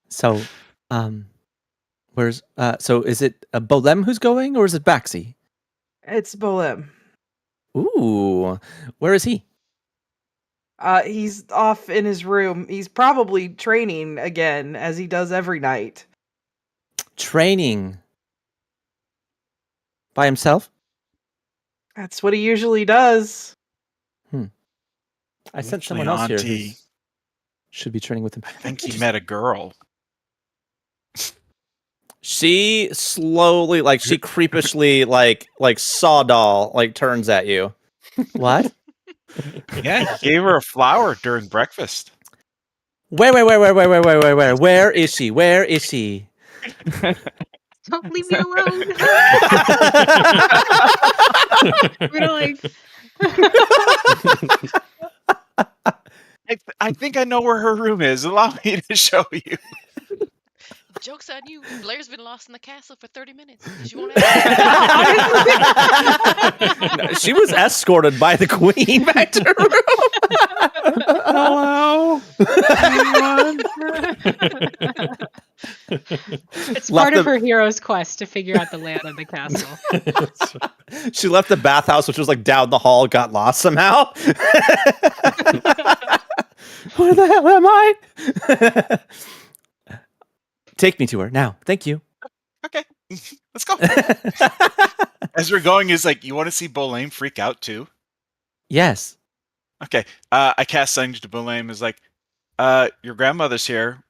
So, where's so is it Bolem who's going, or is it Baxi? It's Bolem. Ooh, where is he? He's off in his room. He's probably training again, as he does every night. Training by himself? That's what he usually does. I sent Actually, someone else here Auntie, who should be training with him. I think he met a girl. She slowly, like she creepishly, like sawdoll, like turns at you. What? Yeah, he gave her a flower during breakfast. Where? Where is she? Where is she? Don't leave me alone. We're like. I think I know where her room is. Allow me to show you. Joke's on you. Blair's been lost in the castle for 30 minutes. Did you want No, she was escorted by the queen back to her room. Hello. It's part of her hero's quest to figure out the layout of the castle. She left the bathhouse, which was like down the hall, got lost somehow. Where the hell am I? Take me to her now. Thank you. Okay, let's go. As we're going, is like, you want to see Bolame freak out too? Yes. Okay, I cast signage to Bolame. Is like, your grandmother's here.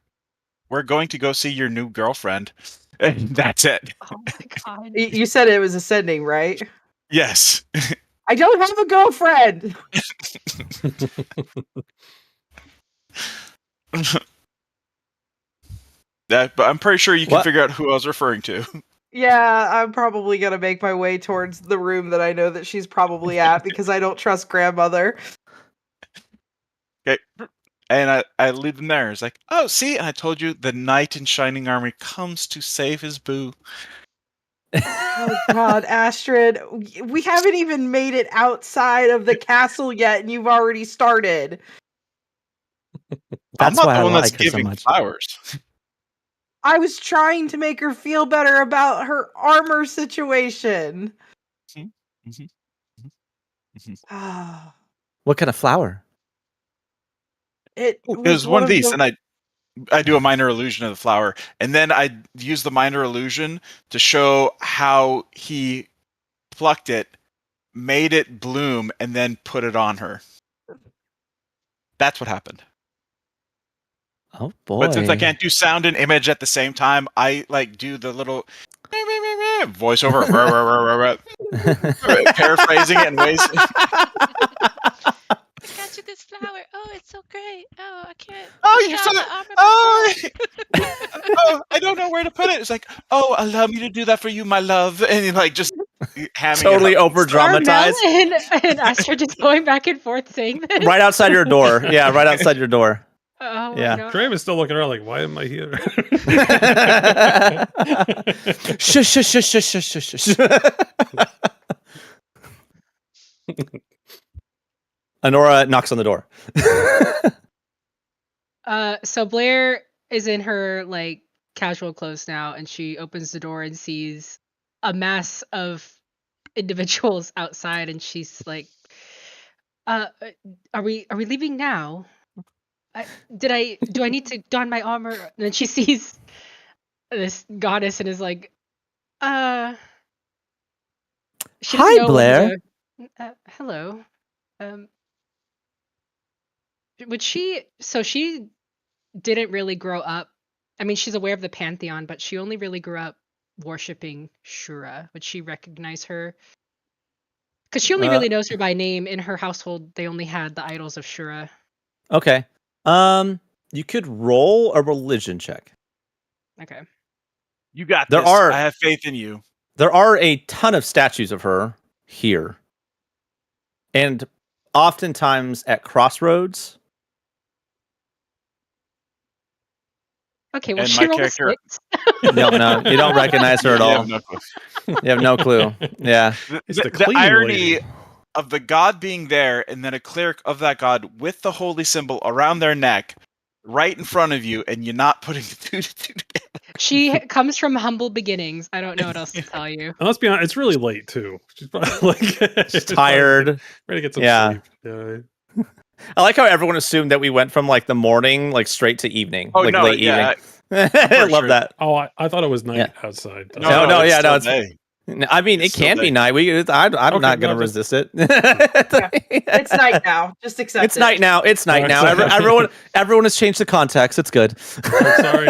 We're going to go see your new girlfriend. And that's it. Oh my god. You said it was ascending, right? Yes. I don't have a girlfriend. But I'm pretty sure you can What? figure out who I was referring to. Yeah, I'm probably gonna make my way towards the room that I know that she's probably at because I don't trust grandmother. Okay. And I leave them there. It's like, oh, see, and I told you the knight in shining armor comes to save his boo. Oh God, Astrid, we haven't even made it outside of the castle yet, and you've already started. That's I'm not why the I one that's like her so giving much. flowers. I was trying to make her feel better about her armor situation. What kind of flower? It It was one of these, and I do a minor illusion of the flower, and then I use the minor illusion to show how he plucked it, made it bloom, and then put it on her. That's what happened. Oh boy! But since I can't do sound and image at the same time, I like do the little voiceover, paraphrasing it in ways. I got you this flower. Oh, it's so great. Oh, I can't. Oh, you're so. the armor Oh, I don't know where to put it. It's like, oh, allow me to do that for you, my love, and like just hamming Totally it up. over dramatized. and Astrid just going back and forth saying this. Right outside your door. Yeah, right outside your door. Oh Yeah. my god. Draven's still looking around like, why am I here? Shush, shush, shush, shush, shush, shush, shush. Honora knocks on the door. So Blair is in her like casual clothes now, and she opens the door and sees a mass of individuals outside, and she's like, are we leaving now? Do I need to don my armor?" And then she sees this goddess and is like, she doesn't Hi, know Blair. Hello. Would she? So she didn't really grow up. I mean, she's aware of the pantheon, but she only really grew up worshiping Shura. Would she recognize her? Because she only really knows her by name. In her household, they only had the idols of Shura. Okay. You could roll a religion check. Okay. You got There this. are- I have faith in you. There are a ton of statues of her here. And oftentimes at crossroads. Okay, well, And she my rolled a character- 6. No, you don't recognize her at You all. have no clue. You have no clue. Yeah. It's the The cleaning irony lady. of the god being there, and then a cleric of that god with the holy symbol around their neck, right in front of you, and you're not putting the two to two together. She comes from humble beginnings. I don't know what else to tell you. And let's be honest, it's really late too. She's probably like She's tired. ready to get some Yeah. sleep. Yeah. I like how everyone assumed that we went from like the morning, like straight to evening. Oh, like no, late yeah, evening. I love sure. that. Oh, I thought it was night Yeah. outside. No, it's yeah, no, still it's- day. I mean, It's it can still be day. night. I'm Okay, not going to no, just- resist it. It's night now. Just accept It's it. night now. It's night now. Sorry. Everyone has changed the context. It's good. I'm sorry.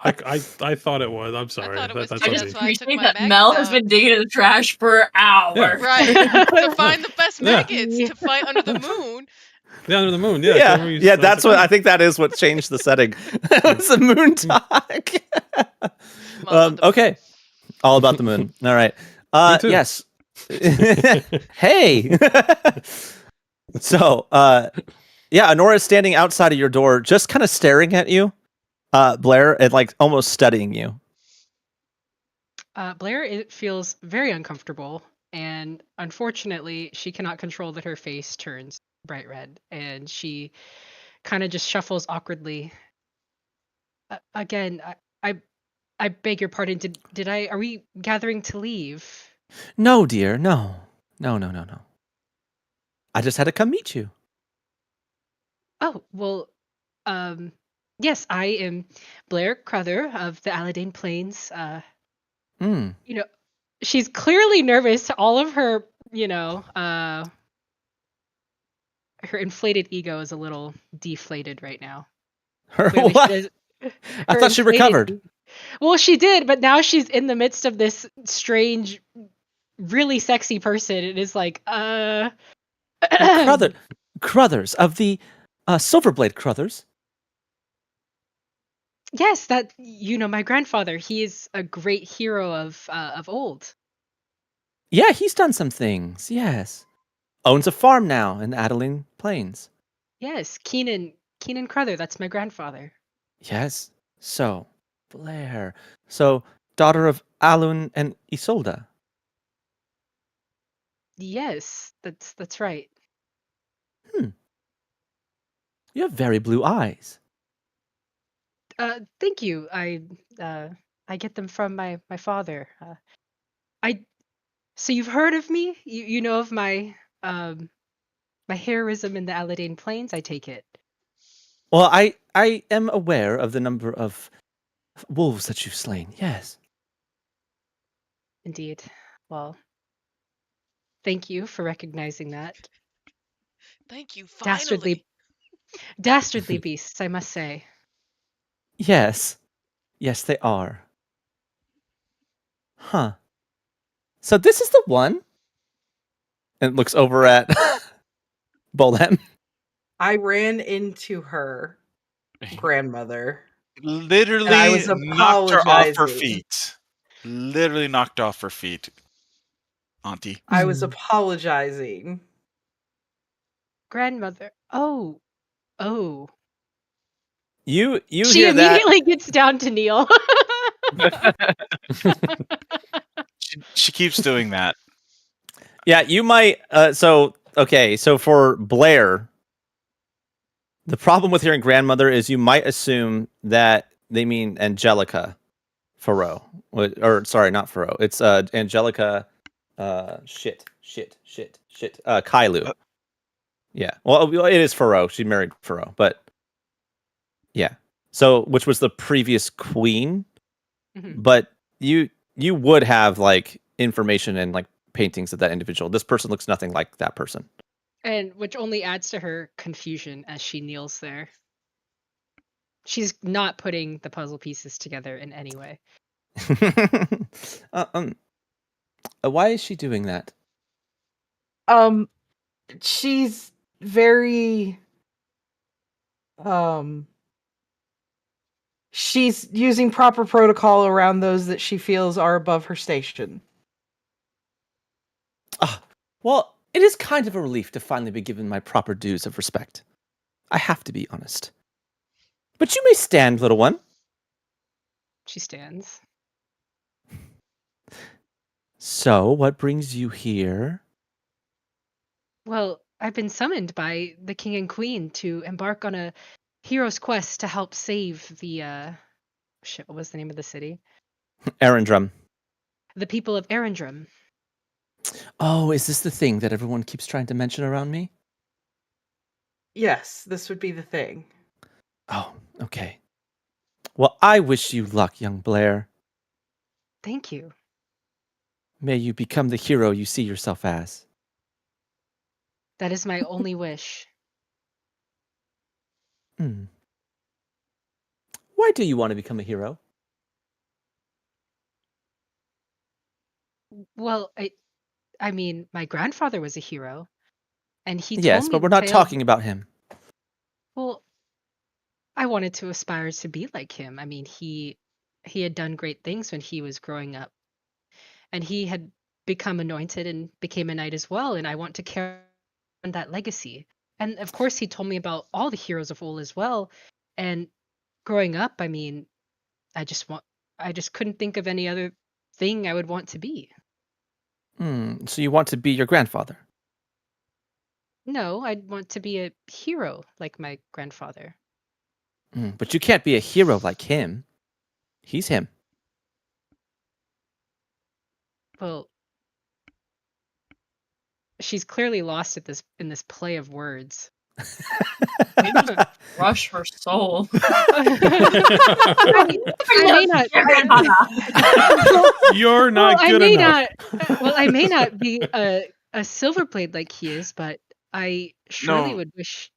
I thought it was. I'm sorry. thought it was That's too. I on just That's me. why I took appreciate my that maggots Mel has out. been digging in the trash for hours. Yeah. Right. To find the best Yeah. maggots to fight under the moon. Yeah, under the moon. Yeah. Yeah, remember you yeah. said That's that? what I think. That is what changed the setting. It was the moon talk. All about the- Okay, all about the moon. All right. Me too. Yes. Hey. So, yeah, Honora is standing outside of your door, just kind of staring at you, Blair, and like almost studying you. Blair it feels very uncomfortable, and unfortunately, she cannot control that her face turns bright red, and she kind of just shuffles awkwardly. Again, I beg your pardon. Did I? Are we gathering to leave? No, dear, no. I just had to come meet you. Oh well, yes, I am Blair Crother of the Aladane Plains. Mm. You know, she's clearly nervous. All of her, her inflated ego is a little deflated right now. Clearly What? does- I her thought she inflated recovered. e- Well, she did, but now she's in the midst of this strange, really sexy person. It is like, Crothers of the Silverblade Crothers. Yes, that my grandfather. He is a great hero of old. Yeah, he's done some things. Yes, owns a farm now in the Adeline Plains. Yes, Keenan Crother. That's my grandfather. Yes. So, Blair. So, daughter of Alun and Isolda. Yes, that's right. You have very blue eyes. Thank you. I get them from my father. So you've heard of me? You know of my my heroism in the Aladane Plains, I take it. Well, I am aware of the number of wolves that you've slain. Yes. Indeed. Well, thank you for recognizing that. Thank you. Finally. Dastardly beasts, I must say. Yes. Yes, they are. Huh. So this is the one? And looks over at Bolem. I ran into her grandmother. Literally And I was knocked her off her apologizing. feet. Literally knocked off her feet. Auntie. I was apologizing. Grandmother. Oh. You She hear that? immediately gets down to kneel. She keeps doing that. Yeah, you might. So for Blair, the problem with hearing grandmother is you might assume that they mean Angelica Farrow, or sorry, not Farrow. It's Angelica. Kailu. Yeah. Well, it is Farrow. She married Farrow, but yeah. So, which was the previous queen, but you would have like information and like paintings of that individual. This person looks nothing like that person. And which only adds to her confusion as she kneels there. She's not putting the puzzle pieces together in any way. Why is she doing that? She's very she's using proper protocol around those that she feels are above her station. Well, it is kind of a relief to finally be given my proper dues of respect. I have to be honest. But you may stand, little one. She stands. So, what brings you here? Well, I've been summoned by the king and queen to embark on a hero's quest to help save the what was the name of the city? Arendrum. The people of Arendrum. Oh, is this the thing that everyone keeps trying to mention around me? Yes, this would be the thing. Oh, okay. Well, I wish you luck, young Blair. Thank you. May you become the hero you see yourself as. That is my only wish. Why do you want to become a hero? Well, I mean, my grandfather was a hero, and he told Yes, me but we're the not tale- talking about him. Well, I wanted to aspire to be like him. I mean, he had done great things when he was growing up, and he had become anointed and became a knight as well, and I want to carry on that legacy. And of course, he told me about all the heroes of old as well. And growing up, I mean, I just couldn't think of any other thing I would want to be. So you want to be your grandfather? No, I'd want to be a hero like my grandfather. But you can't be a hero like him. He's him. Well, she's clearly lost at this in this play of words. Maybe just crush her soul. I may not. You're not well, good enough. I may not be a silverblade like he is, but I surely would wish.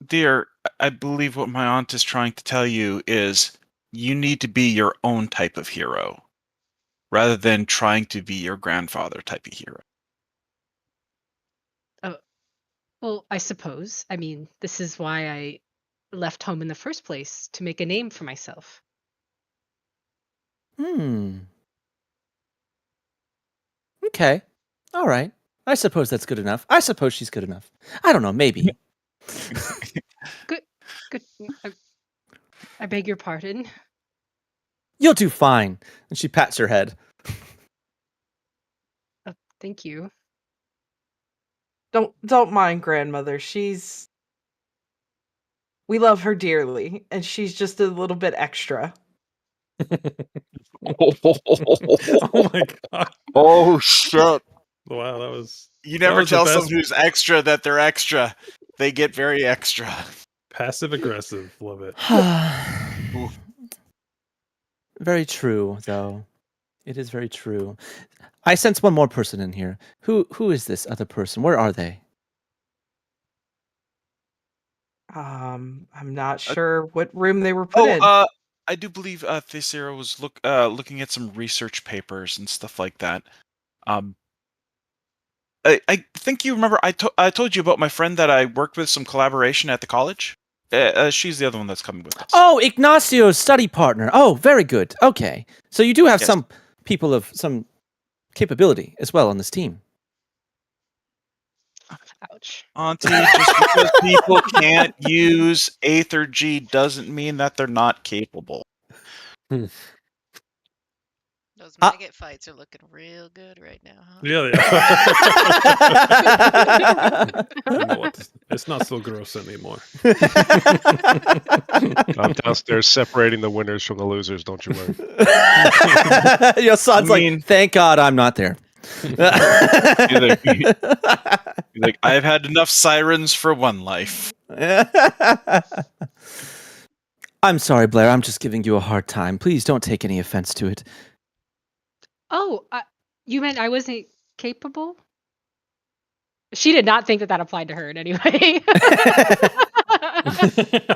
Dear, I believe what my aunt is trying to tell you is you need to be your own type of hero rather than trying to be your grandfather type of hero. Well, I suppose. I mean, this is why I left home in the first place, to make a name for myself. Okay. All right. I suppose that's good enough. I suppose she's good enough. I don't know, maybe. Good. I beg your pardon. You'll do fine. And she pats her head. Thank you. Don't mind grandmother. We love her dearly, and she's just a little bit extra. Oh my god. Oh shit. Wow, that was... You that never was the tell best. someone who's extra that they're extra. They get very extra. Passive aggressive. Love it. Very true, though. It is very true. I sense one more person in here. Who is this other person? Where are they? I'm not sure what room they were put in. I do believe Thesera was looking at some research papers and stuff like that. I think you remember I told you about my friend that I worked with some collaboration at the college. She's the other one that's coming with us. Oh, Ignacio's study partner. Oh, very good. Okay. So you do have Yes. some people of some capability as well on this team. Ouch. Auntie, just because people can't use Aether G doesn't mean that they're not capable. No, Those maggot fights are looking real good right now, huh? Yeah, you know what? It's not so gross anymore. I'm downstairs separating the winners from the losers. Don't you worry. Your son's I mean- like, thank God I'm not there. He's like, I've had enough sirens for one life. I'm sorry, Blair. I'm just giving you a hard time. Please don't take any offense to it. Oh, you meant I wasn't capable? She did not think that applied to her in any way.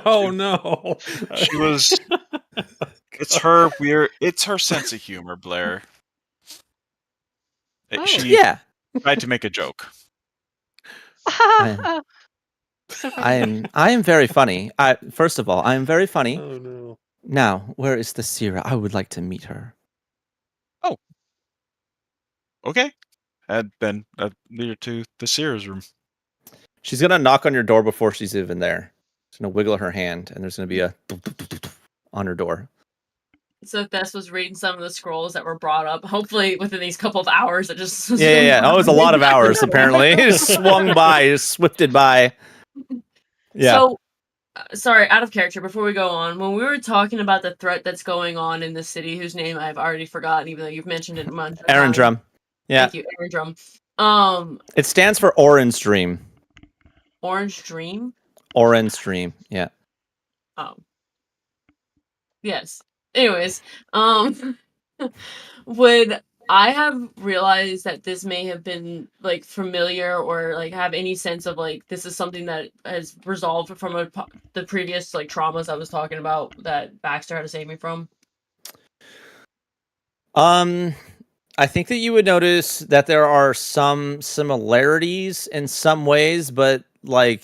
Oh no. She was. It's her weird. It's her sense of humor, Blair. Oh. She Yeah. tried to make a joke. So I funny. am very funny. First of all, I am very funny. Oh no. Now, where is the Sira? I would like to meet her. Okay. And then lead her to the Sears room. She's gonna knock on your door before she's even there. She's gonna wiggle her hand, and there's gonna be a on her door. So Thess was reading some of the scrolls that were brought up. Hopefully, within these couple of hours, it just Yeah. Oh, it was a lot of hours apparently. It just swung by, just swifted by. Yeah. So, sorry, out of character. Before we go on, when we were talking about the threat that's going on in the city, whose name I've already forgotten, even though you've mentioned it a bunch of Aaron times. Drum. Yeah. Thank you, Aaron Drum. It stands for Orin's Dream. Orange Dream. Orin's Dream. Yeah. Oh. Yes. Anyways, would I have realized that this may have been like familiar or like have any sense of like this is something that has resolved from the previous like traumas I was talking about that Baxter had to save me from? I think that you would notice that there are some similarities in some ways, but like,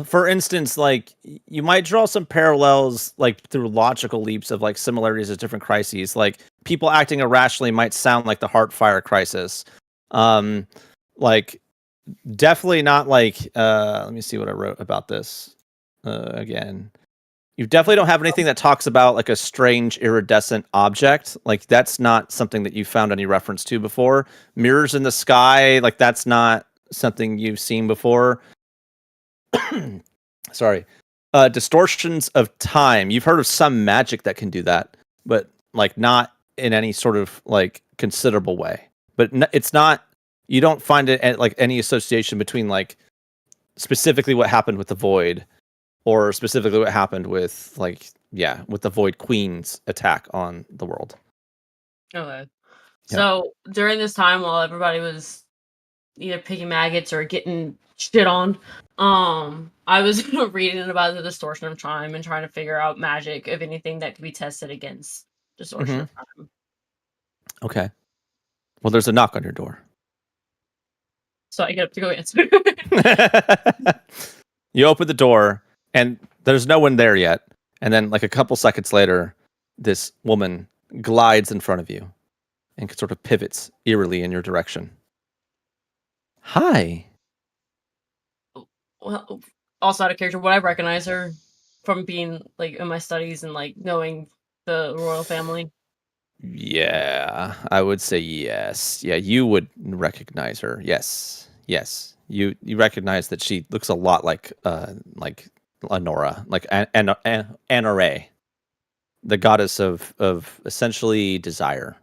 for instance, like you might draw some parallels like through logical leaps of like similarities of different crises. Like people acting irrationally might sound like the Heartfire crisis. Like definitely not like. Let me see what I wrote about this again. You definitely don't have anything that talks about like a strange iridescent object. Like that's not something that you found any reference to before. Mirrors in the sky, like that's not something you've seen before. Sorry. Distortions of time. You've heard of some magic that can do that, but like not in any sort of like considerable way. But it's not. You don't find it like any association between like specifically what happened with the Void. Or specifically what happened with, like, with the Void Queen's attack on the world. Okay. So during this time, while everybody was either picking maggots or getting shit on, I was reading about the distortion of time and trying to figure out magic, if anything, that could be tested against distortion of time. Okay. Well, there's a knock on your door. So I get up to go answer. You open the door. And there's no one there yet. And then, like a couple seconds later, this woman glides in front of you and sort of pivots eerily in your direction. Hi. Well, also out of character, would I recognize her from being like in my studies and like knowing the royal family? Yeah, I would say yes. Yeah, you would recognize her. Yes. You recognize that she looks a lot like Anora, like Anore, the goddess of essentially desire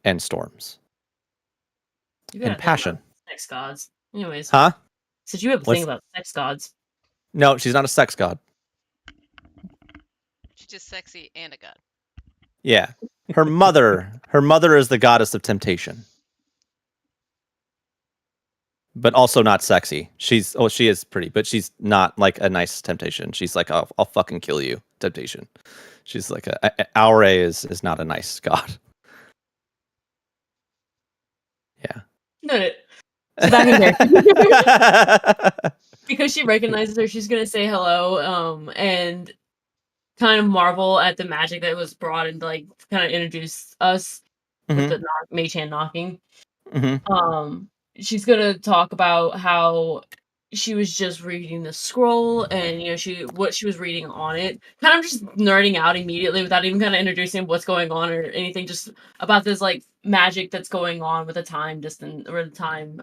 and storms and passion. Sex gods. Anyways. Huh? Since you have a thing about sex gods. No, she's not a sex god. She's just sexy and a god. Yeah. Her mother is the goddess of temptation. But also not sexy. She is pretty, but she's not like a nice temptation. She's like, I'll fucking kill you temptation. She's like Aure is not a nice god. Yeah. No. So back in there. Because she recognizes her, she's gonna say hello, and kind of marvel at the magic that was brought and like kind of introduce us with the mage hand knocking. She's gonna talk about how she was just reading the scroll, and what she was reading on it, kind of just nerding out immediately without even kind of introducing what's going on or anything, just about this like magic that's going on with the time distance or the time.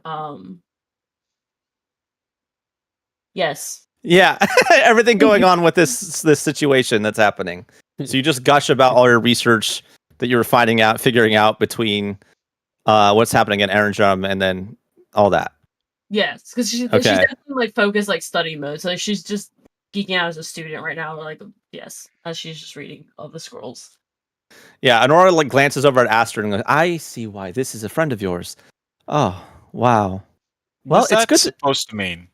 Yes. Yeah, everything going on with this situation that's happening. So you just gush about all your research that you were figuring out between what's happening in Erangem and then all that. Yes, because she's definitely like focused like study mode, so she's just geeking out as a student right now. Like yes, as she's just reading all the scrolls. Yeah, Honora like glances over at Astrid and goes, "I see why this is a friend of yours." Oh, wow. Well, What's it's that good. supposed to mean?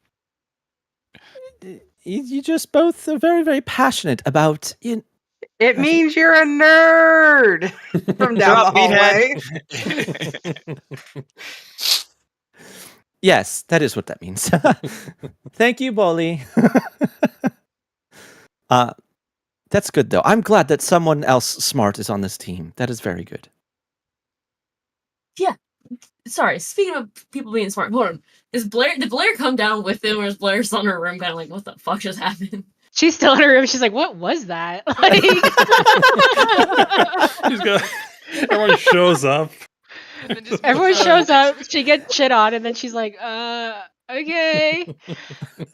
You just both are very, very passionate about. It means you're a nerd from down the hallway. Yes, that is what that means. Thank you, Bolly. That's good though. I'm glad that someone else smart is on this team. That is very good. Yeah. Sorry, speaking of people being smart, hold on. Did Blair come down with him, or is Blair still in her room kind of like, what the fuck just happened? She's still in her room. She's like, what was that? Like... Everyone shows up. Everyone shows up. She gets shit on, and then she's like, okay.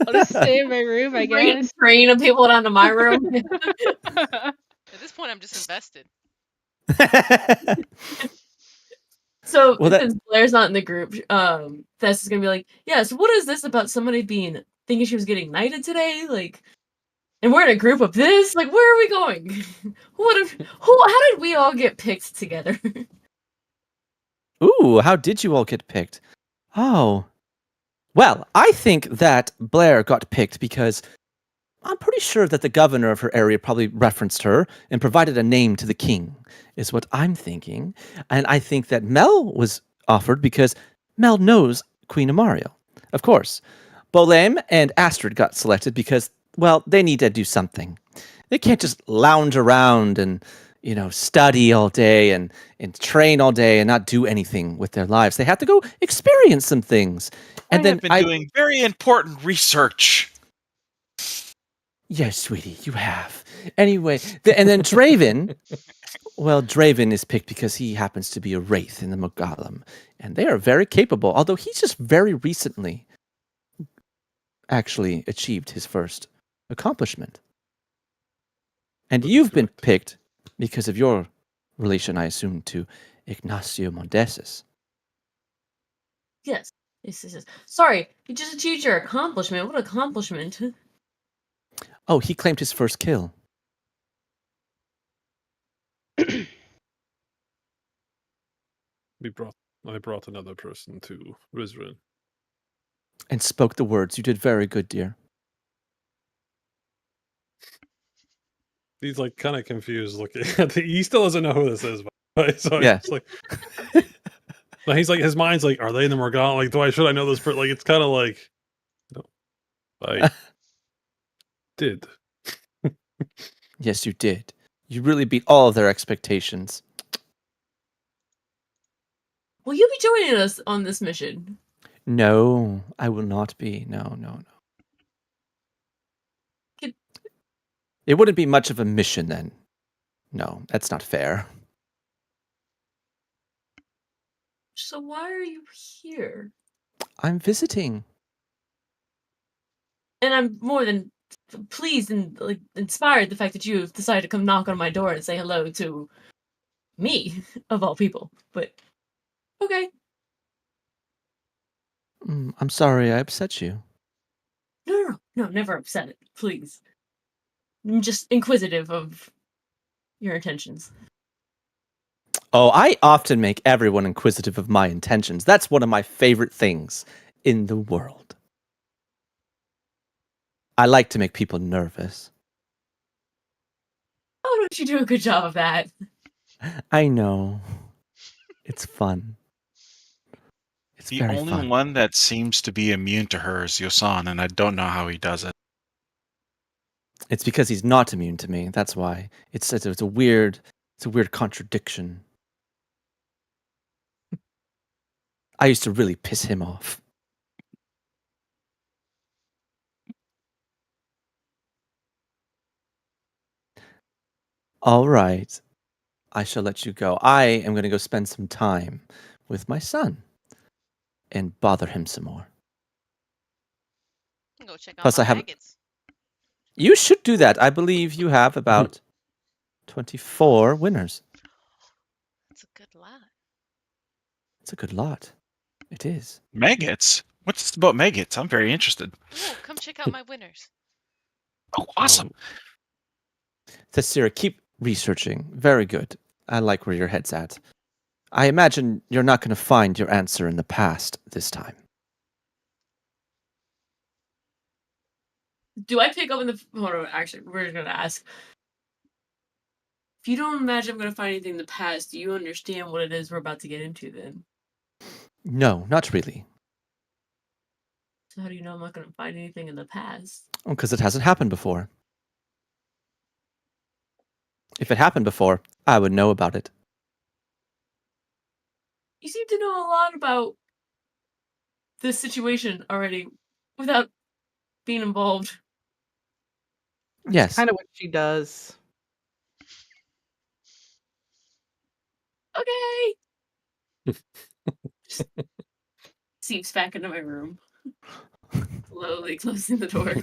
I'll just stay in my room, I guess. Train of people down to my room. At this point, I'm just invested. So since Blair's not in the group, Tess is gonna be like, yeah, so what is this about somebody thinking she was getting knighted today? Like, and we're in a group of this? Like, where are we going? How did we all get picked together? Ooh, how did you all get picked? Oh. Well, I think that Blair got picked because I'm pretty sure that the governor of her area probably referenced her and provided a name to the king, is what I'm thinking. And I think that Mel was offered because Mel knows Queen Amariel. Of course. Bolem and Astrid got selected because, well, they need to do something. They can't just lounge around and, study all day and train all day and not do anything with their lives. They have to go experience some things. And I've been doing very important research. Yes, sweetie, you have. Anyway, and then Draven, well, Draven is picked because he happens to be a wraith in the Mogalem, and they are very capable, although he's just very recently actually achieved his first accomplishment. And you've been picked because of your relation, I assume, to Ignacio Mondeses. Yes. Sorry, you just achieved your accomplishment. What accomplishment? Oh, he claimed his first kill. I brought another person to Rizrin. And spoke the words. You did very good, dear. He's like kind of confused looking. He still doesn't know who this is. So yeah. He's like, his mind's like, are they in the Morgana? Like, should I know this person? Like, it's kind of like, no, I did. Yes, you did. You really beat all of their expectations. Will you be joining us on this mission? No, I will not be. No. It wouldn't be much of a mission then. No, that's not fair. So why are you here? I'm visiting. And I'm more than pleased and inspired the fact that you've decided to come knock on my door and say hello to me, of all people. But okay. I'm sorry I upset you. No, never upset it. Please. I'm just inquisitive of your intentions. Oh, I often make everyone inquisitive of my intentions. That's one of my favorite things in the world. I like to make people nervous. Oh, don't you do a good job of that? I know. It's fun. It's the very only fun. one that seems to be immune to her is Yosan, and I don't know how he does it. It's because he's not immune to me. That's why. It's a weird contradiction. I used to really piss him off. All right. I shall let you go. I am going to go spend some time with my son and bother him some more. Go check out Plus, my I have. maggots. You should do that. I believe you have about 24 winners. That's a good lot. It's a good lot. It is. Maggots? What's this about maggots? I'm very interested. Ooh, come check out my winners. Oh, awesome. Tessira, keep researching. Very good. I like where your head's at. I imagine you're not going to find your answer in the past this time. Do I pick up in the? Hold on, actually, we're gonna ask. If you don't imagine I'm gonna find anything in the past, do you understand what it is we're about to get into then? No, not really. So how do you know I'm not gonna find anything in the past? Because it hasn't happened before. If it happened before, I would know about it. You seem to know a lot about this situation already without being involved. Yes. Kind of what she does. Okay. Seeps back into my room, slowly closing the door.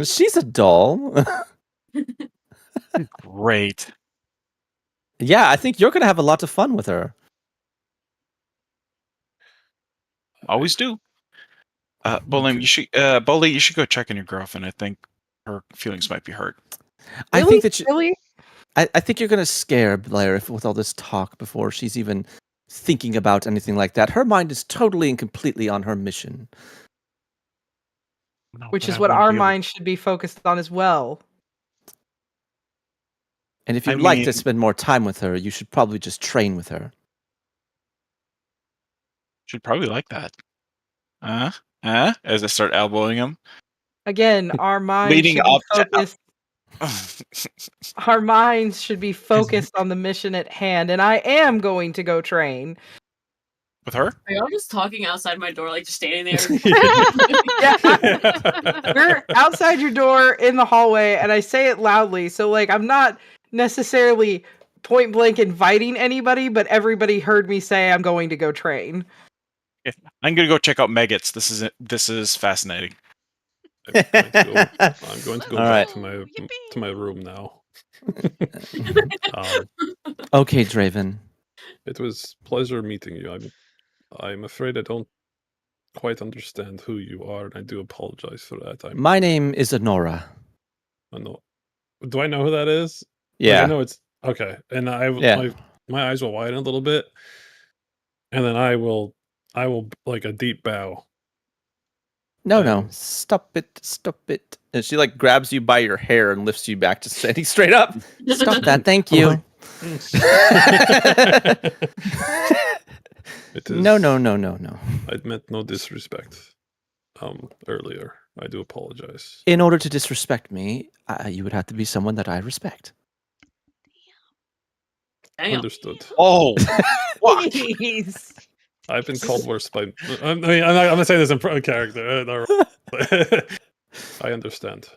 She's a doll. Great. Yeah, I think you're going to have a lot of fun with her. Always do. Bowling, you should go check on your girlfriend. I think her feelings might be hurt. I think that Really? I think you're going to scare Blair with all this talk before she's even thinking about anything like that. Her mind is totally and completely on her mission. No, Which but is I what wouldn't our be able- mind should be focused on as well. And if I you'd like to mean- spend more time with her, you should probably just train with her. She'd probably like that. As I start elbowing him. Again, our mind Leading should be up to- focused. Our minds should be focused on the mission at hand, and I am going to go train. With her? Are y'all just talking outside my door, like just standing there? We're outside your door in the hallway, and I say it loudly, so like I'm not necessarily point blank inviting anybody, but everybody heard me say I'm going to go train. I'm gonna go check out maggots. This is fascinating. I'm going to go All back right. to my room now. Okay, Draven. It was pleasure meeting you. I'm afraid I don't quite understand who you are, and I do apologize for that. My name is Honora. I know. Do I know who that is? Yeah. Like, I know it's okay. And my eyes will widen a little bit, and then I will like a deep bow. No, stop it. And she like grabs you by your hair and lifts you back to standing straight up. Stop that, thank you. It is, No. I meant no disrespect. Earlier, I do apologize. In order to disrespect me, you would have to be someone that I respect. Damn. Understood. Oh, what? Jeez. I've been called worse by. I'm not gonna say this in character. I understand,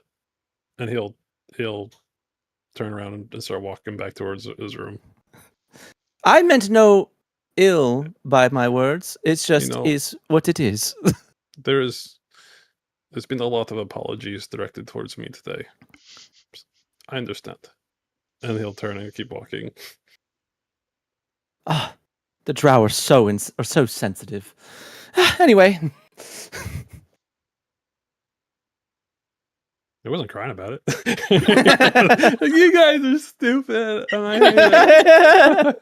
and he'll turn around and start walking back towards his room. I meant no ill by my words. It's just is what it is. There's been a lot of apologies directed towards me today. I understand, and he'll turn and keep walking. Ah, the drow are so sensitive. Anyway. I wasn't crying about it. You guys are stupid. And I hate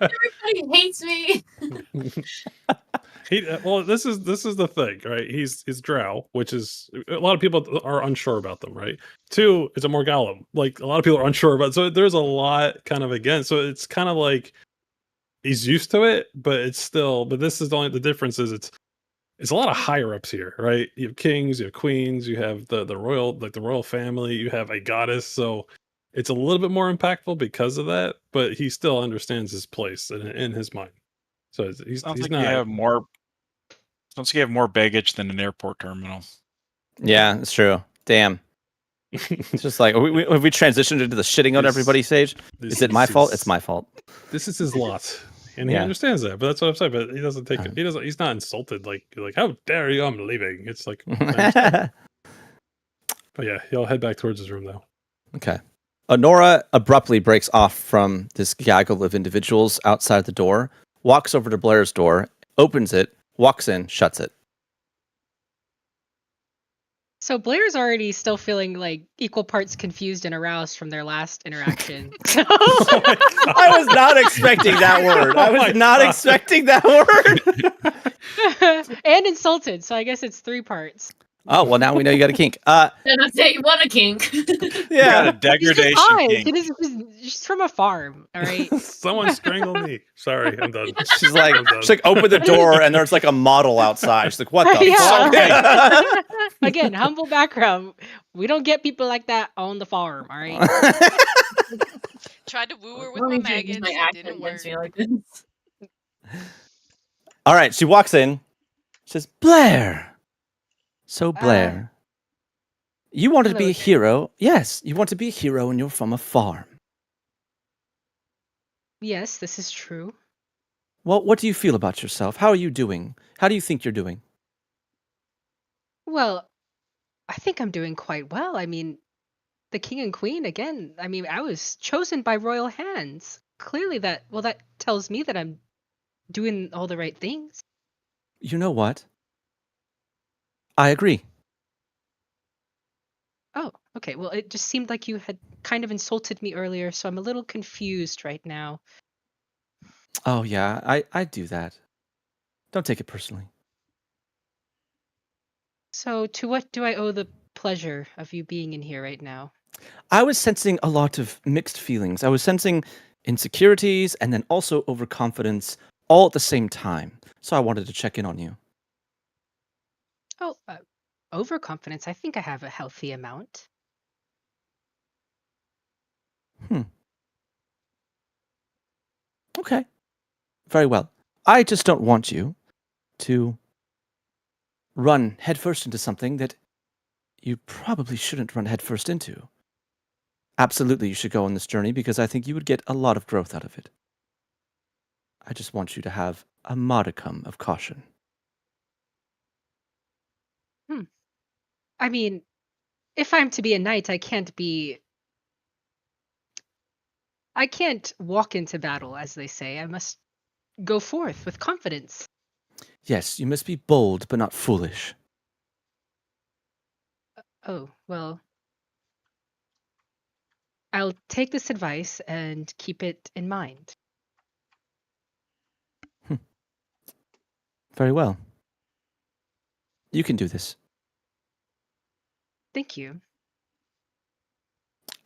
Everybody hates me. Well, this is the thing, right? He's drow, which is a lot of people are unsure about them, right? 2, it's a Morgellum. Like a lot of people are unsure about. So there's a lot kind of against. So it's kind of like he's used to it, but it's still. But this is the difference is it's a lot of higher ups here, right? You have kings, you have queens, you have the royal, like the royal family, you have a goddess. So it's a little bit more impactful because of that, but he still understands his place in his mind. So he's Sounds like not. you have more. Sounds like you have more baggage than an airport terminal. Yeah, it's true. Damn. It's just like, have we transitioned into the shitting on everybody stage? Is it my fault? It's my fault. This is his lot, and he Yeah. understands that. But that's what I'm saying. But he doesn't take it. He doesn't. He's not insulted. Like how dare you? I'm leaving. It's like. I understand. But yeah, he'll head back towards his room now. Okay. Honora abruptly breaks off from this gaggle of individuals outside the door, walks over to Blair's door, opens it, walks in, shuts it. So Blair's already still feeling like equal parts confused and aroused from their last interaction. So I was not expecting that word. I was not expecting that word. and insulted. So I guess it's 3 parts. Oh, well, now we know you got a kink. And I say, what a kink. Yeah. Got a degradation She's kink. she's from a farm, all right? Someone strangle me. Sorry, I'm done. She's like, I'm done. open the door, and there's like a model outside. She's like, what the Yeah. fuck? Again, humble background. We don't get people like that on the farm, all right? Tried to woo her with Don't my need you to use maggots. my It didn't accent work. against me like this. All right, she walks in. She says, Blair. So, Blair, you wanted to be hello a again. hero. Yes, you want to be a hero, and you're from a farm. Yes, this is true. Well, what do you feel about yourself? How are you doing? How do you think you're doing? Well, I think I'm doing quite well. I mean, the king and queen, again, I mean, I was chosen by royal hands. Clearly that tells me that I'm doing all the right things. You know what? I agree. Oh, okay. Well, it just seemed like you had kind of insulted me earlier, so I'm a little confused right now. Oh, yeah, I do that. Don't take it personally. So, to what do I owe the pleasure of you being in here right now? I was sensing a lot of mixed feelings. I was sensing insecurities and then also overconfidence all at the same time. So I wanted to check in on you. Oh, overconfidence. I think I have a healthy amount. Okay. Very well. I just don't want you to run headfirst into something that you probably shouldn't run headfirst into. Absolutely, you should go on this journey because I think you would get a lot of growth out of it. I just want you to have a modicum of caution. I mean, if I'm to be a knight, I can't walk into battle, as they say. I must go forth with confidence. Yes, you must be bold but not foolish. Oh, well, I'll take this advice and keep it in mind. Very well. You can do this. Thank you.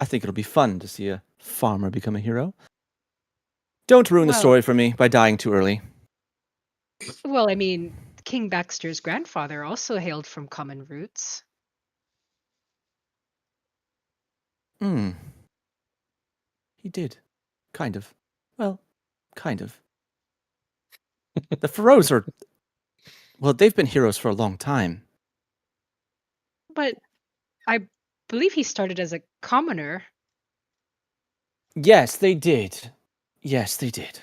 I think it'll be fun to see a farmer become a hero. Don't ruin the Well- story for me by dying too early. Well, I mean, King Baxter's grandfather also hailed from common roots. He did. Kind of. Well, kind of. The Faroes are... Well, they've been heroes for a long time. But I believe he started as a commoner. Yes, they did. Yes, they did.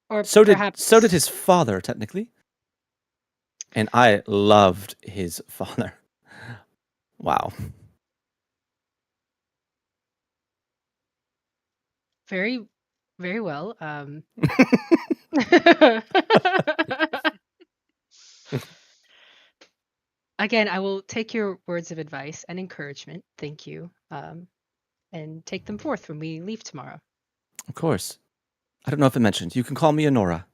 Or So perhaps did his father, technically. And I loved his father. Wow. very, very well. Again, I will take your words of advice and encouragement. Thank you. And take them forth when we leave tomorrow. Of course. I don't know if I mentioned. You can call me Honora.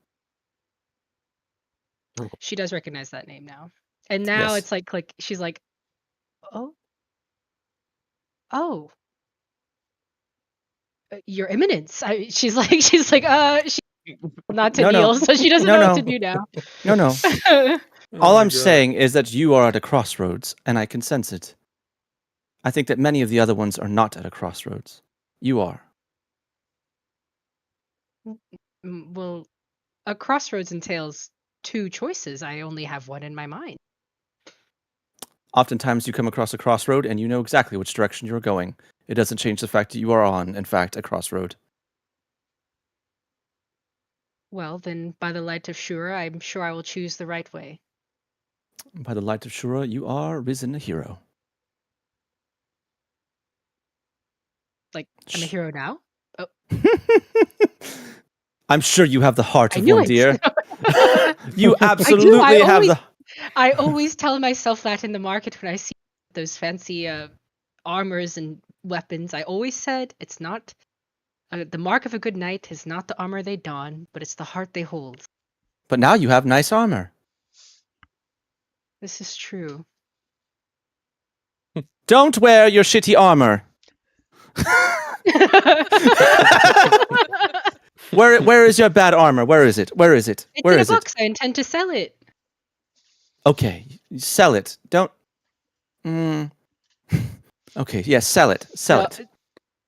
She does recognize that name now. And now Yes. it's like she's like, oh, Your Eminence. She's like, she not to No, kneel, no. so she doesn't No, know no. what to do now. No. Oh All my I'm God. saying is that you are at a crossroads, and I can sense it. I think that many of the other ones are not at a crossroads. You are. Well, a crossroads entails 2 choices. I only have one in my mind. Oftentimes you come across a crossroad and you know exactly which direction you're going. It doesn't change the fact that you are on, in fact, a crossroad. Well, then, by the light of Shura, I'm sure I will choose the right way. By the light of Shura, you are risen a hero. Like, I'm a hero now? Oh, I'm sure you have the heart I of knew one, it. dear. You absolutely have the... I always tell myself that in the market when I see those fancy armors and weapons. I always said it's not the mark of a good knight is not the armor they don, but it's the heart they hold. But now you have nice armor. This is true. Don't wear your shitty armor. Where is your bad armor? Where is it? Where is it? It's Where in a is box. I intend to sell it. Okay, sell it. Don't. Okay, yes, sell it. Sell it.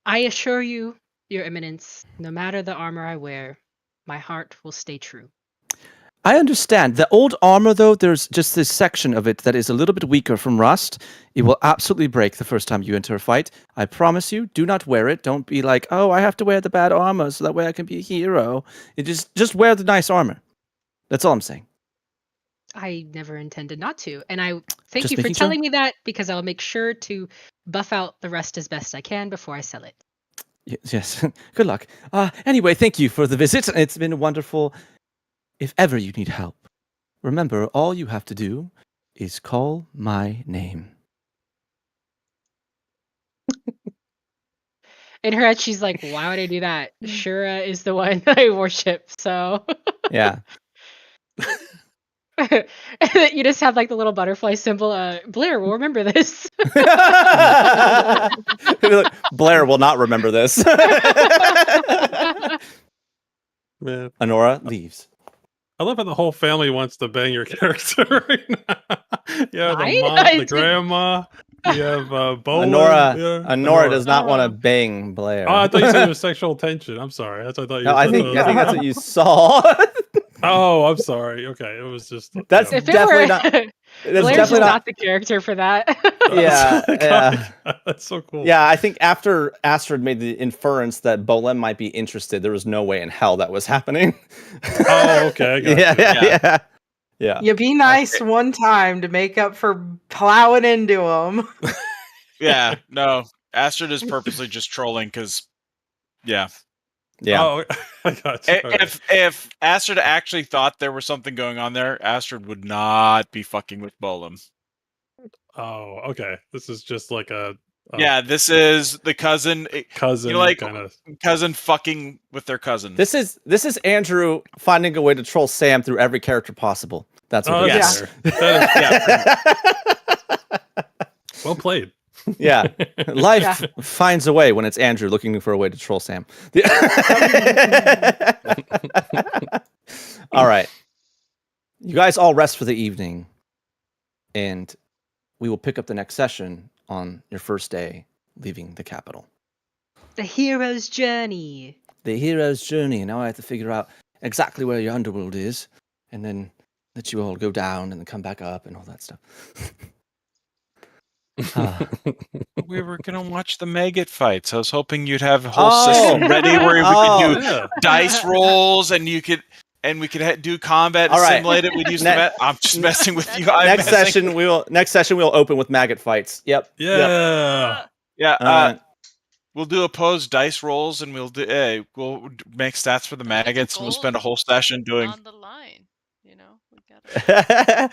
I assure you, Your Eminence, no matter the armor I wear, my heart will stay true. I understand. The old armor, though, there's just this section of it that is a little bit weaker from rust. It will absolutely break the first time you enter a fight. I promise you, do not wear it. Don't be like, oh, I have to wear the bad armor so that way I can be a hero. It just wear the nice armor. That's all I'm saying. I never intended not to. And I thank Just you for making sure. telling me that, because I'll make sure to buff out the rest as best I can before I sell it. Yes. Good luck. Anyway, thank you for the visit. It's been wonderful. If ever you need help, remember, all you have to do is call my name. In her head, she's like, why would I do that? Shura is the one that I worship, so... Yeah. And then you just have like the little butterfly symbol. Blair will remember this. Blair will not remember this. Man, Honora leaves. I love how the whole family wants to bang your character right now. Yeah, the I mom, the did- grandma. You have Bowen. Honora does not want to bang Blair. Oh, I thought you said it was sexual tension. I'm sorry. That's what I thought you No, were I think that's what you saw. Oh, I'm sorry. Okay, it was just. That's If it definitely were, not. That's Blair's definitely not the character for that. Yeah. That's so cool. Yeah, I think after Astrid made the inference that Bolem might be interested, there was no way in hell that was happening. Oh, okay. I got you. Yeah. You be nice one time to make up for plowing into him. Yeah, no. Astrid is purposely just trolling because, yeah. Yeah. Oh, I got you. If Astrid actually thought there was something going on there, Astrid would not be fucking with Bolem. Oh, okay. This is just like a. Yeah, this is the cousin. Cousin, you know, like kind of cousin fucking with their cousin. This is Andrew finding a way to troll Sam through every character possible. That's what it is. Well played. Yeah. Life finds a way when it's Andrew looking for a way to troll Sam. All right. You guys all rest for the evening, and we will pick up the next session on your first day leaving the capital. The hero's journey. The hero's journey. Now I have to figure out exactly where your underworld is, and then let you all go down and then come back up and all that stuff. We were gonna watch the maggot fights. I was hoping you'd have a whole system ready where we could do dice rolls, and we could do combat and simulate it. We'd use I'm just messing with you. Next session we'll open with maggot fights. Yep. Yeah. Yeah. We'll do opposed dice rolls, and we'll make stats for the maggots. And we'll spend a whole session doing on the line. You know, we gotta.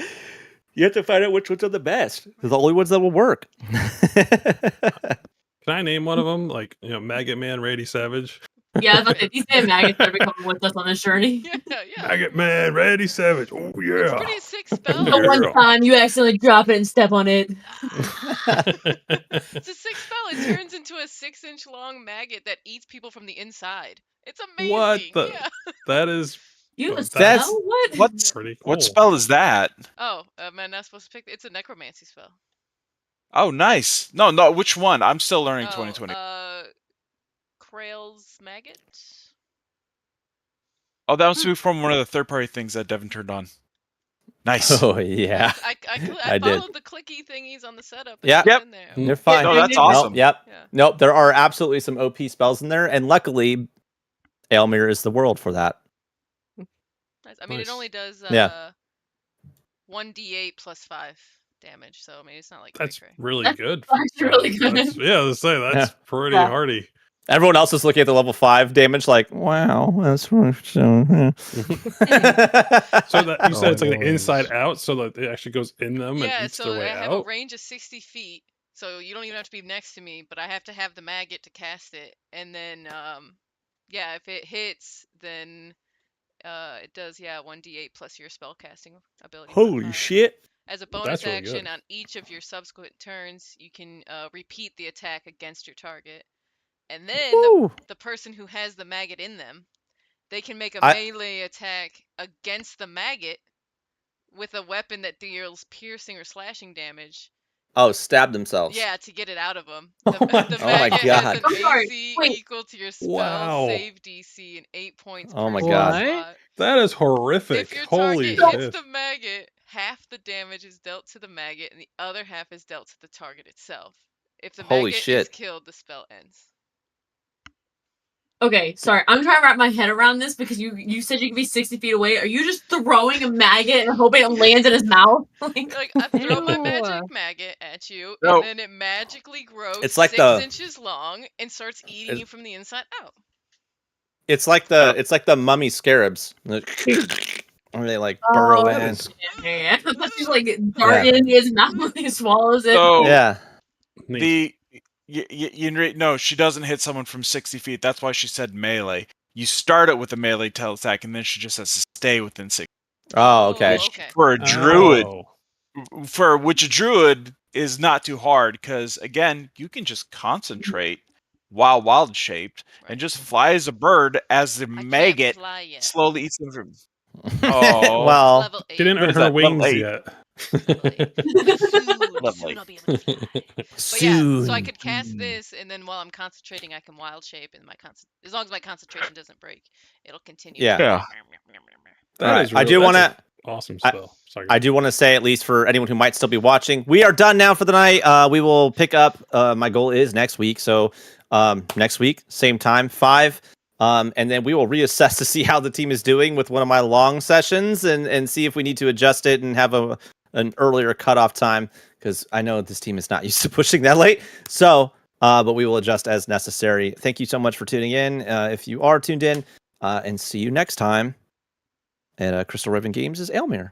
You have to find out which ones are the best. They're the only ones that will work. Can I name one of them? Like, Maggot Man, Rady Savage. Yeah, I was about to say, these damn maggots better be coming with us on this journey. Yeah. Maggot Man, Rady Savage. Oh yeah. It's pretty sick spell. The one time you accidentally drop it and step on it. It's a sick spell. It turns into a 6-inch long maggot that eats people from the inside. It's amazing. What the? Yeah. That is. You have a spell? What's pretty cool. What spell is that? Oh, am I not supposed to pick? It's a necromancy spell. Oh, nice. No, which one? I'm still learning 2020. Krail's maggot. Oh, that must be from one of the third-party things that Devin turned on. Nice. Oh yeah, I I did. followed the clicky thingies on the setup. Yeah. It's in there. You're fine. No, that's Nope, awesome. yep. Yeah. Nope. There are absolutely some OP spells in there, and luckily, Aelmyr is the world for that. Nice. I mean, it Nice. only does Yeah. 1d8 plus 5 damage, so I mean, it's not like That's cray-cray. really That's good. actually really good. Yeah, let's say that's pretty Yeah. hardy. Everyone else is looking at the level 5 damage, like, wow, that's so. So that you said it's like the noise. inside out, so that it actually goes in them and Yeah, eats so their I way have a out. range of 60 feet, so you don't even have to be next to me, but I have to have the maggot to cast it. And then, yeah, if it hits, then it does, 1d8 plus your spell casting ability Holy modifier. shit! As a That's bonus really action good. on each of your subsequent turns, you can repeat the attack against your target. And then Woo. the person who has the maggot in them, they can make a I- melee attack against the maggot with a weapon that deals piercing or slashing damage. Oh, stab themselves. Yeah, to get it out of them. Oh The my maggot God. has an I'm sorry, AC wait. equal to your spell Wow. save DC and 8 points Oh per my spell God. slot. That is horrific. If your Holy target hits shit. the maggot, half the damage is dealt to the maggot and the other half is dealt to the target itself. If the Holy maggot is shit. killed, the spell ends. Okay, sorry. I'm trying to wrap my head around this because you said you could be 60 feet away. Are you just throwing a maggot and hoping it lands in his mouth? Like, I throw my Ew. magic maggot at you, No. and then it magically grows It's like 6 the- inches long and starts eating you from the inside out. It's like the mummy scarabs. Where they like burrow Oh, in. yeah. She's like darting into his mouth when he swallows it. So Yeah. Neat. no, she doesn't hit someone from 60 feet. That's why she said melee. You start it with a melee tail attack, and then she just has to stay within 60. Oh, okay. Oh, okay. For a druid, Oh. for which a druid is not too hard, because again, you can just concentrate while wild shaped and Right. just fly as a bird as the I can't maggot fly yet. slowly eats them from. Oh. Well, Level 8. She didn't earn is her that, level wings 8? yet. Level 8. Soon, Level soon 8. I'll be able to fly. But soon. yeah, so I could cast this, and then while I'm concentrating, I can wild shape, and as long as my concentration doesn't break, it'll continue. Yeah. Yeah. That All right. is I do that's want an to. awesome spell. Sorry. I do want to say, at least for anyone who might still be watching, we are done now for the night. We will pick up. My goal is next week. So next week, same time, 5. And then we will reassess to see how the team is doing with one of my long sessions and see if we need to adjust it and have an earlier cutoff time, because I know this team is not used to pushing that late. So, but we will adjust as necessary. Thank you so much for tuning in. If you are tuned in, and see you next time at Crystal Raven Games is Aelmyr.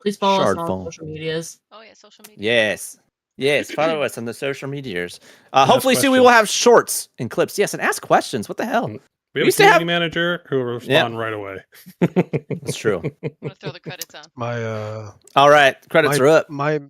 Please follow us on Shardfall. all social medias. Oh yeah, social media. Yes, follow us on the social medias. ask Hopefully soon we will questions. have shorts and clips. Yes, and ask questions. What the hell? We have used a to community have- manager who will respond right away. That's true. I'm gonna throw the credits on. My All right, credits my are up. my